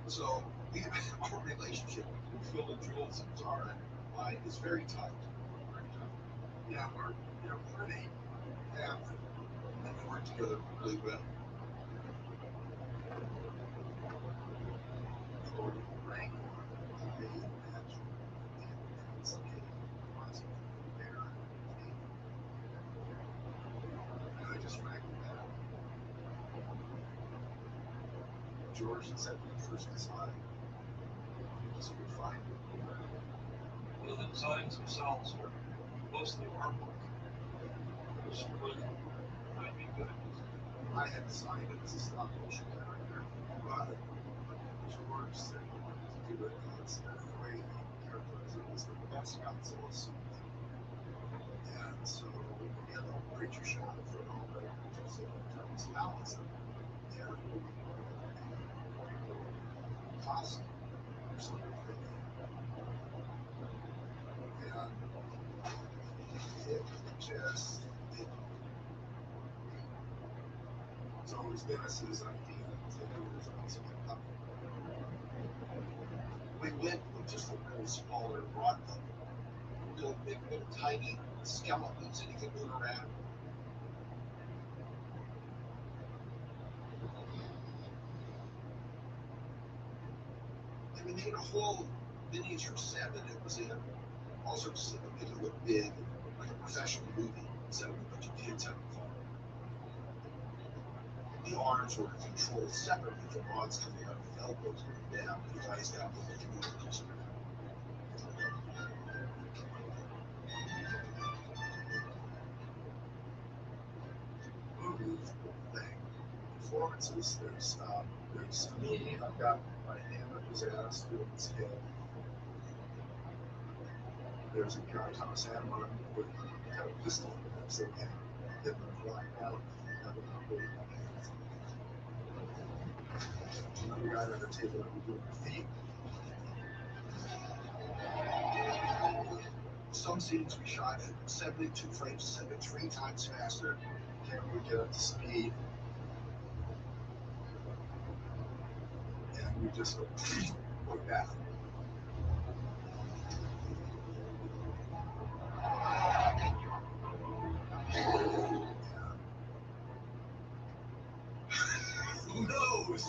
So our relationship between Phil and Jules and Zara and I is very tight. Very tight. Yeah, we're pretty family, and we work together really well. For rank, I imagine it's a constant there. And I just ranked that. George is at the first design. Just refined it. Well, the designs themselves are mostly artwork, which might be good. I had designed it as a stop motion character, but George said he wanted to do it as the way he characterized it was the best Godzilla suit. And so we had a creature shot for all the creatures in Turtles Palace. And costume or something. And it just didn't. So it was Dennis's idea to do this piece of puppet. We went with just a really smaller broadband. Little tiny skeletons that you could move around. And we made a whole miniature set that it was in. All sorts of stuff to make it look big, like a professional movie, instead of a bunch of kids having fun. The arms were controlled separately from rods coming out of the elbows going down, devised out with the communication. Movies, thing, performances. There's me. I've got my hand up his ass doing the scale. There's a guy, Thomas Amron, with got a pistol in the so him hitting the black out. Another guy at the table that we do the feet. Some scenes we shot at 72 frames a second, 3 times faster. Camera would get up to speed. And we just go like that. Who knows?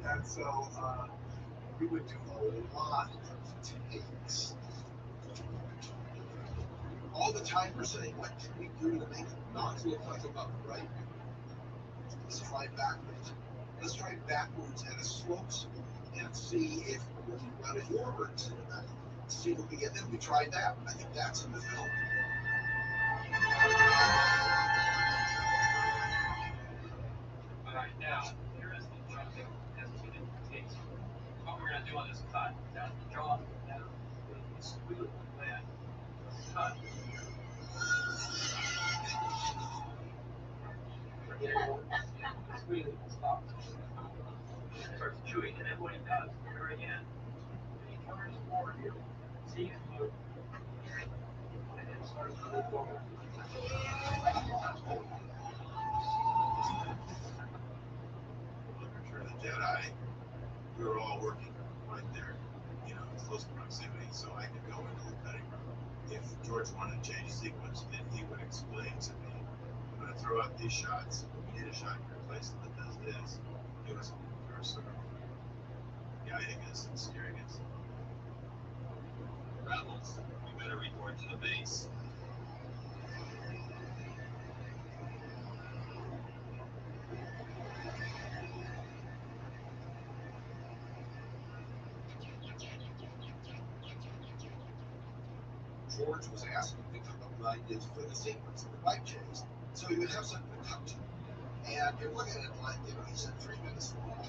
And so we would do a lot of takes. All the time we're saying, what can we do to make it not look like a bump, right? Let's try backwards. Let's try backwards at a slopes and see if when we run it forwards, see what we get. Then we tried that. I think that's in the film. All right, now, here is the jumping executed takes. What we're going to do on this cut, that's the jaw, that's the squeal plan. Cut. Squealing stops. Starts chewing, and then what he does at the very end, he turns forward here. See his move. And then starts to move forward. Return of the Jedi, we were all working right there, in close proximity, so I could go into the cutting room. If George wanted to change sequence, then he would explain to me, I'm going to throw out these shots. We need a shot in your place that does this. Give us sort of guiding us and steering us. Rebels, we better report to the base. George was asking me to come up with ideas for the sequence of the bike chase, so he would have something to cut to. And you're looking at it like, he said 3 minutes long.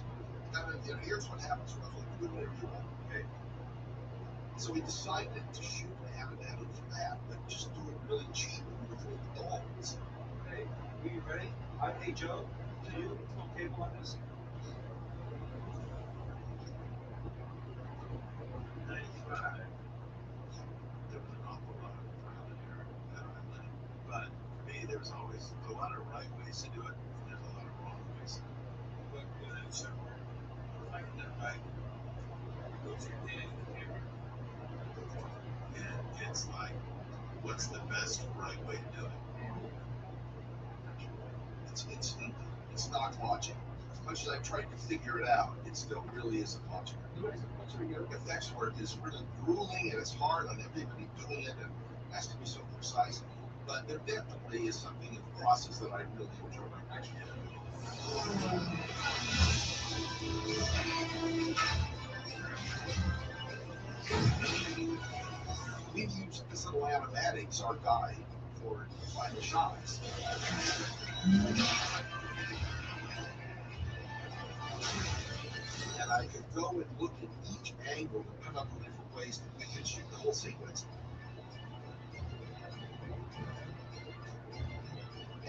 Here's what happens roughly. Do whatever you want, okay? So we decided to shoot an animated for that, but just do it really cheap with little dolls. Okay, we ready? Hey Joe, do you pull cable on this? 95. There was an awful lot of trial and error that I learned. But for me, there's always a lot of right ways to do it, and there's a lot of wrong ways. But it's simple. Like that, right? Go to your hand in the camera. And it's like, what's the best right way to do it? It's not logic. As much as I've tried to figure it out, it still really isn't logic. Effects work is really grueling and it's hard on everybody doing it and has to be so precise. But there definitely is something in the process that I really enjoy. We've used this little animatics, our guide, for the final shots. And I could go and look at each angle and come up with different ways that we can shoot the whole sequence.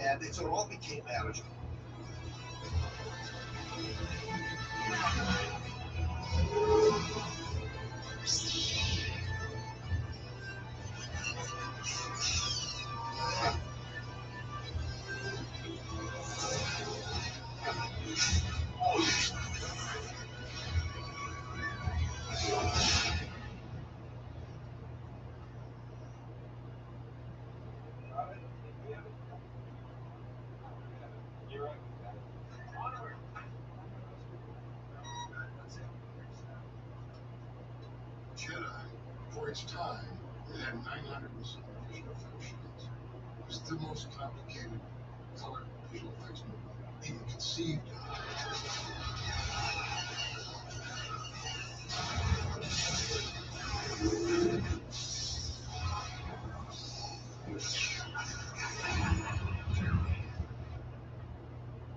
And so it all became manageable. Jedi, for its time, it had 900 and some visual effects shots. It was the most complicated color visual effects movie even conceived of.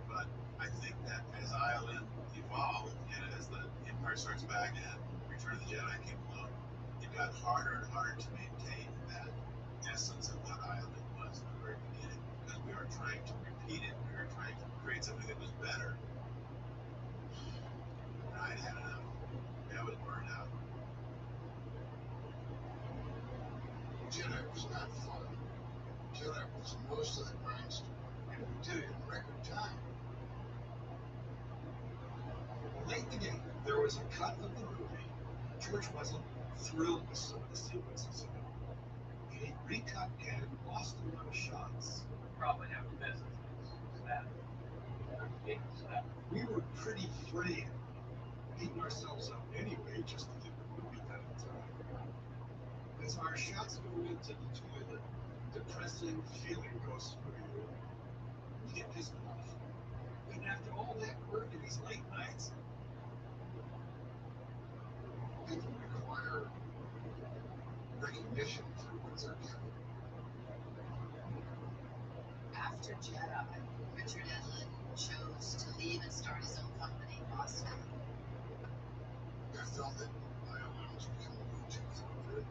But I think that as Island evolved and as the Empire Strikes Back and Return of the Jedi came along, it got harder and harder to maintain that essence of what Island was in the very beginning because we were trying to repeat it. We were trying to create something that was better. And I'd had enough. I was burned out. Jedi was not fun. Jedi was nose to the grindstone, and we did it in record time. Late in the game, there was a cut of the movie. George wasn't thrilled with some of the sequences in it. He recut and lost a lot of shots. Probably have the best staff. We were pretty free, beating ourselves up anyway just to get the movie done in time. As our shots go into the toilet, depressing feeling goes through you. You get pissed off. And after all that work and these late nights, People require recognition for what they're doing. After Jedi, Richard Edlund chose to leave and start his own company, Boston. I felt that ILM was becoming a little too corporate,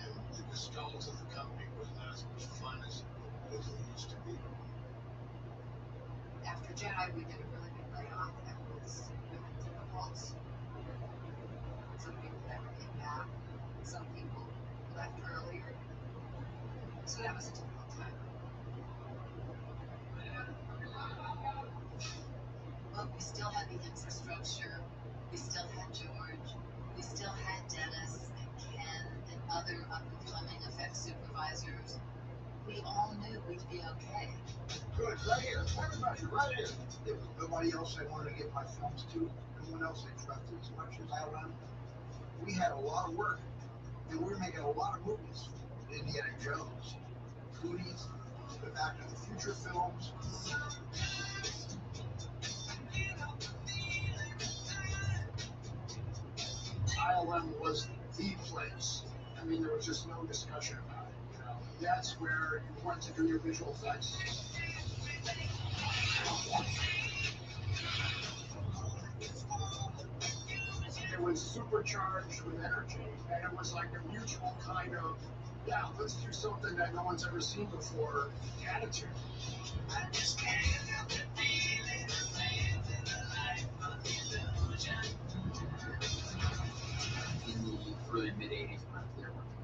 and the skeleton of the company was not as much fun as it used to be. After Jedi, we did a really big layoff that was really difficult. Some people never came back. Some people left earlier. So that was a difficult time. But we still had the infrastructure. We still had George. We still had Dennis and Ken and other up-and-coming effects supervisors. We all knew we'd be okay. Good, right here. Everybody, right here. There was nobody else I wanted to get my films to. No one else I trusted as much as ILM. We had a lot of work, and we were making a lot of movies. Indiana Jones, Goonies, the Back to the Future films. ILM was the place. I mean, there was just no discussion about it. You know, that's where you went to do your visual effects. It was supercharged with energy, and it was like a mutual kind of, yeah, let's do something that no one's ever seen before attitude. I just can't help it feeling the life of illusion. In the early mid-'80s when I was there working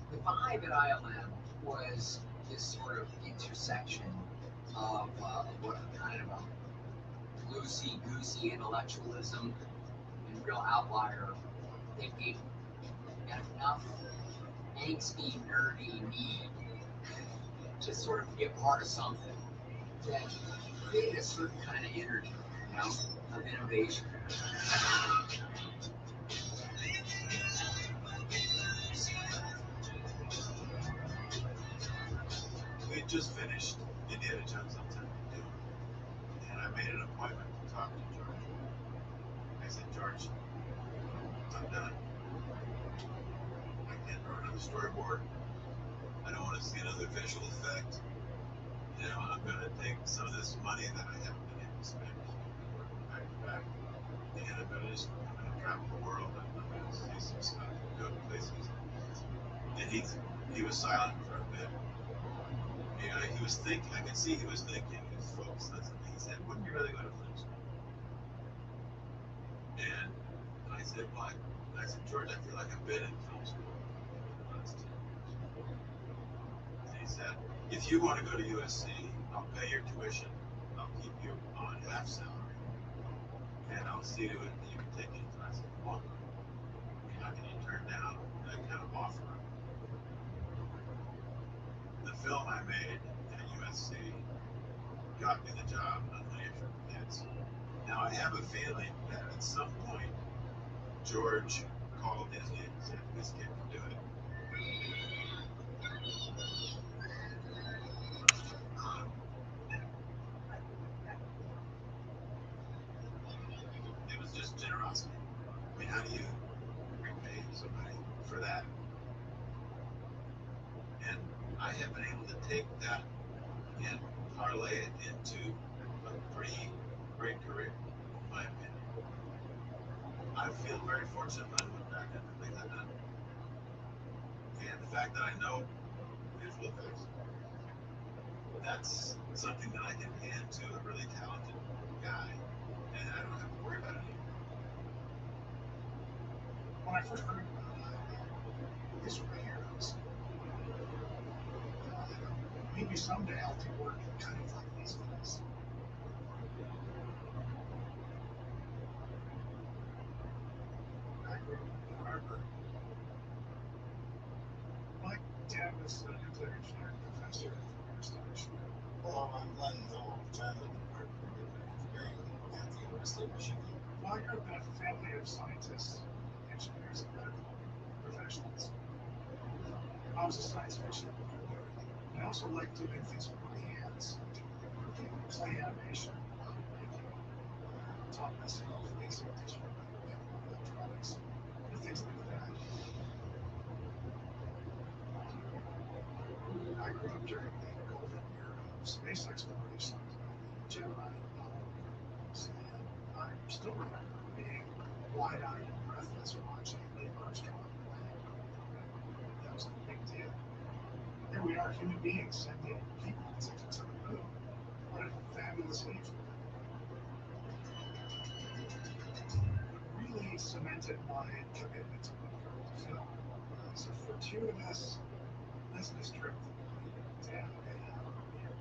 with the vibe at ILM was this sort of intersection of what kind of a loosey-goosey intellectualism and real outlier thinking and enough angsty, nerdy need to sort of be a part of something that created a certain kind of energy, you know, of innovation. We had just finished Indiana Jones on Temple of Doom, and I made an appointment to talk to George. I said, George, I'm done. I can't draw another storyboard. I don't want to see another visual effect. You know, I'm going to take some of this money that I haven't been able to spend working back to back, and I'm going to travel the world. I'm going to see some stuff, go to places. And he was silent for a bit. You know, he was thinking. I could see he was thinking. He was focused on something. He said, "Wouldn't you rather go to film school?" And I said, "What?" I said, "George, I feel like I've been in film school for the last 10 years." And he said, "If you want to go to USC, I'll pay your tuition. I'll keep you on half salary, and I'll see to it that you can take any classes you want. You're not going to turn down that kind of offer." The film I made at USC got me the job on Honey I Shrunk the Kids. Now I have a feeling that at some point George called Disney and said, "This kid can do it." how do you repay somebody for that? And I have been able to take that and parlay it into a pretty great career, in my opinion. I feel very fortunate when I look back at the things I've done. And the fact that I know visual effects, that's something that I can hand to a really talented guy, and I don't have to worry about it anymore. When I first heard these were my heroes. Maybe someday I'll do work kind of like these guys. I grew up in Harvard. My dad was a nuclear engineering professor at the University of Michigan. Well, I'm Glenn Hill, chairman of the Department of Nuclear Engineering at the University of Michigan. Well, I grew up in a family of scientists, engineers, and medical professionals. I was a science fiction nerd. I also like doing things with my hands, clay animation, making, taught myself basic digital electronics, and things like that. I grew up during the golden era of space exploration, Gemini, and I still remember being wide-eyed and breathless watching Neil Armstrong land. That was a big deal. Here we are, human beings sending people to the moon. What a fabulous age. What really cemented my commitment to film was a fortuitous business trip to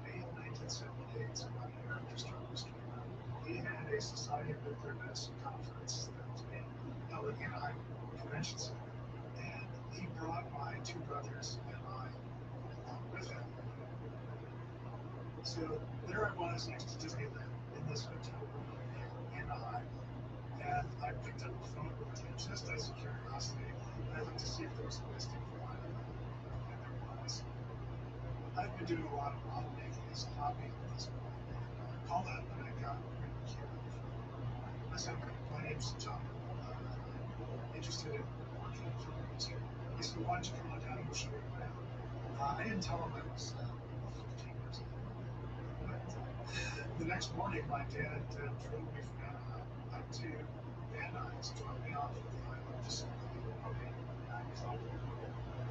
May of 1978, so about a year after Star Wars came out. He had a Society of Nuclear Medicine conference that was being held at Anaheim Convention Center. And he brought my two brothers and I along with him. So there I was next to Disneyland in this hotel room in Anaheim. And I picked up the phone just as a curiosity. And I looked to see if there was a listing for mine. And there was. I've been doing a lot of model making as a hobby at this point. And I called up and I got really cute. I said, my name's John. I'm interested in working in film industry. He said, why don't you come on down and we'll show you around. I didn't tell him I was 15 years old. But the next morning, my dad drove me from Anaheim up to Van Nuys, dropped me off at the island facility,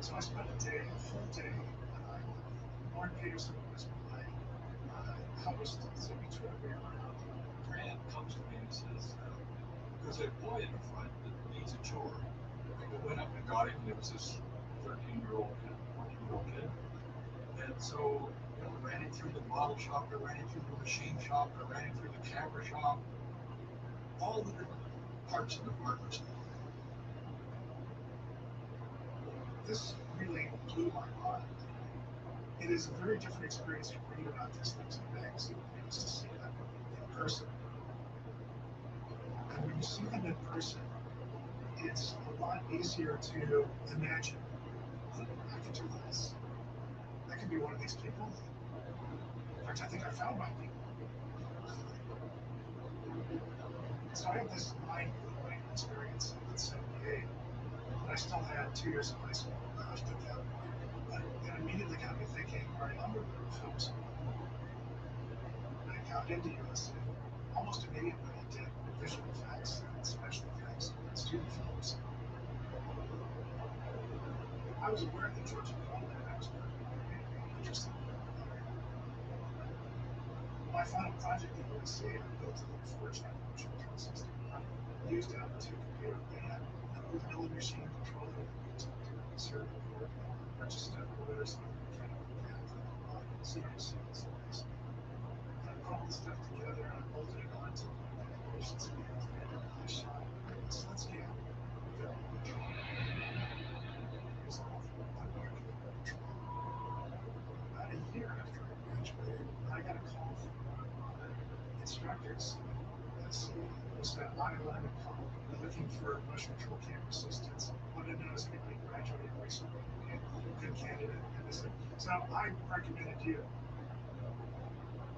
so I spent a whole day at the island. Lauren Peterson was my host, so we drove me around. Grant comes to me and says, there's a boy in the front that needs a tour. I went up and got him, and it was this 13-year-old kid, 14-year-old kid. And so, I ran him through the model shop, I ran him through the machine shop, I ran him through the camera shop, all the different parts and departments. This really blew my mind. It is a very different experience to read about these things in magazines than it is to see them in person. And when you see them in person, it's a lot easier to imagine, I could do this. I could be one of these people. In fact, I think I found my people. So I had this mind-blowing experience in '78, and I still had 2 years of high school left at that point. But it immediately got me thinking, all right, I'm going to go to film school. And I got into USC. Almost immediately I did visual effects and special effects and student films. I was aware that George McConnell and I was interested in my final project at USC, I built a little 4-channel motion control system. I used it on a 2-computer band, with an old machine controller that to a serial board, purchased a motors on a mechanical band, CNC slides. And I put all this stuff together and I bolted it onto my animation scales and I shot this landscape film. Resolve on molecular control. About a year after I graduated, I got a call from one of my instructors at USC. It was an I-11 call. They're looking for motion control camera assistants. Wanted to know if anybody graduated recently. Good candidate. And they said, so I recommended you.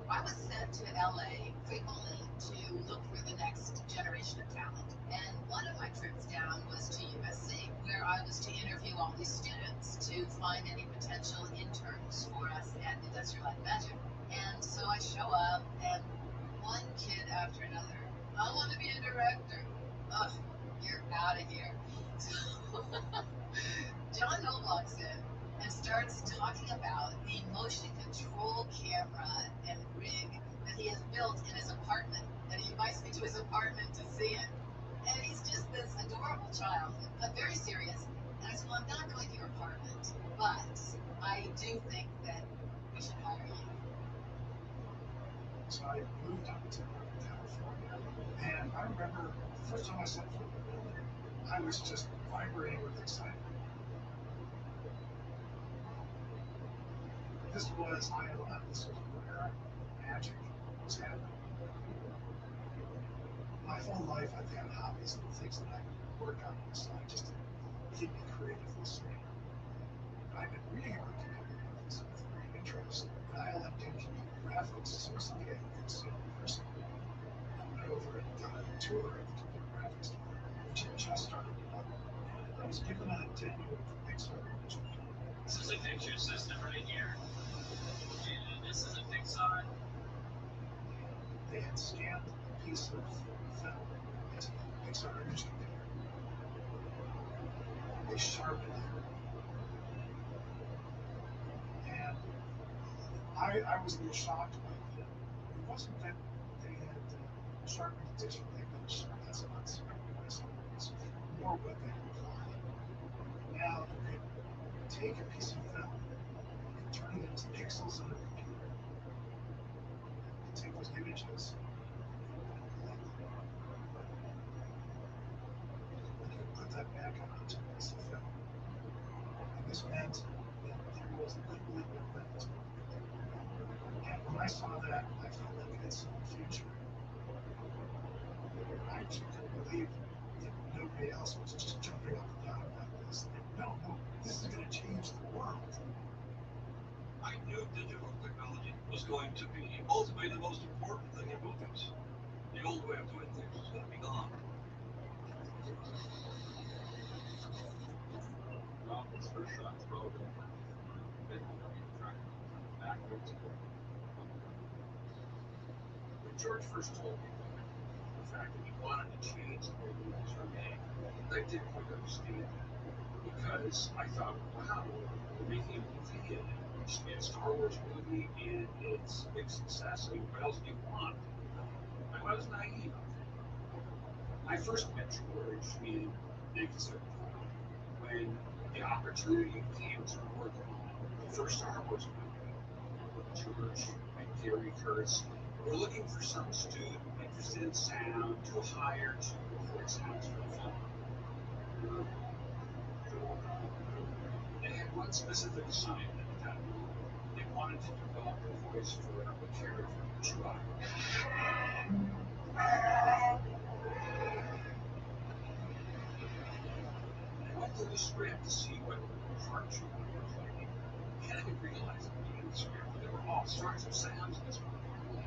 I was sent to LA frequently to look for the next generation of talent. And one of my trips down was to USC, where I was to interview all these students to find any potential interns for us at Industrial Light and Magic. And so I show up, and one kid after another, I want to be a director. Ugh, you're out of here. So John Knobloch's in and starts talking about the motion control camera and rig that he has built in his apartment. And he invites me to his apartment to see it. And he's just this adorable child, but very serious. And I said, well, I'm not going to your apartment, but I do think that we should hire you. So I moved up to California, and I remember the first time I set foot in the building, I was just vibrating with excitement. This was 9/11. This was where magic was happening. My whole life I've had hobbies and things that I work on the side just to keep me creatively sane. I've been reading about computer graphics with great interest, and I like doing computer graphics, so someday I could see in person. I went over and got a tour of the computer graphics department, which had just started up, and I was given a demo of Pixar original. This is a picture system right here. And this is a Pixar. They had scanned a piece of film into the Pixar image computer. They sharpened it. And I was a little shocked by that. It wasn't that they had sharpened it digitally, that's not surprising. It's more what they implied. Now you could take a piece of film and turn it into pixels on a computer. And take those images and you could put that back onto a piece of film. And this meant that there was literally no limit. And when I saw that, I felt like I had seen the future. I just couldn't believe that nobody else was just jumping up and down about this. No, this is going to change the world. I knew digital technology was going to be ultimately the most important thing in movies. The old way of doing things was going to be gone. His first shot throw to backwards. When George first told me the fact that he wanted to change the way movies were made, I didn't quite understand that. Because I thought, wow, we're making a movie and it's a Star Wars movie and it's a big success. I mean, what else do you want? I was naive. I first met George in 1975 when the opportunity came to work on the first Star Wars movie. George and Gary Kurtz were looking for some student interested in sound to hire to record sounds for the film. They had one specific assignment at that moment. They wanted to develop a voice for a character, Chewbacca. I went through the script to see what part Chewbacca was like. And I realized reading the script that there were all sorts of sounds in this movie.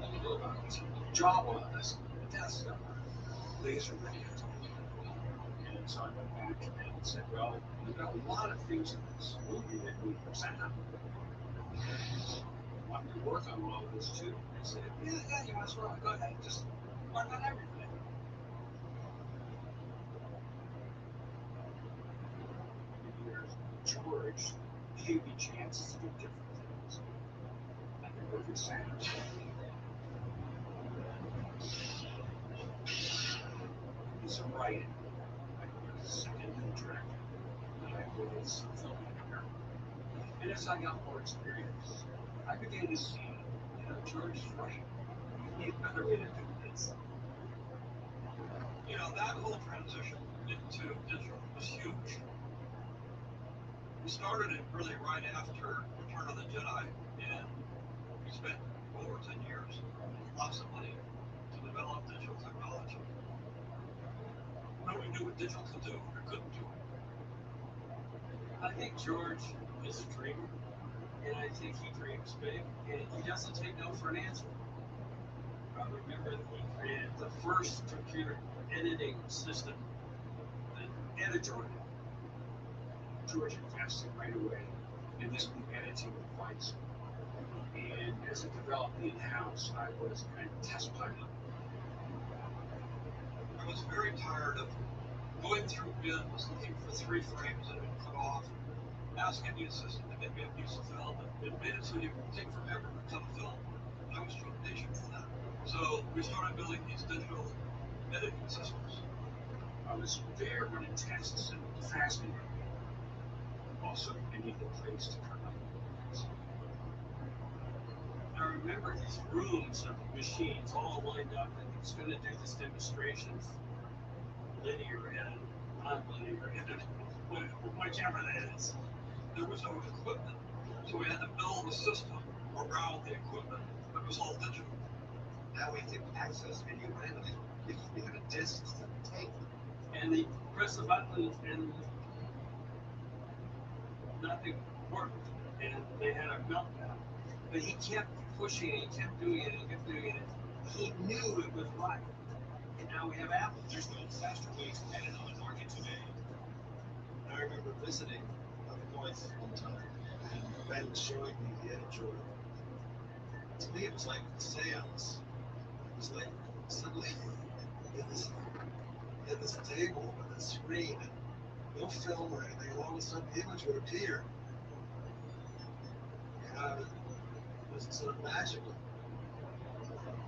All you know about Jawas, the Death Star, laser radios. And so I went back and said, well, you've got a lot of things in this movie that need sound. Want me to work on all of this too? I said, yeah, you might as well. Go ahead, just work on everything. Years, George gave me chances to do different things. I could work with sounds. He's a writer. I was a second unit director. I was a filmmaker. And as I got more experience, I began to see, George is right. We need a better way to do this. That whole transition into digital was huge. We started it really right after Return of the Jedi, and we spent over 10 years, lots of money, to develop digital technology. Nobody knew what digital could do or couldn't do. I think George is a dreamer. and I think he dreams big, and he doesn't take no for an answer. I remember that he created the first computer editing system, the editor. George invested right away in this new editing device. And as it developed in-house, I was a kind of test pilot. I was very tired of going through bins looking for 3 frames that had been cut off, asking the assistant to get me a piece of film, and it made it so it would take forever to cut a film. I was too impatient for that. So we started building these digital editing systems. I was there when it tests and fascinating. Also, I needed a place to turn up the lights. I remember these rooms of machines all lined up, and he was going to do this demonstration, linear and non-linear editing, whichever that is. There was no equipment, so we had to build a system around the equipment that was all digital. Now we can access video randomly if we have a disc to tape. And they press the button and nothing worked, and they had a meltdown. But he kept pushing it, he kept doing it, he kept doing it. He knew it was right. And now we have Apple. There's no faster way to edit on the market today. I remember visiting Illinois one time, and Ben was showing me the editor. To me, it was like a seance. It was like suddenly in this table with a screen and no film or anything, and all of a sudden the image would appear. And it was sort of magical.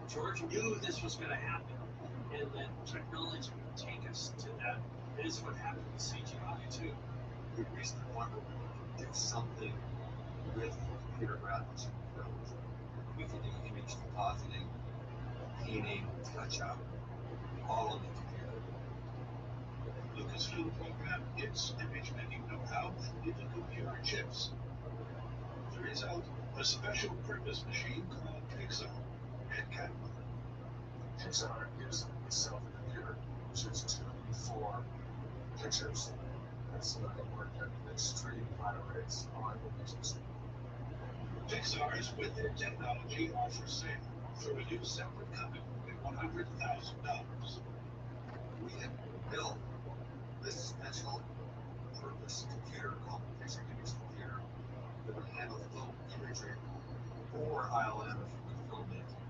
George knew this was going to happen, and that technology would take us to that. It is what happened with CGI too. We reached the point where we could do something with computer graphics. We could do image compositing, painting, touch-up, all on the computer. Lucasfilm programmed its image making know-how into computer chips. The result, a special purpose machine called Pixar and Catalog. Pixar gives itself a computer, which is to form pictures. That's the work at extreme high rates on images. Pixar's with their technology are for sale through a new separate company at $100,000. We had built this special purpose computer called the Pixar Image Computer that would handle film imagery or ILM filmmaking.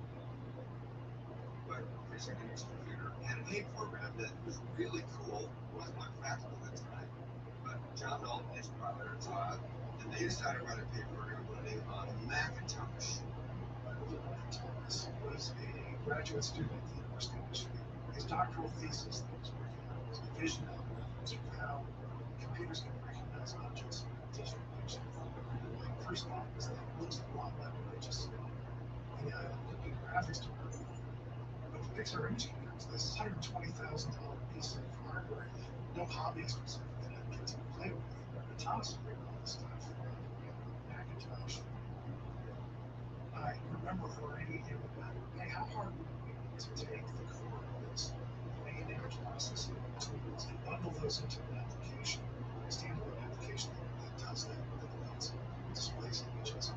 But Pixar Image Computer had a paint program that was really cool. It wasn't much practical at the time. But John Dalton and his brother Todd, and they decided to write a paint program running on a Macintosh. Thomas was a graduate student at the University of Michigan. His doctoral thesis that he was working on was vision algorithms for how computers can recognize objects in a digital picture. My first thought was that looks a lot like what I just said in the computer graphics department. But the Pixar Image Computer was this $120,000 piece of hardware no hobbyist was ever going to get to play with. But Thomas was making all this stuff on Macintosh. I remember writing him about, hey, how hard would it be to take the core of this main image processing tools and bundle those into an application, a standalone application that does that, that displays images.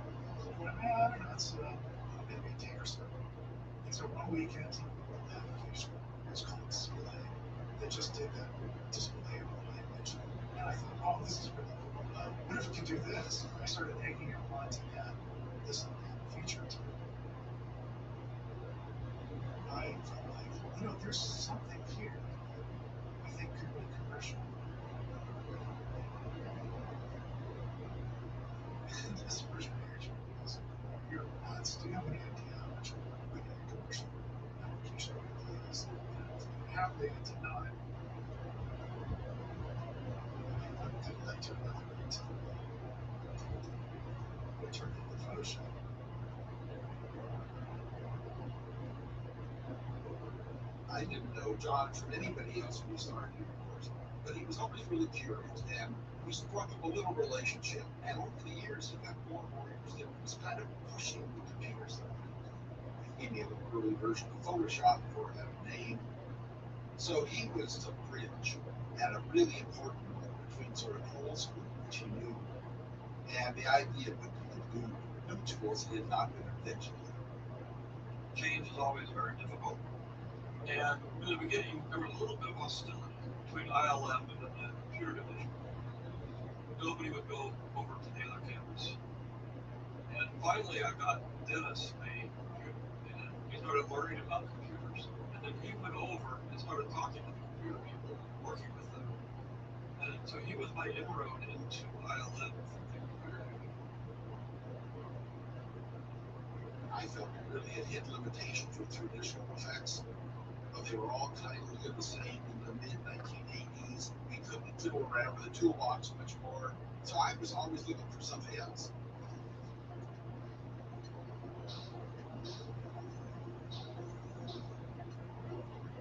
Well, I don't know, it's maybe a day or so. And so one weekend, the application was called Display. They just did that display of one image. And I thought, oh, this is really cool. What if we could do this? And I started egging him on to add this feature to it. I felt like, there's something here that I think could be commercial. This first reaction was, you're nuts. Do you have any idea how much we need a commercial application really is? Happily, I did not. That turned out to it turned into Photoshop. I didn't know John from anybody else when we started doing course, but he was always really curious, and we struck up a little relationship. And over the years, he got more and more interested. He was kind of pushing the computer stuff. He gave me an early version of Photoshop before it had a name. So he was a bridge at a really important moment between sort of old school, which he knew, And the idea of new tools had not been invented. Change is always very difficult. And in the beginning, there was a little bit of hostility between ILM and the computer division. Nobody would go over to the other campus. And finally, I got Dennis, and he started learning about computers. And then he went over and started talking to the computer people, working with them. And so he was my inroad into ILM from the computer division. I felt we really had hit limitations with traditional effects. They were all kind of looking the same in the mid-1980s. We couldn't fiddle around with the toolbox much more, so I was always looking for something else.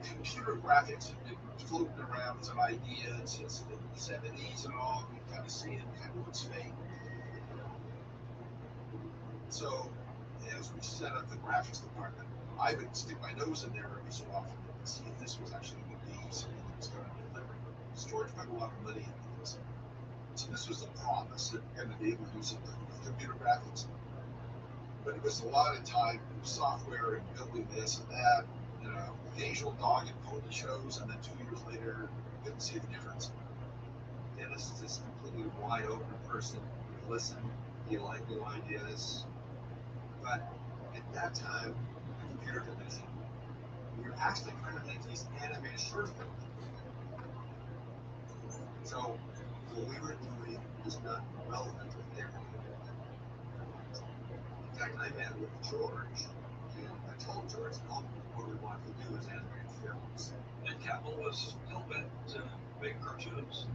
Computer graphics have been floating around as an idea since the 70s and all. We kind of see it, kind of looks fake. So, as we set up the graphics department, I would stick my nose in there every so often to see if this was actually going to be something that was going to deliver. George put a lot of money into this. So this was the promise that we're going to be able to use some computer graphics. But it was a lot of time software and building this and that, you know, occasional dog and pony shows, and then 2 years later, you couldn't see the difference. Dennis is this completely wide open person. You listen, you like new ideas. But at that time, the computer division, we were actually trying to make these animated short films. So what we were doing was not relevant to what they were doing. In fact, I met with George, and I told George, no, what we want to do is animated films. And Campbell was hell-bent to make cartoons.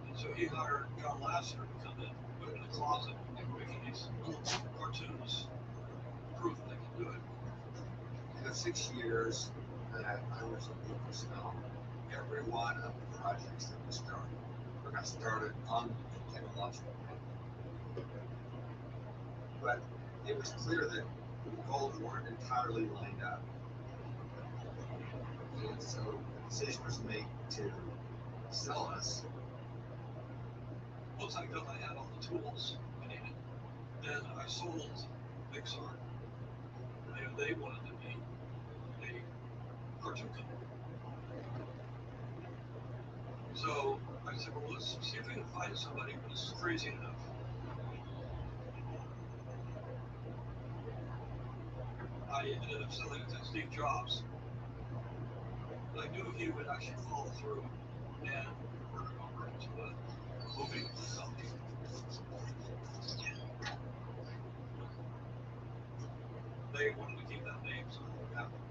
And so he hired John Lasseter to come in, put him in the closet, and making these little cartoons, proof they can do it. In the 6 years that I was in personnel, every one of the projects that we started, we got started on the technological end. But it was clear that the goals weren't entirely lined up. And so the decision was made to sell us. Once I felt I had all the tools I needed, then I sold Pixar. And they wanted to be a cartoon company. So I said, well, let's see if we can find somebody who's crazy enough. I ended up selling it to Steve Jobs. But I knew he would actually follow through and work it over into a movie company. They wanted to keep that name, so it happened.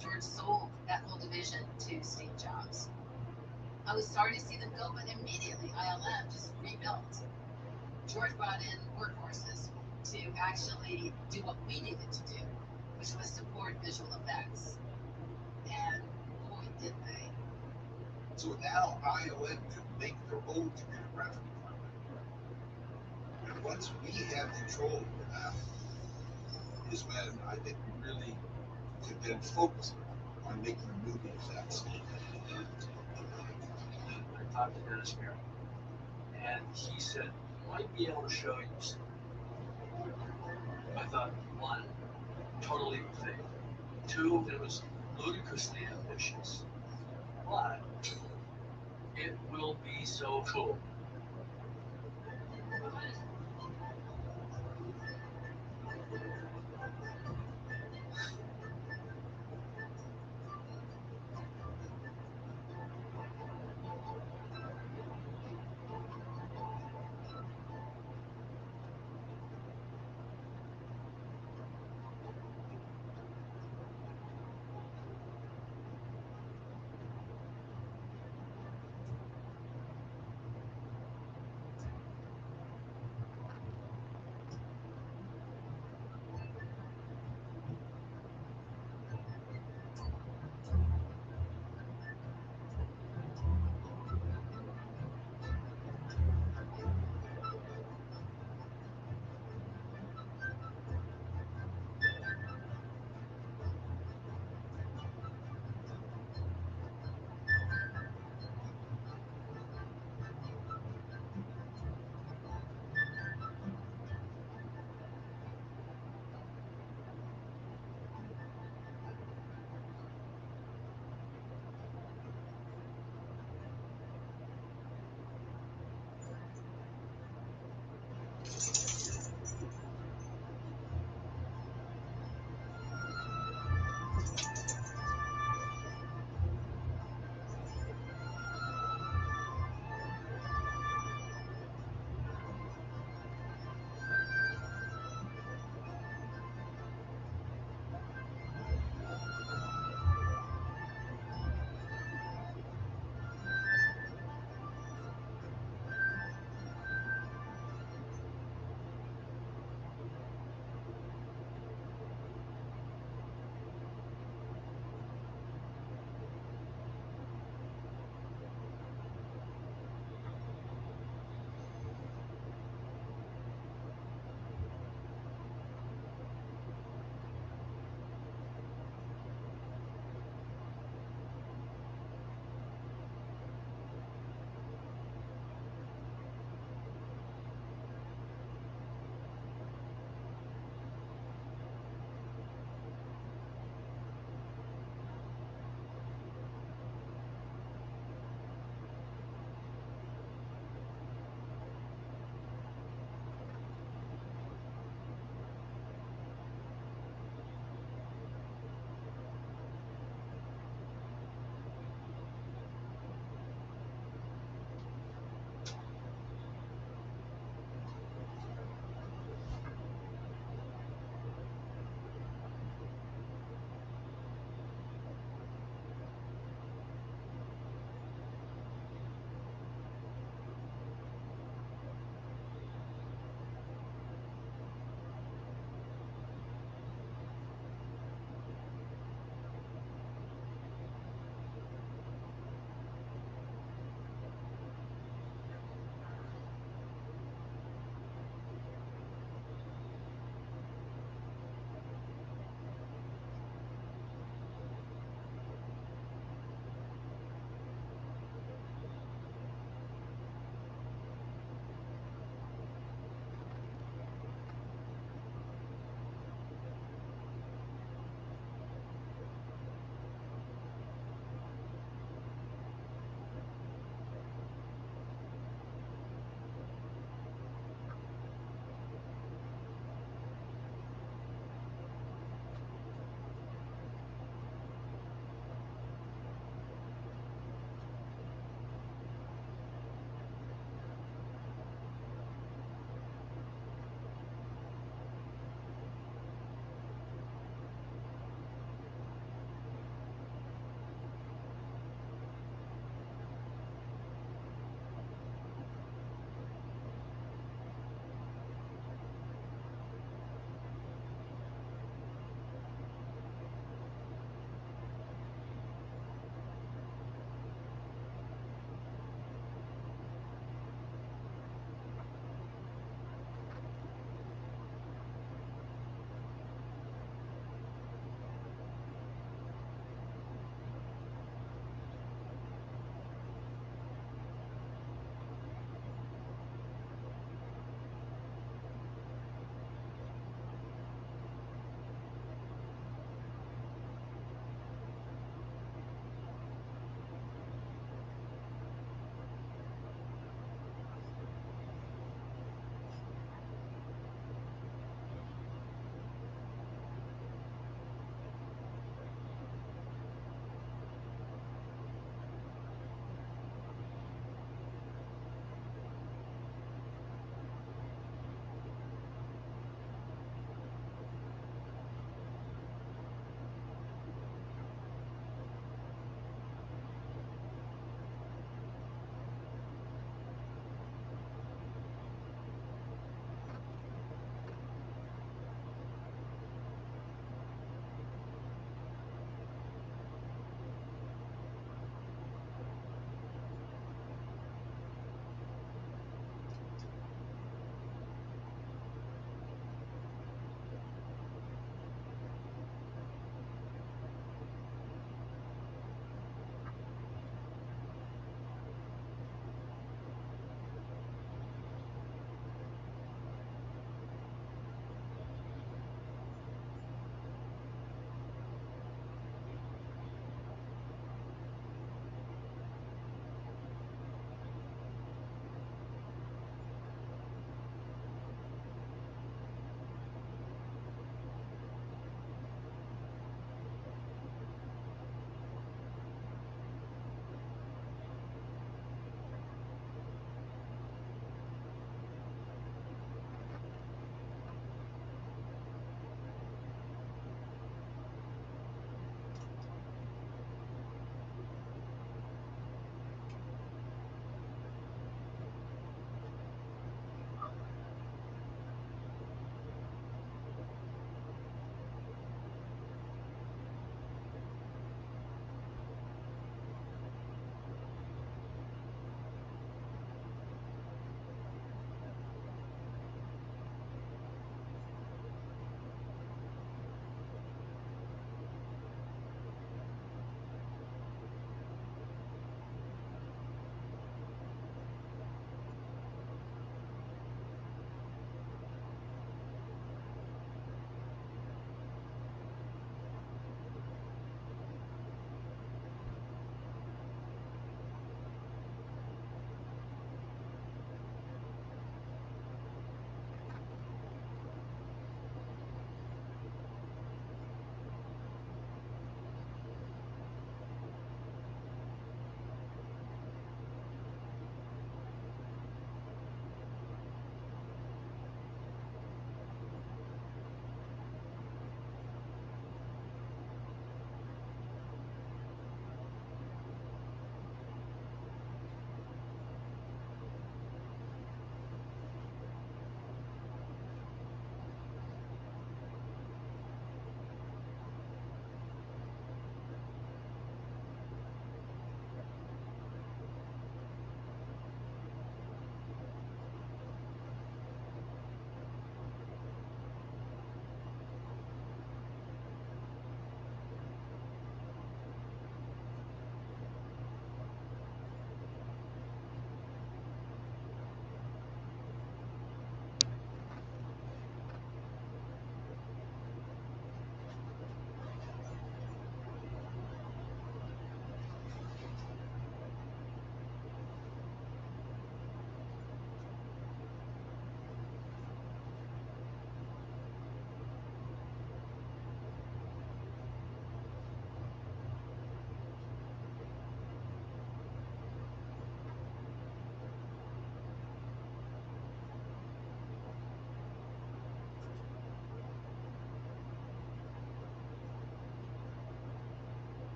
George sold that whole division to Steve Jobs. I was sorry to see them go, but immediately ILM just rebuilt. George brought in workforces to actually do what we needed to do, which was support visual effects. And boy, did they. So now ILM could make their own computer graphic department. And once we had control of that, is when I think we really could then focus on making movie effects. I talked to Dennis Merrick, and he said, I might be able to show you something. I thought, one, totally fake. Two, it was ludicrously ambitious. But it will be so cool.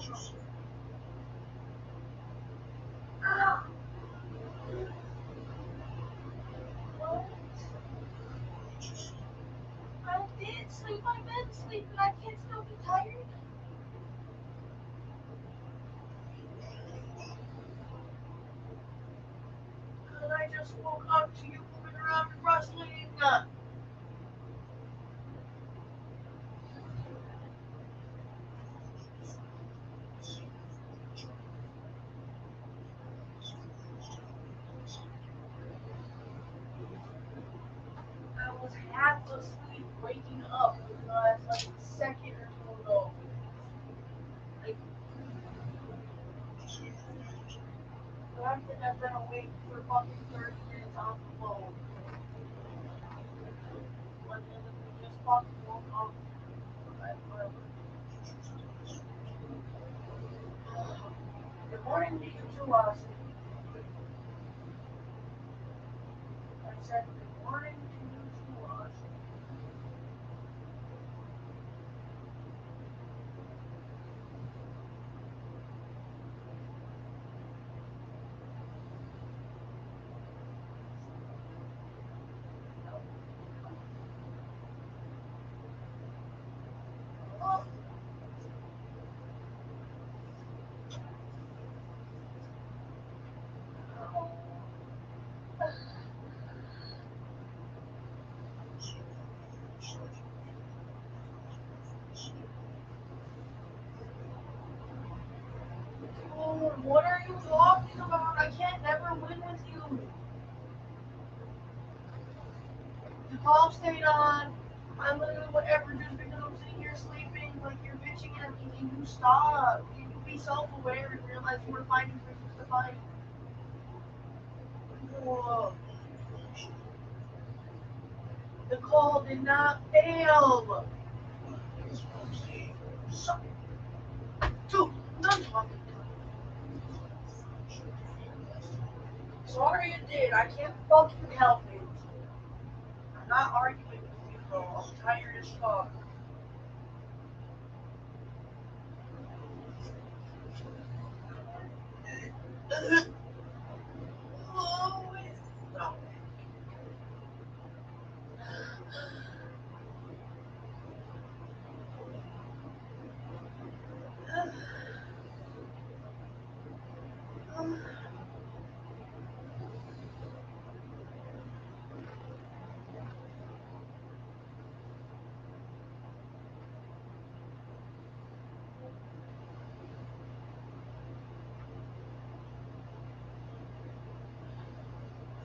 I did sleep. I've been sleeping. I can't still be tired. And I just woke up to you moving around and rustling. I was half asleep, waking up in the last like second or so ago. Like, the fact that I've been awake for fucking 30 minutes on the phone. Like, and then we just fucking woke up. Whatever. Good morning to you too, Austin. I said good morning to you too, Austin. Oh, what are you talking about? I can't never win with you. The call stayed on. I literally whatever just because I'm sitting here sleeping, like you're bitching at me. Can you stop? Can you be self-aware and realize we're finding reasons to fight? Whoa. The call did not fail. Dude, none talking. Sorry it did. I can't fucking help it. I'm not arguing with you, bro. I'm tired as fuck. Oh, stop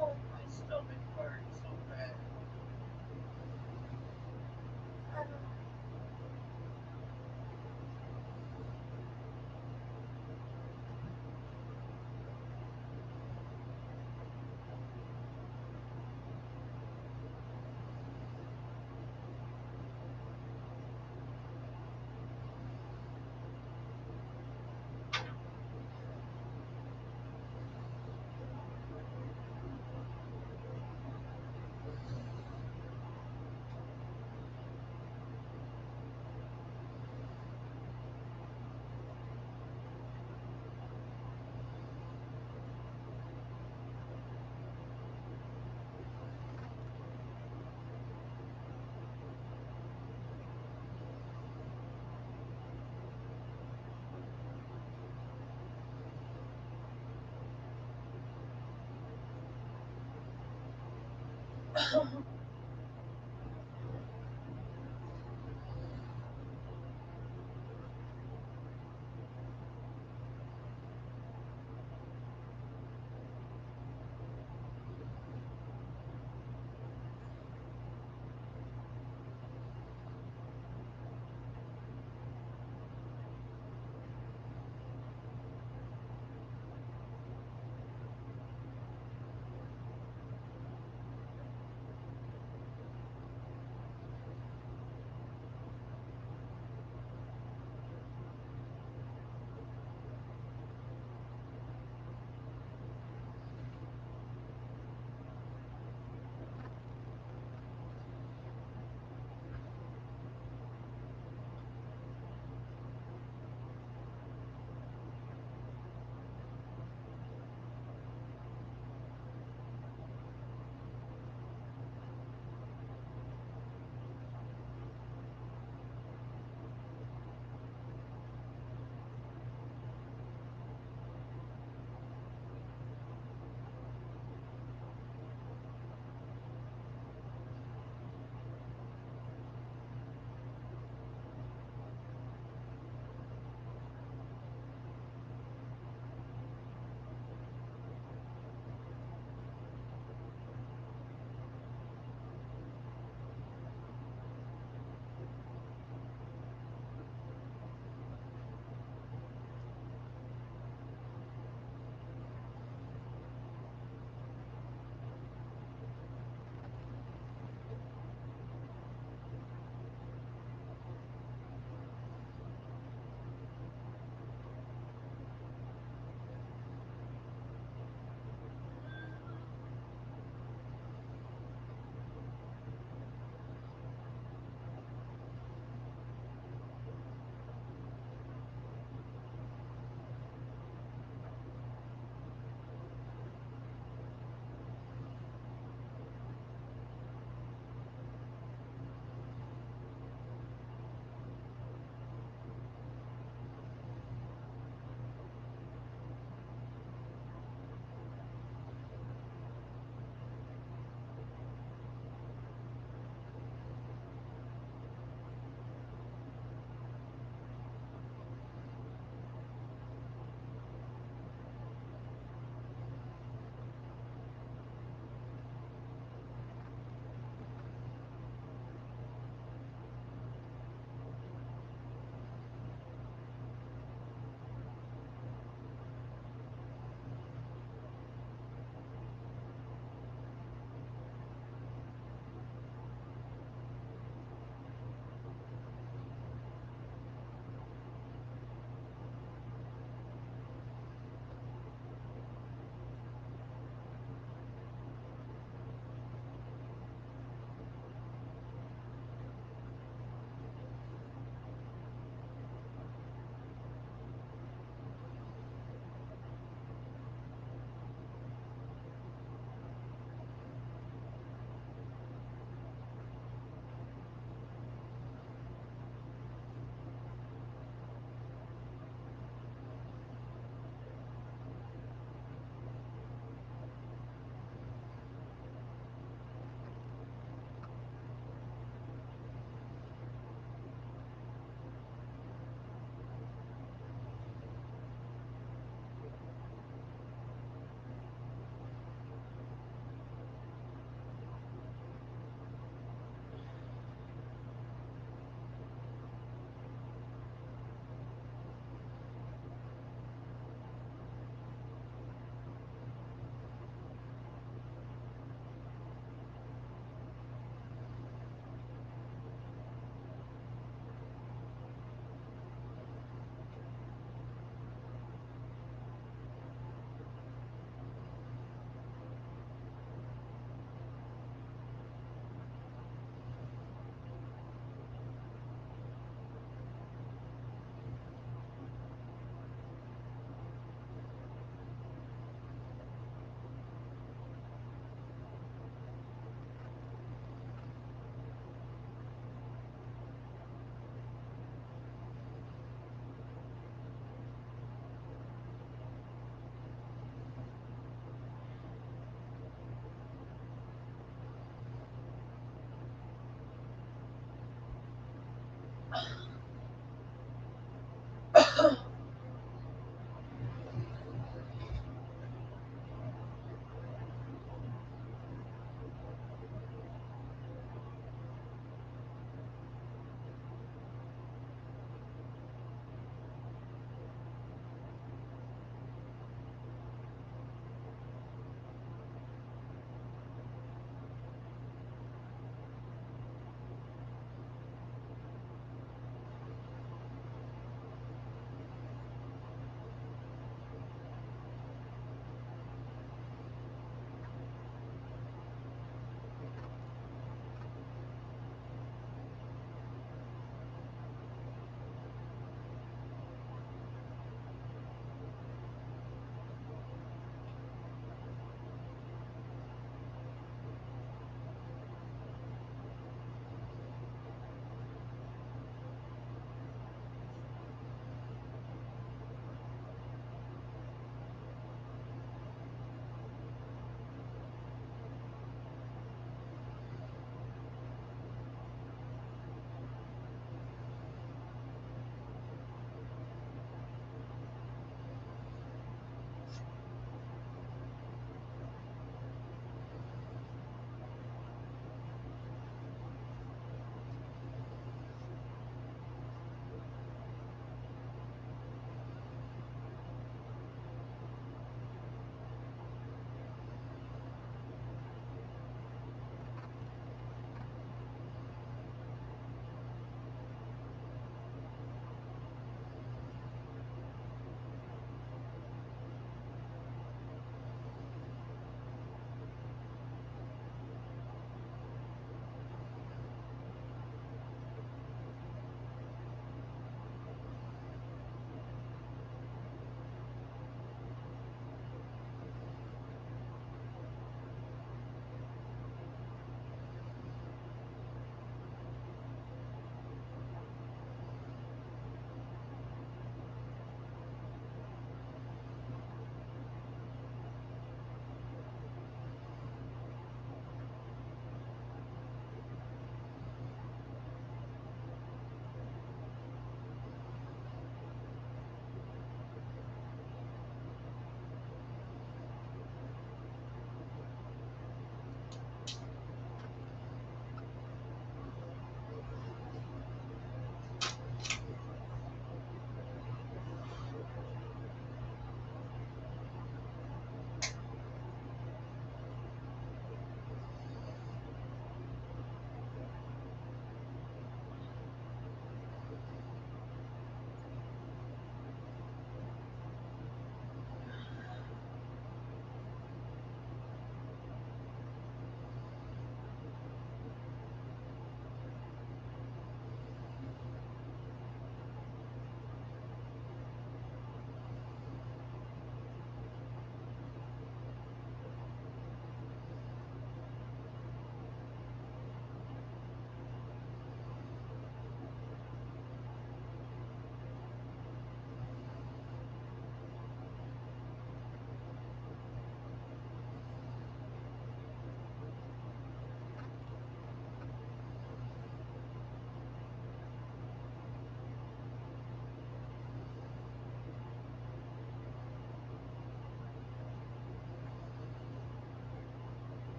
Oh, my stomach hurts so bad.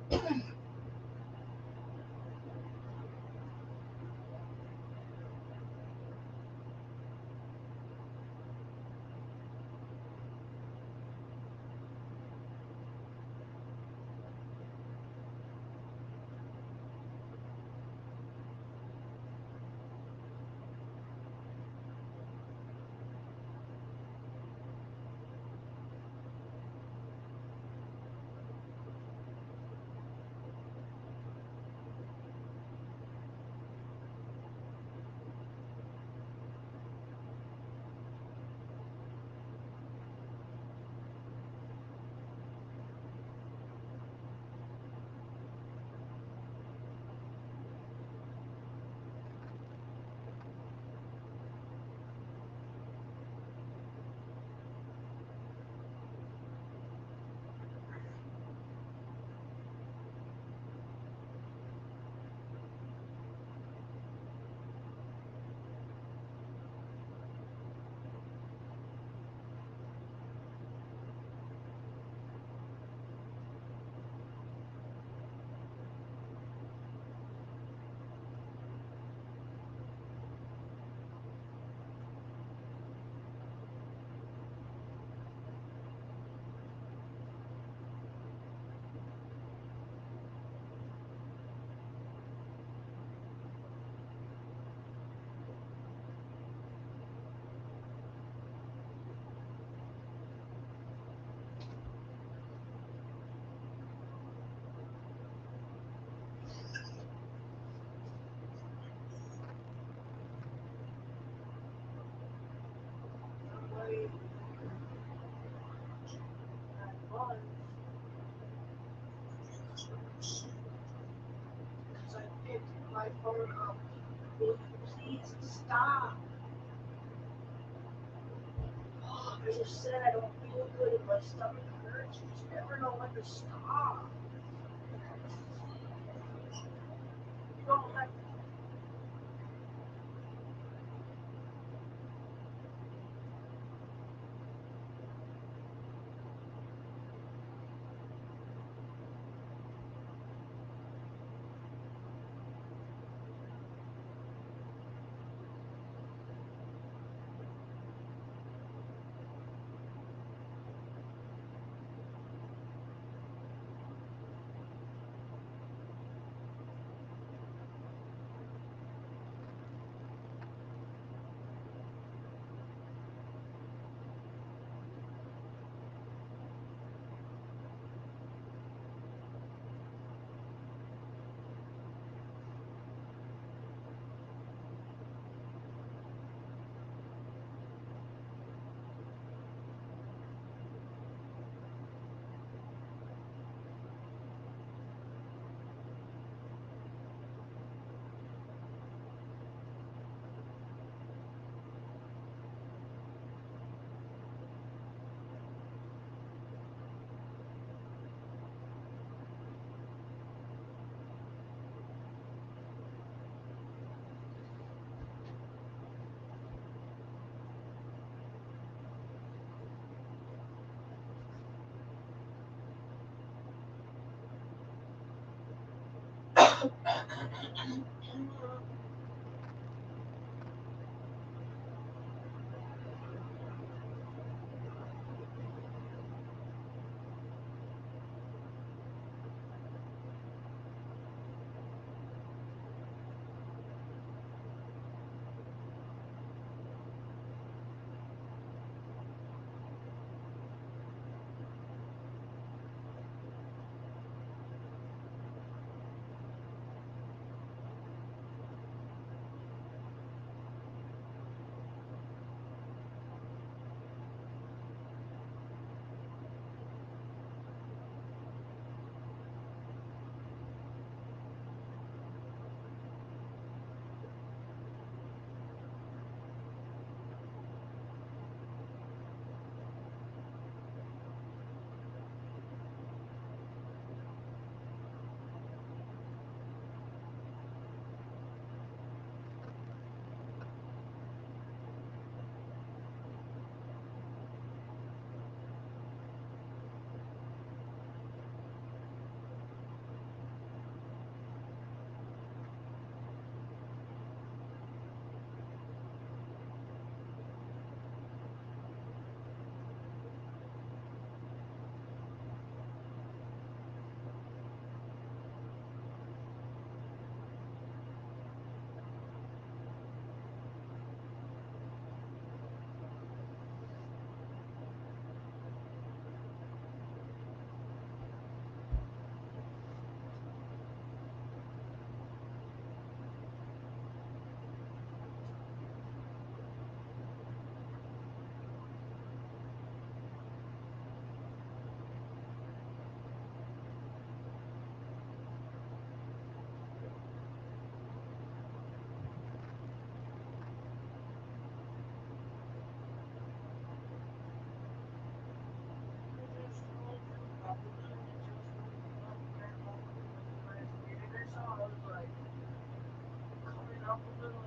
Because I picked my phone up. Will you please stop? Oh, I just said I don't feel good and my stomach hurts. You just never know when to stop. You don't have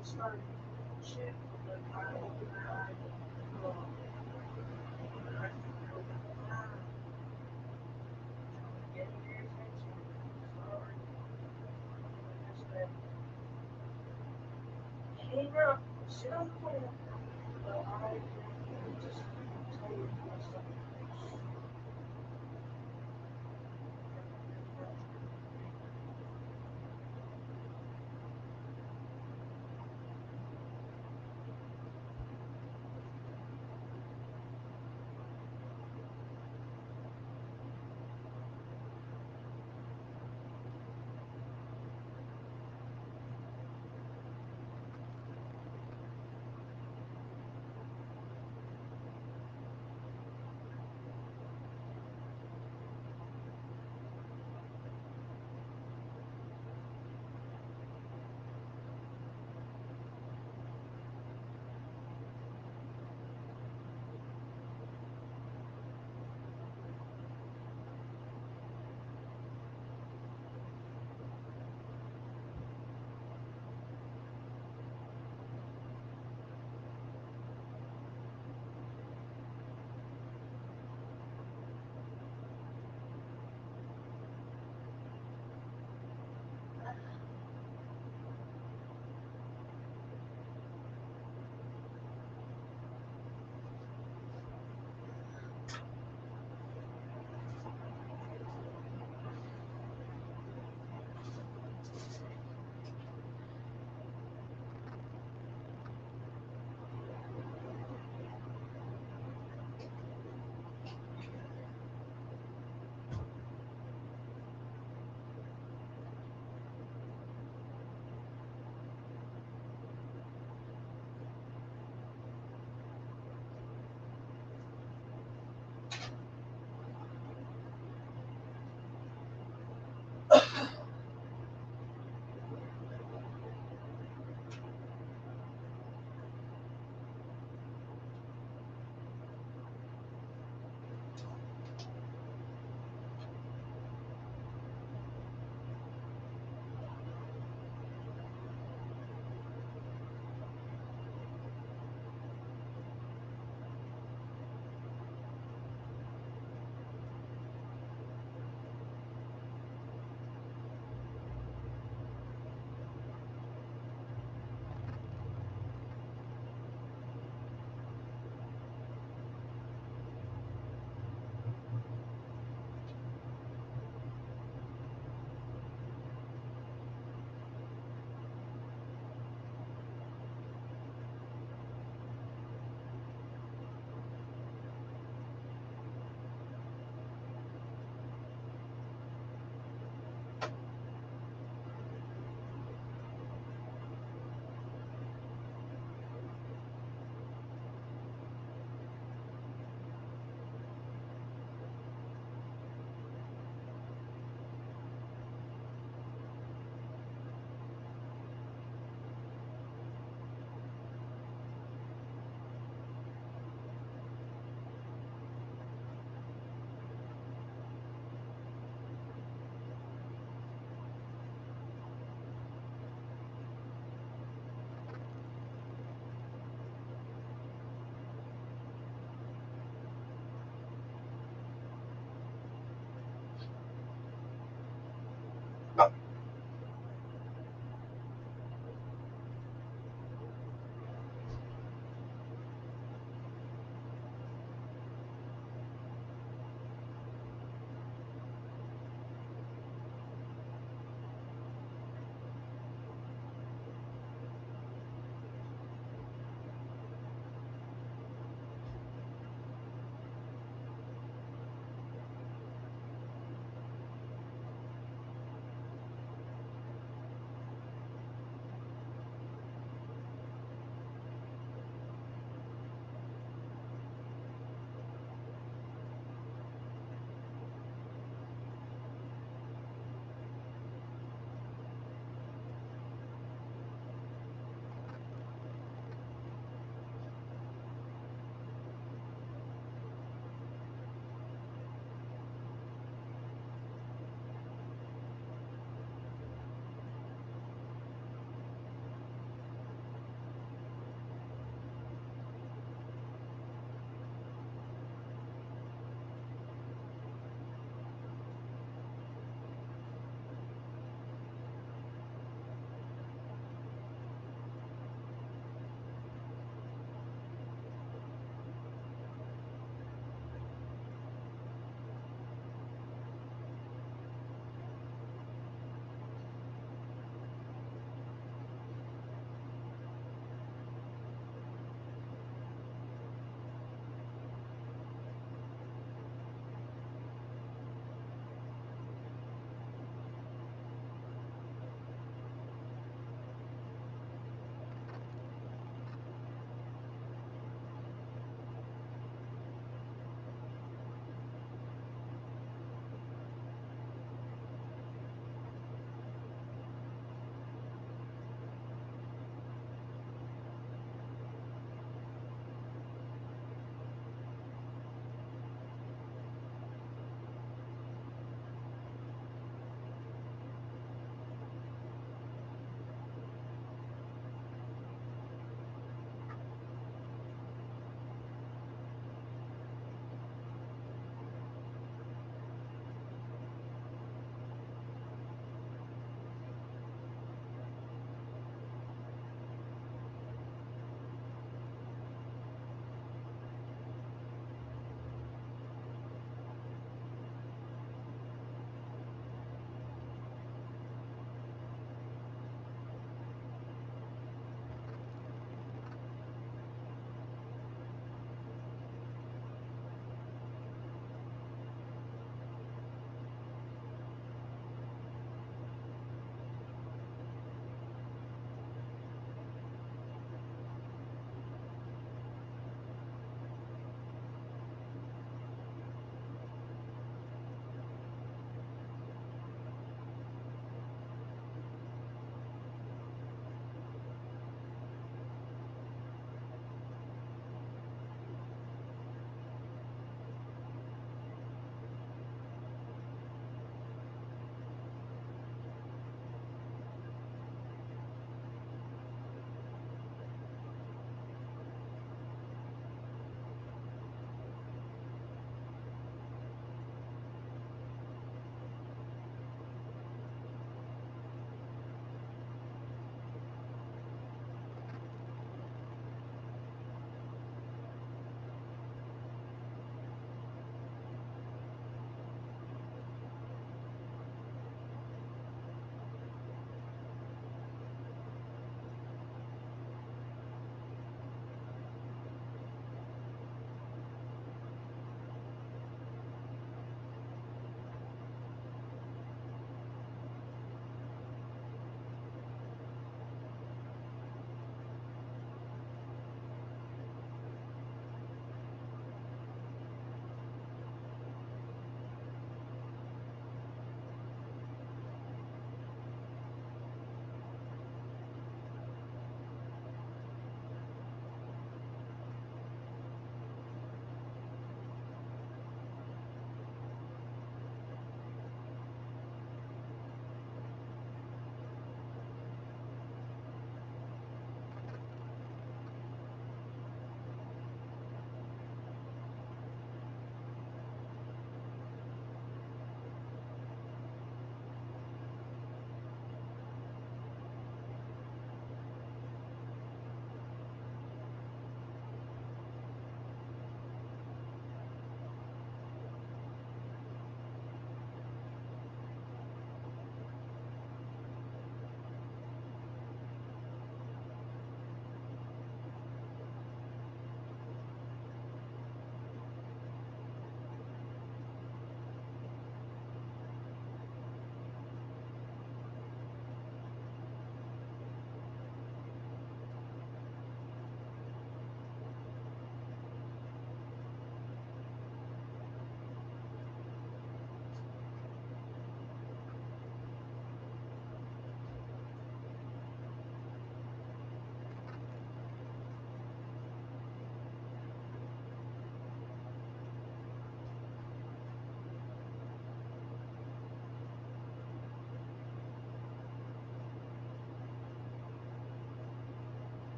I started shit with the kind of open that I getting your attention. Sorry. Just that. Hey, bro, sit on the phone. But I just tell you myself.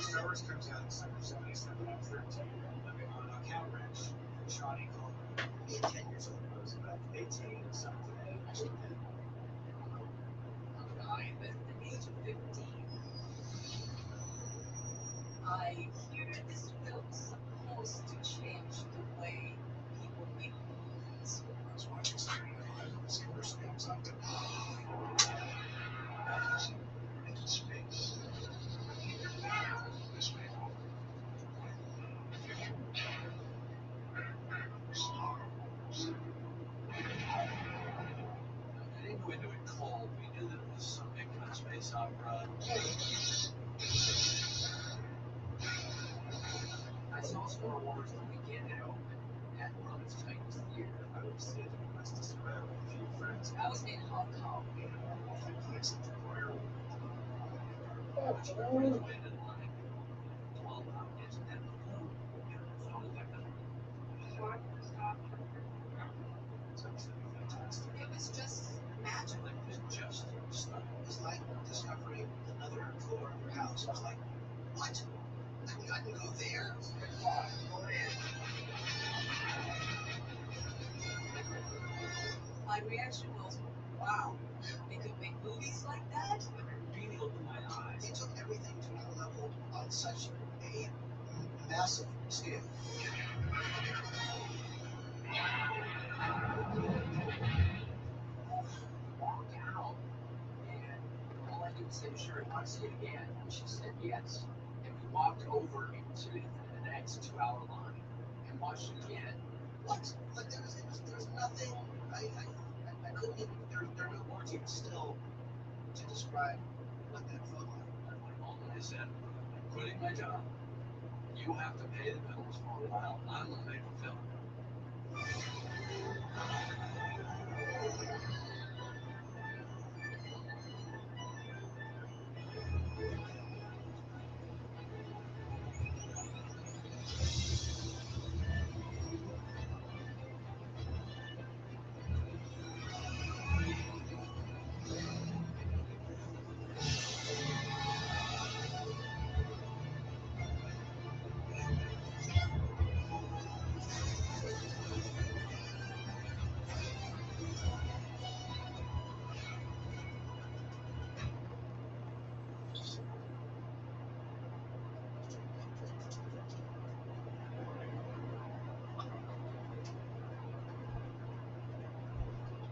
Star Wars comes out in December 77. I'm 13, living on a cow ranch in Shawnee, Colorado. Me at 10 years old, I was about 18 and something. Actually, 10. I'm at the age of 15. I hear this film's supposed to change the way people make movies. I was watching something on this first comes up to into space. This way home. Star Wars. I didn't go into it cold. We knew that it was some big kind of space opera. I saw Star Wars the weekend it opened at Robin's Chinese Theater. I would say the quest to survive with a few friends. I was in Hong Kong. In a awful place of fire. Which landed like 12 hours and flew. So it was like a short stop. It's absolutely fantastic. It was just magical. It was just stunning. It was like discovering another drawer of your house. It was like, what? I can go there? Fine, go ahead. My reaction was, wow, because could make movies like that? It really opened my eyes. He took everything to another level on such a massive scale. Walked out, and all I could say was, sure, I want to see it again. And she said yes. And we walked over into the next 2-hour line and watched it again. What? But there's nothing. I couldn't even. There are no words even still to describe what that felt like. I went home and I said, I'm quitting my job. You have to pay the bills for a while. I'm going to make a film.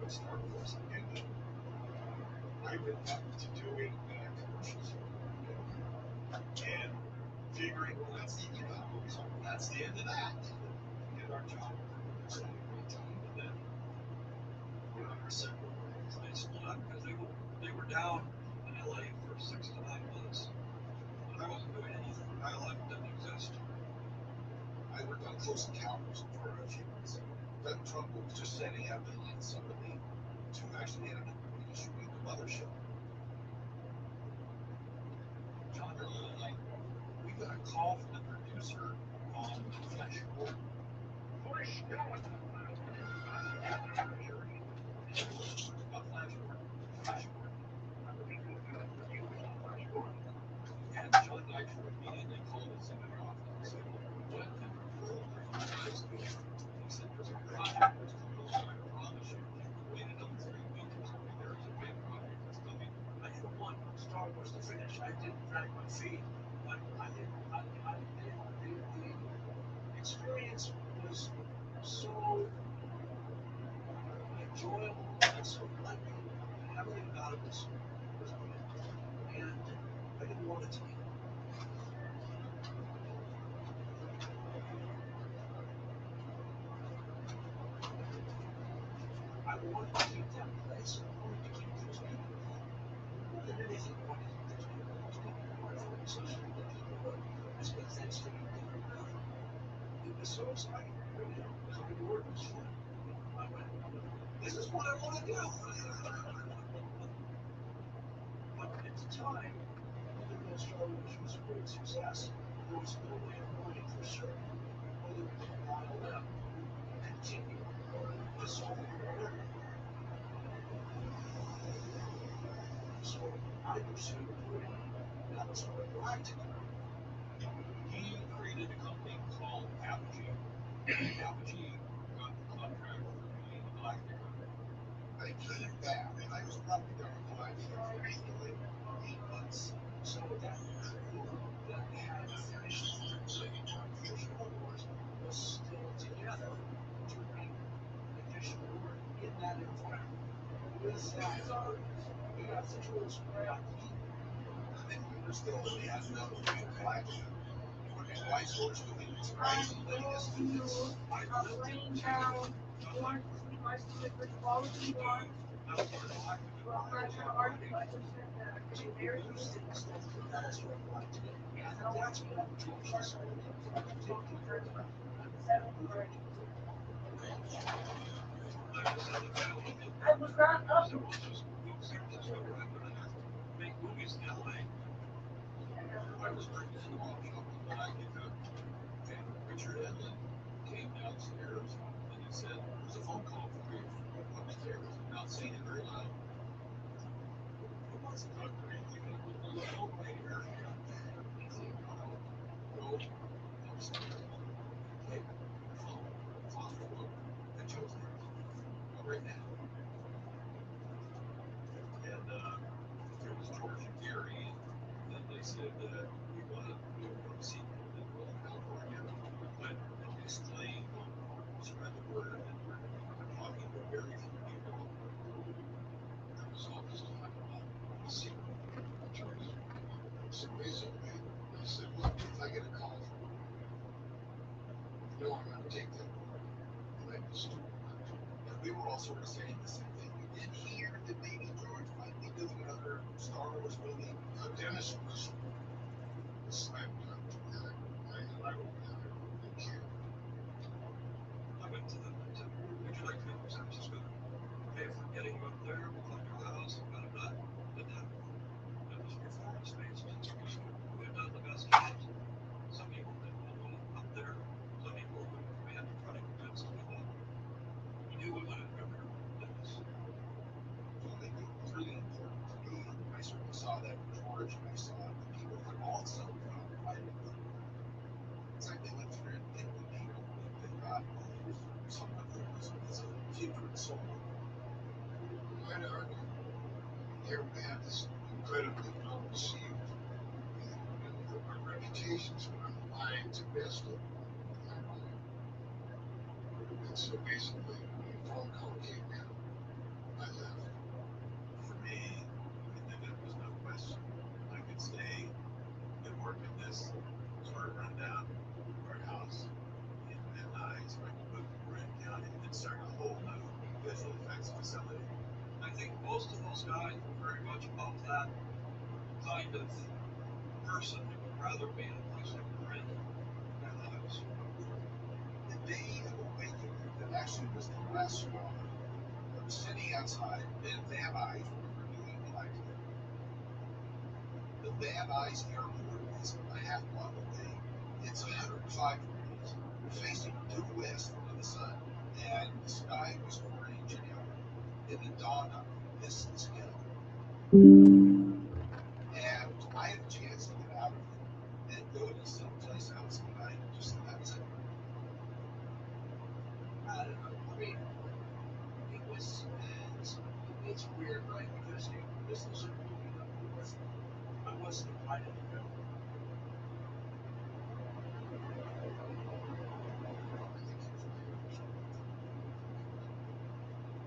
But Star Wars ended. I went back to doing commercials. And figuring, well, that's the end of that. So that's the end of that. We did our job. It's a great team. And then we're on our separate ways. They split up because they were down in LA for 6 to 9 months. And I wasn't doing anything. 9/11 didn't exist. I worked on Close Encounters for a few months. President Trump was just setting up somebody to actually end up issuing the mothership. John, we got a call from the producer on Flash Gordon. Flash Gordon. About Flash Gordon. Flash Gordon. And John actually immediately called us into their office and said, what can we do? He said, there's a project that's coming along. I promise you. Wait another 3 weeks. There's a big project that's coming. I didn't want Star Wars to finish. I didn't drag my feet. But the experience was so enjoyable and so lightly. Everything about it was good. And I didn't want it to end. I wanted to keep that place. I wanted to keep those people. More than anything, I wanted to keep those people. Those people were my organization. The people were as good as that state. It was so exciting. Coming to work was fun. I went, this is what I want to do. But at the time, even though Star Wars was a great success, there was no way of knowing for sure whether the ILM would continue to solve the world. So I pursued that was where I took it. He created a company called Apogee. Apogee got the contract for the Galactica. I came back, and I was probably done with Galactica for 8 months. So that crew that had finished for Star Wars was still together doing additional work in that environment. With that, we got the tools, we got the people. And we were still only had enough to do Galactica. White Source doing this, right? And letting us do this. I lived in town. I was not up. So make movies in LA. I was working in the walk shop in Galactica, and Richard Edlund came downstairs and he said, there's a phone call for you upstairs. Not saying it very loud. It wasn't not breathing. It was a phone right here. He said, go upstairs. Take your phone off the book and Joe's there. Go right now. And said that we want to see people in Northern California, but basically spread the word that we're talking to very few people. There was always talk about a secret choice. So basically, I said, look, if I get a call from you, you know I'm going to take that call. And I just And we were all sort of saying the same thing. We did hear that maybe George might be doing another Star Wars movie. Dennis was slam dunk to that. I would never care. I went to would you like to go to San Francisco? Pay for getting you up there, we'll find you a house, and da. But that was performance based. We have done the best jobs. Some people didn't want up there. Some people we had to try to convince them that we knew we wanted to cover this. So I think it was really important to me. I certainly saw that with George, and I saw the people that also invited them. It's like they went through and picked the people that they thought was someone who was a kindred soul. I'd argue their band is incredibly well received. And our reputations were on the line to best of them. And so basically, when the phone call came in, I left. For me, there was no question. I could stay and work in this sort of rundown warehouse in Van Nuys, or I could move to Marin County and start a whole new visual effects facility. I think most of those guys were very much of that kind of person who would rather be in a place like Marin than Nuys. The day of awakening, that actually was the last one. I was sitting outside in Van Nuys when we were doing the live thing. The Van Nuys airport is a half block away. It's 105 degrees. We're facing due west from the sun, and the sky was orange and yellow. And it dawned on me, this is hell. And I had a chance to get out of it and go to some place else, and I just, that was it. I don't know. I mean, it's weird, right? Because this is a movie up north. I wasn't invited to go.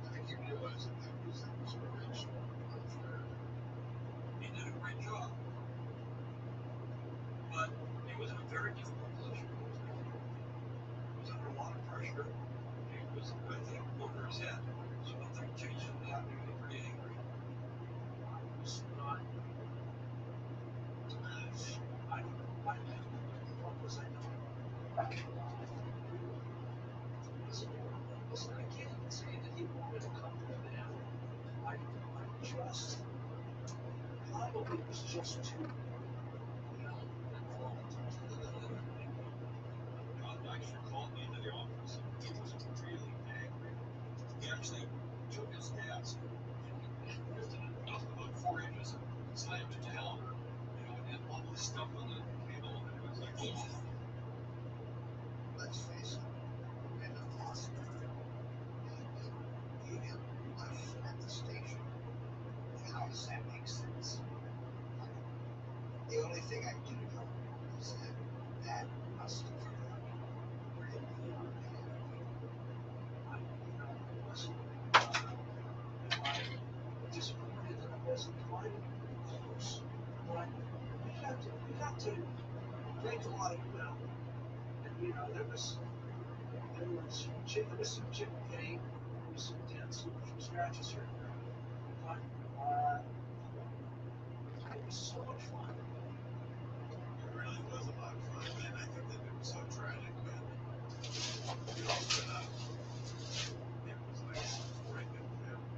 I think you realize that was original. He did a great job. But he was in a very difficult position. He was under a lot of pressure. He was, I think, over his head. So nothing changed from that. He was pretty angry. I was not. I don't know. What was I doing? Listen, I can't even say that he wanted to come to the band. I just probably was just too young and involved. God actually called me into the office. He was really angry. He actually took his desk and lifted it up about 4 inches and slammed it down. And all this stuff on the table, and it was like, oh. Let's face it, and of course, you have left at the station. How does that make sense? The only thing I do know is that must have hurt really, really I'm disappointed that I wasn't invited close. But we got to drink a lot of milk. And there was some chip pain, there was some dents, some scratches here and there. But it was so much fun. It really was a lot of fun, and I think that it was so tragic when we all split up. It was like breaking the family.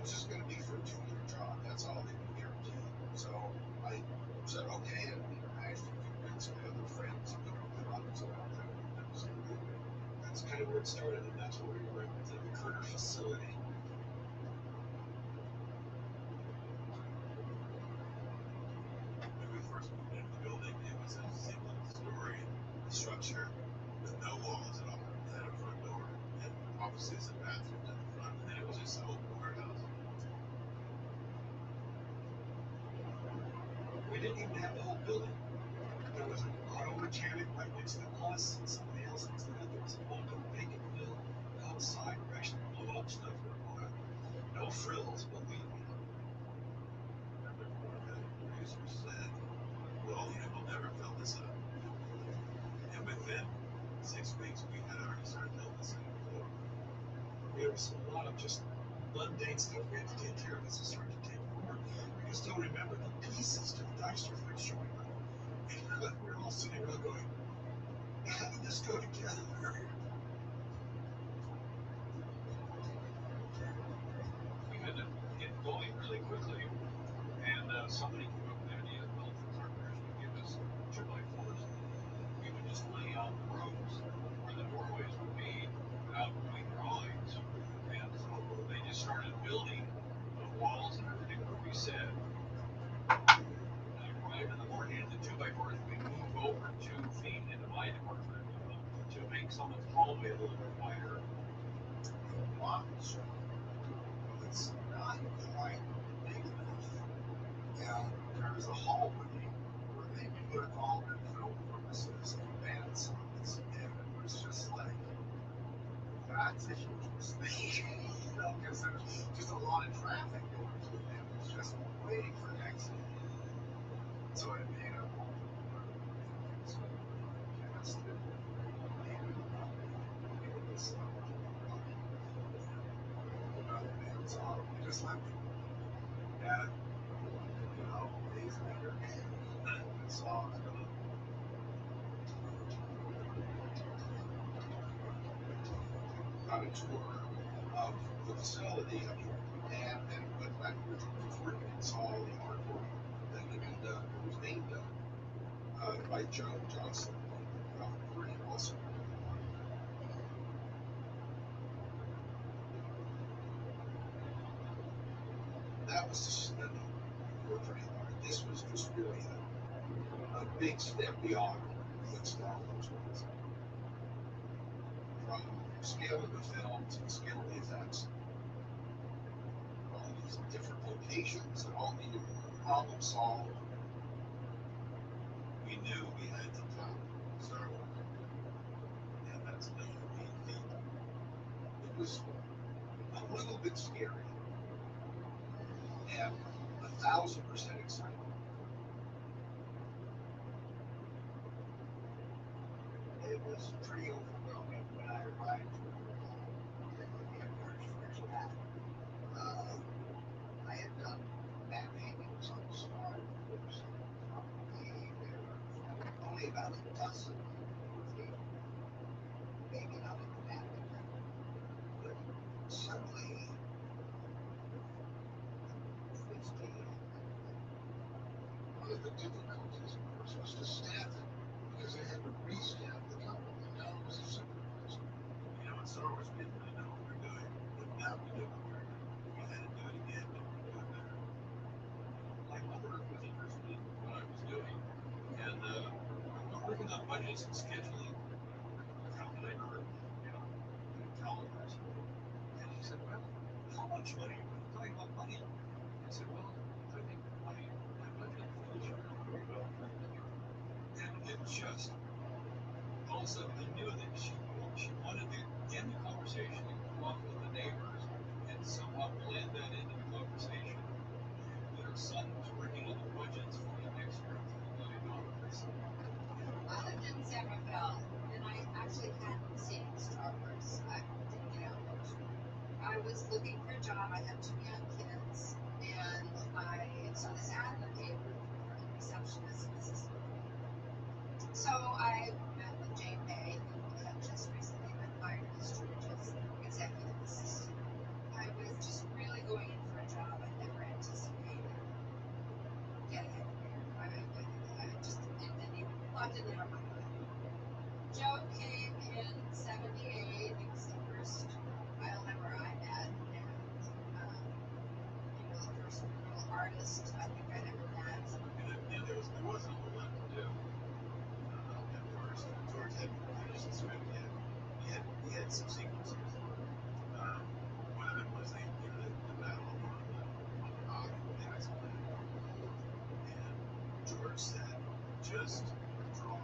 It's just going to be for a 2-year job. That's all they can guarantee. So I said, okay, and I actually convinced my other friends to come up. So that's kind of where it started, and that's where we were at the Critter facility. When we first moved into the building, it was a single story citizen bathrooms at the front, and then it was just an open warehouse. We didn't even have the whole building. There was an auto mechanic right next to us, and somebody else next to that. There was a local bacon mill outside where we actually blew up stuff for a while. No frills, believe me. Remember one of the producers said, well, we'll never fill this up. And within 6 weeks, we had already started filling the second floor. There was a lot of just mundane stuff we had to take care of as it started to take over. I can still remember the pieces to the Deister kept showing up. And we were all sitting around going, how did this go together? We had to get going really quickly, and somebody came up with the idea, well, if the carpenters would give us 2x4s, we would just lay out the rooms where the doorways would be without doing drawings. And so they just started building the walls and everything where we said, right in the morning, the 2x4s would be moved over 2 feet into my department to make someone's hallway a little bit wider. Lots of it's not quite big enough. And there was a hallway where they put all the film purposes and band songs, and it was just like, that's a huge mistake, because there's just a lot of traffic going through it. It was just waiting for the exit. So it made a whole so cast it. It was another band song. We just left. And, days later, the song got a tour of the facility, and when I was working and saw all the artwork that had been done, it was being done by Joe Johnson, Korean also. That was the study for pretty hard. This was just really a big step beyond what Star Wars was. From the scale of the film to the scale of the effects. All these different locations that all needed problem solved. We knew we had to top Star Wars. And that's no mean feat. It was a little bit scary. And 1,000% excited. It was pretty overwhelming when I arrived at the Empire's first act. I had done map paintings on Star Wars. Probably there were only about a dozen maybe not in the map. But suddenly, 15. One of the difficulties, of course, was to staff it, because I had to re-staff the company. Now it was a supervisor. In Star Wars, we didn't really know what we were doing, but now we knew what we were doing. We had to do it again, but we could do it better. My mother was interested in what I was doing, and we're working on budgets and scheduling. How can I earn, calendars? And she said, well, how much money? We're talking about money. I said, well, I think my budget for this year is very well. And it just, all of a sudden I knew that she wanted to end the conversation and go off with the neighbors and somehow blend that into the conversation. That her son was working on the budgets for the next year of $3 million. Well, it didn't sound right at all. And I actually hadn't seen Star Wars. I was looking for a job. I had 2 young kids, and I saw this ad in the paper for a receptionist assistant. So I met with Jane May, who had just recently been hired as George's executive assistant. I was just really going in for a job I never anticipated getting anywhere. I just didn't even thought didn't enter my mind. Joe came in '78. He was the first file member I had, and the first real artist I think I'd ever met. And there wasn't a whole lot to do at first. George hadn't finished the script yet. He had some sequences. George said, just draw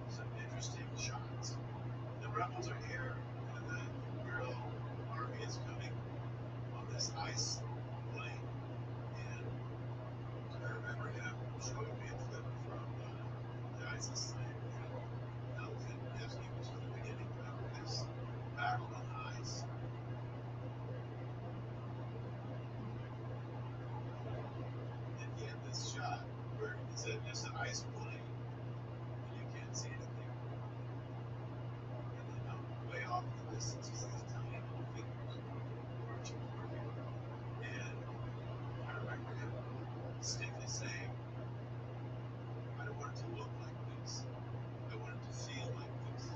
some interesting shots. The rebels are here, and the Imperial army is coming on this ice plane. And I remember him showing me a clip from the ISIS thing. Elton Nevsky was from the beginning of this battle on ice. And he had this shot where it's just an ice plane, and you can't see anything. And then way off in the distance, you see these tiny little figures marching through. And I remember him distinctly saying, I don't want it to look like this. I want it to feel like this.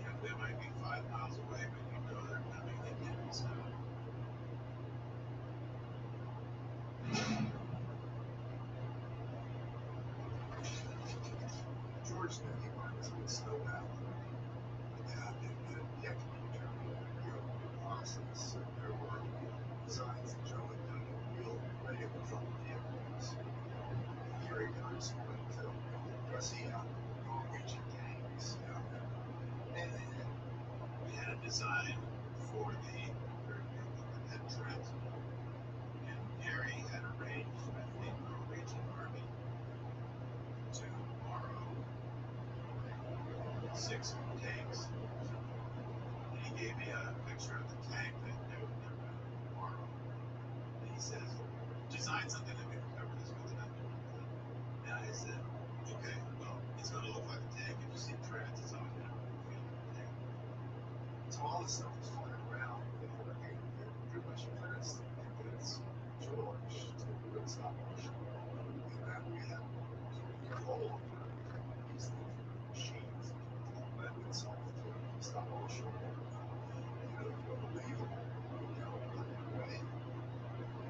You know, they might be 5 miles away, but you know they're coming. They can't be stopped. George knew he wanted to slow down. And in the economic process, there were designs that Joe had done in real regular front vehicles. Here he comes with Russia, Norwegian tanks. And we had a design for the head trend. And Gary had arranged with the Norwegian army to borrow 6 tanks. And he gave me a picture of the tank that they were going to borrow. And he says, design something that we can cover this with. And I said, okay, well, it's going to look like a tank. If you see treads, it's always going to feel like a tank. So all this stuff was flying around, and they were pretty much impressed and convinced George to do it stop motion. And then we had control over these machines that would solve the stop motion. Unbelievable, way.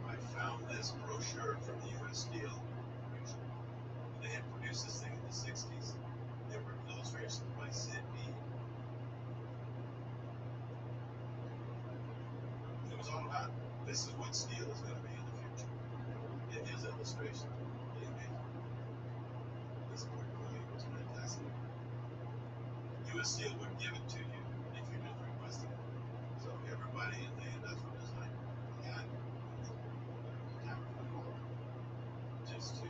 I found this brochure from the U.S. Steel. They had produced this thing in the 60s. There were illustrations by Sid Mead. It was all about, this is what steel is going to be in the future. And his illustration was really amazing. This portfolio was fantastic. U.S. Steel would give it to you if you didn't request it. So everybody in the industrial design had Taproot just to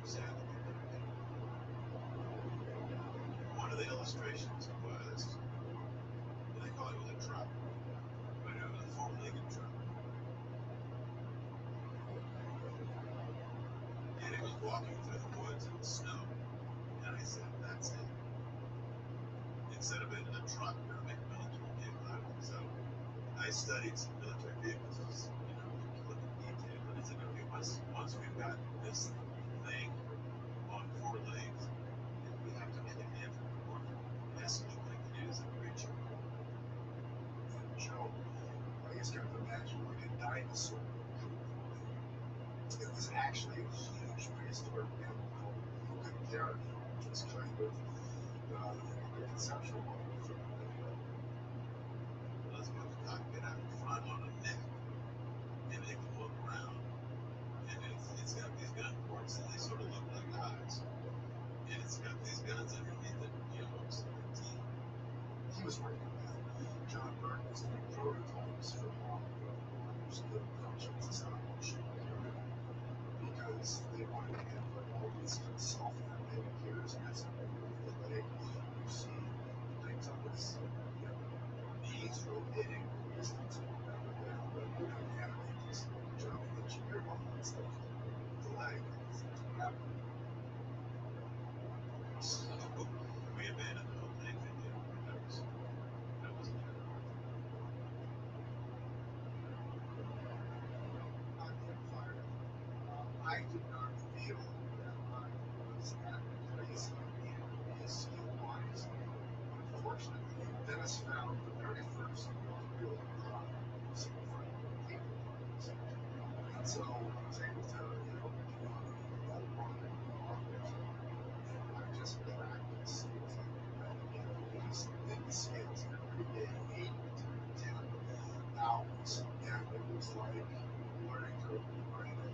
sad that they couldn't get it. One of the illustrations was, they call it a truck, but it was a 4-legged truck. And it was walking through the woods in the snow. And I said, that's it. Instead of it in a truck, we're going to make a military vehicle out of it. So I studied some military vehicles, to look at detail. And I said, okay, once we've got this thing on 4 legs, we have to make it anthropomorphic. It has to look like it is a creature. And Joe, I guess you have to imagine like a dinosaur. It was actually a huge prehistoric mammal called the pterodon, which was kind of the conceptual model for the Let's put the cockpit out in front on a neck, and it can look around. And it's got these gun ports, and they sort of look like eyes. And it's got these guns underneath it, looks like a teeth. He was working with John Burke was doing prototypes for long ago understood functions of stop motion because they wanted to have like all these kind of self-animating gears and that's the leg. You see things on this knees rotating distance up and down, but you can animate this. John engineered all that stuff. The leg, things would happen. So we abandoned the whole thing. That was a better part. On the Empire, I did not feel that I was at place of being skill-wise. Unfortunately, Dennis found the very first real single-front cable. And so I was able to, run it on it. And I just practiced things like that. We just did the skills every day, 8 to 10 hours. And it was like learning to ride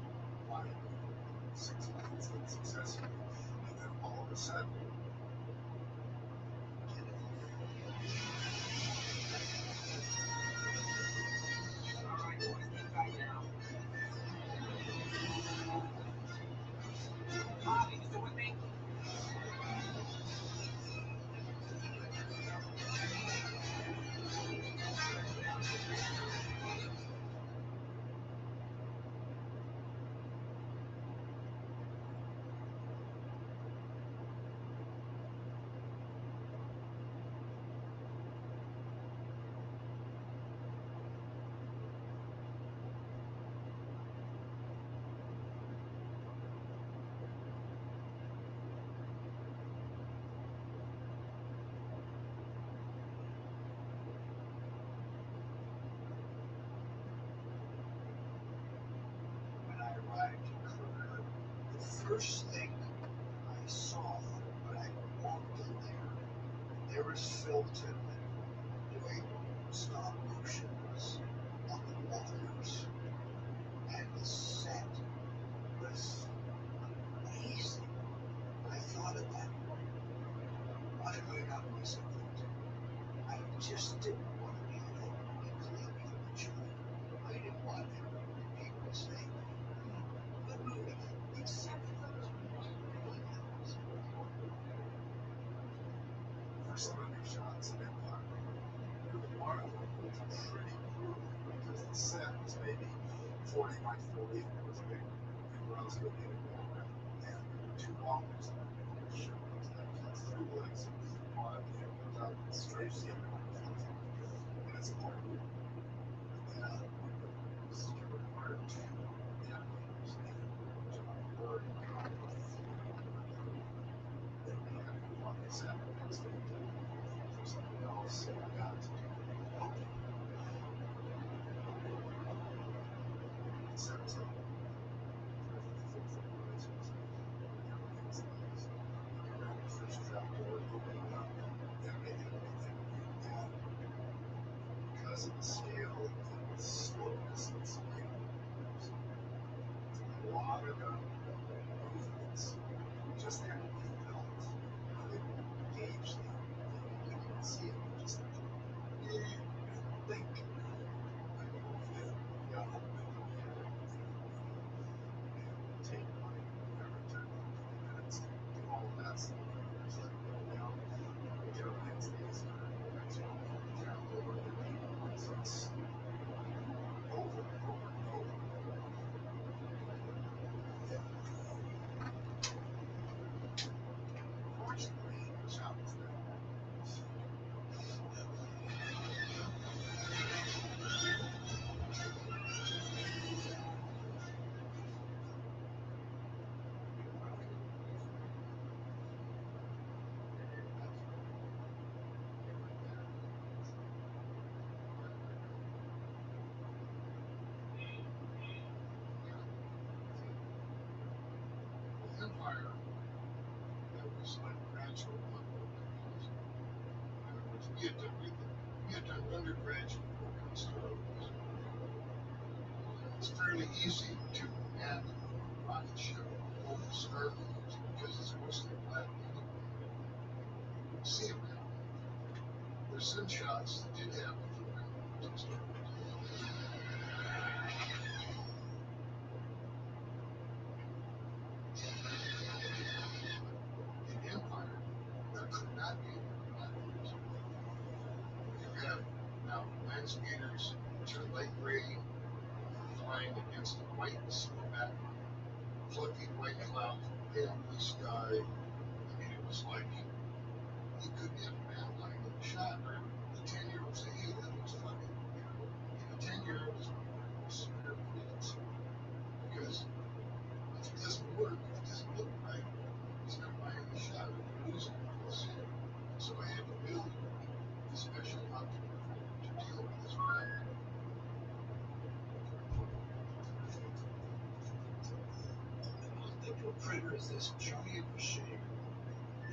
first thing I saw when I walked in there was Phil Tippett doing stop motions on the waters, and the set was amazing. I thought of that. Why did I not miss it? I just didn't want to be a clip immature. I didn't want people to say, good movie, except for those movie films. For some undershots in Empire, the water level was pretty cool because the set was maybe 40 by 40 and it was big. And I was looking at it, and there were two walls on the show that cuts through the legs of one of the goes out straight to the other one. And it's a part of it. And this is required to the animators and John Bird and John they were not going to go on the set next week for something else, so I got to do it. Set was up. First draft board opening up, animating everything, and because of the scale and the slowness and speed, a lot of the movements just had to be felt. You couldn't gauge them, you couldn't even see them, just like, think. Like, movement, you got to take money every 10 minutes, do all of that stuff. It's like, now, get on these things, count over the people, so it's over and over and over. Fortunately, the shop was there. Empire, that was like gradual level. In other words, we had done undergraduate work on Star Wars. It's fairly easy to add a rocket ship over Star Wars because it's mostly flat anyway. You see them now. There's some shots that did happen for the Star Wars. In Empire, there could not be platforms. You have now land speeders which are light gray, flying against a white snow background, fluffy white clouds, pale blue sky. I mean, it was like you couldn't have a man lying in the shot, or the 10-year-old say, "Hey, that looks funny." You know, and the 10-year-old is one of the most severe critics because if it doesn't work, if it doesn't look right, he's not buying the shot, or you're losing it. So I had to build a special object to deal with this problem. An optical printer is this giant machine.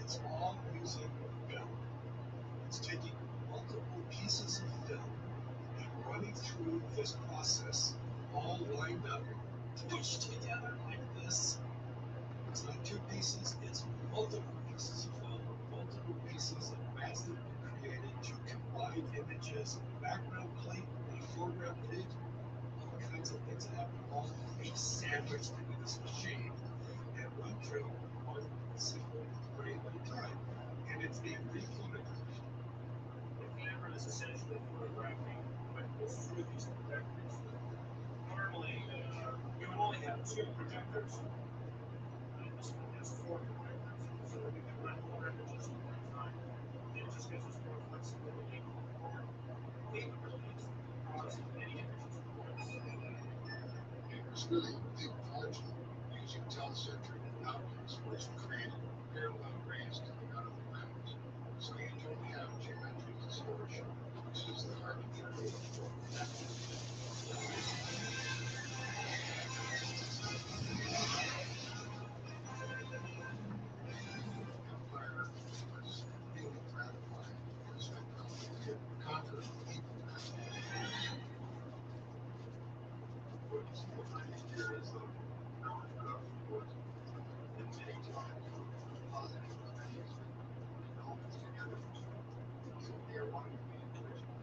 It's all using film. It's taking multiple pieces of film and running through this process, all lined up, pushed together like this. It's not two pieces, it's multiple pieces of film, multiple pieces of mats that have been created to combine images, background plate, a foreground plate, all kinds of things that happen, all be sandwiched into this machine and run through one single frame at a time. And it's being rephotographed. The camera is essentially photographing what goes through these projectors. Normally, you would only have two projectors. This one has four projectors, so we can run more images at one time. It just gives us more flexibility, more capabilities to process many images at once. It was really a big project using telecentric optics, which created parallel rays coming out of the lens. So you don't have geometric distortion, which is the heart of your movie. puts 4 years of knowledge was in many times positive things and elements together. So we are one of the original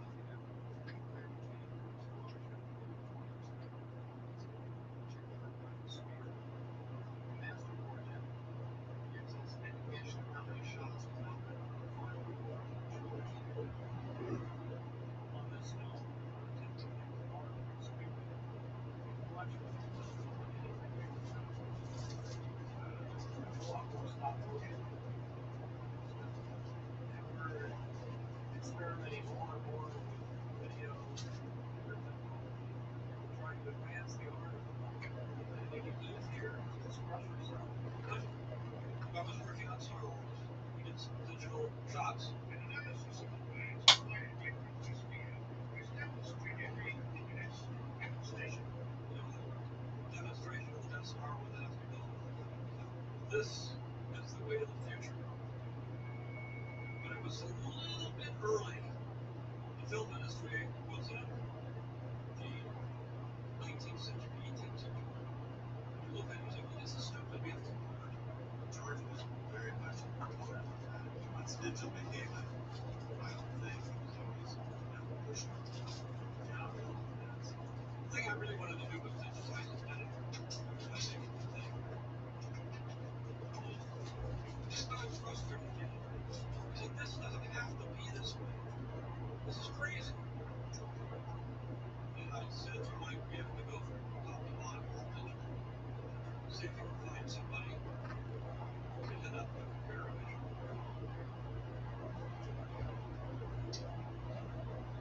education of how many shots on this film, watch stop motion. And we're experimenting more and more with video, trying to advance the art, and make it easier to express yourself. I was working on Star Wars. We did some digital shots. Demonstration of Death Star with that. This is the way of the future. But it was a little bit early. The film industry was in the 19th century, 18th century. You look at it, you say, well, this is stupid. We have to George was very much a proponent of that. Once digital became a vital thing, he was always pushing down the thing I really wanted to do was digitize the editor. I think the thing. Just got frustrated. I said, this doesn't have to be this way. This is crazy. And I said to Mike, we have to go from top to bottom all digital. See if we can find somebody who did that compare image.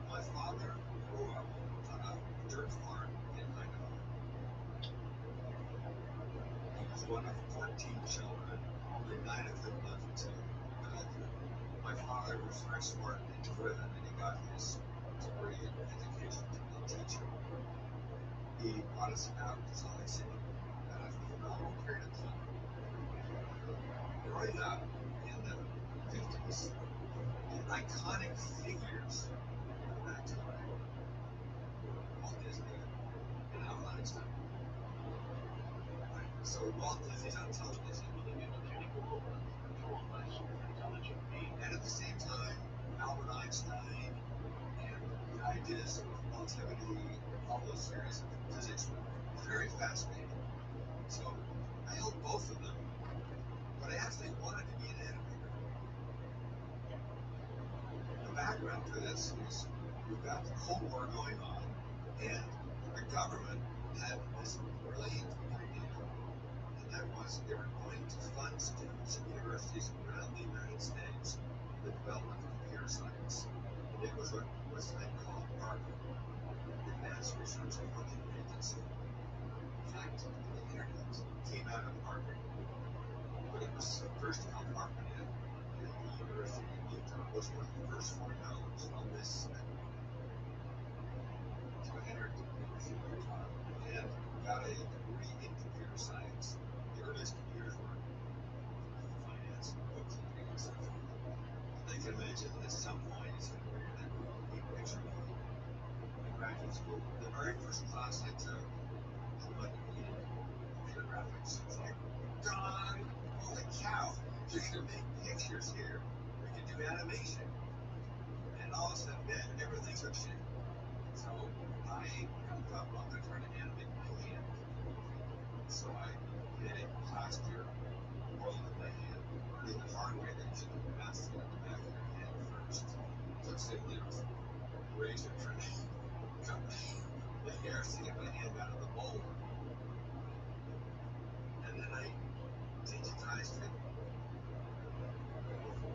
My father grew up on a dirt farm in Idaho. He was one of 14 children, only 9 of them lived to adulthood. My father was very smart and driven, and he got his degree in education to be a teacher. He brought us out to Salt Lake City at a phenomenal period of time. Growing up in the 50s, the iconic figures of that time, Walt Disney and Albert Einstein. So Walt Disney's on television, and at the same time, Albert Einstein and the ideas of relativity, all those series of physics were very fascinating. So I held both of them, but I actually wanted to be an animator. The background to this is we've got the Cold War going on, and the government had this brilliant idea, and that was they were going to fund students at universities around the United States the development of computer science. And it was what was then called ARPA, the Advanced Research and Project Agency. In fact, the internet came out of ARPA, but it was first called ARPANET, and the University of Utah was one of the first $4 on this network. So I entered the University of Utah and got a degree in computer science. The earliest computers were finance, bookkeeping, and stuff. I can imagine at some point it's going to be that big picture in graduate school. The very first class I took, I went in computer graphics. It's like, Don, holy cow, you can make pictures here. We can do animation. And all of a sudden, man, everything's a shit. So I thought, well, I'm going to try to animate my hand. So I did a plaster mold in my hand, learning the hard way that you should mask it at the back of your hand first. So it's simply a razor trim, cut the hair to get my hand out of the mold. And then I digitized it,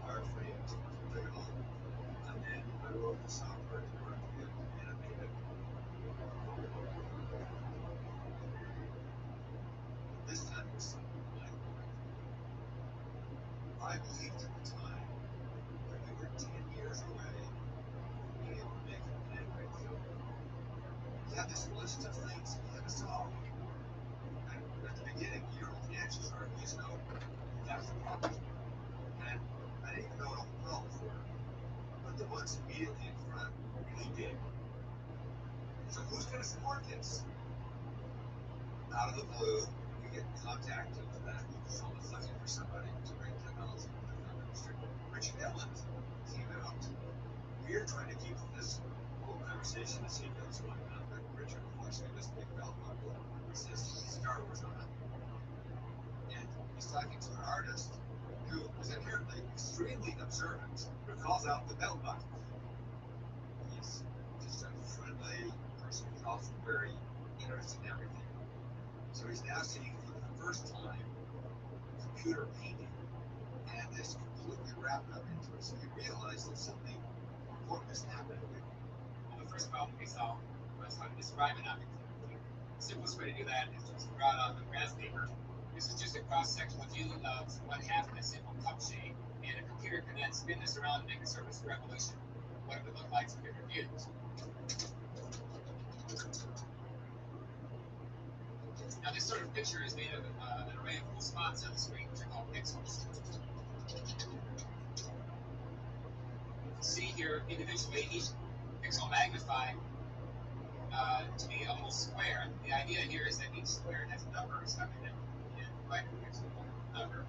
wireframed, took it all, and then I wrote the software to run to get animated. This time it was something like I believed at the time that we were 10 years away from being able to make an animated film. We had this list of things that we had to solve. And at the beginning, you don't know what the answers are. You just know that's the problem. And I didn't even know what all the problems were. But the ones immediately in front were really big. So who's going to support this? out of the blue, we get contact of that. It's almost looking for somebody to bring technology to the film industry. Richard Evans came out. We are trying to keep this whole conversation as he goes going on, but Richard watched me this big belt buckle. He says Star Wars on it. And he's talking to an artist who is inherently extremely observant, who calls out the belt buckle. He's just a friendly person who's also very interested in everything. So he's now seeing for the first time computer painting, and this completely wrapped up into it. So you realize that something important has happened. Well, the first problem we saw was how to describe an object. The simplest way to do that is just draw it on the grass paper. This is just a cross-sectional view of what half in a simple cup shape, and a computer can then spin this around and make a surface revolution of what it would look like from different views. Now, this sort of picture is made of an array of little spots on the screen, which are called pixels. You can see here individually each pixel magnified to be almost square. The idea here is that each square has a number stuck in it, and right pixel number.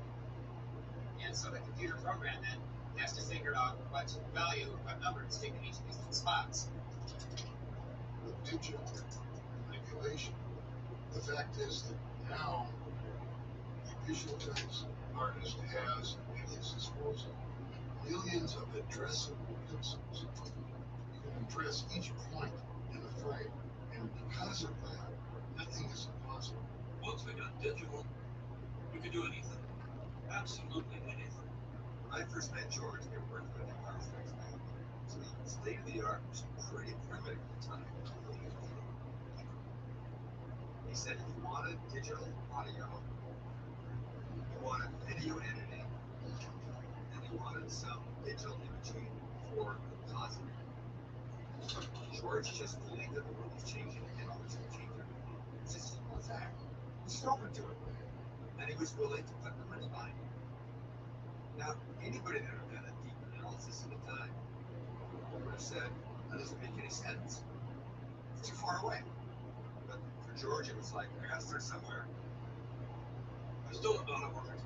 And so the computer program then has to figure out what value, what number to stick in each of these little spots. With digital manipulation, the fact is that now the visual effects artist has at his disposal millions of addressable pixels. You can address each point in the frame, and because of that, nothing is impossible. Once we got digital, we could do anything. Absolutely anything. When I first met George, we were working with the car effects guy. So the state of the art was pretty primitive at the time. He said if you wanted digital audio, you wanted video editing, and you wanted some digital imaging for compositing. George just believed that the world was changing and was going to change everything. It's as simple as that. He's just open to it. And he was willing to put the money behind it. Now, anybody that had done a deep analysis at the time would have said, that doesn't make any sense. It's too far away. But for George, it was like, I gotta start somewhere. I still don't know how to work it.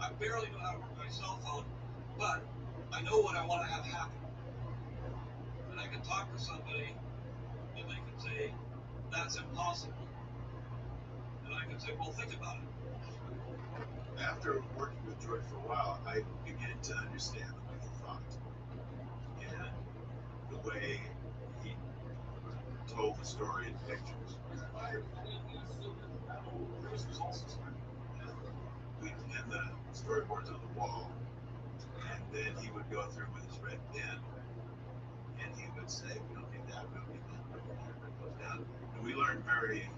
I barely know how to work my cell phone, but I know what I want to have happen. And I can talk to somebody, and they can say, that's impossible. And I can say, well, think about it. After working with George for a while, I began to understand the way he thought and the way he told the story in pictures. We'd pin the storyboards on the wall, and then he would go through with his red pen, and he would say, we don't need that, we don't need that, we don't need that, write those down. And we learned very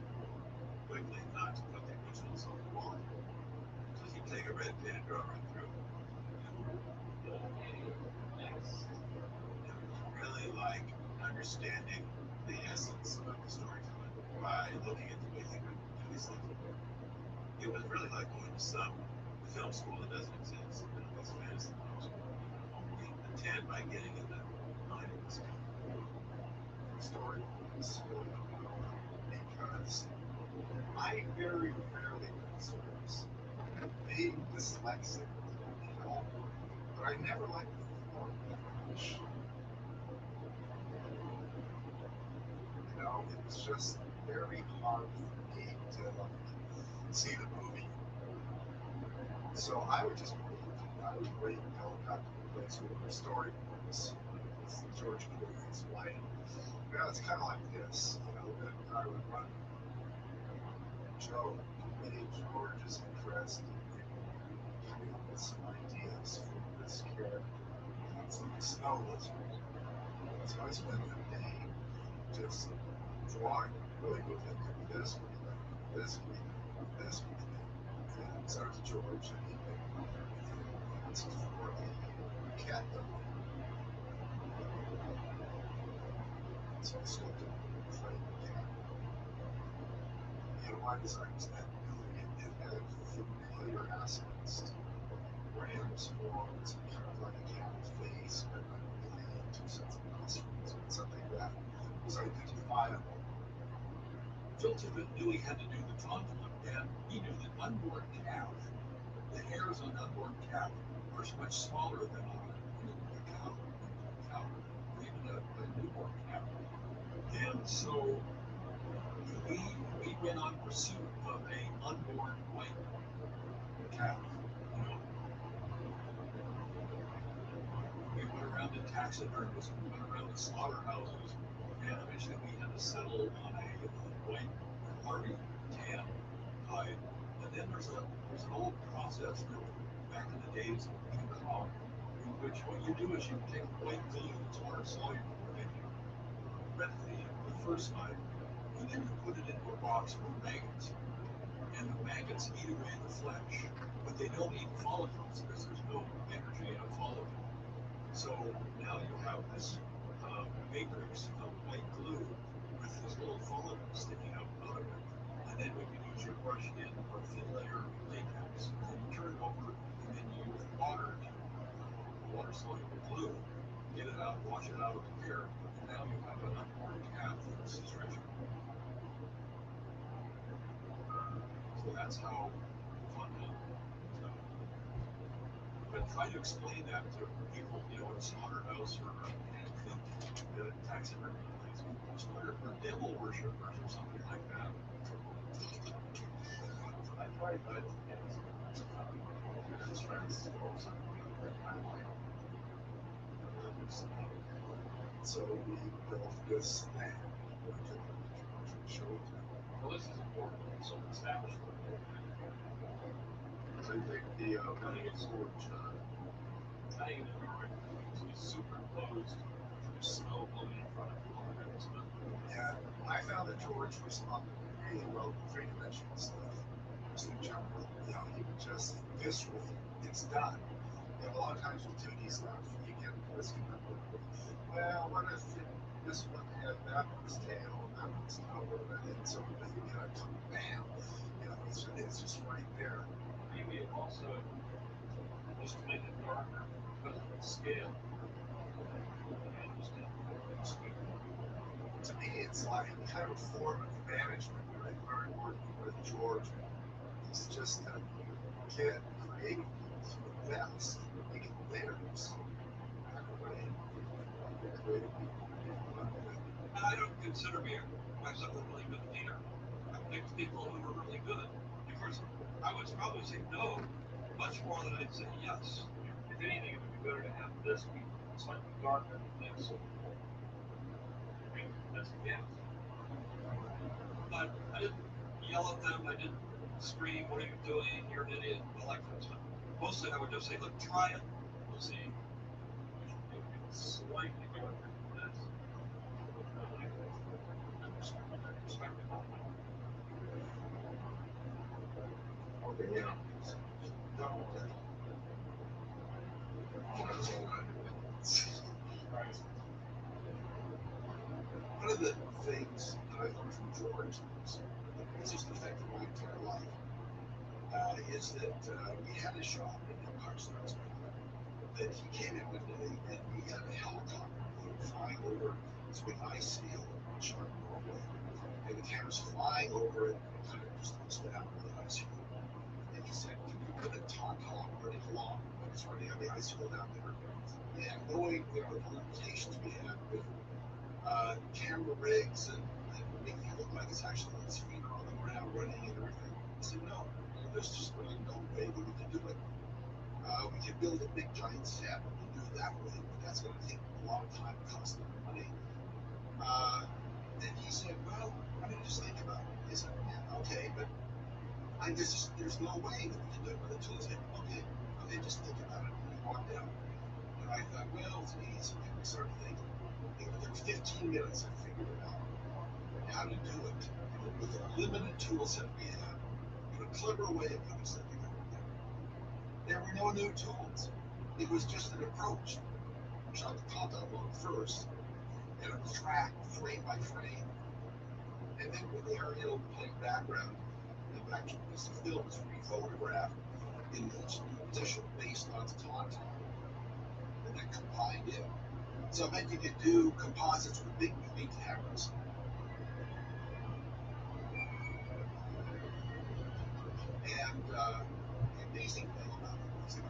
quickly not to put the originals on the wall. Because you take a red pen and draw right through it. It was really like understanding the essence of the storytelling by looking at the way he would do these things. It was really like going to some film school that doesn't exist. These fantasy film school. Only attend by getting in the mind of this guy. The story was really because I very rarely read stories. Being dyslexic, but I never liked the form that much. You know, it was just very hard for me to see the movie. So I would just wait. I would wait until it got to the place where the story was. George could explain. You know, it's kind of like this. You know, that I would run Joe, maybe George is interested in coming up with some ideas for this character. It's like a snow lizard. So I spent the day just drawing really with it. This would be that, this would be that, this would be that. And so was George, and he picked up everything and asked for a cat dog. So I sculpted a frame cat. You know, my design was that movie. It had familiar aspects to Rand's horns and kind of like a cat's face, but not really into something else, something that was identifiable. Phil Tippett knew he had to do the tauntaun, and he knew that unborn calf, the hairs on unborn calf are much smaller than on a cow, or even a newborn calf. And so we went on pursuit of a unborn white calf. You know, we went around to taxidermists, we went around to slaughterhouses, and eventually we had to settle on a white Harvey tan hide. And then there's an old process that back in the days in Kong, in which what you do is you take white glue that's water soluble and you wet the first side, and then you put it into a box with maggots. And the maggots eat away the flesh, but they don't eat follicles because there's no energy in a follicle. So now you have this matrix of white glue with this little follicle sticking out of it. And then when you use your brush in a thin layer of latex, and you turn it over, and then you use water to water-soluble glue, get it out, wash it out of the hair, and now you have an unborn calf that's stretching. So that's how fun it is. But try to explain that to people, you know, in a slaughterhouse or anything, the taxidermy place, or devil worshippers or something like that. I tried that his friends also so we built this thing to show it to them. Well, this is important. So established. So I think the running it forward, Tying it in the right place is superimposed snow blowing in front of you. yeah, I found that George responded really well to three-dimensional stuff. Just in general, you know, he would just viscerally, it's done. And a lot of times with 2D stuff, you get this kind of, well, what if this one had that one's tail and that one's toe, and so you get a bam, you know, it's just right there. Maybe it also just to make it darker because of its scale. To me, it's like kind of a form of management that I learned working with George. He's just a kid creating things with best, making layers. I don't consider myself a really good leader. I picked people who were really good. Of course, I would probably say no much more than I'd say yes. If anything, it would be better to have this be slightly darker than this. I mean, that's a guess. But I didn't yell at them. I didn't scream, "What are you doing? You're an idiot," all that kind of stuff. Mostly, I would just say, "Look, try it. We'll see." Slightly darker than this. One of the things that I learned from George, this has affected my entire life, is that we had a shop in Empire State that he came in one day and we had a helicopter flying over this big ice field in Charlotte, Norway. And the camera's flying over it and kind of just looks down at the ice field. And he said, "Can you put a tauntaun running along what's running on the ice field out there?" And knowing the limitations we had with camera rigs and making it look like it's actually its feet are on the ground running and everything, I said, no, there's just really no way that we can do it. We can build a big giant set and do it that way, but that's going to take a long time, cost a lot of money. And he said, well, why don't you just think about it? I said, yeah, okay, but there's no way that we can do it with the tools. Okay, just think about it. And he walked out. And I thought, well, it's easy. And we started thinking. Within 15 minutes, I figured it out. How to do it. And with the limited tool set we had, in a clever way of putting something together. There were no new tools. It was just an approach. We shot the tauntaun one first, and a track frame by frame. And then with the aerial plate background, the actual piece of film was re-photographed in each new edition based on the tauntaun, and then combined in. So it meant you could do composites with big cameras.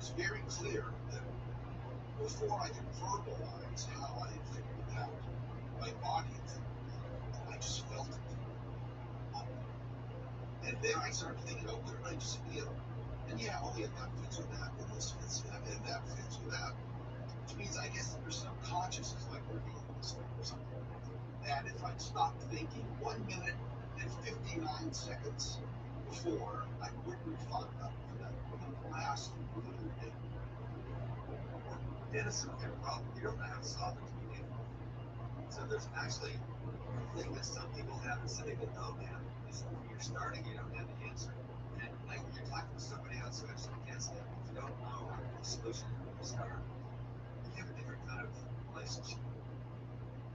was very clear that before I could verbalize how I had figured it out, my body had figured it out. I just felt it. And then I started thinking, oh, what did I just feel? And yeah, oh yeah, that fits with that, and this fits with that, and that fits with that. Which means I guess your subconscious is like working on this thing or something. And if I'd stopped thinking 1 minute and 59 seconds before, I wouldn't have thought that for that last little bit. Innocent problem, you don't know how to solve it to begin with. So there's actually a thing that some people have instead of no man is when you're starting, you don't have the answer. And like when you're talking to somebody else who actually gets it, if you don't know the solution when you start, you have a different kind of relationship.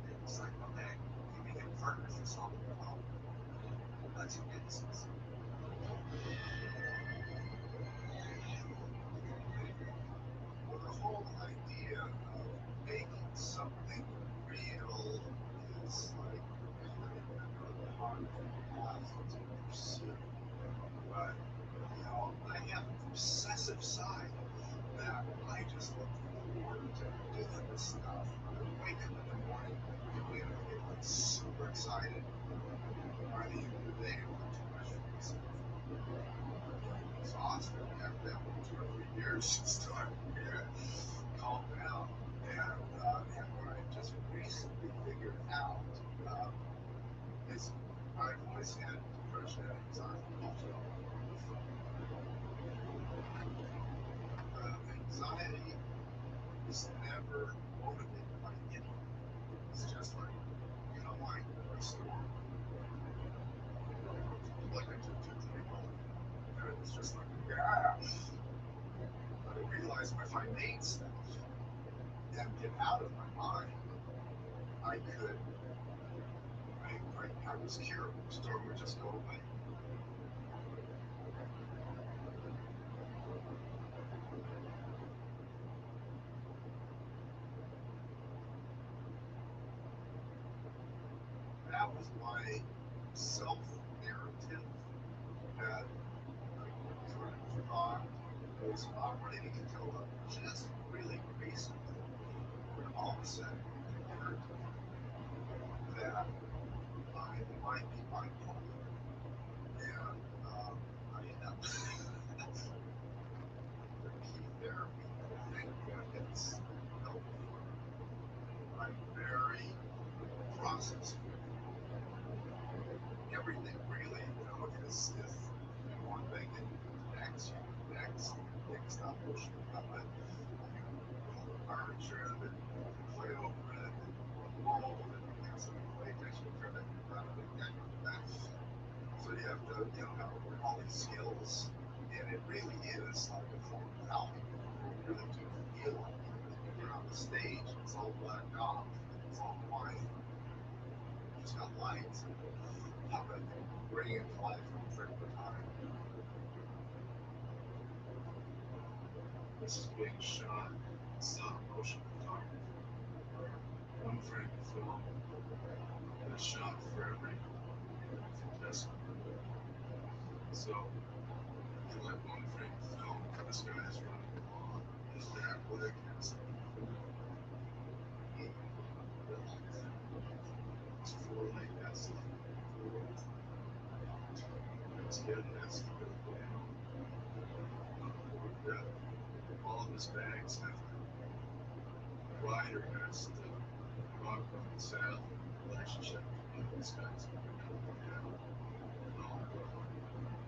And it's like, okay, you become partners in solving the problem. That's your business. Well, the whole idea of making something real is like really hard to pursue. But, you know, I have an obsessive side that I just look forward to doing this stuff. I wake up in the morning and I get like super excited. By the end of the day, I'm not too much for myself. I'm exhausted after that 2 or 3 years start calm down. And what I just recently figured out is I've always had depression and anxiety. Anxiety is never motivated by anything. It's just like, you know, like a storm. Like I took to the remote. And it was just like, yeah. But I realized if I made stuff and get out of my mind, I could, I was curable. The storm would just go away. That was my self-narrative that I sort of thought was operating until just really recently. When all of a sudden it occurred to me that I might be bipolar. And I am. The key therapy, I think it's helpful. I'm very process everything really, you know, because if you do one thing and you do next, you do next, things stop pushing up it, you pull the furniture and then you play over it, and you mold it, and you get some latex, you try to do that, and then you do that. So you have to, you know, have all these skills, and it really is like a form of alchemy. You really do feel like you're on the stage, it's all blacked off, it's all quiet. It's got lights. How about bring it to life one frame at a time? This is being shot in stop motion photography. One frame of film and a shot for every contestant. So, in that one frame of film, this guy is running along, his back leg has his foreleg has the forward. His head has to go down. All of his bags have to. The rider has to rock on the saddle in relationship to these guys.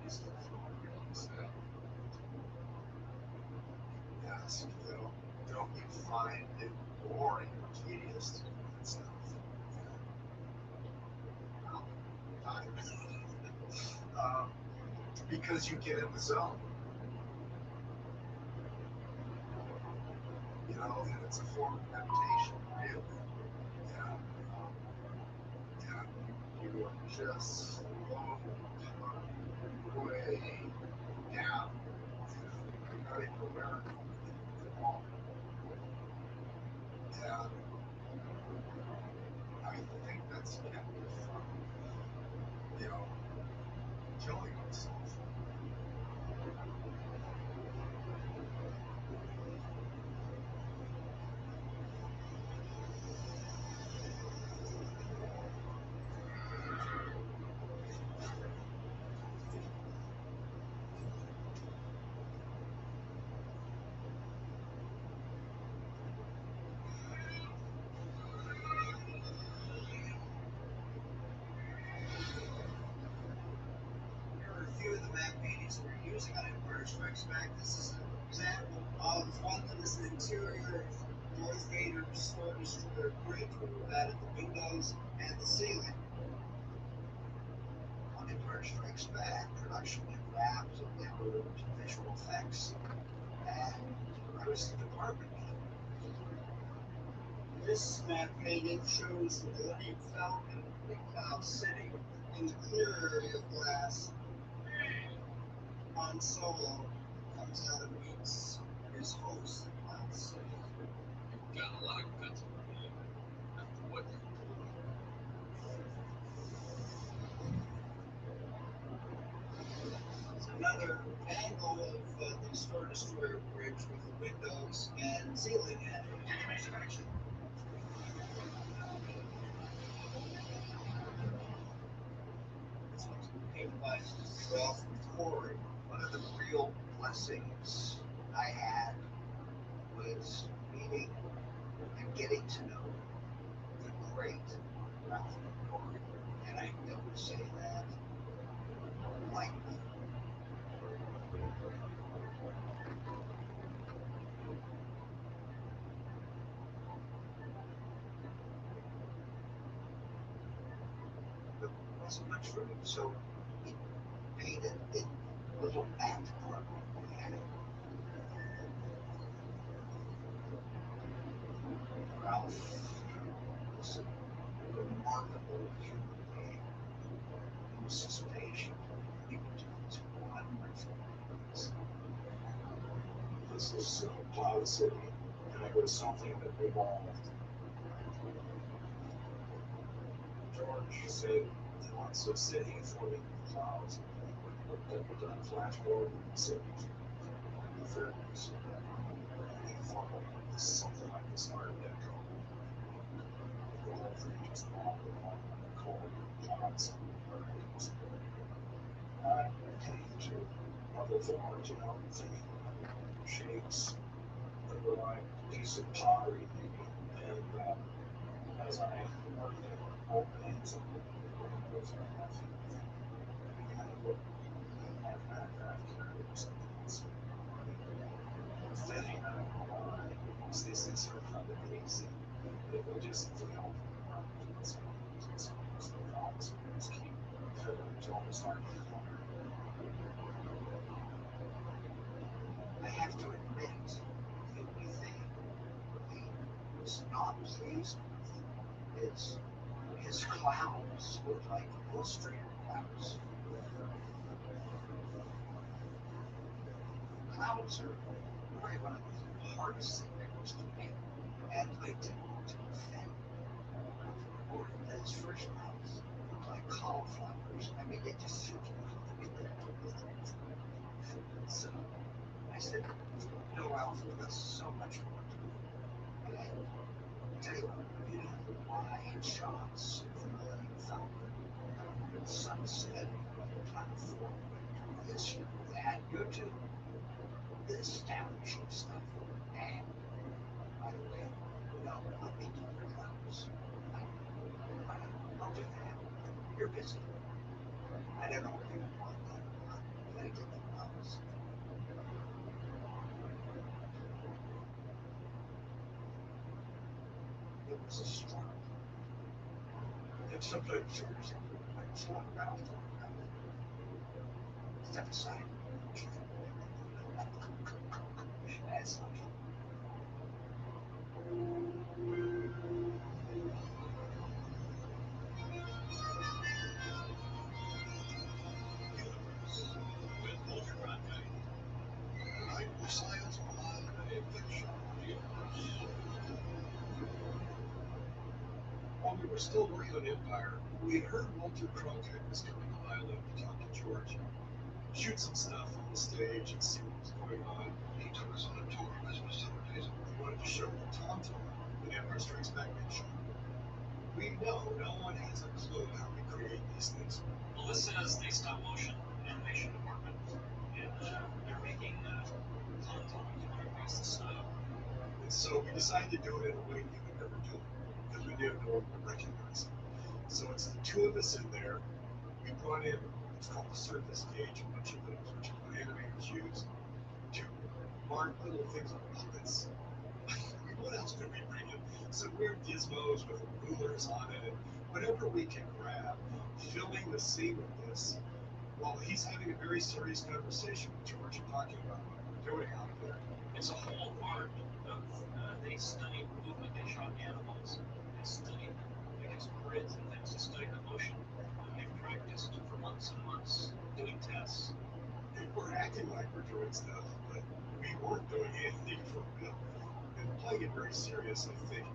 He's the floor on the saddle. Yes, you know, don't you find it boring or tedious to do that stuff? Because you get in the zone. You know, and it's a form of meditation, really. And you are just slowly way down. You're not even aware of it at all. And I think that's kept me from, you know, killing myself. closing on Empire Strikes Back. This is an example of one that is the interior of Darth Vader's Star Destroyer bridge, where we've added the windows and the ceiling. On Empire Strikes Back, production had wrapped and they were to visual effects. And I was the department head. This map painting shows the Millennium Falcon in Cloud City. In the clear area of glass, Han Solo comes out and meets his host in Cloud City. Got a lot of guts after what you It's another angle of the Star Destroyer bridge with the windows and ceiling and manufacturing. This one's painted by Ralph Corey. One of the real blessings I had was meeting and getting to know the great Ralph Corey. And I don't say that lightly. There wasn't much room, so he painted in a little back department. And Ralph was a remarkable human being. He was just patient. He would do these wonderful things. This is Cloud City, and it was something that evolved. George said he wants a city floating in the clouds. We looked at flash forward cities in the 30s, and he thought, this is something like this Art Deco. The whole thing just all along the cold Johnson. I came to other forms, thinking shapes that were like a piece of pottery, maybe. And as I worked at openings and windows and everything, I began to look like aircraft carriers and things. Fitting, I don't know why. These things are kind of amazing. It will just feel around so the box and just keep filling until it starts to corner. I have to admit, the only thing he was not pleased with is his clouds look like illustrated clouds. Clouds are probably one of the hardest things to make, and I didn't want to offend or his first clouds look like cauliflowers. I mean, they just seemed to look so I said, no, Ralph, there's so much more to it. And I tell you what, you know, wide shots of the Millennium Falcon, the sun setting on the platform. It's that good to the establishing stuff. And by the way, no, let me do the clouds. I'll do that. You're busy. I don't know if you want that or not, but I did the clouds. It was a struggle. And sometimes George, I just want Ralph to step aside. That's okay. with Ultron Night. Night of Science Beyond Fiction Universe. While we were still working on Empire, we had heard Walter Cronkite was coming to Island to talk to George, shoot some stuff on the stage and see what was going on. He took us on a tour of his facilities. He wanted to show what Tom told him, the Empire Strikes Back mission. We know no one has a clue how we create these things. Well, this is the stop motion animation department, and they're making tons of across the style. And so we decided to do it in a way you would never do it, because we didn't know one would recognize it. So it's the two of us in there. We brought in It's called the surface gauge manipulators, which is what animators use to mark little things on puppets. I mean, what else could we bring in? Some weird gizmos with rulers on it, and whatever we can grab, filming the scene with this while he's having a very serious conversation with George and talking about what we're doing out there. It's a whole art of, they studied movement, they shot animals, they studied, I guess, grids and things, they studied the motion, and they practiced for months and months doing tests. We're acting like we're doing stuff, but we weren't doing anything for real. And playing it very serious, I think.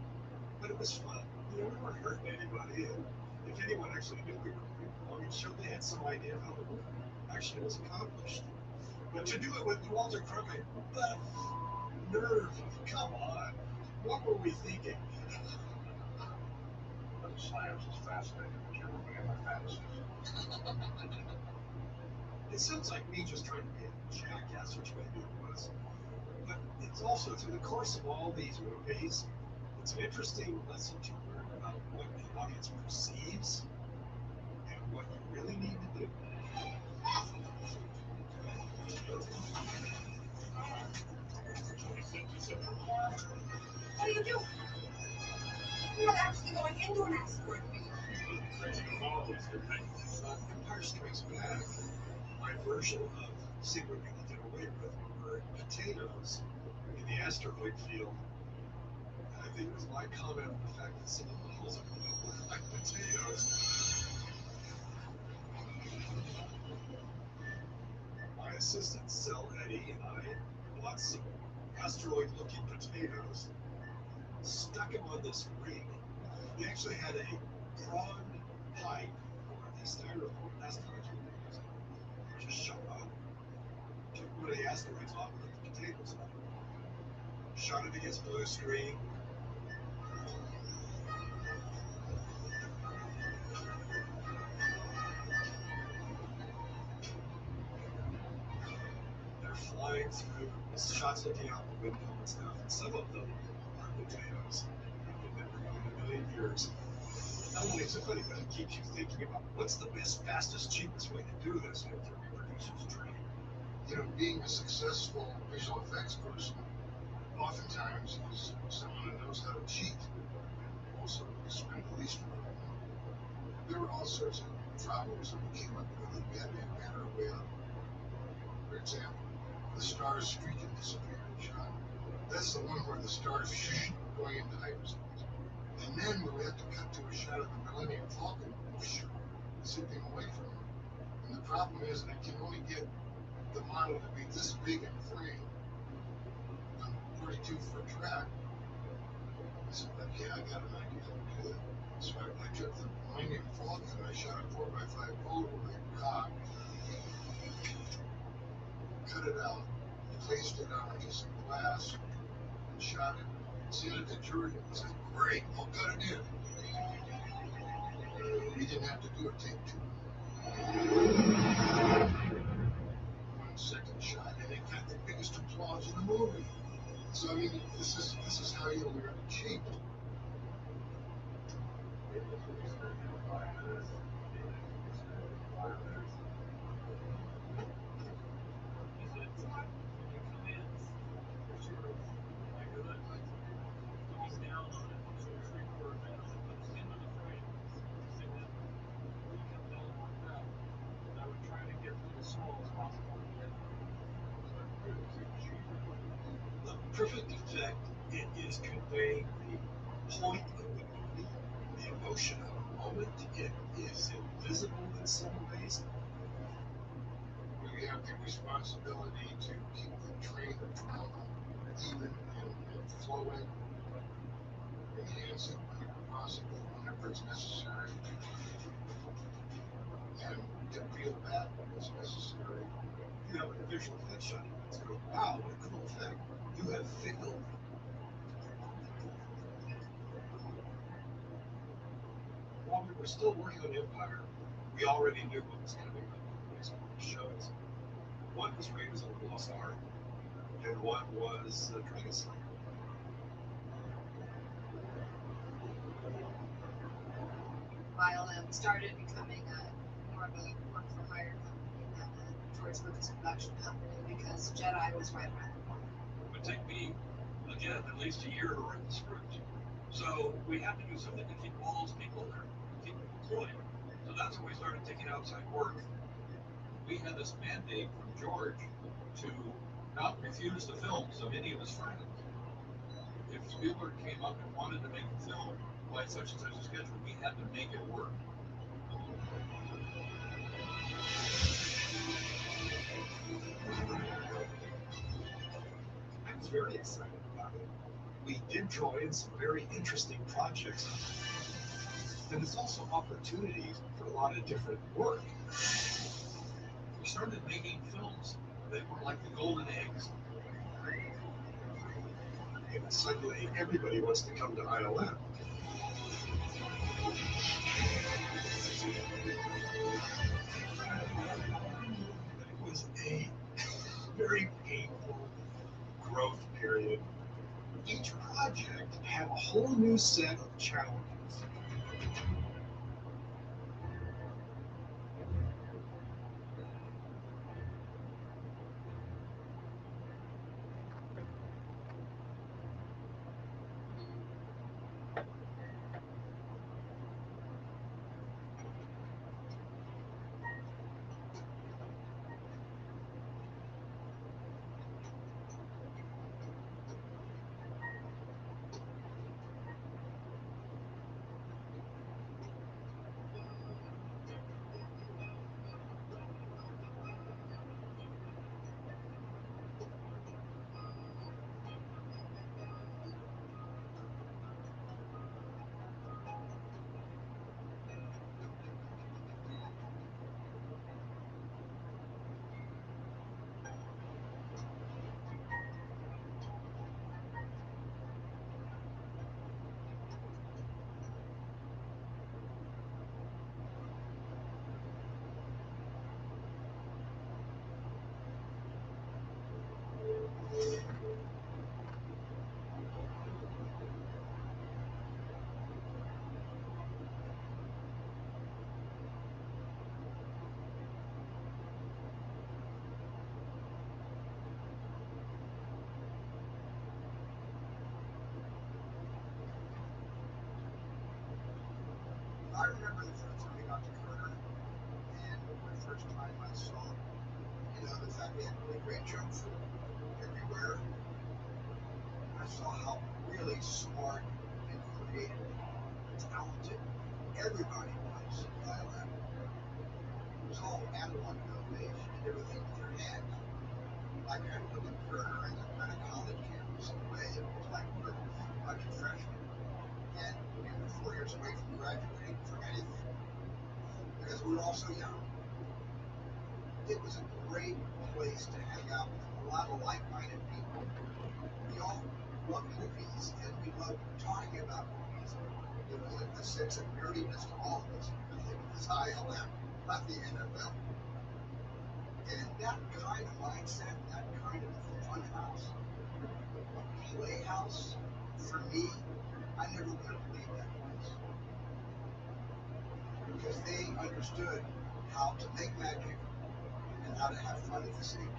But it was fun. You know, we weren't hurting anybody. And if anyone actually knew we were doing wrong, it showed they had some idea of how the work actually was accomplished. But to do it with Walter Cronkite, the nerve, come on. What were we thinking? But the science is fascinating, but you're looking at my fantasies. It sounds like me just trying to be a jackass, which maybe it was. But it's also, through the course of all these movies, it's an interesting lesson to learn about what the audience perceives and what you really need to do. What are you doing? You're not actually going into an asteroid field. Empire Strikes Back, my version of Secret We Can Get Away With, were potatoes in the asteroid field. And I think it was my comment on the fact that some of the models are built look like potatoes. My assistant, Cell Eddie, and I bought some asteroid-looking potatoes, stuck them on this ring. They actually had a pronged pipe or the styrofoam asteroids were using. Just shut up. Took one of the asteroids off and put the potatoes on. Shot it against blue screen. They're flying through, shots looking out the window and stuff. And some of them are potatoes. They've been around a million years. Not only is it funny, but it keeps you thinking about what's the best, fastest, cheapest way to do this with your producer's training. You know, being a successful visual effects person oftentimes is someone who knows how to cheat and also spend the least amount of money. There were all sorts of problems that we came up with that we had to invent our way out. For example, the stars streaking disappearing shot. That's the one where the stars going into hyperspace. And then when we have to cut to a shot of the Millennium Falcon zipping away from it. And the problem is I can only get the model to be this big in frame on 42-foot track. I said, yeah, I got an idea how to do it. So I took the Millennium Falcon and I shot a 4x5 photo with a cock, cut it out, placed it on a piece of glass, and shot it. Sent it to Jordan and said, great, I'll cut it in. We didn't have to do a take two. 1 second shot, and it got the biggest applause in the movie. So I mean, this is how you learn to cheat. The perfect effect, it is conveying the point of the movie, the emotion of the moment. It is invisible in some ways. We have the responsibility to keep the train of drama even and flowing, enhance it whenever possible, whenever it's necessary, and to reel back when it's necessary. You have a visual effects shot, it's go, wow, what a cool effect. You have film. While we were still working on Empire, we already knew what was coming up in the next couple of shows. One was Raiders of the Lost Ark, and one was Dragon Slayer. While started becoming more of a work for hire George Lucas' production company because Jedi was right around the corner. It would take me, again, at least a year to write the script. So we had to do something to keep all those people there, keep them employed. So that's when we started taking outside work. We had this mandate from George to not refuse the films of any of his friends. If Spielberg came up and wanted to make a film by such and such a schedule, we had to make it work. I was very excited about it. We did draw in some very interesting projects. And there's also opportunities for a lot of different work. We started making films that were like the golden eggs. And suddenly everybody wants to come to ILM. It was a very painful growth period. Each project had a whole new set of challenges. I remember the first time I got to Kerner, and the first time I saw, the fact they had really great junk food everywhere. I saw how really smart and creative and talented everybody was at ILM. It was all analog innovation and everything with their hands. I kind of look at Kerner as a kind of college campus in a way. It was like we were a bunch of freshmen, and we were 4 years away from graduating from anything because we were all so young. It was a great place to hang out with a lot of like-minded people. We all loved movies, and we loved talking about movies. There was a sense of nerdiness to all of us because it was ILM, not the NFL. And that kind of mindset, that kind of fun house, a playhouse, for me, I never would have believed that place. Because they understood how to make magic and how to have fun at the same time.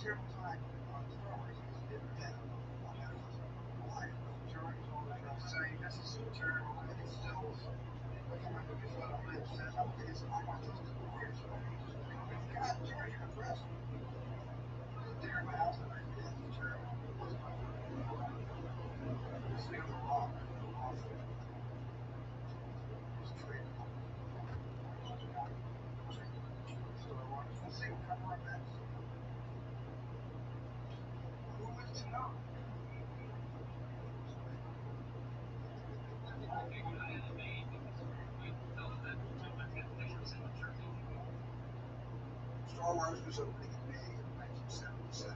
Terrible time on Star Wars because he didn't have a lot of George is always saying this is figured I had it made because you know that my pictures in the turkey. Star Wars was opening in May of 1977.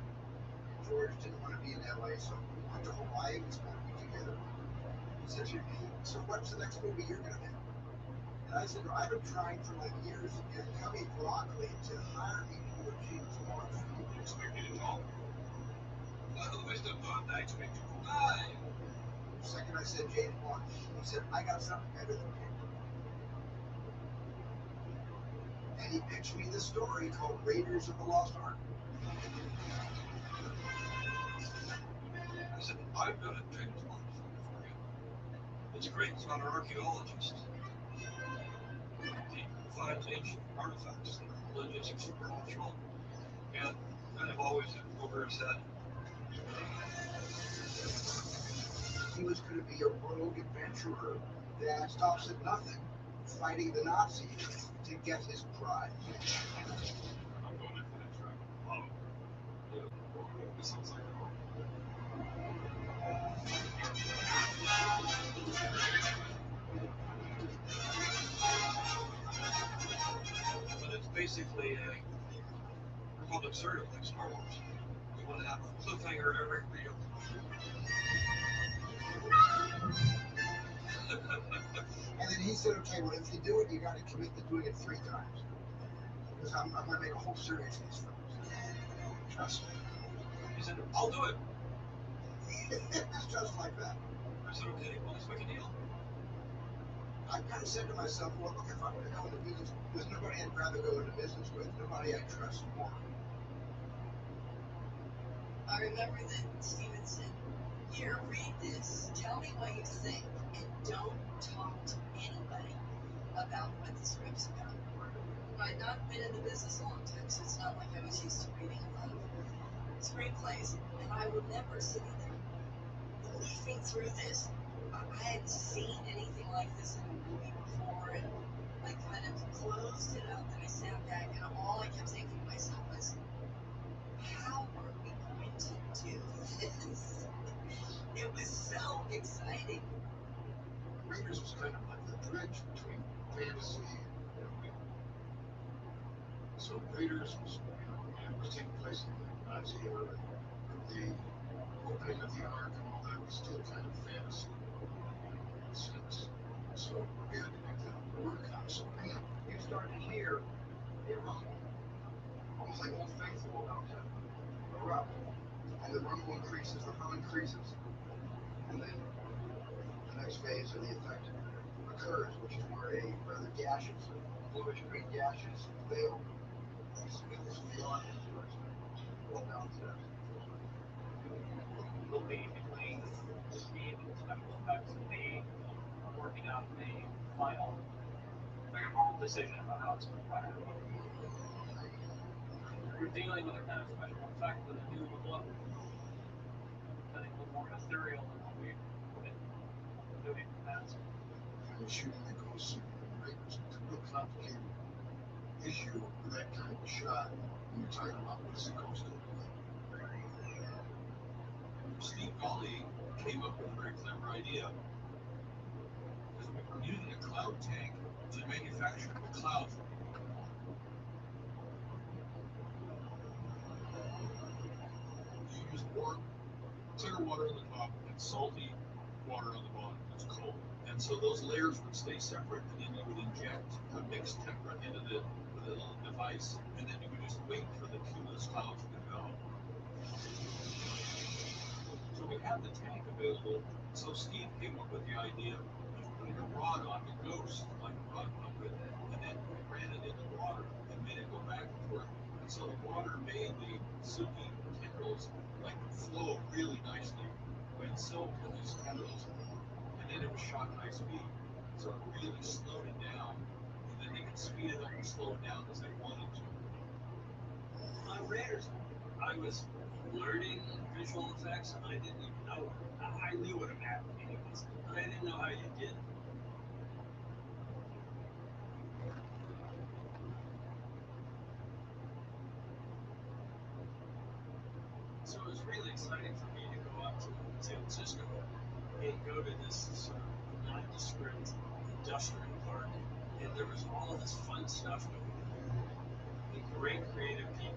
George didn't want to be in LA, so we went to Hawaii. We spent a week together. He said to me, "So what's the next movie you're going to make?" And I said, "I've been trying for like years to get Cubby Broccoli to hire me to do a James Bond film." You expect me to talk? Well, the wisdom bond, I expect you to die. The second I said James Bond, he said, "I got something better than James Bond." And he pitched me this story called Raiders of the Lost Ark. I said, I've got a James Bond film for you. It's great. It's about an archaeologist. He finds ancient artifacts that are religious or supernatural, and kind of always over his head. He was going to be a rogue adventurer that stops at nothing, fighting the Nazis to get his prize. I'm going into that track. Wow. This sounds like but it's basically a Republic serial like Star Wars. We want to have a cliffhanger every reel. And then he said, "Okay, well, if you do it, you got to commit to doing it 3 times. Because I'm going to make a whole series of these films. Trust me." He said, I'll do it. It's just like that. I said, okay, well, let's make a deal. I kind of said to myself, well, look, if I'm going to go into business, there's nobody I'd rather go into business with, nobody I trust more. I remember that Steven said, "Here, read this. Tell me what you think, and don't talk to anybody about what the script's about." I'd not been in the business a long time, so it's not like I was used to reading a lot of screenplays, and I remember sitting there leafing through this. I hadn't seen anything like this in a movie before, and I kind of closed it up and I sat back, and all I kept thinking to myself was, how are we going to do this? It was so exciting. Raiders was kind of like the bridge between fantasy and real. So Raiders was, it was taking place in the Nazi era, but the opening of the Ark and all that was still kind of fantasy sense. So we had to make that work out. So man, you started here, a rumble, almost like Old Faithful about to erupt. And the rumble increases, the hum increases, and then the next phase of the effect occurs, which is where a rather gaseous, bluish green gaseous veil spills from the audience well down to that. Will be between Steve and special effects and me working out the final decision about how it's going to play out. We're dealing with a kind of special effect with a new look. I think a little more ethereal than what we've been doing in the past. I was shooting the ghost scene in Raiders. It's a real complicated issue with that kind of a shot when you're talking about what is a ghost look like. Steve Gawley came up with a very clever idea. Because we were using a cloud tank to manufacture a cloud from people. You use warm, clear water on the top and salty water on the bottom. It's cold. And so those layers would stay separate, and then you would inject a mixed temperate into the with a little device, and then you would just wait for the cumulus clouds to develop. So we had the tank available. So Steve came up with the idea of putting a rod on the ghost, like a rod pump it, and then we ran it in the water and made it go back and forth. And so the water made the silky tendrils like flow really nicely, like silk in these tendrils. And then it was shot high speed. So it really slowed it down. And then they could speed it up and slow it down as they wanted to. On Raiders, I was learning visual effects, and I didn't even know. I knew what a map was, but I didn't know how you did it. So it was really exciting for me to go up to San Francisco and go to this sort of nondescript industrial park, and there was all of this fun stuff going on. And great creative people.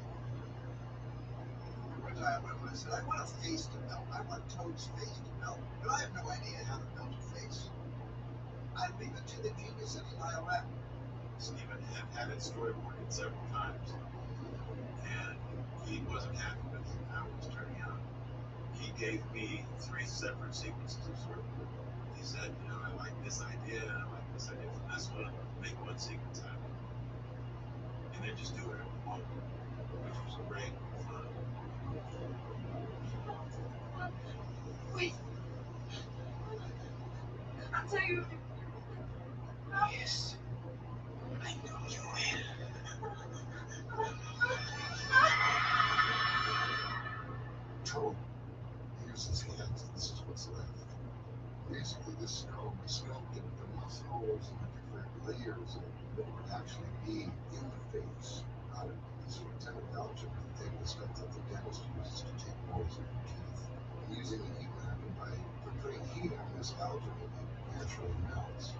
One time when I said, I want a face to melt. I want Toad's face to melt. But I have no idea how to melt a face. I leave it to the genius at the ILM. Stephen had it storyboarded several times, and he wasn't happy with how it was turning out. He gave me 3 separate sequences of storyboard. He said, I like this idea, and I like this idea from this one. Make one sequence out of it, and then just do it at home, which was great fun. Wait. I'll tell you. Yes, I know you will. Toad uses hands, and this is what's left. Basically, this skull was sculpted the muscles and the different layers of what would actually be in the face. Out of this lieutenant Belgium, the thing was stuff that the dentist uses to take molars in your teeth. Using the heat lamp, and by putting heat on this algae, it naturally melts.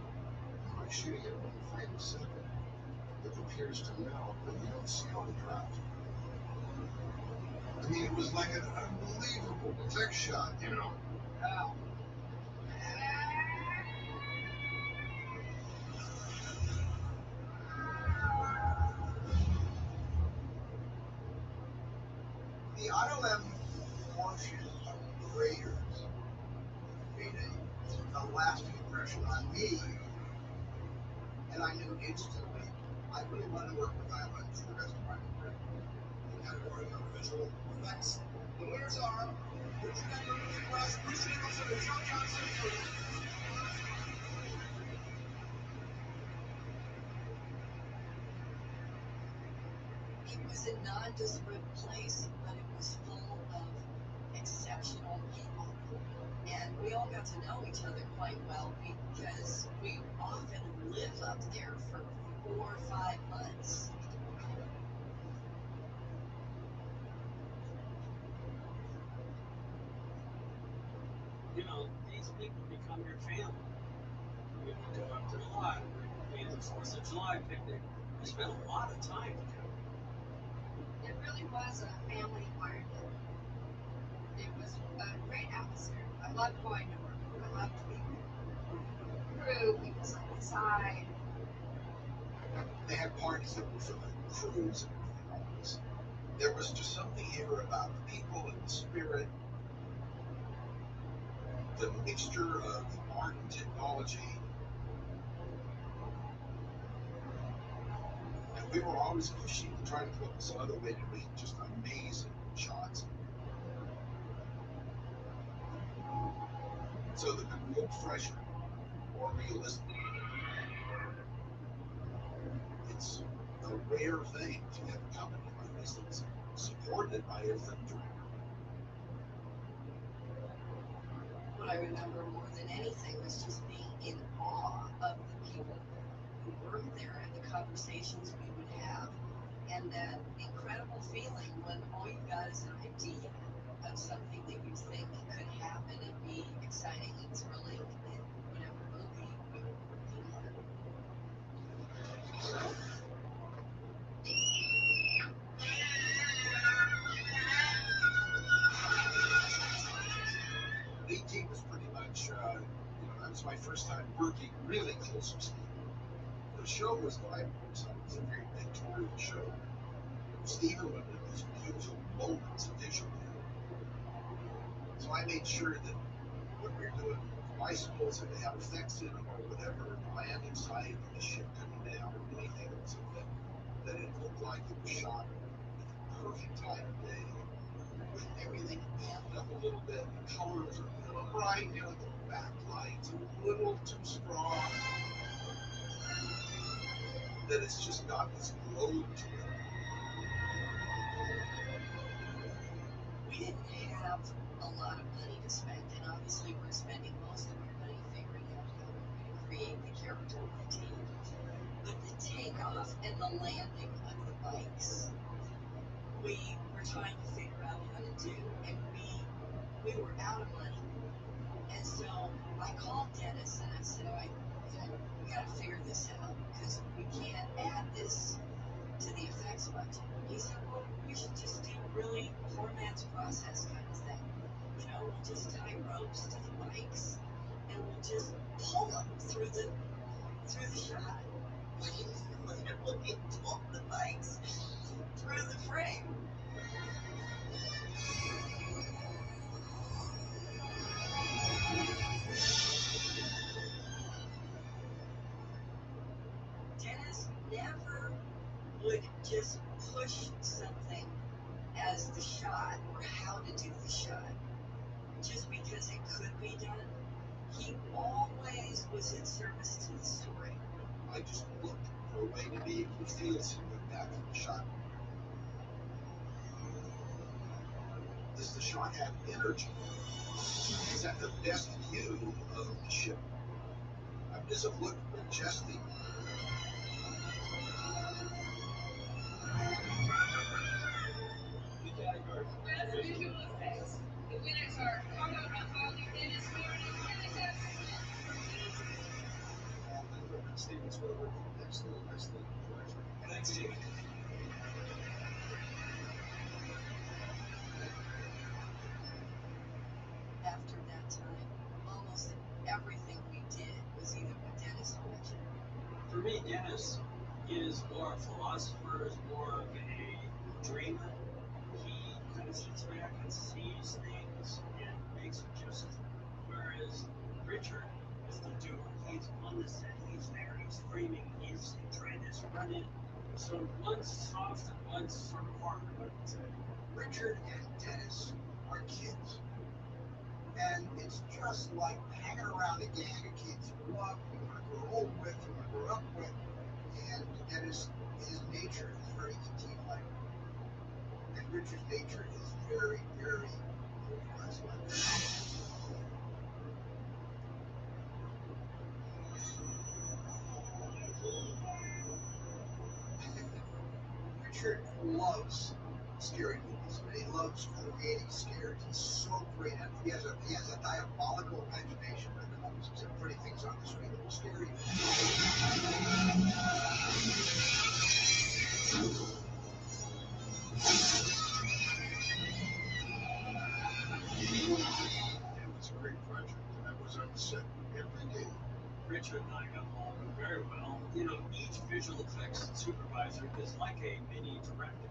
And by shooting at 1 frame a second, it appears to melt, but you don't see all the drops. I mean, it was like an unbelievable effect shot, Wow. The ILM portion of Raiders made a lasting impression on me, and I knew instantly I really wanted to work with ILM for the rest of my career. In category of visual effects, the winners are Richard Edwards, Bruce Nicholson, and Joe Johnson for It was a nondescript place, but it was full of exceptional people. And we all got to know each other quite well because we often live up there for 4 or 5 months. These people become your family. We go up to the lot, we the 4th of July picnic. We spent a lot of time together. It really was a family environment. It was a great atmosphere. I loved going to work. I loved being there. Crew, people side by side. They had parties that were for the crews and everything always. There was just something here about the people and the spirit, the mixture of art and technology. And we were always pushing to try to come up with some other way to make just amazing shots. So that the look fresher, more realistic. It's a rare thing to have a company like this that's supported by a film director. What I remember more than anything was just being in awe of the people who worked there and the conversations we would have, and that incredible feeling when all you got is an idea of something that you think could happen and be exciting and thrilling in whatever movie we were working on. The team was pretty much, that was my first time working really close to Steve. The show was live, so it was a very pictorial show. Stephen would have these beautiful moments visually. So I made sure that when we were doing bicycles and they had effects in them or whatever, the landing site or the ship coming down or anything that was in it, that it looked like it was shot at the perfect time of day, with everything amped up a little bit, the colors are a little bright, the backlight's a little too strong, that it's just got this glow to it. We didn't have a lot of money to spend, and obviously we're spending most of our money figuring out how we're going to create the character of the team. But the takeoff and the landing of the bikes, we were trying to figure out how to do, and we were out of money. And so I called Dennis and I said, we got to figure this out because we can't add this to the effects budget. He said, well, we should just do really poor man's process kind of thing. You know, we'll just tie ropes to the bikes and we'll just pull them through the shot. Literally pull the bikes through the frame. Dennis never would just push something as the shot or how to do the shot just because it could be done. He always was in service to the story. I just looked for a way to be able to feel something back from the shot. Does the shot have energy? Is that the best view of the ship? Does it look majestic? The category for visual effects. The winners are Carlo Rafael, Dennis Warren, Statements were excellent direction. Thanks, David. After that time, almost everything we did was either with Dennis or Richard. For me, Dennis is more a philosopher, is more of a dreamer. He kind of sits back and sees things and makes adjustments. Whereas Richard is the doer. He's on the set, he's there, he's framing, he's trying to run it. So one's soft and one's sort of hard, I would say. Richard and Dennis are kids. And it's just like hanging around a gang of kids you love, you want to grow old with, you want to grow up with. And Dennis, his nature is very ET-like. And Richard's nature is very, very like. Richard loves scary movies, and he loves creating scares. He's so great at it. He has a diabolical imagination when it comes to putting things on the screen that will scare you. It was a great project, and I was on the set every day. Richard and I got along very well. You know, each visual effects supervisor is like a mini director.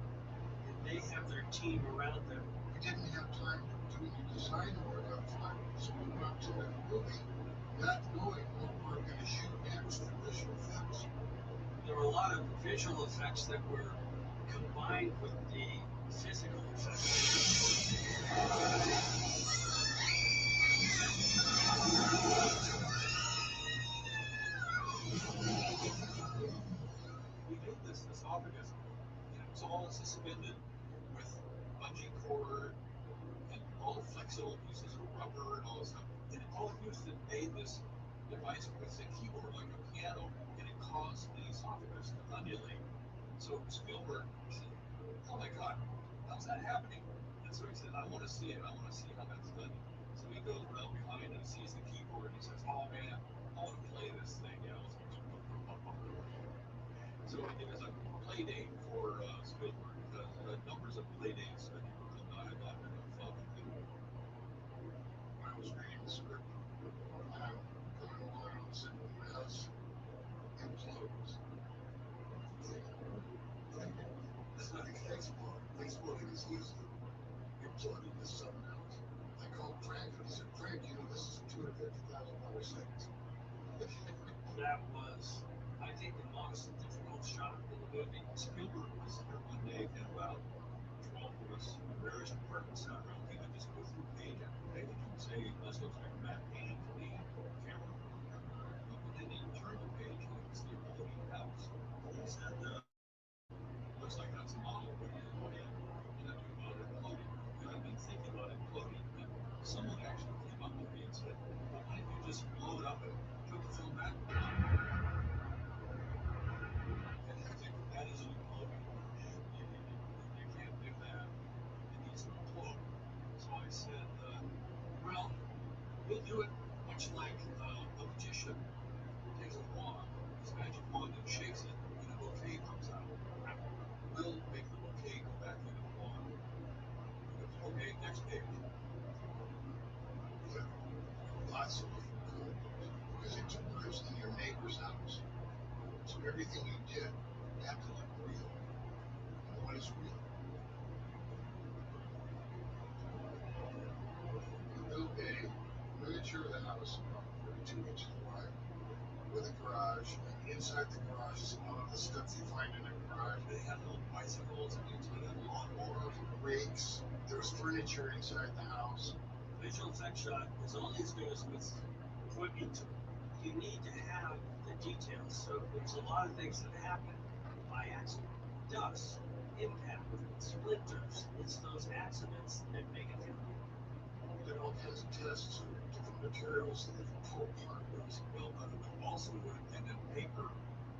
They have their team around them. We didn't have time to do any design work up front, so we went to the movie not knowing what we were going to shoot next for visual effects. There were a lot of visual effects that were combined with the physical effects. We made this esophagus, and it was all suspended with bungee cord and all flexible pieces of rubber and all this stuff. And all Houston made this device with a keyboard like a piano, and it caused the esophagus to undulate. So Spielberg said, "Oh my God, how's that happening?" And so he said, "I want to see it. I want to see how that's done." So he goes around behind and he sees the keyboard and he says, "Oh man, I want to play this thing." You know, so it was a play date for Spielberg because numbers of play dates that he wrote had not been followed. When I was reading the script, and I'm going along and said, "House implodes." Exploding is easy. Imploding is something else. I called Frank and I said, "Frank, you know this is a $250,000 sentence." That was, I think, the most difficult shot in the movie. Spielberg was here one day and about 12 of us in various departments sat around. He would just go through page after page and say, "Let's go through Matt Payne for the camera." And then he turned the page and it was the imploding house. He said, "Looks like that's a model. What do you do about imploding?" And I've been thinking about imploding. And someone actually came up to me and said, "Well, why don't you just blow it up and put the film back?" And I think that is an imploding. You can't do that. It needs to implode. So I said, well, we'll do do it much like a magician takes a wand, his magic wand, and shakes it, and a bouquet comes out. We'll make the bouquet go back into the wand. Okay, next page. Yeah, lots of cool, because it took place in your neighbor's house. So everything you did had to look real. And what is real? You built a miniature of the house about 42 inches wide with a garage, and inside the garage is a lot of the stuff you find in a garage. They had little bicycles and utility lawnmowers, rakes. There was furniture inside the house. Visual effect shot is only as good as what's put into it. You need to have the details. So there's a lot of things that happen by accident. Dust, impact, splinters. It's those accidents that make it happen. We did all kinds of tests for different materials that they could pull apart. Well, balsa wood and then paper,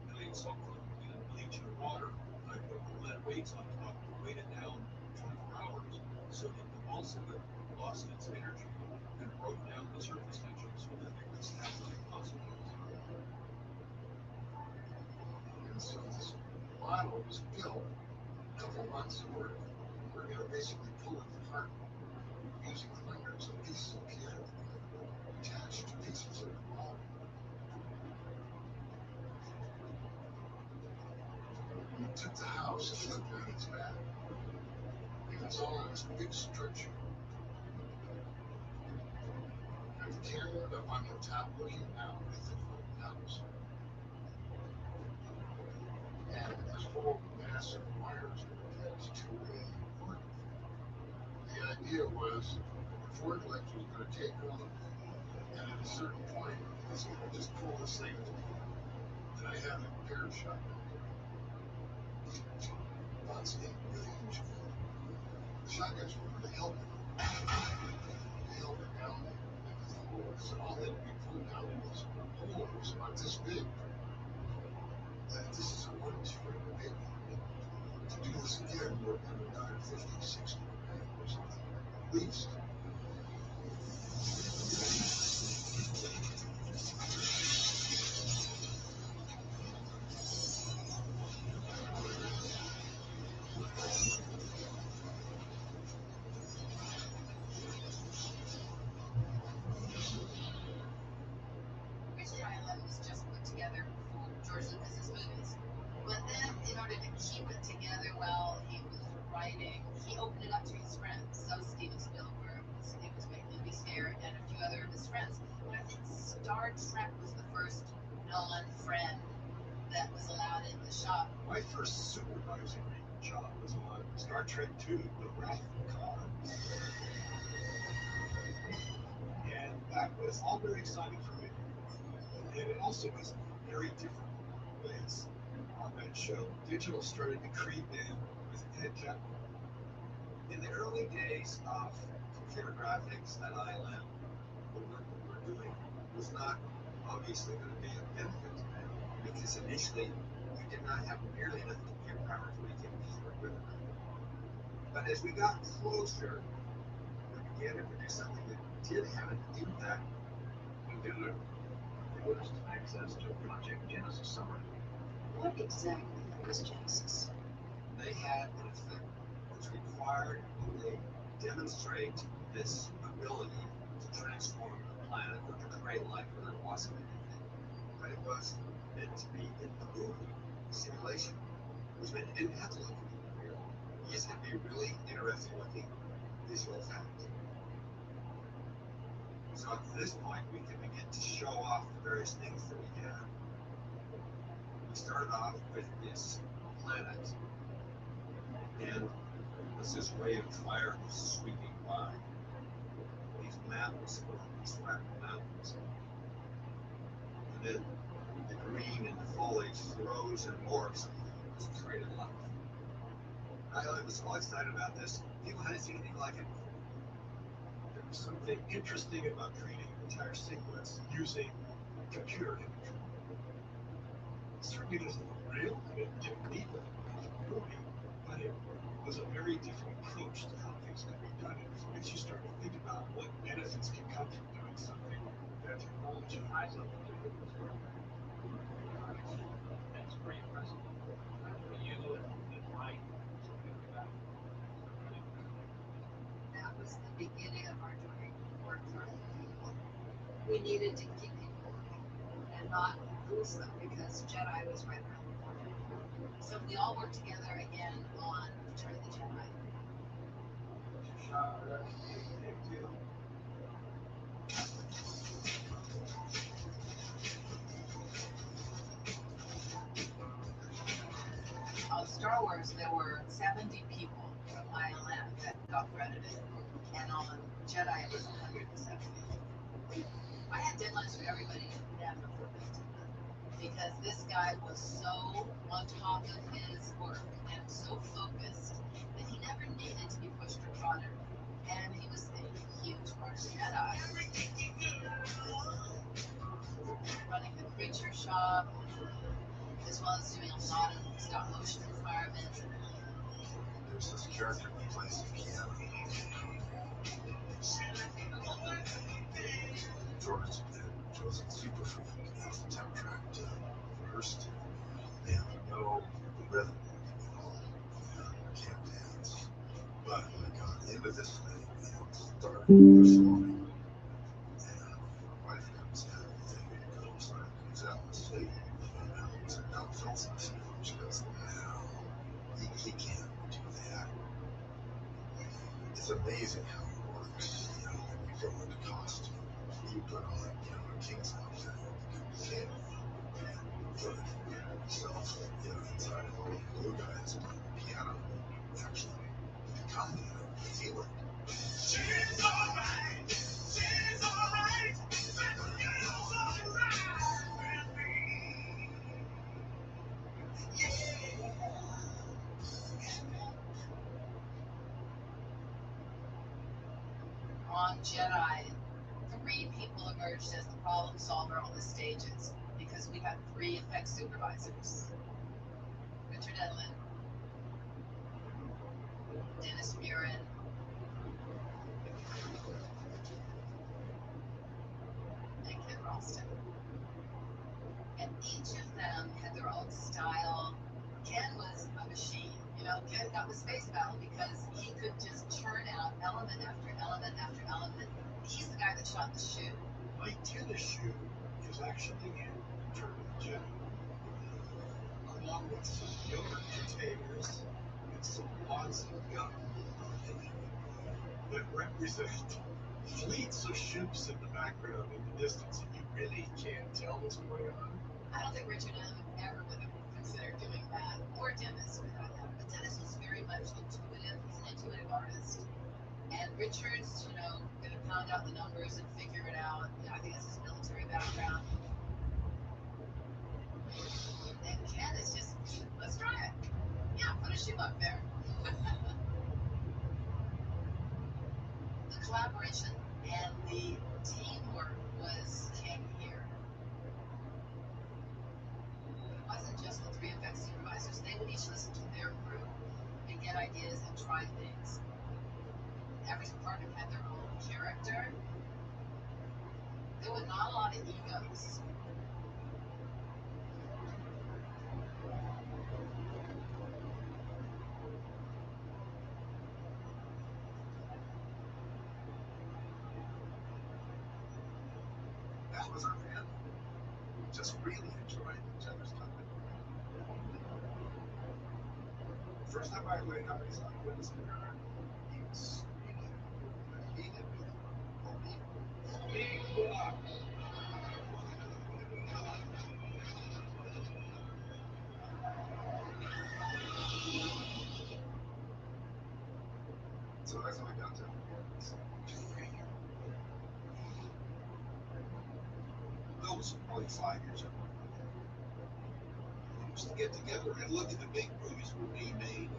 and they soak them in bleach and water. And I put lead weights on top to weight it down 24 hours so that the balsa wood lost its energy and broke down the surface tension so that it could snap like popsicles. And so this model was built a couple months of work. We're going to basically pull it apart using clingers and pieces of kit attached to pieces of the model. We took the house and flipped it on its back. And it's all in this big structure. And the camera up on the top looking down at the house. And this whole massive wires were attached to a forklift. The idea was the forklift was going to take off, and at a certain point, it's going to just pull this thing. And I have a pair of shotguns. Lots of really huge. The shotguns were going to help it. They held it down into the hole. So all had to be pulled down into this hole that was about this big. This is a 1-2 maybe. To do this again would have been another 50, 60 or something, at least. Originally, Island was just put together for George Lucas's movies. But then, in order to keep it together while he was writing, he opened it up to his friends. So Steven Spielberg, it was Louis Sayre, and a few other of his friends. And I think Star Trek was the first non-friend that was allowed in the shop. My first supervisory job was on Star Trek II, The Wrath of Khan. And that was all very exciting for me. And it also was very different ways on that show. Digital started to creep in with headcount. In the early days of computer graphics at ILM, the work we were doing was not obviously going to be a benefit to them, because initially we did not have nearly enough computer power to make images work with it. But as we got closer, we began to produce something that did have an impact. We did it. What is access to Project Genesis summary? What exactly was Genesis? They had an effect which required that they demonstrate this ability to transform the planet or to create life where there wasn't anything. But it was meant to be in the movie simulation, which meant it didn't have to look real. You just had to be really interesting looking visual effects. So at this point, we can begin to show off the various things that we had. We started off with this planet, and as this wave of fire was sweeping by, these mountains, these flat mountains, and then the green and the foliage froze and morphs and created life. I was all excited about this. People hadn't seen anything like it before. There was something interesting about creating an entire sequence using computer imagery. It certainly doesn't look real, and it didn't need to look real for the movie, but it was a very different approach to how things could be done. And it makes you start to think about what benefits can come from doing doing something that holds your eyes up to do this work. That's pretty impressive. For you and Mike, something like that. That was the beginning of our joint work for other people. We needed to keep people working and not lose them because Jedi was right around the corner. So we all worked together again on Return of the Jedi. On Star Wars, there were 70 people from ILM that got credited, and on Jedi, it was 170. I had deadlines for everybody, never for Bill, because this guy was so on top of his work and so focused that he never needed to be pushed or prodded. And he was a huge part of Jedi. Running the creature shop, as well as doing a lot of stop motion environments. There's this character that plays the piano. Jordan's a super freak. He has the temp track to rehearse to. They have no rhythm at all. I can't dance. But when I got into this thing and started performing, and my wife comes in and goes out on stage, and now Phil's on stage. She goes, no, he can't do that. It's amazing how it works. When you go into costume, you put on, a king's outfit, you fail. And put yourself, inside of all the blue guys playing the piano, actually become feel it. She's alright, she's alright, everything's alright with me. Yeah. On Jedi, 3 people emerged as the problem solver on the stages because we had 3 effects supervisors. Richard Edlin, Dennis Buren, and Ken Ralston. And each of them had their own style. Ken was a machine. Ken got the space battle because he could just churn out element after element after element. He's the guy that shot the shoe. My tennis shoe is actually in Return of the Jedi, along with some yogurt containers and some wads of gum that represent fleets of ships in the background in the distance, and you really can't tell what's going on. I don't think Richard Edlin ever would have considered doing that, or Dennis for that matter. But Dennis was very much intuitive. He's an intuitive artist. And Richard's, going to pound out the numbers and figure it out. I think it's his military background. And Ken is just, let's try it. Yeah, put a shoe up there. The collaboration and the teamwork was king here. It wasn't just the 3 effects supervisors. They would each listen to their crew and get ideas and try things. Every department had their own character. There were not a lot of egos. That was our family. Just really enjoyed each other's company. The first time I laid eyes on him was in Ghana. He was screaming. He had been big block. So that's how I got to him. Bill was probably 5 years younger. We used to get together and look at the big movies were being made.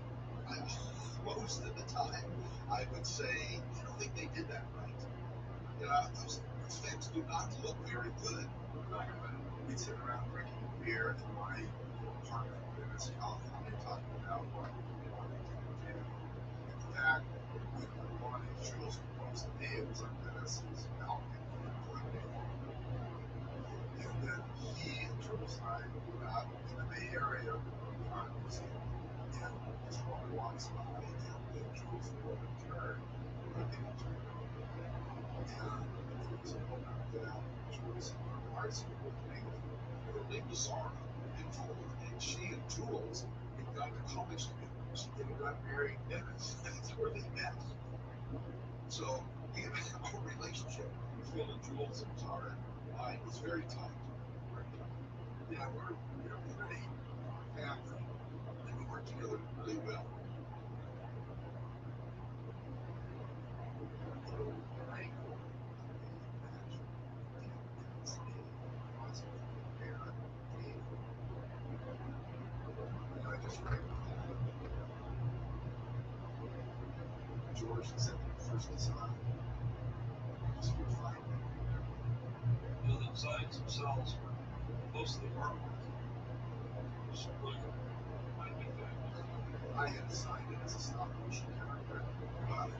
Most of the time, I would say, I don't think they did that right. Those effects do not look very good. We'd sit around drinking beer in my apartment in Venice, California, talking about what they did. In fact, one of the shows was me. It was on Venice's balcony. this line, and Jules would turn, and they would turn. And there was a moment that Jules and Marcy were both negative. Her name was Zara, and she and Jules had gone to college together. They got married, and that's where they met. So our relationship between Jules and Zara and I was very tight. Yeah, we're pretty family, and we work together really well. George said the first design was for fine. The designs themselves were mostly artwork. Just really might be that. I had designed it as a stop motion character, but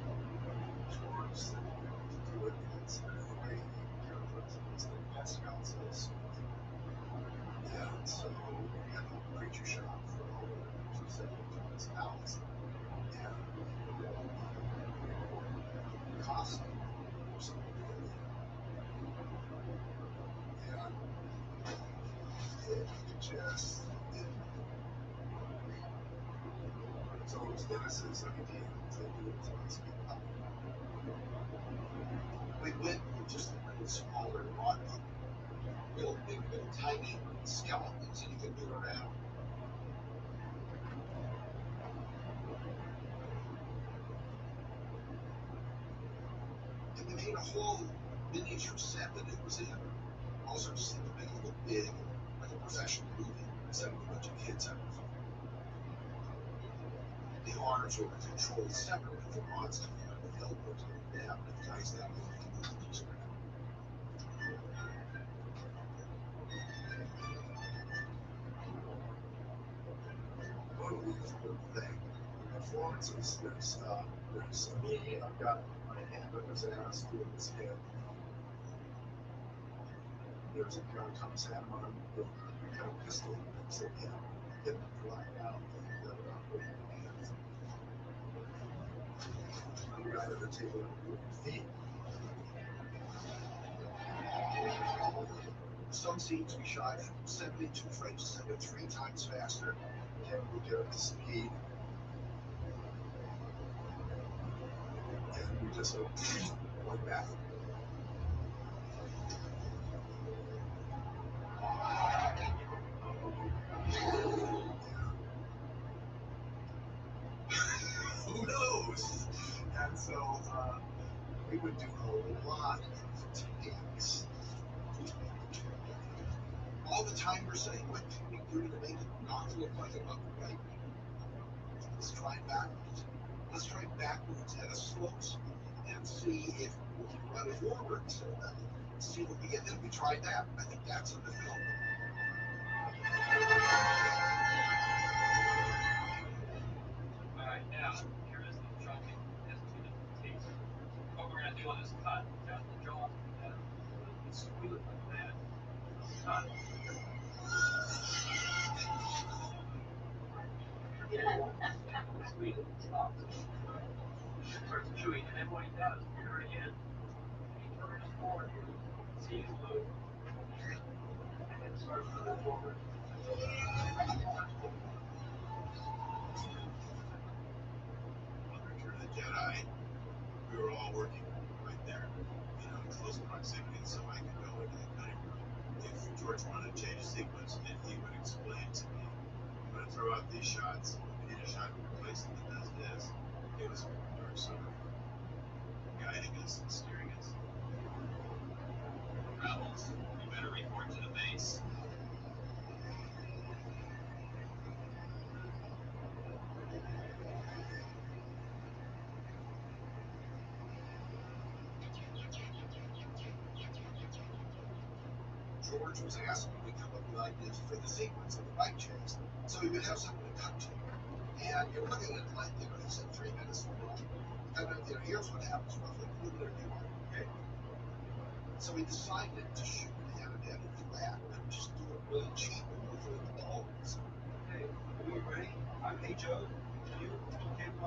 George said to do it because the way he characterizes the mascots is. And so we had a creature shop for all the creatures that lived in this house. And costume or something. And it just didn't. So it was Dennis's idea to do it to us. We went with just a little smaller model, little tiny skeletons that you could move around. And we made a whole miniature set that it was in. Also just to make it look big, like a professional movie, instead of a bunch of kids having fun. The arms were controlled separately from rods coming out of the elbows going down, and the guys down there can move the piece around. One beautiful thing. Florence is there's me, I've got my hand up his ass doing this kid. There's a guy Thomas Hammer with a pistol next to him, getting him flying out and operating hands. Another guy at the table with feet. Some scenes we shot at 72 frames a second, 3 times faster, and we get up to speed. And we just went back. Who knows? And so we would do a lot of takes. All the time we're saying, what can we do to make it not look like a bucket, right? Let's try backwards. Let's try backwards at a slow speed and see if we can run it forward instead of that. See what we get. Then we tried that. I think that's in the film. Alright, now, here is the shocking. It has 2 different takes. What we're going to do on this cut, just the jaws will be better. It's squeal it like that. Cut. Squeeze it, stop. Starts chewing, and then what he does, turn again, he turns forward, sees blue, and then starts moving forward. On Return of the Jedi, we were all working right there, in close proximity, so I could go into the cutting room. If George wanted to change a sequence, and he would explain to me, I'm going to throw out these shots, we need a shot to replace it that does this. It was sort of guiding us and steering us. Rebels, you better report to the base. George was asking me to come up with ideas for the sequence of the bike chase, so he would have something to cut to. And you're looking at like, he said 3 minutes from now. And here's what happens roughly. What are you doing? Okay. So we decided to shoot the animated flat and just do it really cheap and avoid the balls. Okay, are you ready? Hey Joe, you okay with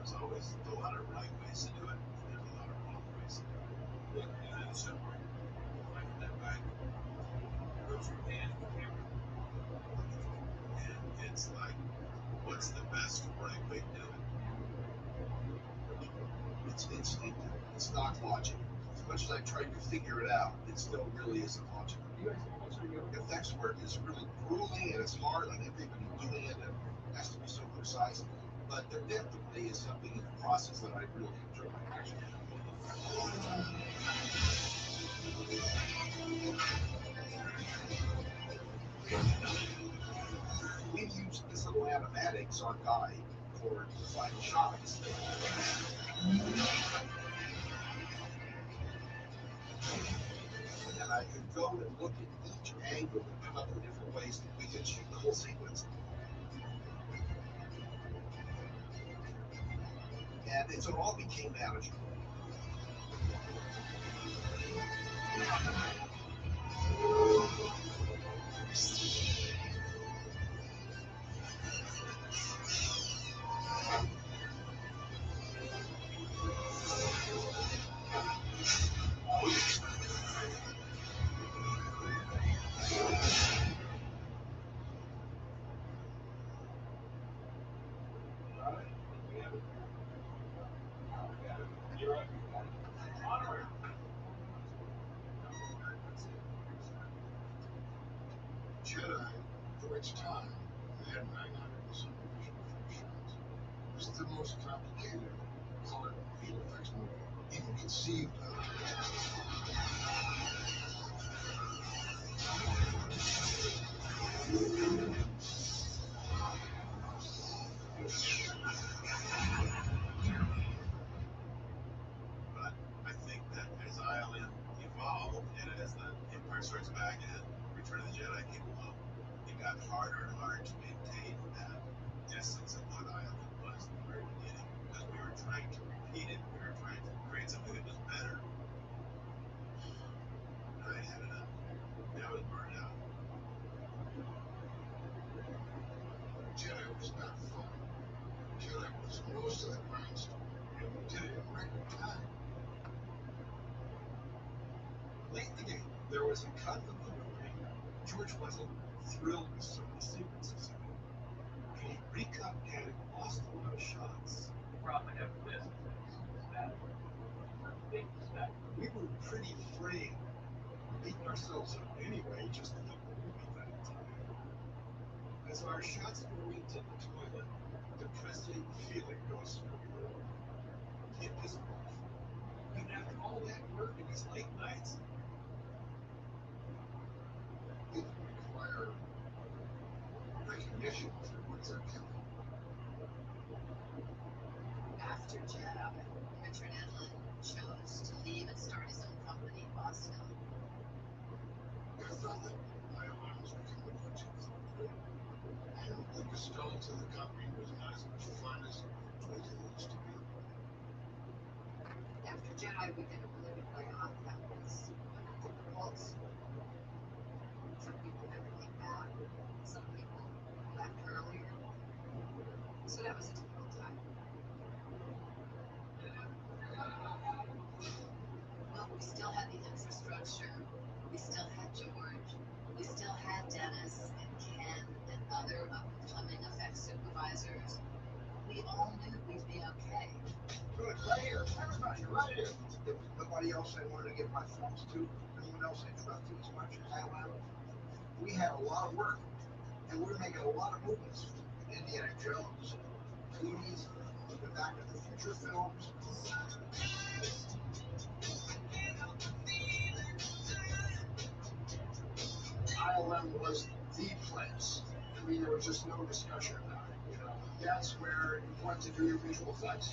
there's always a lot of right ways to do it, and there's a lot of wrong ways to do it. And it's simple. Like that guy goes from hand to camera, and it's like, what's the best right way to do it? It's instinctive. It's not logic. As much as I tried to figure it out, it still really isn't logical. Effects work is really grueling and it's hard on everybody doing it and has to be so precise. But there definitely is something in the process that I really enjoy. We've used this little animatics on Guy for the final shots. And I could go and look at each angle and come up with different ways that we could shoot the whole sequence. And it all became manageable. Jedi, for its time, had 900 and some visual effects shots. It was the most complicated color visual effects movie even conceived of. But I think that as ILM evolved and as the Empire Strikes Back and Return of the Jedi came along, it got harder and harder to maintain that essence of what ILM was in the very beginning, because we were trying to repeat it, we were trying to create something that was better. And I had enough. I was burned out. Jedi was not fun. Jedi was most of the grindstone, and we did it in record time. Late in the game, there was a cut of the movie. George wasn't thrilled with some of the sequences in it. And he recut and it lost a lot of shots. Probably have this. We were pretty afraid of beating ourselves up anyway, just to get the movie done in time. As our shots go into the toilet, depressing feeling goes through you. Get pissed off. And after all that work and these late nights, It required recognition for what they're killing. After Jedi, Richard Edlund chose to leave and start his own company in Boston. I thought that ILM was becoming a too complicated. And Lucasfilm to the company was not as much fun as it used to be. After Jedi, we did a really good layoff that was difficult. Some people never came back. Some people left earlier. So that was a difficult time. But we still had the infrastructure. We still had George. We still had Dennis and Ken and other up-and-coming effects supervisors. We all knew we'd be okay. good, right here, everybody, right here. There was nobody else I wanted to give my films to. No one else I trusted as much as ILM. We had a lot of work, and we were making a lot of movies. Indiana Jones, Goonies, the Back to the Future films. ILM was the place. I mean, there was just no discussion about it. You know, that's where you want to do your visual effects.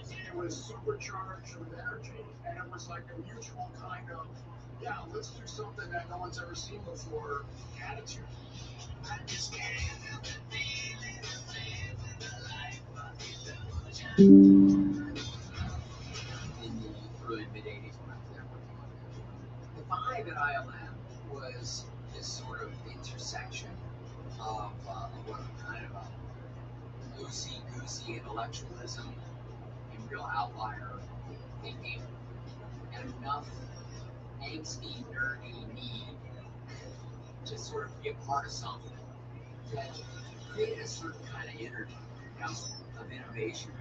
It was supercharged with energy, and it was like a mutual kind of, yeah, let's do something that no one's ever seen before attitude. In the early mid 80s when I was there working on it, the vibe at ILM was this sort of intersection of what kind of a loosey-goosey intellectualism and real outlier thinking, and enough angsty, nerdy need to sort of be a part of something that created a certain kind of energy, you know, of innovation.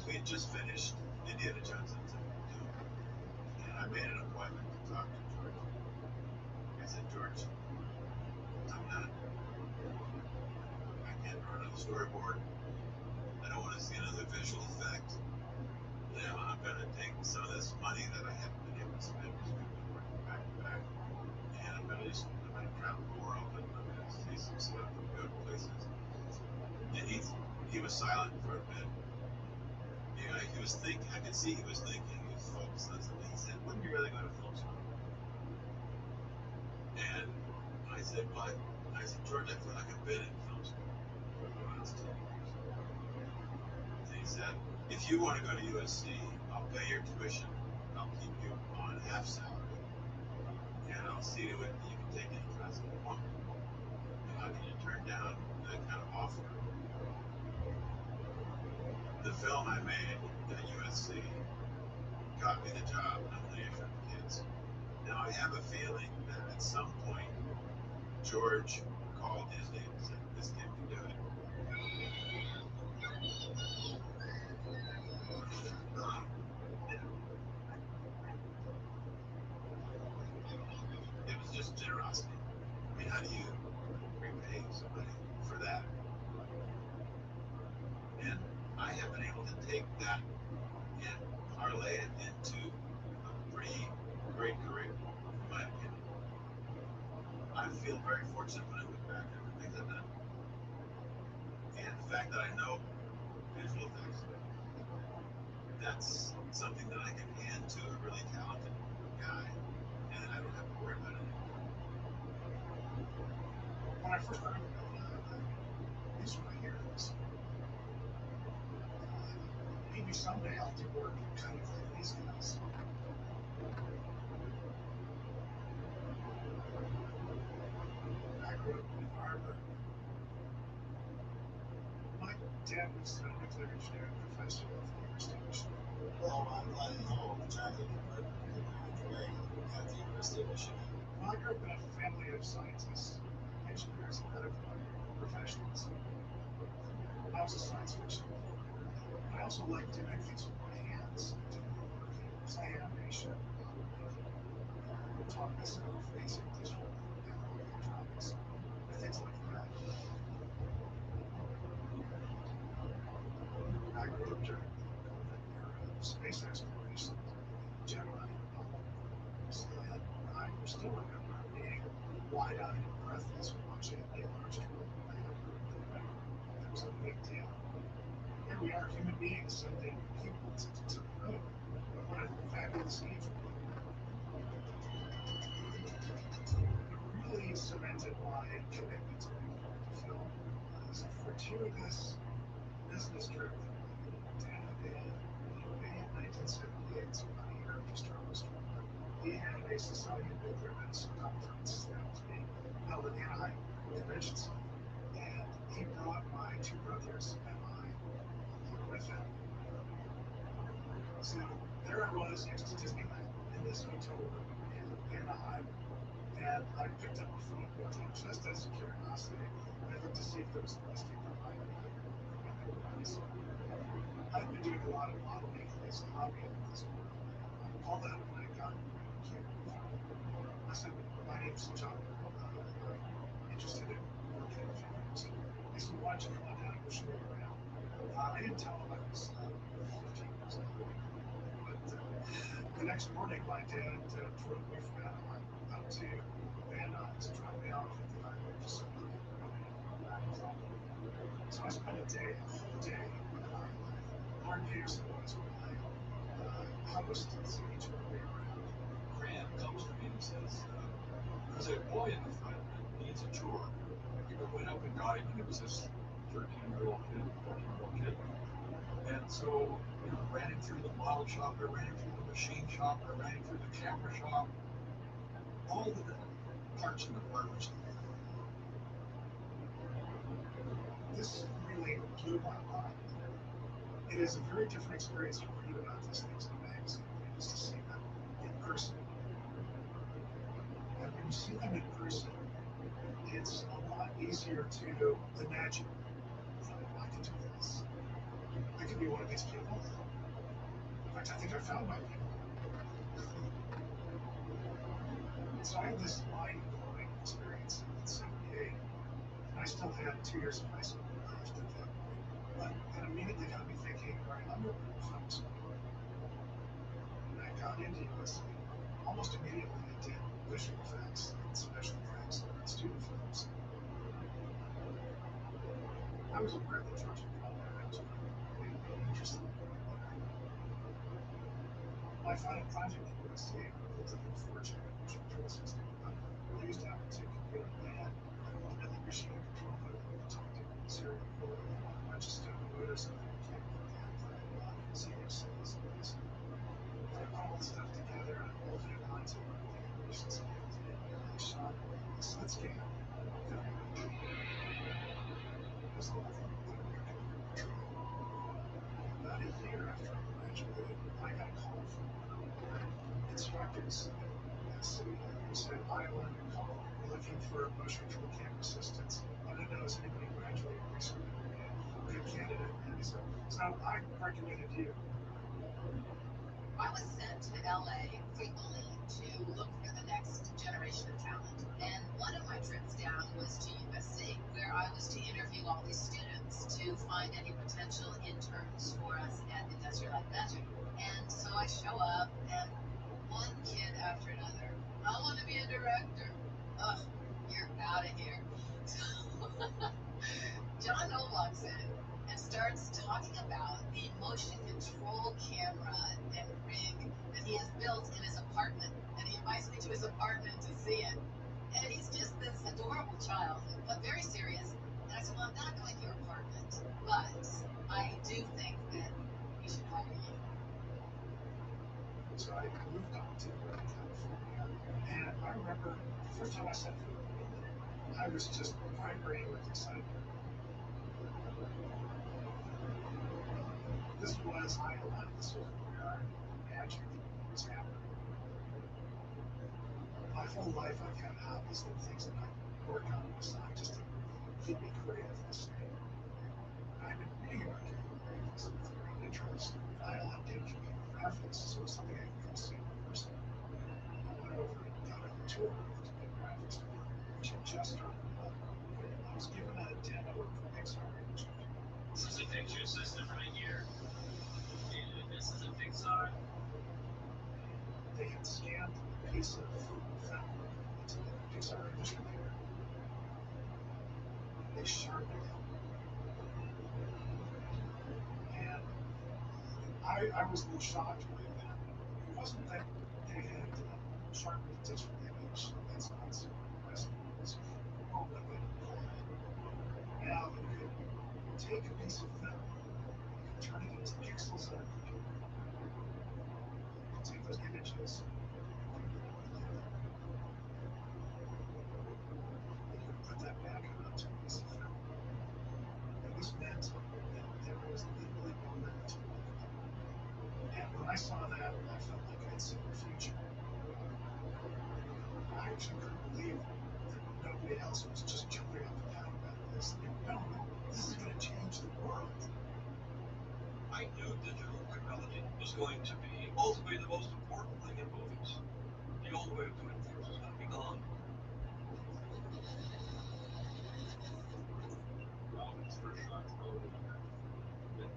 We had just finished Indiana Jones and I made an appointment to talk to George. I said, George, I can't draw another storyboard. I don't want to see another visual effect. Now I'm going to take some of this money that I haven't been able to spend because we've been working back to back, and I'm going to travel the world and I'm going to see some stuff and go to places. And he was silent for a bit. You know, he was thinking. I could see he was thinking. He was focused on something. He said, "When are you really going to film school?" And I said, "What?" I said, "George, I feel like I've been in film school for the last 10 years." And he said, "If you want to go to USC, I'll pay your tuition. I'll keep you on half salary, and I'll see to it that you can take any class you want. And how can you turn down that kind of offer?" The film I made at USC got me the job nominated for the kids. Now I have a feeling that at some point George called Disney and said, "This kid can do it." It was just generosity. I mean, how do you repay somebody for that? And I have been able to take that and parlay it into a pretty great career, in my opinion. I feel very fortunate when I look back at the things I've done. And the fact that I know visual effects, that's something that I can hand to a really talented guy, and I don't have to worry about it anymore. When I first heard these were my heroes. Maybe someday I'll do work kind of like these guys. I grew up in Arbor. My dad was a nuclear engineering professor at the University of Michigan. Well, I know exactly what you're doing at the University of Michigan. Well, I grew up in a family of scientists, engineers, and medical professionals. I was a science fiction reporter. I also like doing things with my hands, doing work in animation, taught myself basic digital electronics, things like that. I grew up during the era of space exploration, Gemini, and I still remember being wide-eyed and breathless watching Neil Armstrong land on the moon. That was a big deal. Here we are, human beings sending people to the moon. What a fabulous feat. It really cemented my commitment to film as a fortuitous business-driven. Dad in May of 1978, about a year after Star Wars, he had a Society of Nuclear Medicine conference that was being held at Anaheim Convention Center. And he brought my two brothers and I with him. So there I was next to Disneyland in this hotel room in Anaheim. And I picked up a phone just as a curiosity. I looked to see if there was a listing for my I've been doing a lot of modeling as a hobby at this point. All that when I got here. I said, my name's John. I'm interested in working in films. He said, why don't you come on down and we'll show you around. I didn't tell him I was 15 years old. But the next morning, my dad drove me from Anaheim out to Van Nuys to drop me off at the highway just so we could back home. So I spent a whole day, Mark Peterson was my host and so he took me around. Graham comes to me and says, there's a boy in the front that needs a tour. We went up and got him, and it was this 13-year-old kid, 14-year-old kid. And So, ran it through the model shop, I ran it through the machine shop, I ran it through the camera shop, all of the parts and departments. This really blew my mind. It is a very different experience to read about these things in a magazine than it is to see them in person. And when you see them in person, it's a lot easier to imagine, I can do this. I could be one of these people. In fact, I think I found my people. So I had this mind-blowing experience in '78, and I still had 2 years of high school left at that point. But it immediately got me thinking, all right, I'm going to go to film school. And I got into USC. Almost immediately I did visual effects and special effects and student films. I was aware that Georgia Colorado was really interested in it. My final project at USC was an unfortunate motion control system. I used to have to computer lab, really machine control, but we talked to serial code and a bunch of stupid motors and can't put that zero cells in this. I put all this stuff together and I bolted it onto the animation skills and I shot a slit scan. It was all from about a year after I graduated, I got a call from instructors at USC who said, "Hi, I wanted to call. We're looking for motion control camera assistants. I don't know, is anybody graduating recently? Good candidate." And so I recommended you. I was sent to LA frequently to look for the next generation of talent. And one of my trips down was to USC, where I was to interview all these students to find any potential interns for us at Industrial Light Magic. And so I show up, and one kid after another, "I want to be a director." Ugh, you're out of here. John O walks in and starts talking about the motion control camera and rig that he has built in his apartment. And he invites me to his apartment to see it. And he's just this adorable child, but very serious. And I said, "Well, I'm not going to your apartment, but I do think that we should hire you." So I moved on to California, and I remember the first time I set foot in the building, I was just vibrating with excitement. This was I-11. This was where magic was happening. My whole life I've had hobbies and things that I work on the side just to keep me creatively sane. I've been reading about computer graphics with a great interest. I did computer graphics, so it's something I can come see in person. I went over and got a tour of the computer graphics department, which had just started up. I was given a demo of Pixar image. This is a picture system right here. And this is a Pixar. They had scanned a piece of film into the Pixar image computer. They sharpened it. And I was a little shocked by that. It wasn't that they had sharpened a digital image. That's not so impressive. It was what they call it. Now you could take a piece of film, you could turn it into pixels on a computer. You could take those images, and you could put that back onto a piece of film. And this meant that there was literally no limit to what could be done. And when I saw that, I felt like I'd seen the future. I actually couldn't believe that nobody else was just jumping up and down about this. No, this is going to change the world. I knew digital technology was going to be ultimately the most important thing in movies. The old way of doing things was going to be gone. Well, his first shot totally been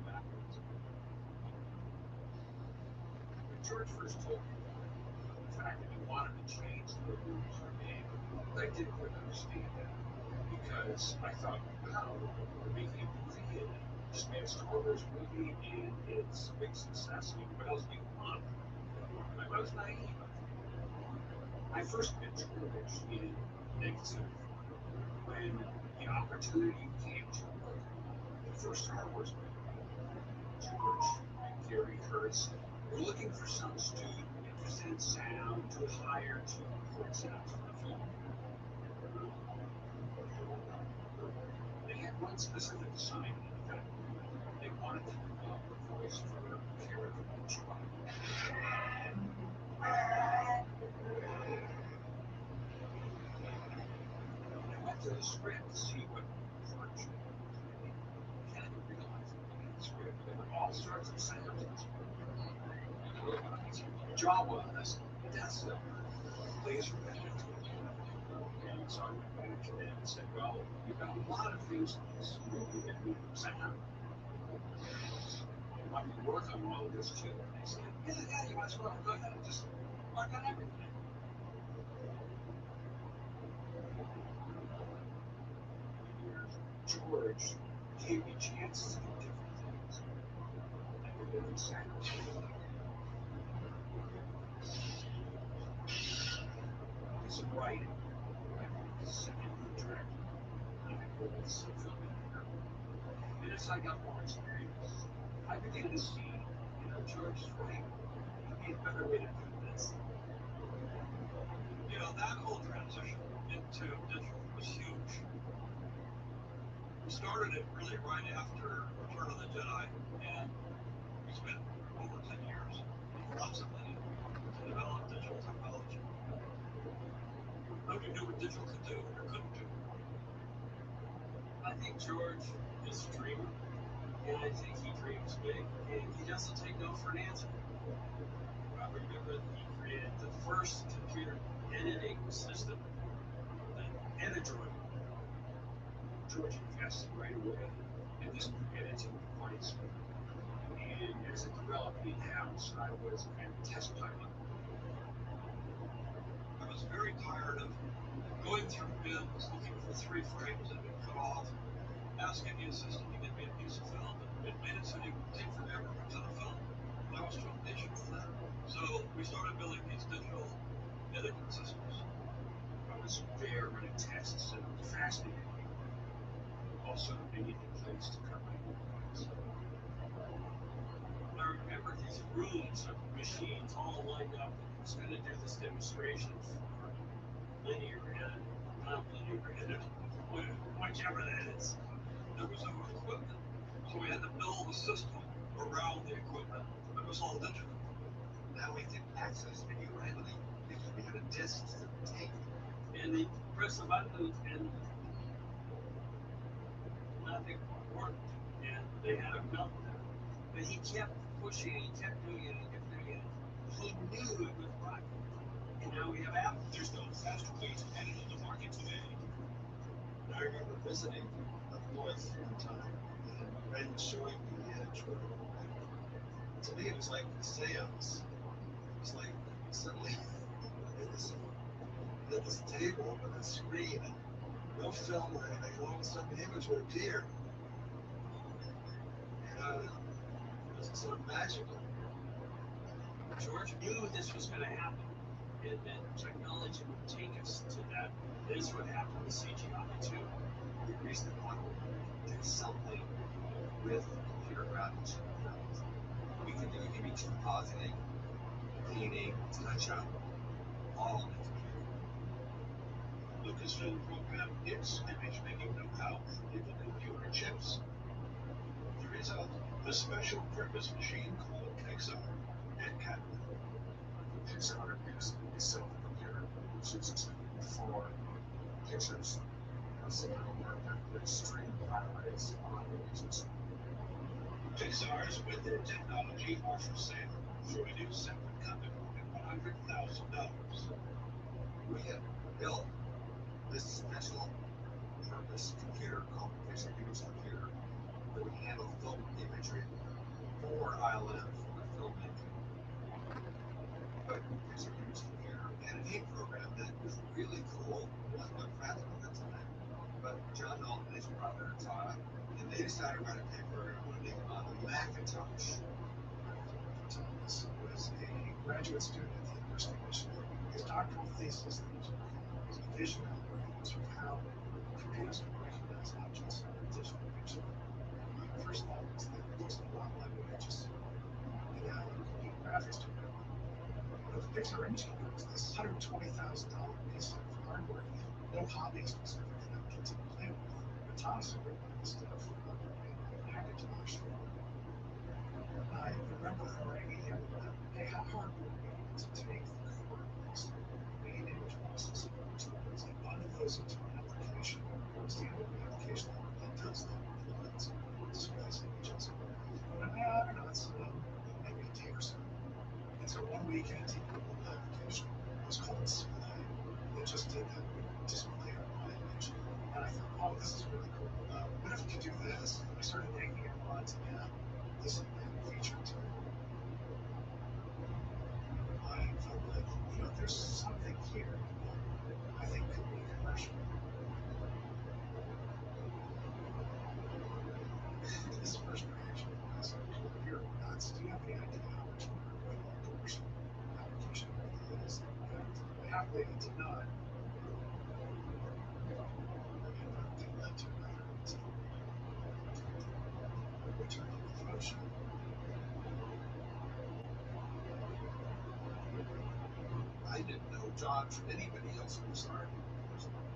backwards. When George first told me the fact that he wanted to change the way movies are made, I didn't quite understand that. Because I thought, wow, we're making a movie and just made a Star Wars movie and it's a big success. And what else do you want? I was naive. I first met George in 1974 when the opportunity came to work the first Star Wars movie. George and Gary Kurtz were looking for some student interested in sound to hire to record sounds for the film. They had one specific assignment. They wanted to develop a voice for a character named Chuck. I went to the script to see what worked. I didn't realize in the script there were all sorts of sounds. Jawa, that's laser bands. And so I went back to them and said, well, you've got a lot of things in this movie that need sound. I can work on all of this too. And they said, yeah, you might as well go ahead and just work on everything. George gave me chances to do different things. I did it in sound. Some writing. I wanted to second the director. I was filming here. And as I got more experience, I began to see, George is right. I need a better way to do this. That whole transition into digital was huge. We started it really right after Return of the Jedi, and we spent over 10 years, lots of money, to develop digital technology. Nobody knew what digital could do or couldn't do. I think George is a dreamer, and I think he dreams big, and he doesn't take no for an answer. I remember that he created the first computer editing system, the Edidroid. George invested right away, and this editing device. And as it developed in-house, I was a test pilot. I was very tired of going through bins looking for 3 frames that had been cut off, asking the assistant to get me a piece of film, and it made it so it would take forever to cut a film. And I was too impatient for that. So we started building these digital editing systems. I was there when it tests and fascinating. Also, many things to cut my movies. I remember these rooms of machines all lined up. I was going to do this demonstration for linear edit, non-linear edit, whichever that is. There was no equipment, so we had to build a system around the equipment that was all digital. Now we can access video readily because we have a disc to take. And they press the button and nothing worked. And they had a meltdown. But he kept pushing it, he kept doing it, he kept doing it. He knew it was right. And now we have Apple. There's no faster way to edit on the market today. I remember visiting up north one time, and Ray was showing me the Edidroid. To me, it was like a seance. It was like suddenly at this table with a screen and no film or anything, and all of a sudden the image would appear. And it was sort of magical. George knew this was going to happen, and that technology would take us to that. This is what happened with CGI too. We reached the point where we could do something with computer graphics. We could do image compositing, cleaning, touch-up, all on the computer. Lucasfilm programmed its image making know-how into computer chips. The result, a special purpose machine called Pixar and Cabinet. Pixar is itself a computer which is for pictures of cinema work that stream highlights on images. Pixar's Within technology are for sale through a new separate company at $100,000. We have built this special purpose computer called the Pixar Image Computer that would handle film imagery for ILM, for the filmmaking. But Pixar Image Computer had an A program that was really cool. It wasn't much practical at the time, but John Dalton and his brother taught it, and they decided to write a paper running on a Macintosh. Thomas was a graduate student at the University of Michigan. His doctoral thesis was a vision algorithms for how computers can recognize objects in a digital picture. The first thought was that it looks a lot like what fix our image computers. This $120,000 piece of hardware. No hobbyist was ever going to get to play with. But Thomas would bring this stuff in Hackintosh. I remember writing him, hey, how hard would it be to take the core mix, main image processing, and bundle those into an application, standard application that does that, that displays images. And I don't know, it's maybe a day or so. And so one weekend he built an application. It was called Display. It just did that display on my image. And I thought, oh, this is really cool. What if we could do this? And I started egging him on to add this feature to it. I felt like, there's something here that I think could be commercial. This first reaction was, you're nuts. Do you have any idea how much work a commercial application really is? And happily, it did not. It led to another return to the function. I didn't know John from anybody else in this art,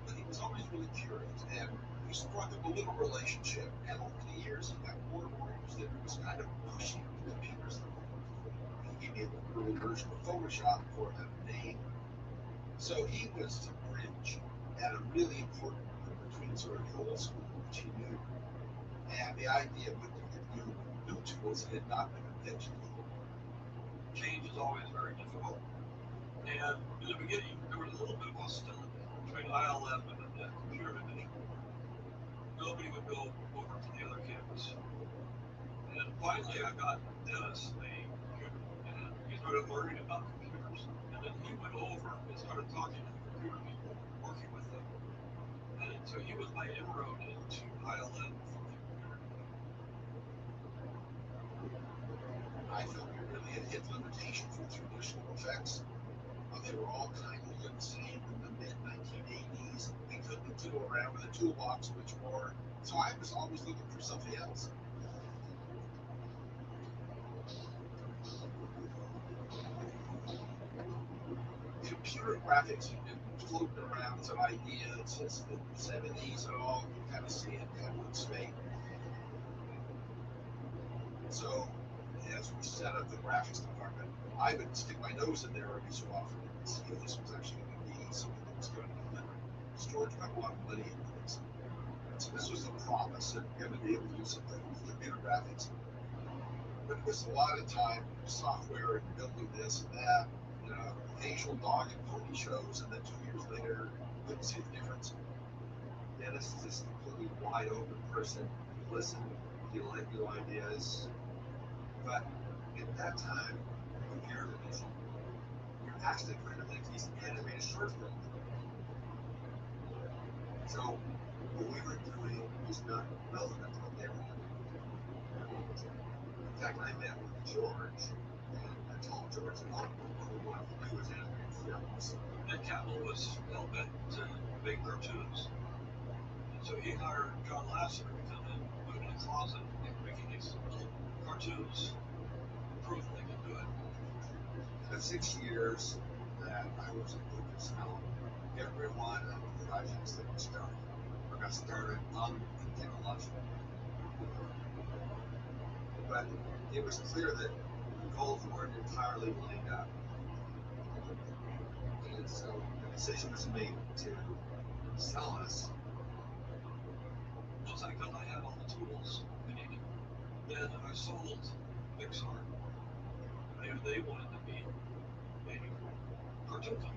but he was always really curious, and we struck up a little relationship. And over the years, he got more and more interested. He was kind of pushing the computers. He gave me an early version of Photoshop before it had a name. So he was the bridge and a really important one between sort of the old school, which he knew, and the idea of new tools that had not been invented before. Change is always very difficult. And in the beginning, there was a little bit of hostility between ILM and the computer division. Nobody would go over to the other campus. And finally, I got Dennis a computer, and he started learning about computers. And then he went over and started talking to the computer people, working with them. And so he was my inroad into ILM from the computer division. I felt we really had hit limitations with traditional effects. They were all kind of the same in the mid-1980s. We couldn't tool around with a toolbox much more, so I was always looking for something else. Computer graphics have been floating around as an idea since the 70s and all. You kind of see it kind of in Spain. So, as we set up the graphics department, I would stick my nose in there every so often and see if this was actually going to be something that was going to deliver. Storage got a lot of money into this. So this was a promise that we're going to be able to do something with computer graphics. But it was a lot of time, software and building this and that, occasional dog and pony shows, and then 2 years later, couldn't see the difference. Dennis is this completely wide open person. You listen, you like new ideas. But at that time, computer division, you're asked to kind of make these animated short films. So what we were doing was not relevant to what they wanted. In fact, I met with George, and I told George, what we wanted to do was animated films. And Campbell was hell-bent to make cartoons. And so he hired John Lasseter to come in, put him in a closet, and making these little cartoons, proof they could do it. In the 6 years that I was at Lucasfilm, every one of the projects that was started or got started on the technological. But it was clear that the goals weren't entirely lined up. And so the decision was made to sell us. Once I felt I had all the tools we needed, then I sold Pixar. They wanted to be a cartoon company.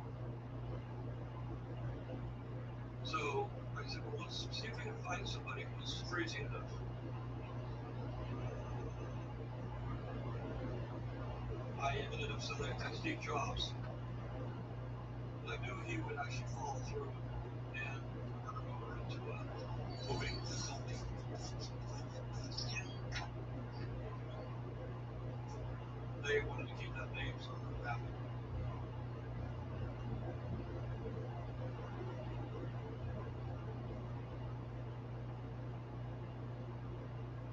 So I said, well, let's see if we can find somebody who's crazy enough. I ended up selecting Steve Jobs. I knew he would actually follow through and work over into a movie consulting. They wanted to keep that name, so I'm happy.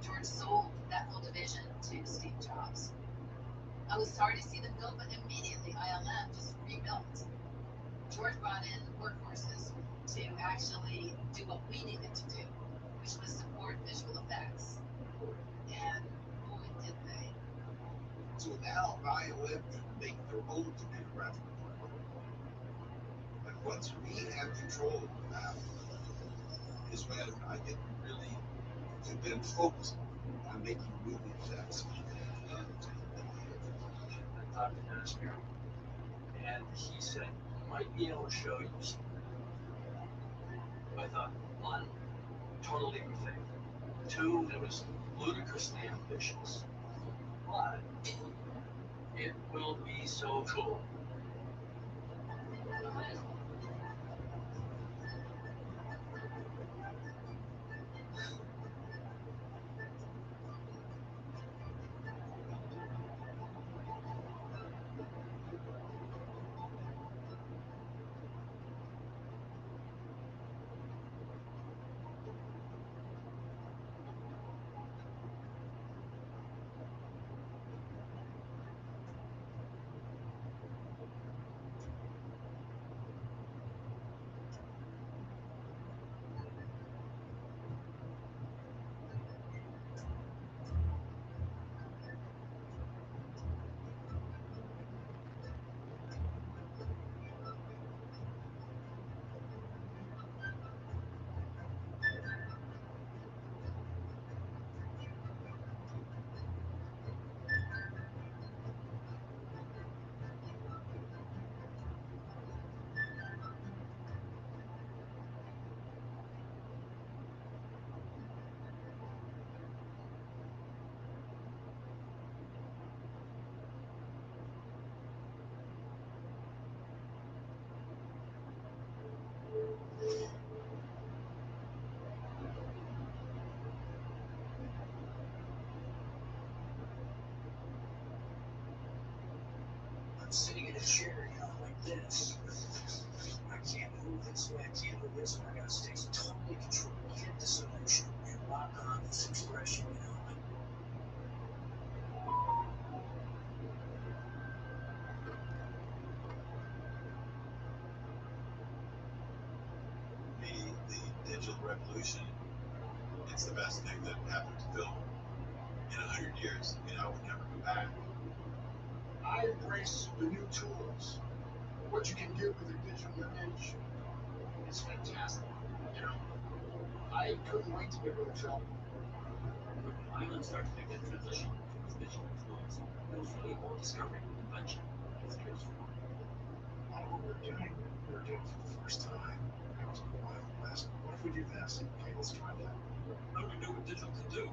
George sold that whole division to Steve Jobs. I was sorry to see them go, but immediately ILM just rebuilt. George brought in workforces to actually do what we needed to do, which was support visual effects. And boy, did they. So now ILM can make their own computer graphic department. And once we have control of that, is when I can really then focus on making movie effects. I talked to Dennis Muir, and he said he might be able to show you something. I thought, one, totally good thing. Two, it was ludicrously ambitious. But it will be so cool. I'm sitting in a chair, like this. I can't move this way, I can't move this way. I gotta stay totally controlled, hit the solution, and lock on this expression, The digital revolution, it's the best thing that happened to film in 100 years. I would never go back. I embrace the new tools. What you can do with a digital image is fantastic. I couldn't wait to get rid of film. I'm going to start to make that transition towards digital influence. It was really a whole discovery and invention. It's transformed. What we're doing for the first time. That was a wild west. What if we do this? Okay, let's try that. How do we know what digital can do?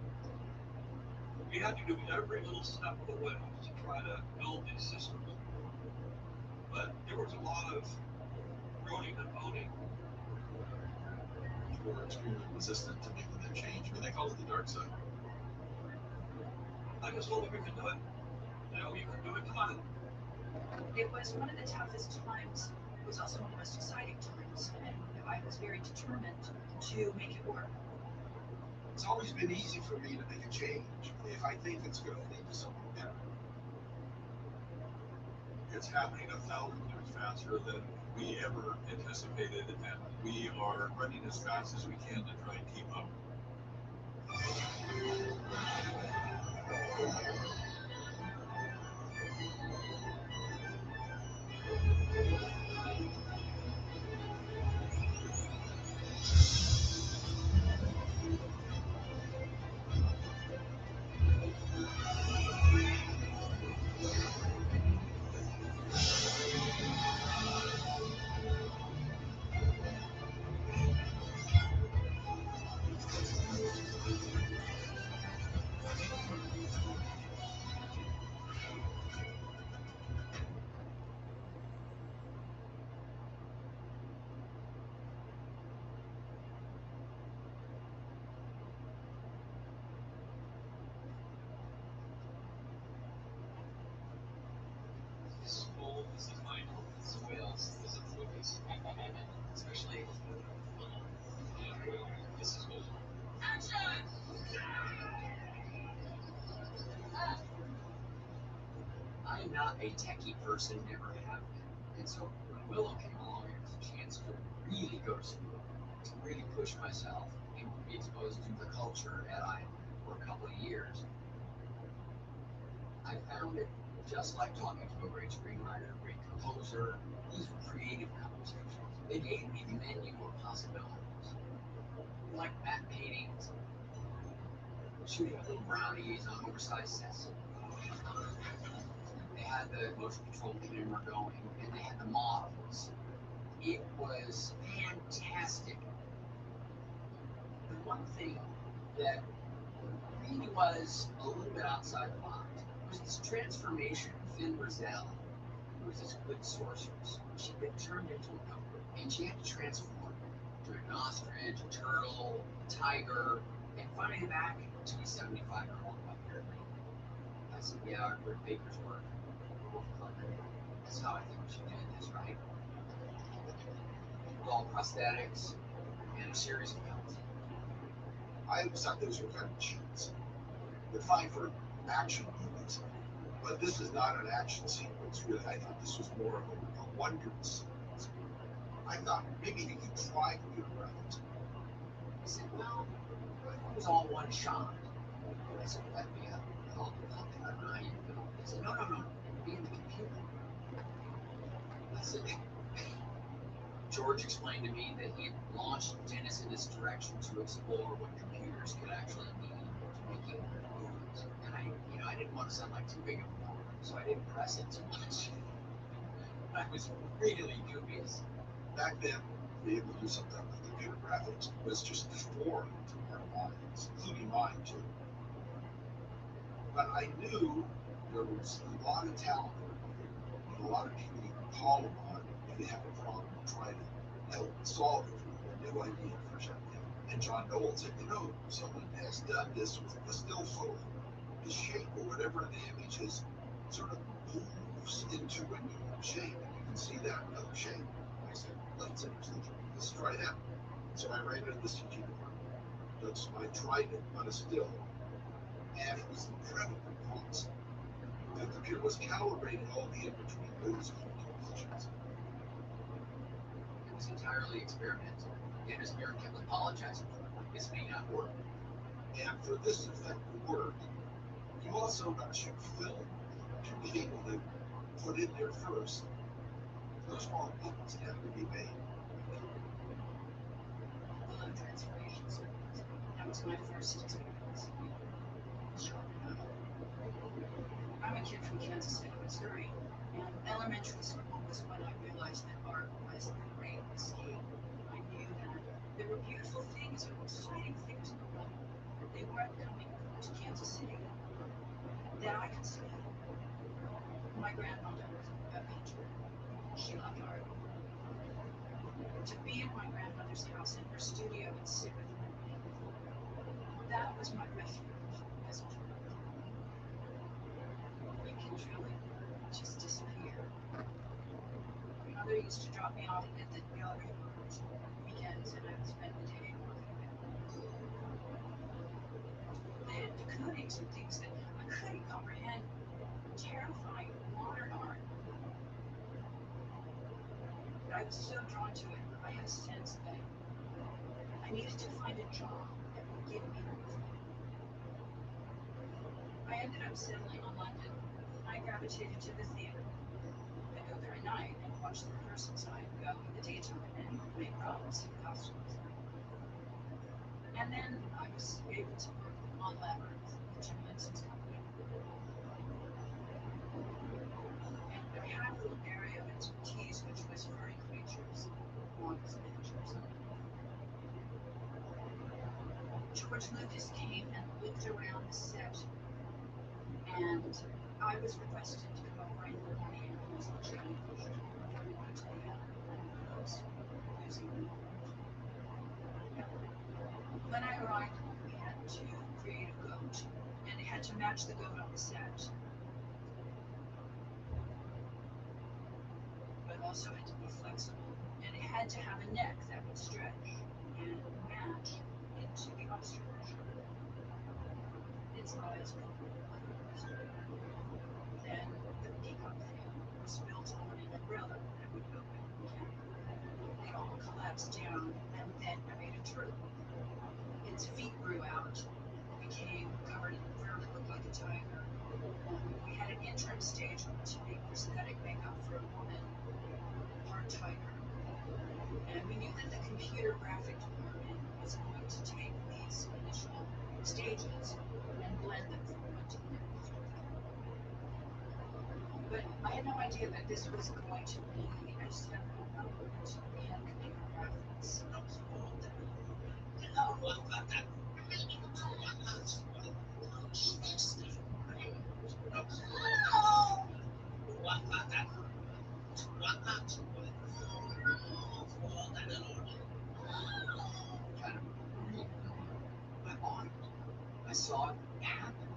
We had to do every little step of the way to try to build these systems. But there was a lot of groaning and moaning. People were extremely resistant to making that change. They call it the dark side. I just told them we can do it. You can do it. Come on. It was one of the toughest times. It was also one of the most exciting times, and I was very determined to make it work. It's always been easy for me to make a change if I think it's going to lead to something better. It's happening 1,000 times faster than we ever anticipated, and we are running as fast as we can to try and keep up. I'm not a techie person, never have been. And so when Willow came along, it was a chance to really go to school, to really push myself and be exposed to the culture at I for a couple of years. I found it just like talking to a great screenwriter, a great composer. These were creative conversations. They gave me the menu of possibilities. Like matte paintings, shooting little brownies on oversized sets. They had the motion control camera going, and they had the models. It was fantastic. The one thing that really was a little bit outside the box was this transformation of Finn Rizal, who was this good sorceress. She'd been turned into a goat, and she had to transform to an ostrich, a turtle, a tiger, and finally back to a 75-year-old white-haired lady. I said, yeah, I've heard Baker's work. We're both clever. That's how I think we should do this, right? With all prosthetics and a series of cuts. I always thought those were kind of cheats. They're fine for action movies, but this is not an action sequence, really. I thought this was more of a wonder sequence. I thought maybe you could try computer graphics. He said, well, it was all one shot. I said, well, that'd be a hell of a lot better than I even know. He said, no, be in the computer. I said, George explained to me that he had launched Dennis in this direction to explore what computers could actually mean to making movies. And I didn't want to sound like too big of a dork, so I didn't press it too much. I was really dubious. Back then, to be able to do something with computer graphics was just foreign to our minds, including mine too. But I knew there was a lot of talent and a lot of people you could call upon if they have a problem and try to help solve it with a new idea for something. And John Noel said, someone has done this with a still photo. The shape or whatever the image is sort of moves into a new shape. And you can see that in another shape. I said, that's interesting. Let's try that. So I ran into the CG department. So I tried it on a still, and it was incredibly complex. The computer was calibrating all the in-between moves of compositions. It was entirely experimental. And as Mary kept apologizing for it, this may not work. And for this effect to work, you also got to shoot film to be able to put in there first. Those small pieces have to be made. Willow transformations. That was my first experience. I'm a kid from Kansas City, Missouri, and elementary school was when I realized that art was the great escape. I knew that there were beautiful things and exciting things in the world. They weren't coming to Kansas City that I could see. My grandmother was a painter. She loved art. To be in my grandmother's house in her studio and sit with her, that was my refuge as a child. You can truly just disappear. My mother used to drop me off at the gallery on weekends, and I would spend the day working there. The coatings and things that I couldn't comprehend, terrifying modern art. But I was so drawn to it, I had a sense that I needed to find a job that would give me everything. I ended up settling on London. I gravitated to the theater. I'd go there at night and watch the rehearsals. I'd go in the daytime and make props and costumes. And then I was able to work on Labyrinth with Jim Henson's company. And I had a little area of expertise, which was furry creatures, monsters, and pictures. George Lucas came and looked around the set, and I was requested to come over and work on the animals and changed before we went to the animals using them. When I arrived, we had to create a goat, and it had to match the goat on the set. But also had to be flexible, and it had to have a neck that would stretch and match into the ostrich. Its eyes were blue. Then the peacock steps down, and then I made a turtle. Its feet grew out. It became covered in fur that looked like a tiger. We had an interim stage to make prosthetic makeup for a woman, part tiger. And we knew that the computer graphic department was going to take these initial stages and blend them from one to the next. But I had no idea that this was going to be a seminal moment in computer graphics. Kind of my body. I saw it happen.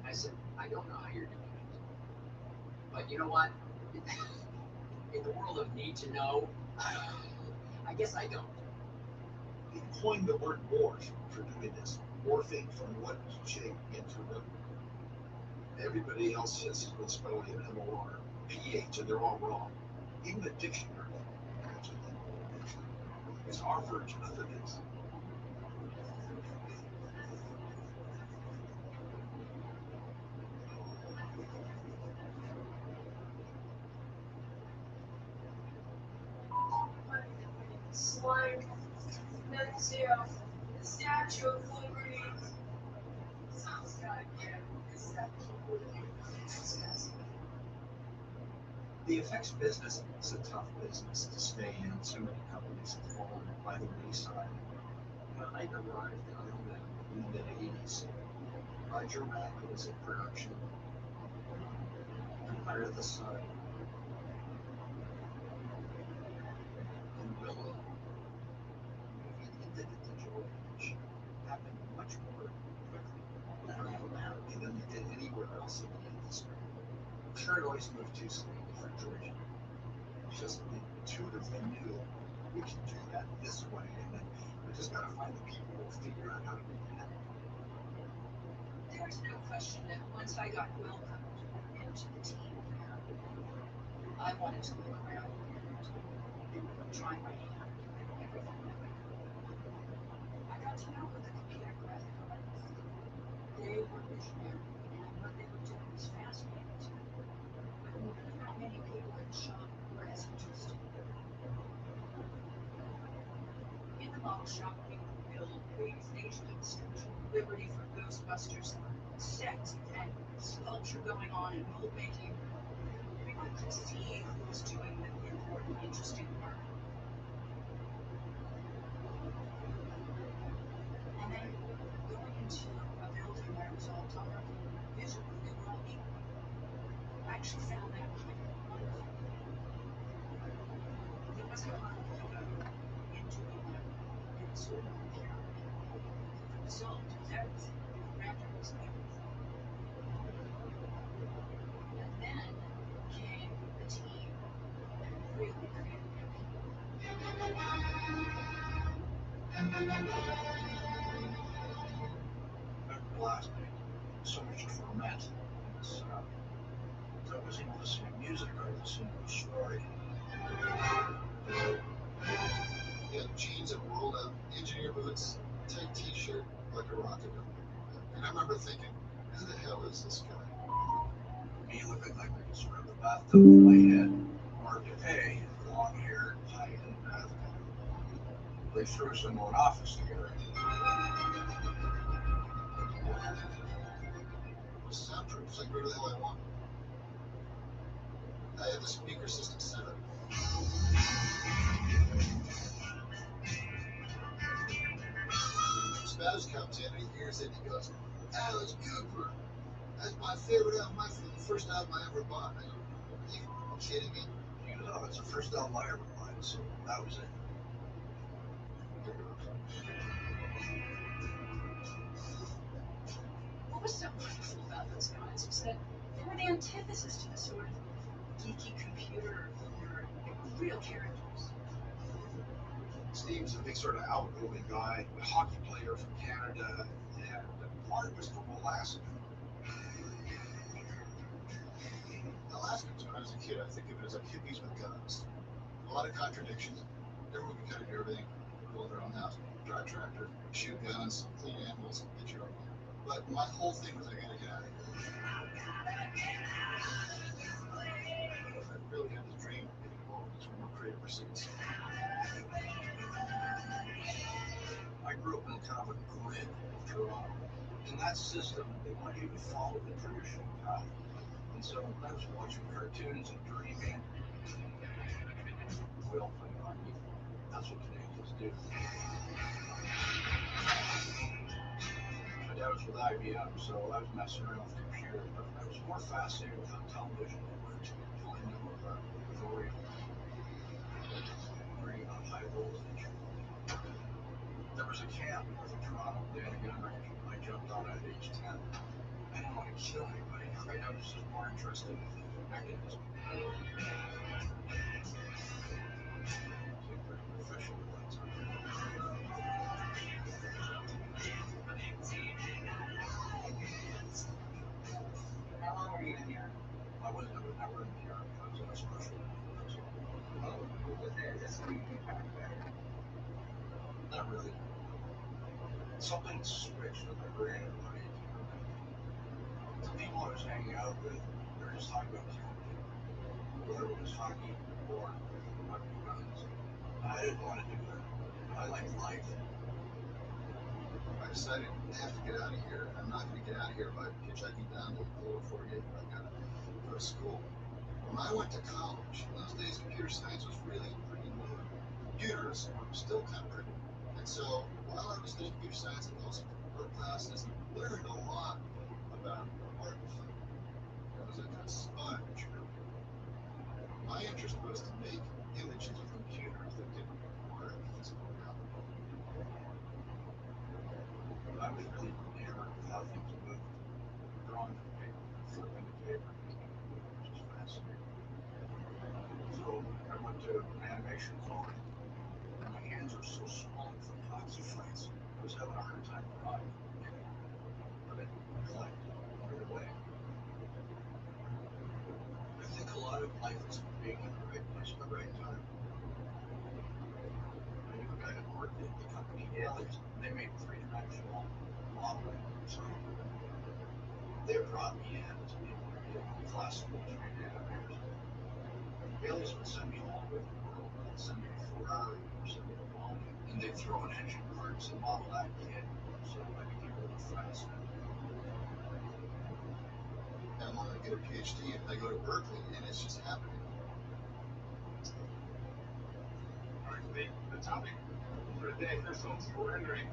I said, I don't know how you're doing it. But you know what? In the world of need to know, I guess I don't. He coined the word morph for doing this, morphing from one shape into another. Everybody else says it's spelled in M-O-R, P-H, and they're all wrong. Even the dictionary actually it's our version of this. It's like next to the Statue of Liberty. Sounds kind of cute. The Statue of Liberty. The effects business is a tough business to stay in. So many companies have fallen by the wayside. When I arrived in the mid-80s, Roger Rabbit was in production. Empire of the Sun. And Willow. Moving into the digital age happened much more quickly than they did anywhere else in the industry. Sure, it always moved too slowly for Georgia. Just intuitively knew we can do that this way, and then we just got to find the people who will figure out how to make it happen. There's no question that once I got welcomed into the team there, I wanted to look around and try my hand at everything that I could. I got to know the computer graphic artists. They were visionary, and what they were doing was fascinating to me. But not many people in the shop were as interested. In the model shop, we would build big stage demonstration, Liberty from Ghostbusters, sets and sculpture going on in mold making. We wanted to see who was doing the important, interesting work. And then going into a building where it was all dark, visually they were all equal. I actually found that kind of wonderful. There wasn't a lot of yoga in doing that. It was sort of a pyramid. The result was everything. The render was everything. And then came the team and really created their people. Last night, so much torment. I wasn't even listening to music, I was listening to a story. He had jeans and rolled up engineer boots, tight t-shirt, like a rocket. And I remember thinking, who the hell is this guy? Me looking like I was around the bathtub with my head, marked A, long hair, tied in a bathtub. They threw us into an office together. It was soundproof, so I could go to the hell I want. I had the speaker system set up. Spaz comes in and he hears it and he goes, Alice Cooper. That's my favorite album, the first album I ever bought. I go, are you kidding me? You know, it's the first album I ever bought, so that was it. What was so wonderful about those guys was that they were the antithesis to the sort of geeky computer nerd. They were real characters. Steve's a big sort of outgoing guy, a hockey player from Canada, and Mark was from Alaska. Alaskans, when I was a kid, I think of it as like hippies with guns. A lot of contradictions. Everyone can kind of do everything, build their own house, drive tractor, shoot guns, clean animals, get your own. But my whole thing was I gotta get out of here. I really had this dream of getting involved in some more creative pursuits. I grew up in a kind of a grid of Toronto. In that system, they want you to follow the traditional path. And so I was watching cartoons and dreaming. We all play hockey. That's what Canadians do. My dad was with IBM, so I was messing around with computers, but I was more fascinated with how television works, pulling them authority, learning about high voltage. There was a camp north of Toronto, they had a gun range. I jumped on it at age 10. I didn't want to kill anybody. I was just more interested in the mechanism. I became pretty professional at that time. How long were you in the Army? I was never in the Army. I was in a special forces. Oh, was that just so you could back better? Not really. Something switched in my brain at about 18. The people I was hanging out with, they were just talking about killing people. Whether it was hockey or guns. I didn't want to do that. I liked life. I decided I have to get out of here. I'm not going to get out of here by hitchhiking down to the lower 48. I got to go to school. When I went to college, in those days, computer science was really pretty new. Computers were still kind of pretty. And so while I was studying computer science, I also took art classes and learned a lot about art. I was a kind of sponge. My interest was to make images with computers that didn't require a physical reality. I was really enamored with how things moved. Drawing the paper, flipping the paper, which is fascinating. So I went to an animation college, and my hands were so small from hockey fights. I was having a hard time drawing. But I collected right away. I think a lot of life is being in the right place at the right time. I knew a guy at Berkeley, the company Alias, they made three-dimensional modeling. So they brought me in to be able to deal with classical 3D animators. Alias would send me all over the world. They'd send me to Ferrari or send me to Volvo, and they'd throw in engine parts and model that kit. So I became really fascinated. And I want to get a PhD, and I go to Berkeley, and it's just happening. All right, Lee, the topic for today, first of all, is rendering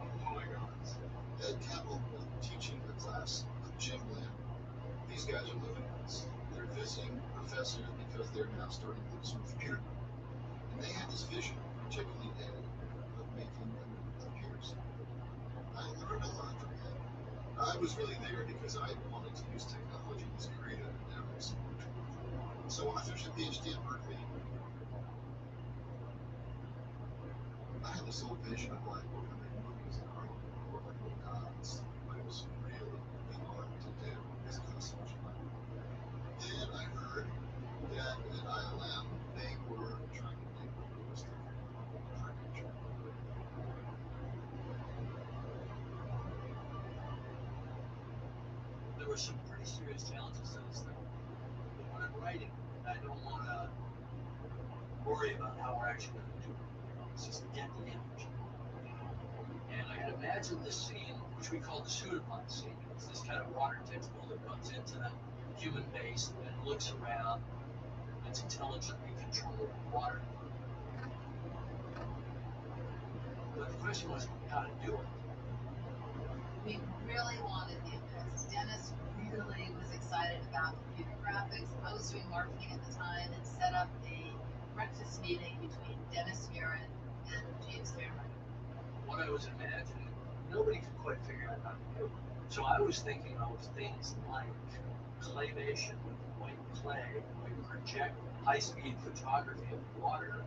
of polygons. Ed Campbell was teaching the class at Jim Lamb. These guys are living this. They're visiting professors because they're now starting to do some computer. And they had this vision, particularly Ed, of making them computers. I learned a lot from him. I was really there because I wanted to use technology as creative endeavors. So when I finished a PhD at Berkeley, I had this whole vision of like we're gonna make movies and art, work like little gods, but it was really hard to do because it cost so much money. Then I heard that at ILM they were trying to do realistic architecture. There were some pretty serious challenges to this thing. But when I'm writing, I don't want to worry about how we're actually going to do it. It's just get the image. And I can imagine this scene, which we call the pseudopod scene. It's this kind of water tentacle that runs into the human base and looks around. It's intelligently controlled water. But the question was how to do it. We really wanted the effects. Dennis really was excited about computer graphics. I was doing marketing at the time and set up a breakfast meeting between Dennis Murin and James Cameron. What I was imagining, nobody could quite figure out how to do. So I was thinking of things like claymation with white clay, where you project high-speed photography of water,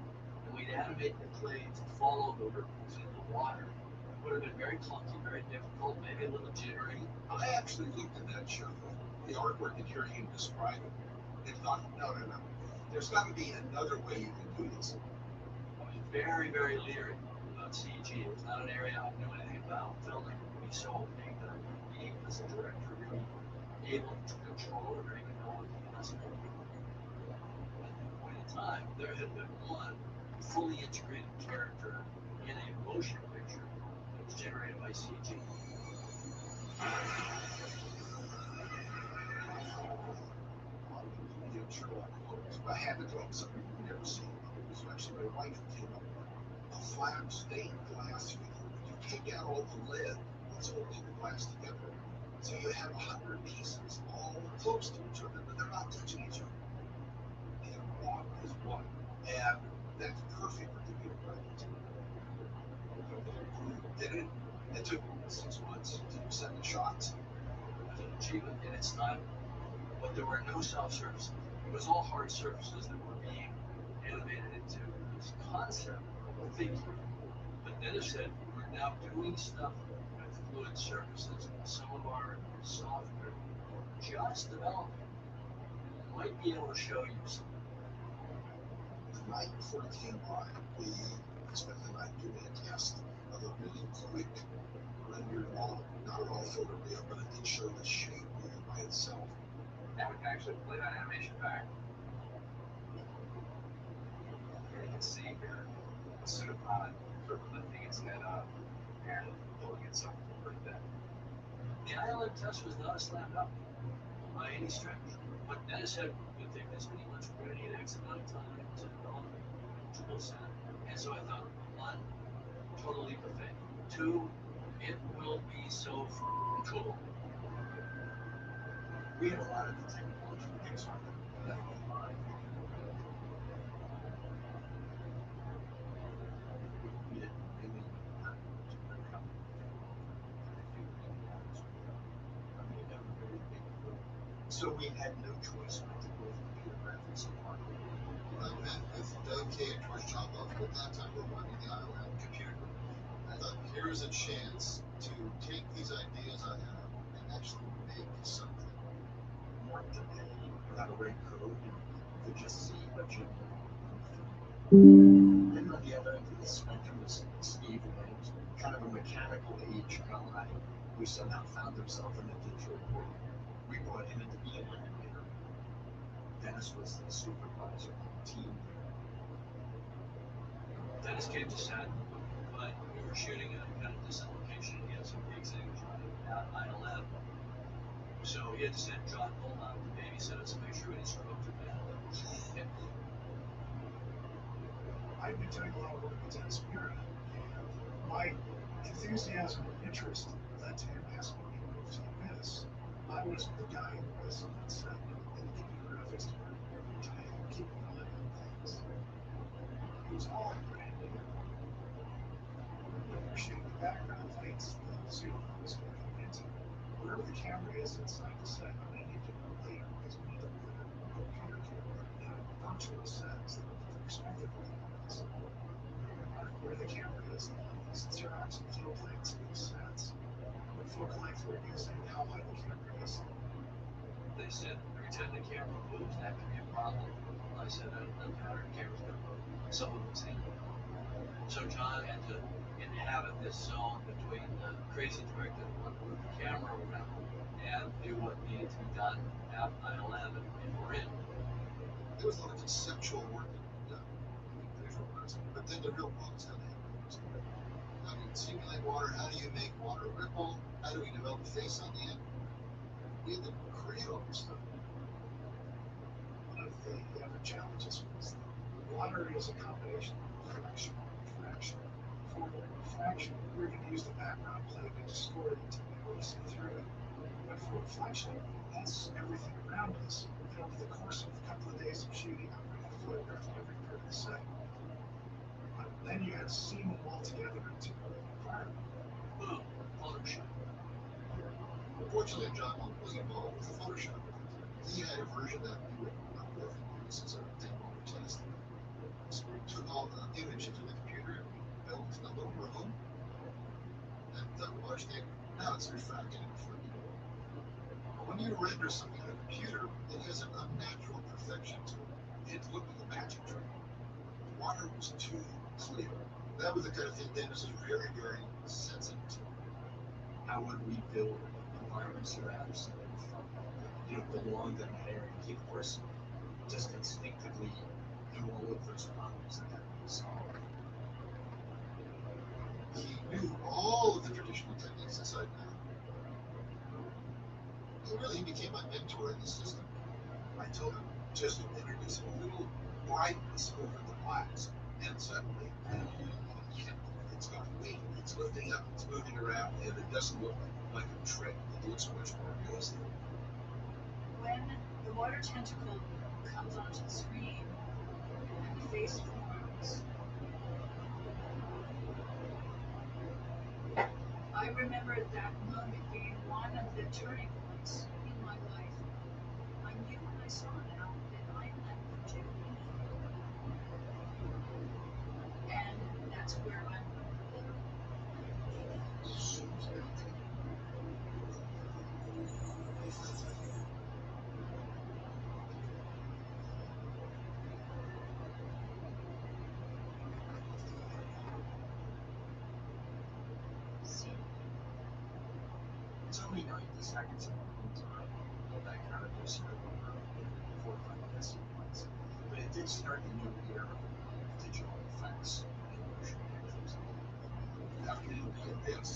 and we'd animate the plane to follow the ripples in the water. It would have been very clunky, very difficult, maybe a little jittery. I actually looked at that show, the artwork, and hearing him describe it, and thought, no. There's got to be another way you can do this. I was very, very leery about CG. It was not an area I knew anything about. Felt like it would be so opaque that I wouldn't be, as a director, really able to control it or even know what the aspect would be. At that point in time, there had been one fully integrated character in a motion picture that was generated by CG. Sherlock Holmes. I had to draw something you've never seen. It was actually my wife who came up with a flat stained glass figure. You take out all the lead that's holding the glass together. So you have 100 pieces all close to each other, but they're not touching each other. And one is one. And that's perfect for the video project. Did it? It took 6 months to do 7 shots. I didn't achieve it in its time, but there were no soft surfaces. It was all hard surfaces that were being animated into this concept of figure. But Dennis said, we're now doing stuff with fluid surfaces. Some of our software just developing. Might be able to show you something. The night before it came by, we spent the night doing a test of a really quick rendered model. Not at all photoreal, but it did show the shape moving by itself. Now we can actually play that animation back. Here you can see here the pseudopod sort of lifting its head up and pulling itself pretty bit. The ILM test was not a slam dunk by any stretch. But Dennis said, you take this many months, we're going to need X amount of time to develop a tool set. And so I thought, 1, total leap of faith. 2, it will be so cool. We had a lot of the technology things on that in mind. We didn't really have to bring up so we had no choice but to go with computer graphics and hardware. I met with Doug K and George Chopov, who at that time were running the ILM computer group. I thought, here's a chance to take these ideas I have and actually make something. Mark today, without a red code, you could just see what you Then on the other end of the spectrum was Steve Williams, kind of a mechanical age guy who somehow found himself in the digital world. We brought him in to be an animator. Dennis was the supervisor of the team. Dennis came to set, but we were shooting at kind of this location. He had some gigs that he was running at ILM. So he had to send John Bull out to babysit us and make sure we didn't screw up too bad. I've been doing a lot of work with Dennis Mira, and my enthusiasm and interest led to him asking me to move to the Abyss. I was the guy who was on set in the computer graphics department every day, keeping an eye on things. It was all brand new. When we were shooting the background fights, the pseudonym was going to come into. Wherever the camera is inside the set, I'm going to need to know later because we need to put a computer camera in virtual sets that will perspective of the audience. Where the camera is on these Xerox and flow plates in these sets. What focal length we're using, how high the camera is. They said every time the camera moves, that could be a problem. I said, I don't know how the camera's going to move. Some of them say. So John had to inhabit this zone between the crazy director that wanted to move the camera around and do what needed to be done at 9/11 and we're in. There was a lot of conceptual work done in visual arts, but then the real problem is how to animate it. How do you simulate water? How do you make water ripple? How do we develop a face on the end? We had to create all this stuff. One of the other challenges was water is a combination of reflection and refraction. For refraction, we're going to use the background plane to distort it to be able to see through it. But for reflection, that's everything around us. And over the course of a couple of days of shooting, I'm going to photograph every part of the set. But then you had to seam them all together into an environment. Boom, Photoshop. Fortunately, John was involved with Photoshop. He had a version that we would work with. This is a demo test. So we took all the images you render something on a computer, it has an unnatural perfection to it. It looked like a magic trick. The water was too clear. That was the kind of thing Dennis is very, very sensitive to. How would we build environments that are so belong that inherent? He, of course, just instinctively knew all of those problems that had to be solved. He knew all of the traditional techniques inside and out. He became my mentor in the system. I told him just to introduce a little brightness over the blacks, and suddenly it's got weight, it's lifting up, it's moving around, and it doesn't look like a trick. It looks much more realistic. When the water tentacle comes onto the screen and the face forms, I remember that moment being one of the turning points in my life. I knew when I saw it now that I am that Virginia. And that's where I'm It's only 90 seconds in time of that kind of just 4 or 5 minutes sequence. But it did start the new era of digital effects and motion pictures. After you did this,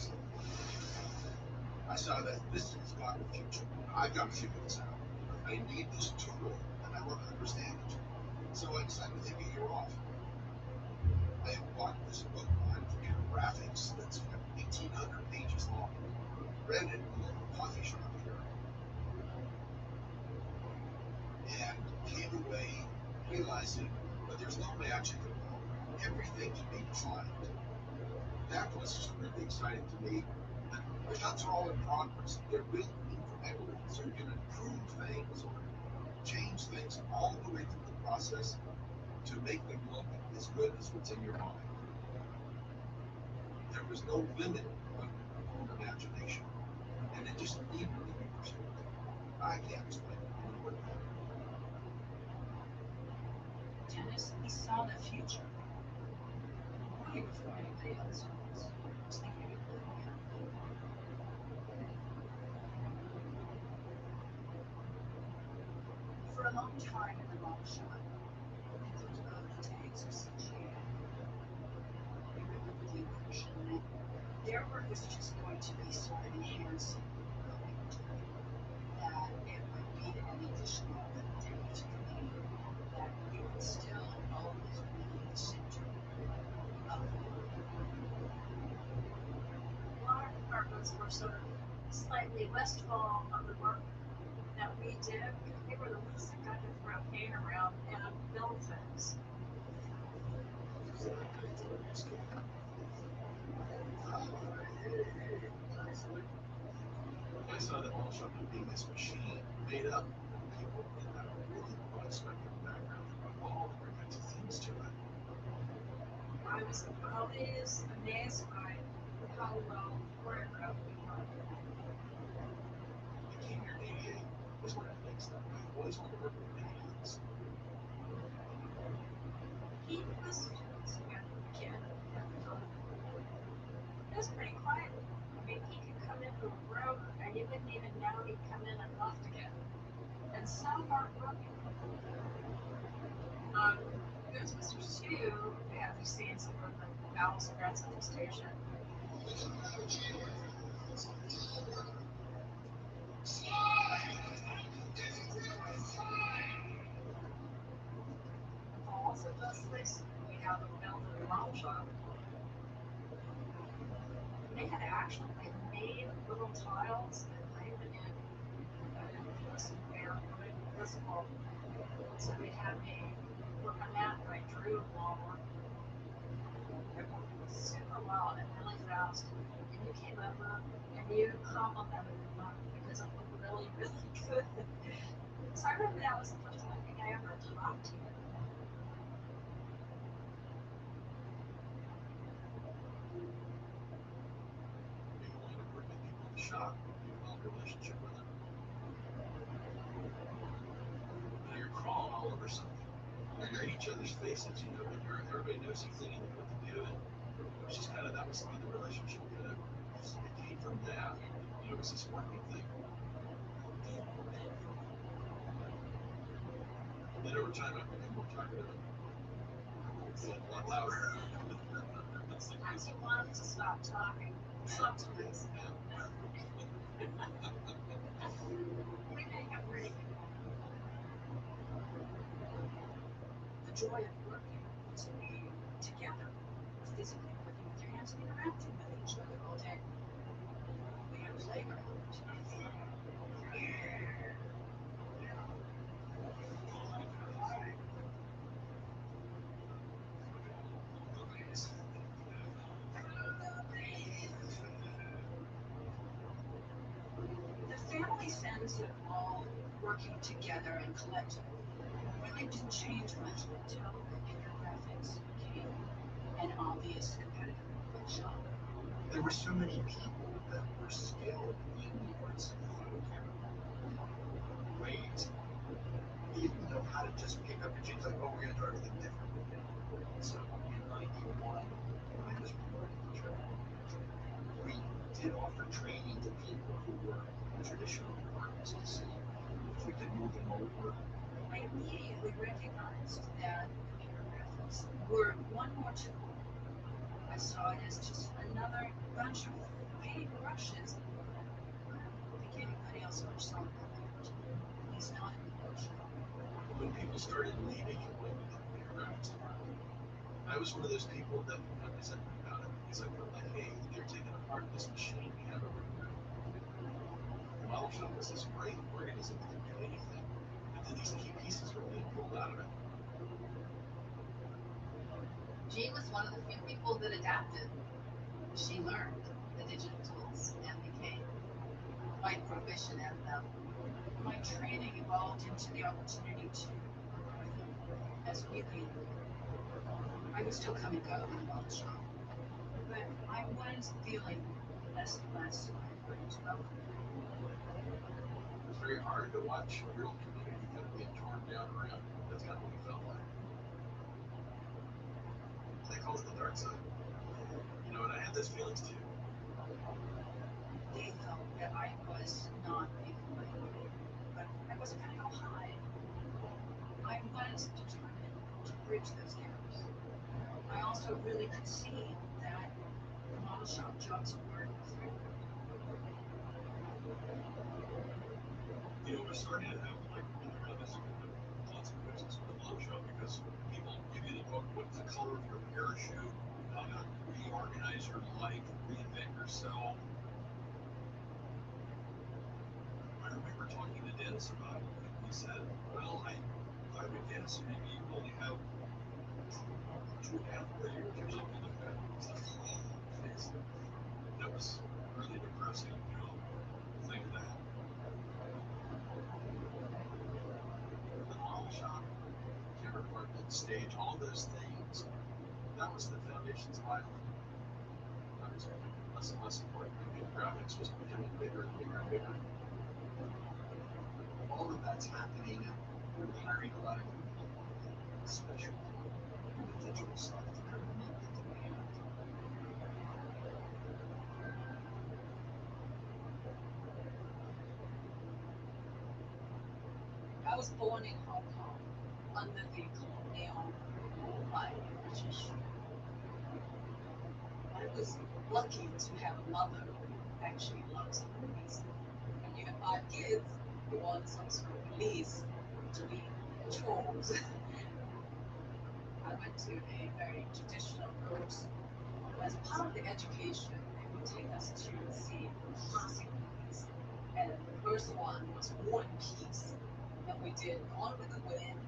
I saw that this has got a future. I've got to figure this out. I need this tool, and I want to understand it. So I decided to take a year off. I bought this book on computer graphics that's 1,800 pages long. Read it in a local coffee shop here. And came away realizing that there's no magic at all. Everything can be defined. That was just really exciting to me. The shots are all in progress. They're built incrementally, so you can improve things or change things all the way through the process to make them look as good as what's in your mind. There was no limit on imagination, and it just needed to be pursued. I can't explain it any more than that. Dennis, he saw the future way before anybody else was thinking of it. For a long time in the bottle shop, we looked above the tanks of CGA. We remember the impression that their work was just going to be sort of enhancing what we were doing, that it would be an additional day to the game, that we would still always be the center of the work. Water departments were sort of slightly westfall of the work that we did. We were the ones that got to throw paint around and build things. I saw the ball shop being this machine made up of people in that really broad spectrum background that brought all different kinds of things to it. I was always amazed by how well choreographed we were. I came here in '88 is when it makes them. I always wanted to work with Canadians. He was just a kid at the time. It was pretty quiet. I mean, he could come into a room and you wouldn't even know he'd come in and left again. And so hardworking. Ghostbusters 2 had these scenes where the battles at Red City Station. Falls of those places we have them built in the model shop. They had actually made little tiles and laid them in this air visible. So they had me work on that, and I drew them all super well and really fast. And you came over and you complimented them because it looked really, really good. So I remember that was the first time I think I ever talked to you. You wanted to bring in people in the shop, you develop a relationship with them. or something. You're in each other's faces, you know, but everybody knows something and you know what to do. And it was just kind of, that was kind of the relationship that it came from that. You know, it was this working thing. And then over time, I became more talkative and a lot louder. Sometimes you want them to stop talking. Sometimes. We make a break. The joy of working is being together, physically working with your hands and interacting with each other all day. We have playground. The family sense of all working together and collectively really didn't change much until computer graphics became an obvious competitor for the shop. There were so many people that were skilled in the arts of the photo camera. Great. They didn't know how to just pick up and change, like, oh, we're going to do everything different. So in 91, I was promoted to training. We did offer training to people who were traditional artists to see if we could move them over. I immediately recognized that computer graphics were one more tool. I saw it as just another bunch of paint brushes. Thinking anybody else understand that? He's not an emotional. When people started leaving and going to computer graphics department, I was one of those people that, when I said about it, it's like, hey, they're taking apart this machine we have over here. The model shop was this great organism that could do anything. And then these key pieces were being pulled out of it. Jean was one of the few people that adapted. She learned the digital tools and became quite proficient at them. My training evolved into the opportunity to work with them as we lead. I would still come and go in the model shop. But I was feeling less and less like I was welcome. It's very hard to watch your own community kind of being torn down around you. That's kind of what we felt like. They call it the dark side. You know, and I had those feelings too. They felt that I was not being right, but I wasn't going to go hide. I was determined to bridge those gaps. I also really could see that the model shop jobs weren't through. You know, we're starting to have like unexpected consequences with the model shop because people give you the book, what's the color of your parachute, how to reorganize your life, reinvent yourself. I remember talking to Dennis about it, and he said, well, I would guess maybe you only have 2.5 more years or something like that. It's like, oh, geez. That was really depressing, you know, think of that. The model shop, camera department, stage, all those things, that was the foundation's island. That was less and less important. Computer graphics was becoming bigger and bigger and bigger. All of that's happening, and we're hiring a lot of people, especially on the digital side, to kind of meet the demand. I was born in Hong Kong under the colonial rule by the British. I was lucky to have a mother who actually loves movies. When you have 5 kids, you want some sort of release to be chores. I went to a very traditional course. As part of the education, they would take us to see classic movies. And the first one was War and Peace. And we did Gone with the Wind.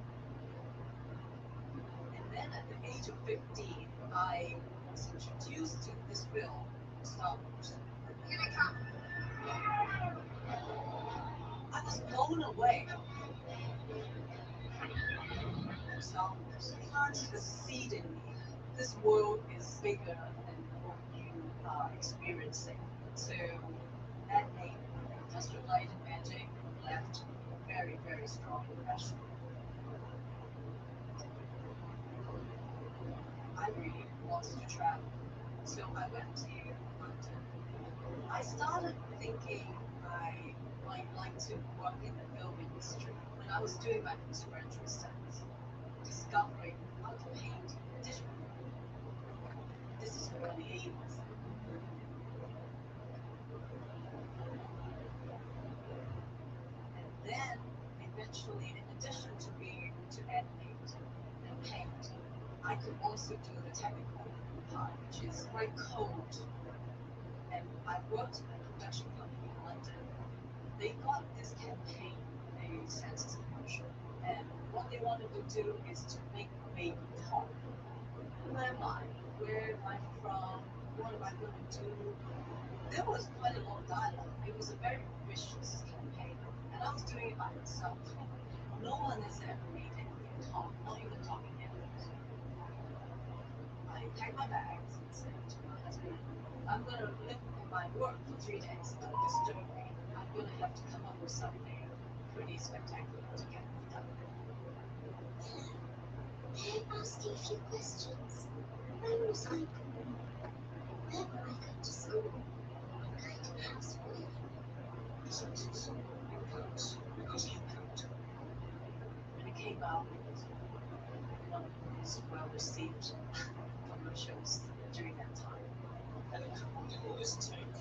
And then at the age of 15, I was introduced to this film, Star Wars. Here they come. I was blown away. Star Wars planted a seed in me. This world is bigger than what you are experiencing. So that name, Industrial Light and Magic, left a very, very strong impression. I really wanted to travel. So I went to London. I started thinking I might like to work in the film industry when I was doing my postgraduate studies, discovering how to paint digitally. This is early 80s. And then, eventually, in addition to being able to animate and paint, I could also do the technical part, which is write code. And I worked at a production company in London. They got this campaign, a census commercial, and what they wanted to do is to make a baby talk. Who am I? Where am I from? What am I going to do? There was quite a lot of dialogue. It was a very vicious campaign, and I was doing it by myself. No one has ever made anything talk, not even talking animals. I packed my bags and said to my husband, I'm going to live in my work for 3 days. Don't disturb me. I'm going to have to come up with something pretty spectacular to get me done. May I ask you a few questions? When was I born? Where would I go to school? What kind of house were you in? The census. It counts because you count. And it came out with one of the most well-received commercials during that time. And it could always take.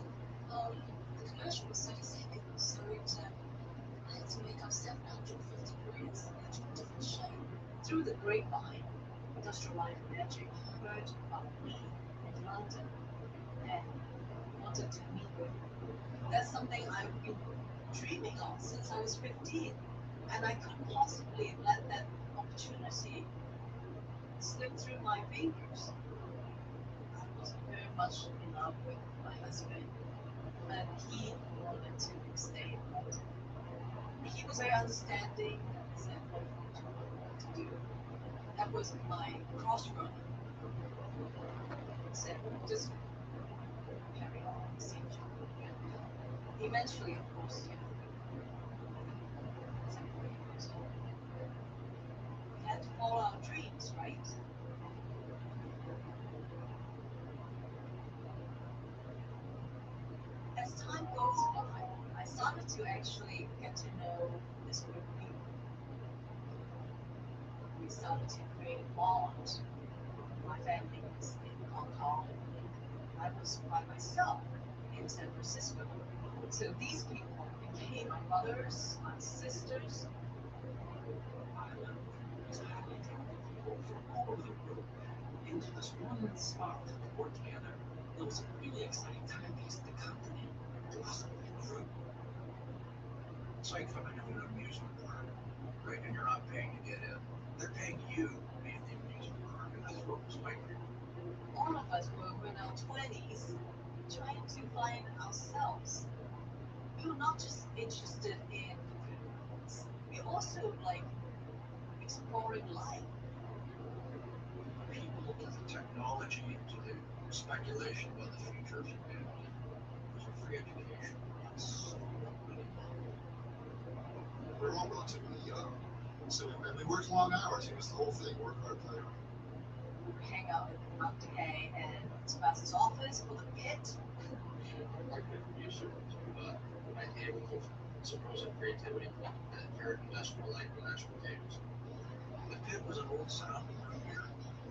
The commercial was so sick, so it had to make up 750 words each in a different shape. Through the grapevine, Industrial Light and Magic heard about me in London and wanted to meet with me. That's something I've been dreaming of since I was 15, and I couldn't possibly let that opportunity slip through my fingers. I was very much in love with my husband, and he wanted to stay in London. He was very understanding and said, what to do. That was my crossroad. He said, just carry on, see each other. Eventually, of course, separated. We had to follow our dreams, right? As time goes by, I started to actually get to know this group of people. We started to create a bond. My family was in Hong Kong. I was by myself in San Francisco. So these people became my brothers, my sisters. Island is highly attracted people from all over the world into this one spot to work together. It was a really exciting time because the continent blossomed and grew. It's like coming to an amusement park, right? And you're not paying to get in. They're paying you to be in the amusement park, and that's what was like. All of us were in our 20s trying to find ourselves. We were not just interested in recruitment. We also like exploring life. People, to the technology, to the speculation about the future of humanity. There's a free education. It's so really We're all relatively young, so and we worked long hours. It was the whole thing: work hard, play hard. We would hang out at Mount Decay and spouse's office for the pit. I couldn't be sure to idea of supposed creativity and your industrial life and national games. The pit was an old sound room here.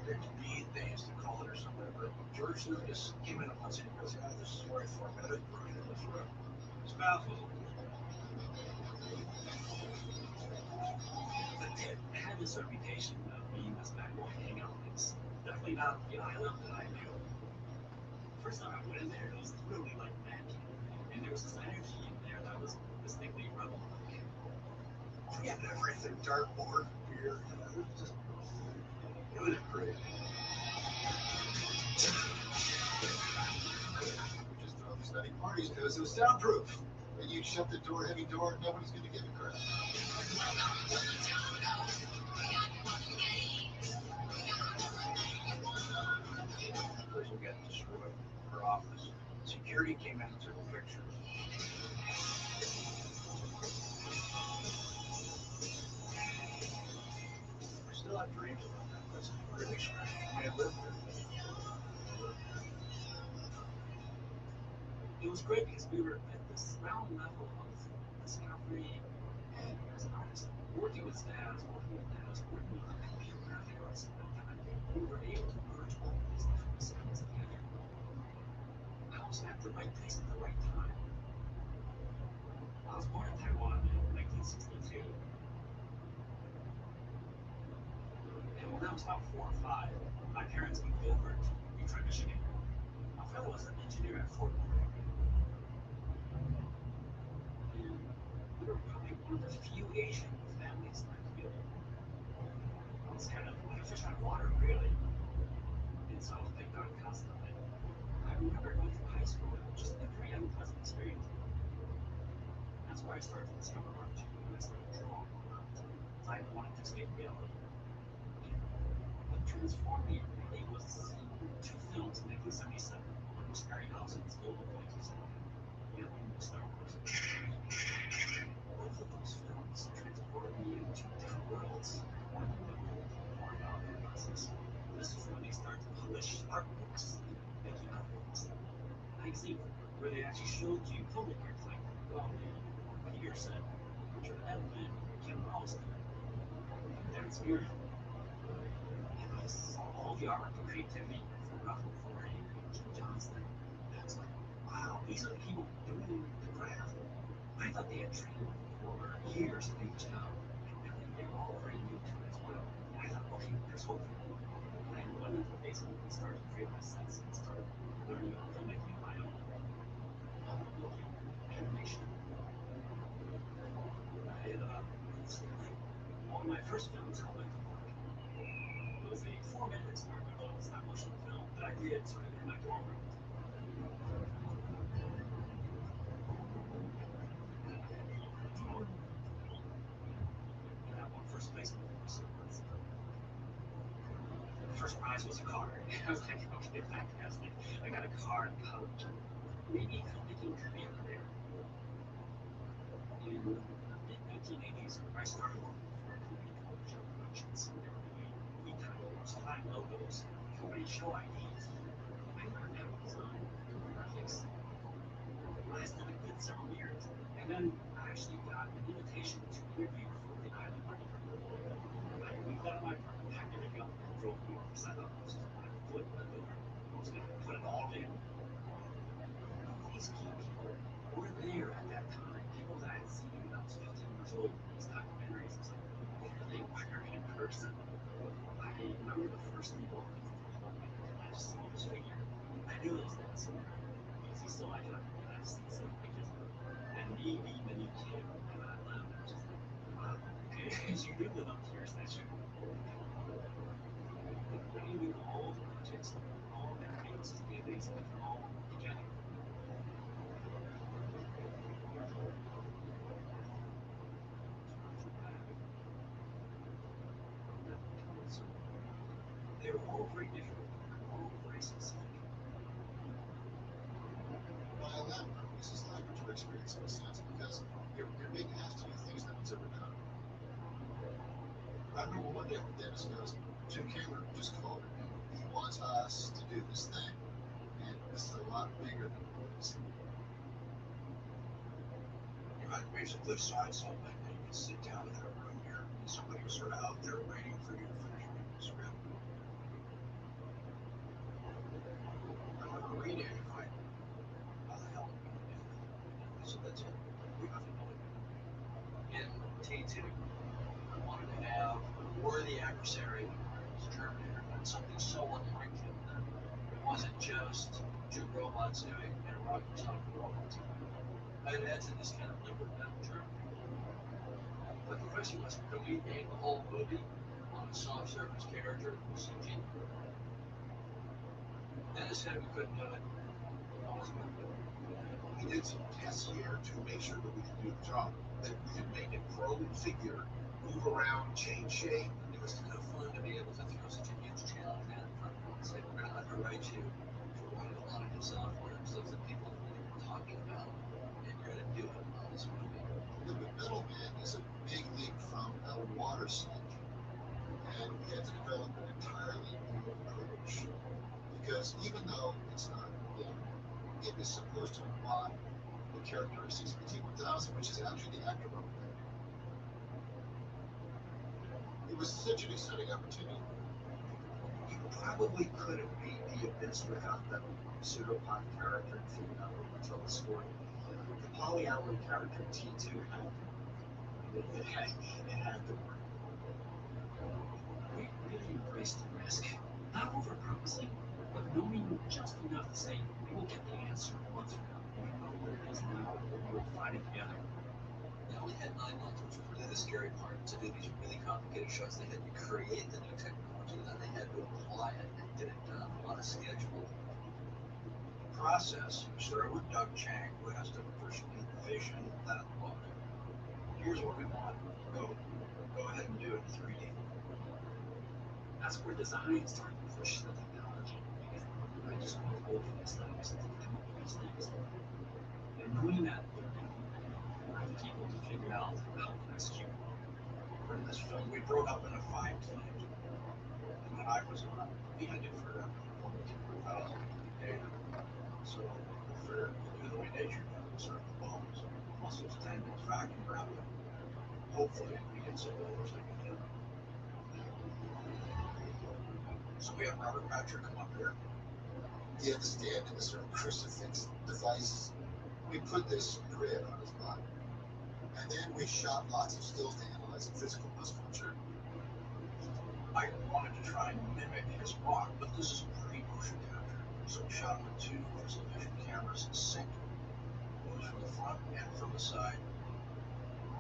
There's B, they used to call it or something, but George Lucas came in once and he goes, yeah, this is where I formatted the version of this room. Spouse was the pit had this reputation of being this backwater hangout place. Definitely not the island that I knew. First time I went in there, it was literally like magic. And there was this energy in there that was distinctly rebel-like. Forget everything: dartboard, beer. It was great. We just throw these nutty parties because it was soundproof. And you shut the door, heavy door, and nobody's going to give a crap. Place will get destroyed. Her office. Security came in and took pictures. I still have dreams about that place. Really strange. I mean, I lived there. it was great because we were at this ground level of discovery and as an artist, working with staff, working with devs, working with computer graphic artists, we were able to merge all these different disciplines together. I was at the right place at the right time. I was born in Taiwan in 1962. And when I was about 4 or 5, my parents moved over to Detroit, Michigan. My father was an engineer at Fort Worth. And we were probably one of the few Asian families in that field. I was kind of like a fish out of water, really. And so I was picked on constantly. I remember going through high school, it was just a very unpleasant experience. That's where I started to discover art too, and I started drawing a lot. So I wanted to escape reality. What transformed me really was seeing 2 films in 1977. One was Harryhausen's Golden Voices, and the other one was Star Wars. Both of those films transported me into different worlds. One of them more about the process. This is when they started to publish art books, making art books, magazine, where they actually showed you filmmakers like Peterson, Richard Edlund, Ken Ralston, Darren Spear. And I saw all the art and creativity from Ralph McQuarrie and Jim Johnston. And I was like, wow, these are the people doing the craft. I thought they had trained for years to do this job. And they were all very new to it as well. And I thought, okay, there's hope for me. And I went into Facebook and started to create my sets and started learning about filmmaking on my own. Looking at animation. One of my first films called It was a 4-minute experimental stop motion film that I did sort of in my dorm room. And I won first place in the first sequence. The first prize was a car. I was like, okay, fantastic. I got a car in college. Maybe filmmaking could be a career. In the mid-1980s, I started working for a company called Show Productions. They were doing movie titles, flag logos, company show IDs. I learned how to design graphics. Lasted a good several years. And then I actually got an invitation to interview for the Island Market. I moved out of my apartment, packed everything up, and drove north because I thought this was my foot in the door. I was going to put it all in. These key people were there at that time. People that I had seen when I was 15 years old in these documentaries. I was like, what are they wearing in person? I remember the first thing walking through the hallway and I just saw this figure. I knew it was not somewhere because he's so iconic and I've seen some pictures of him. And me being the new kid, and I laughed. I was just like, wow, okay, you do live up to your statue. Bringing all the projects, all the creatives to be amazing, all together. They were all very different, all very specific. Well, on that part, this is laboratory experience in a sense because you're being asked to do things no one's ever done. I remember one day Dennis goes, Jim Cameron just called me. He wants us to do this thing. And this is a lot bigger than movies. Right, basically side something that you can sit down in a room here and somebody was sort of out there waiting for you to finish reading the script. I remember reading it and going, how the hell am I going to do that? So that's it. We have to know it. In T2, I wanted to have a worthy adversary as Terminator, but something so unlike him that it wasn't just 2 robots doing interrogatory stuff with robots. I had to this kind of liquid metal Terminator. But the question was, could we name the whole movie on a soft surface character that was CG? Dennis said we couldn't do it. I wasn't going to do it. We did some tests here to make sure that we could do the job. That we could make a prone figure move around, change shape. It was kind of fun to be able to throw such a huge challenge at it and say, we're going to underwrite you for one of a lot of new software and stuff that people are talking about, and you're going to do it on this movie. Liquid Metal Man is a big leap from a water slide. And we had to develop an entirely new approach. Because even though it's not water, It is supposed to embody the characteristics of the T-1000, which is actually the afterburner there. It was such an exciting opportunity. You probably could have beat the Abyss without the pseudopod character and figured out a way to tell the story. The polyalloy character T2 had to work. We really embraced the risk, not over-promising, but knowing just enough to say we will get the answer once we know what it is now, and we will find it together. They only had 9 months, which was really the scary part. To do these really complicated shots, they had to create the new technology, then they had to apply it and get it done. A lot of schedule. Process. You start with Doug Chang, who has to first meet the vision that look. Here's what we want. Go ahead and do it in 3D. That's where design started to push the technology. I just want to open these things and come up with these things. And knowing that I have people to figure out how to execute. For this film, we broke up into 5 teams. And when I was on, we had to figure out the T-1000 data. So we figured we'll do the way nature does. We start with bones, muscles, tendons, vacuum wrap them. Hopefully we get something that looks like a human. So we have Robert Patrick come up here. He had to stand in a certain crucifix device. We put this grid on his body. And then we shot lots of stills to analyze the physical musculature. I wanted to try and mimic his walk, but this is pre-motion capture. So we shot with 2 Visual Vision cameras in sync. Both from the front and from the side.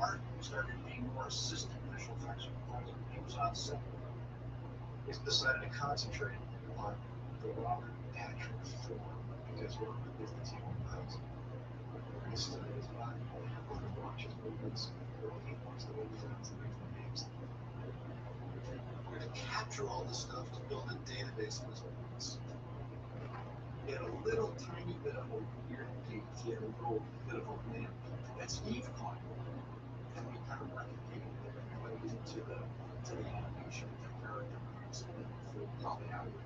Art started being more assistant visual effects. He was on set. We decided to concentrate on the Robert Patrick form because we're with the T-1000. We're going to study his body, we're going to watch his movements, we're going to watch the way he moves the names. We're going to capture all this stuff to build a database of his movements. He had a little tiny bit of a weird gait. He had a little bit of a limp that Steve caught. And we kind of replicated it and put it into the animation of the character moves and full polyalloy.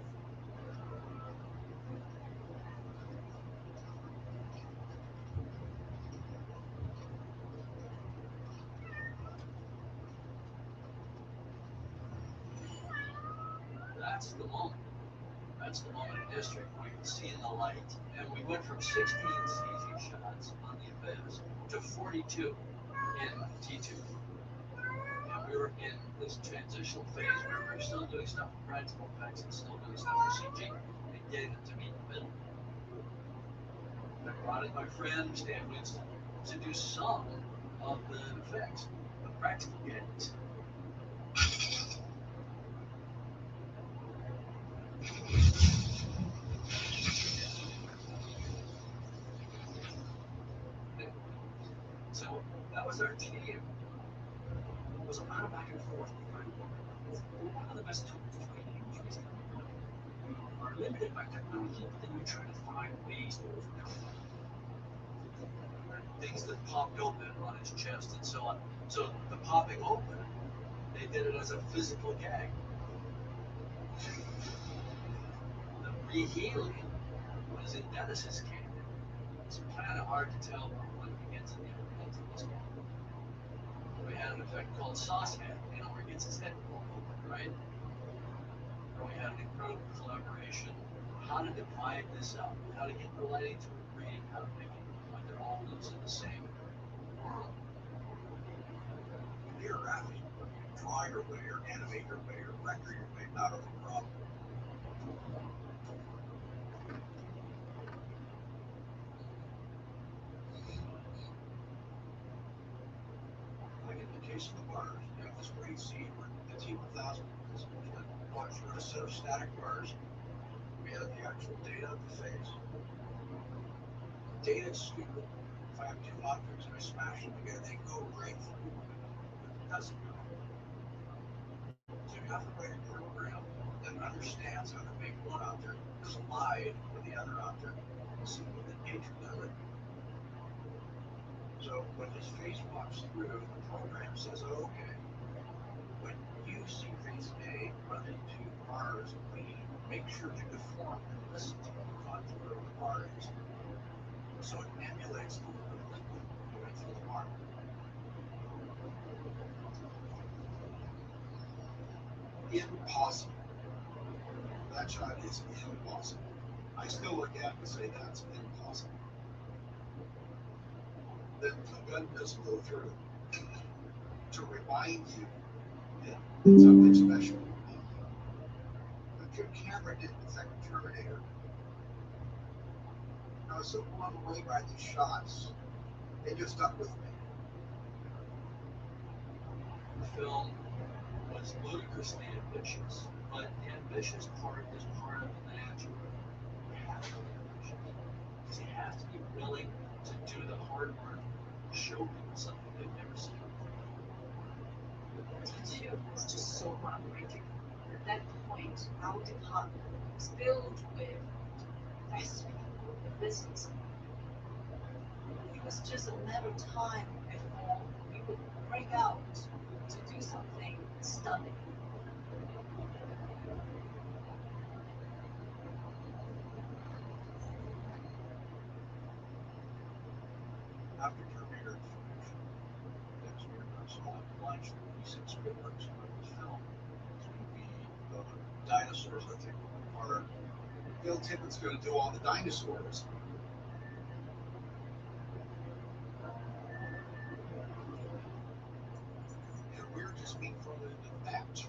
That's the moment. That's the moment in history where you can see in the light. And we went from 16 CG shots on the Abyss to 42 in T2. And we were in this transitional phase where we were still doing stuff with practical effects and still doing stuff with CG and getting them to meet in the middle. I brought in my friend Stan Winston to do some of the effects, the practical gags. So that was our team. It was a lot of back and forth. One of the best tools for training was raising up. You are limited by technology, but then you try to find ways to overcome it. Things that popped open on his chest and so on. So the popping open, they did it as a physical gag. The rehealing was in Dennis's camp. It's kind of hard to tell what begins and the end begins in this one. We had an effect called Sauce Head, where he gets his head pulled open, right? And we had an incredible collaboration on how to divide this up, how to get the lighting to agree, how to make it look like they're all losing the same world. You're Rafi. Draw your way, or animate your way, or render your way out of a problem. Like in the case of the bars, you have this great scene where the T-1000 is watch for a set of static bars. We have the actual data of the phase. Data is stupid. If I have 2 objects and I smash them together, they go right through. It doesn't go. So you have to write a program that understands how to make one object collide with the other object and see what the nature of it. So when his face walks through, the program says, okay, when you see face A run into bars B, make sure to deform and listen to the contour of the bar is. So it emulates the liquid going through the marble. Impossible. That shot is impossible. I still look at it and say that's impossible. The gun doesn't go through. To remind you that it's something special. The camera didn't affect Terminator. I was so blown away by these shots. They just stuck with me. The film was ludicrously ambitious, but the ambitious part is part of the natural. You have to be ambitious because you have to be willing to do the hard work, show people something they've never seen before. T2 was just so heartbreaking. At that point, our department was filled with the best people in business. It was just a matter of time before we would break out to do something stunning. After Terminator is finished, next year I saw at lunch that he said Spielberg's his film is going to be the dinosaurs that take apart. Bill Tippett's going to do all the dinosaurs. And we're just being thrown into the batch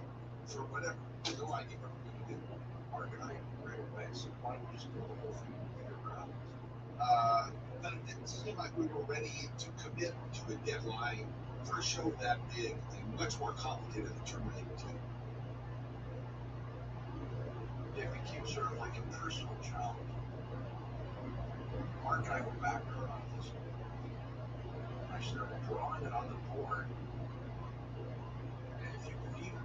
for whatever. No idea what we're going to do. Mark and I right away, so why don't we just do the whole thing and figure out? But it didn't seem like we were ready to commit to a deadline for a show that big and much more complicated than Terminator 2. It became sort of like a personal challenge. Mark and I went back to our office. I started drawing it on the board. And if you believe it,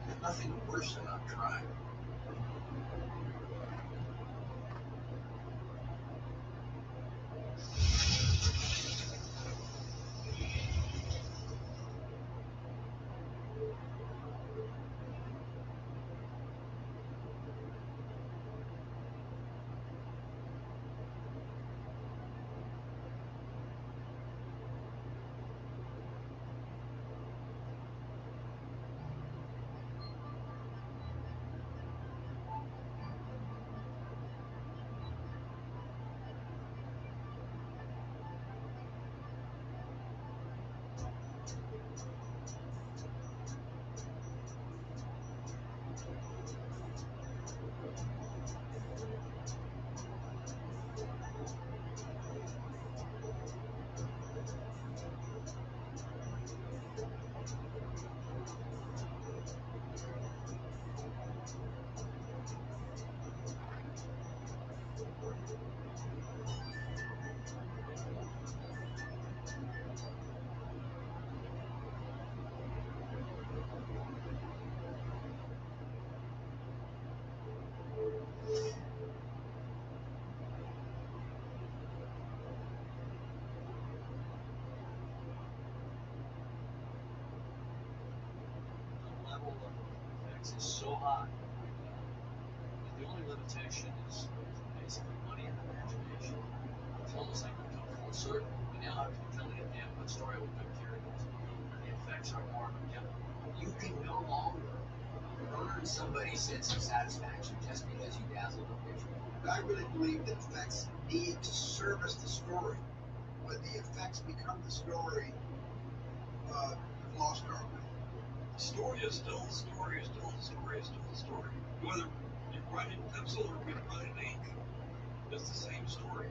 there's nothing worse than not trying. The level of effects is so high. The only limitation is basically money and imagination. It's almost like we've come full circle. We now have to be telling a damn good story with good characters. And the effects are more of a given. You can no longer earn somebody's sense of satisfaction just because you dazzle the visual. I really believe that effects need to service the story. When the effects become the story, we've lost our way. The story is still the story, is still the story, is still the story. Whether you write it in pencil or you write it in ink, it's the same story.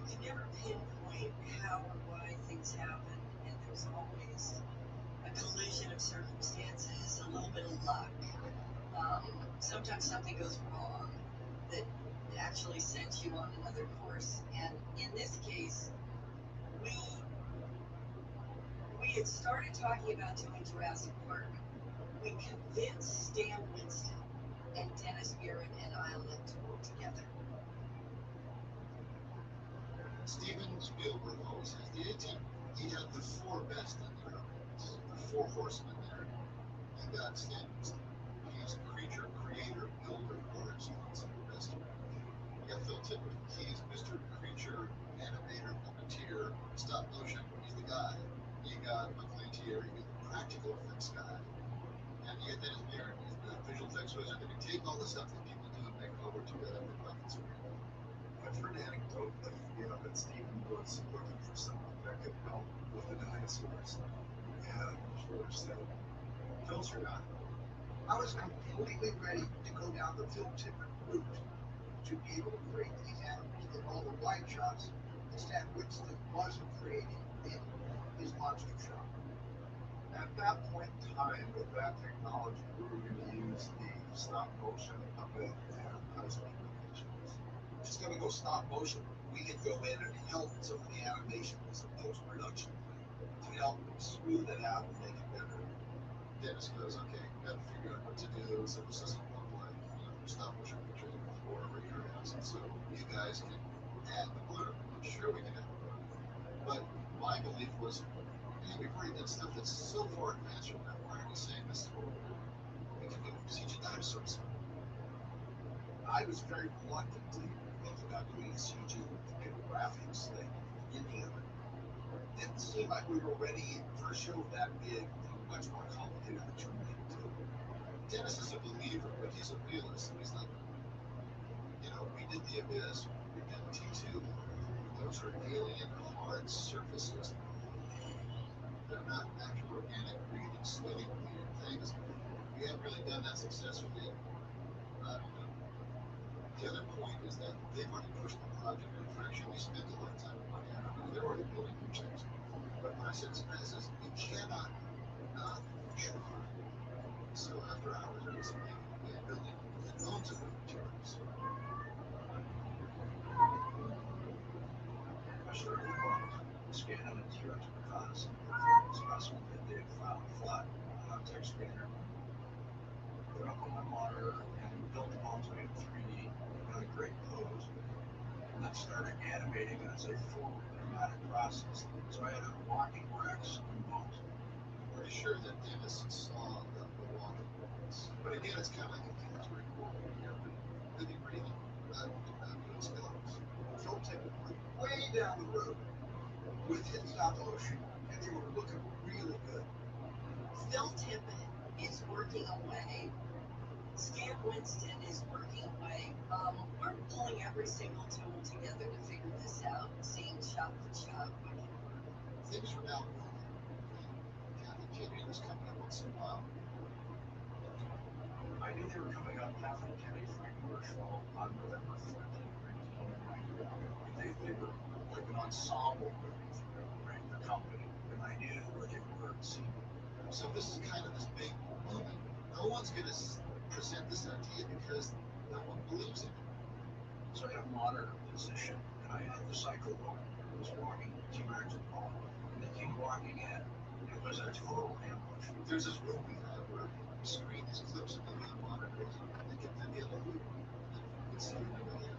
can never pinpoint how or why things happen, and there's always a collision of circumstances, a little bit of luck. Sometimes something goes wrong that actually sends you on another course. And in this case, we had started talking about doing Jurassic Park. We convinced Stan Winston and Dennis Muren and Ireland to work together. Steven Spielberg always has the A-team. He had the four best in their elements, the four horsemen there. He got Stan Winston. He's creature, creator, builder, artist, some of the best. You got Phil Tippett. He's Mr. Creature, animator, puppeteer, stop motion. He's the guy. You got McLean Thierry, he's the practical effects guy. And you got Dennis Muren, he's the visual effects wizard that can take all the stuff that people do and make it over to a graphic screen. I've heard anecdotally, that Steven was looking for someone that could help with the dinosaurs. And George said, Phil's your guy. I was completely ready to go down the Phil Tippett route to be able to create these animals with all the wide shots that Stan Winston wasn't creating in his monster shop. at that point in time, with that technology, we were going to use the stop motion puppet and high-speed animations. Just going to go stop motion. We can go in and help some of the animation as a post-production to help smooth it out and make it better. Dennis goes, okay, got to figure out what to do. So this doesn't look like stop motion pictures before every year has. And so you guys can add the blur. Sure, we can add the blur. But my belief was, hey, we've already done stuff that's so far advanced from that. Why are we saying this is what we can do? CG dinosaurs. I was very reluctant to think about doing a CG graphics thing in the end. It didn't seem like we were ready for a show that big and much more complicated than Terminator 2. Dennis is a believer, but he's a realist. He's like, we did The Abyss, we did T2. Those are alien, hard surfaces. They're not natural, organic, breathing, sweating, weird things. We haven't really done that successfully. I don't know. The other point is that they've already pushed the project in a direction. They spent a lot of time and money on it. They're already building huge things. But when I said to Dennis, you cannot not try. So after hours, I was building loads of new materials. I started scanning the T-Rex because specimen that they had found flat on a text scanner. Put up on my monitor and built them all to me in 3D in a great pose. And then started animating it as a full animatic process. So I had a walking Rex and bones. I'm pretty sure that Dennis saw the walking Rex. But again, it's kind of like a chemistry report. Living, breathing, not doing skeletons. Phil Tippett went way down the road with his stop motion, and they were looking really good. Phil Tippett is working away. Stan Winston is working away. We're pulling every single tool together to figure this out, seeing shot for shot what can work. Things were now moving. Kathy Kennedy was coming up once in a while. I knew they were coming up Kathleen Kennedy for a commercial on November 14th, 1999. They were like an ensemble moving through, right, the company, and I knew where they were seeing. So this is kind of this big movie. No one's going to present this idea because no one believes in it. So I had a monitor position, and I had the cycle walk. I was walking T-Rex and Paul, and they came walking in. It was a total ambush. There's this room we have where we screen these clips and the monitors, and they get to the other loop. And we see everybody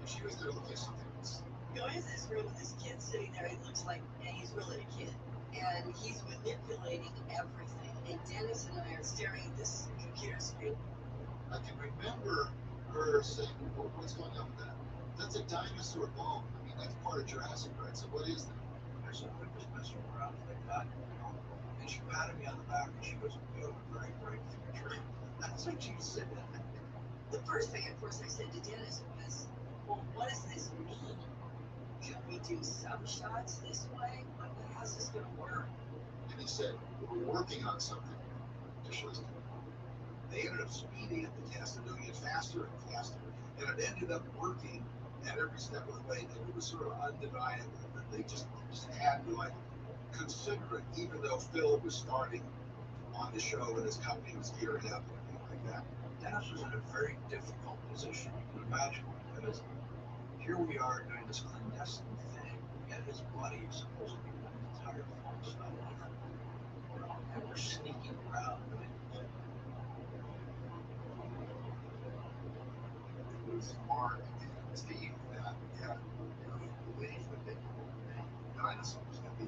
and she was there looking at something else. Go into this room with this kid sitting there. He looks like he's really a kid. And he's manipulating everything. And Dennis and I are staring at this computer screen. I can remember her saying, well, what's going on with that? That's a dinosaur bone. I mean, that's part of Jurassic, right? So what is that? I said, I'm just messing around like that. And she patted me on the back and she goes, you have a very bright future. That's what she said. The first thing, of course, I said to Dennis was, well, what does this mean? Can we do some shots this way? How's this going to work? And he said, we're working on something. Just listen. They ended up speeding up the test and doing it faster and faster. And it ended up working And every step of the way, and it was sort of undeniable that they just had to like consider it, even though Phil was starting on the show and his company was gearing up and everything like that. Dennis was in a very difficult position, you can imagine, because here we are doing this clandestine thing, yet his buddy is supposed to be running the entire farm stuff, and we're sneaking around doing it. It was hard. Steve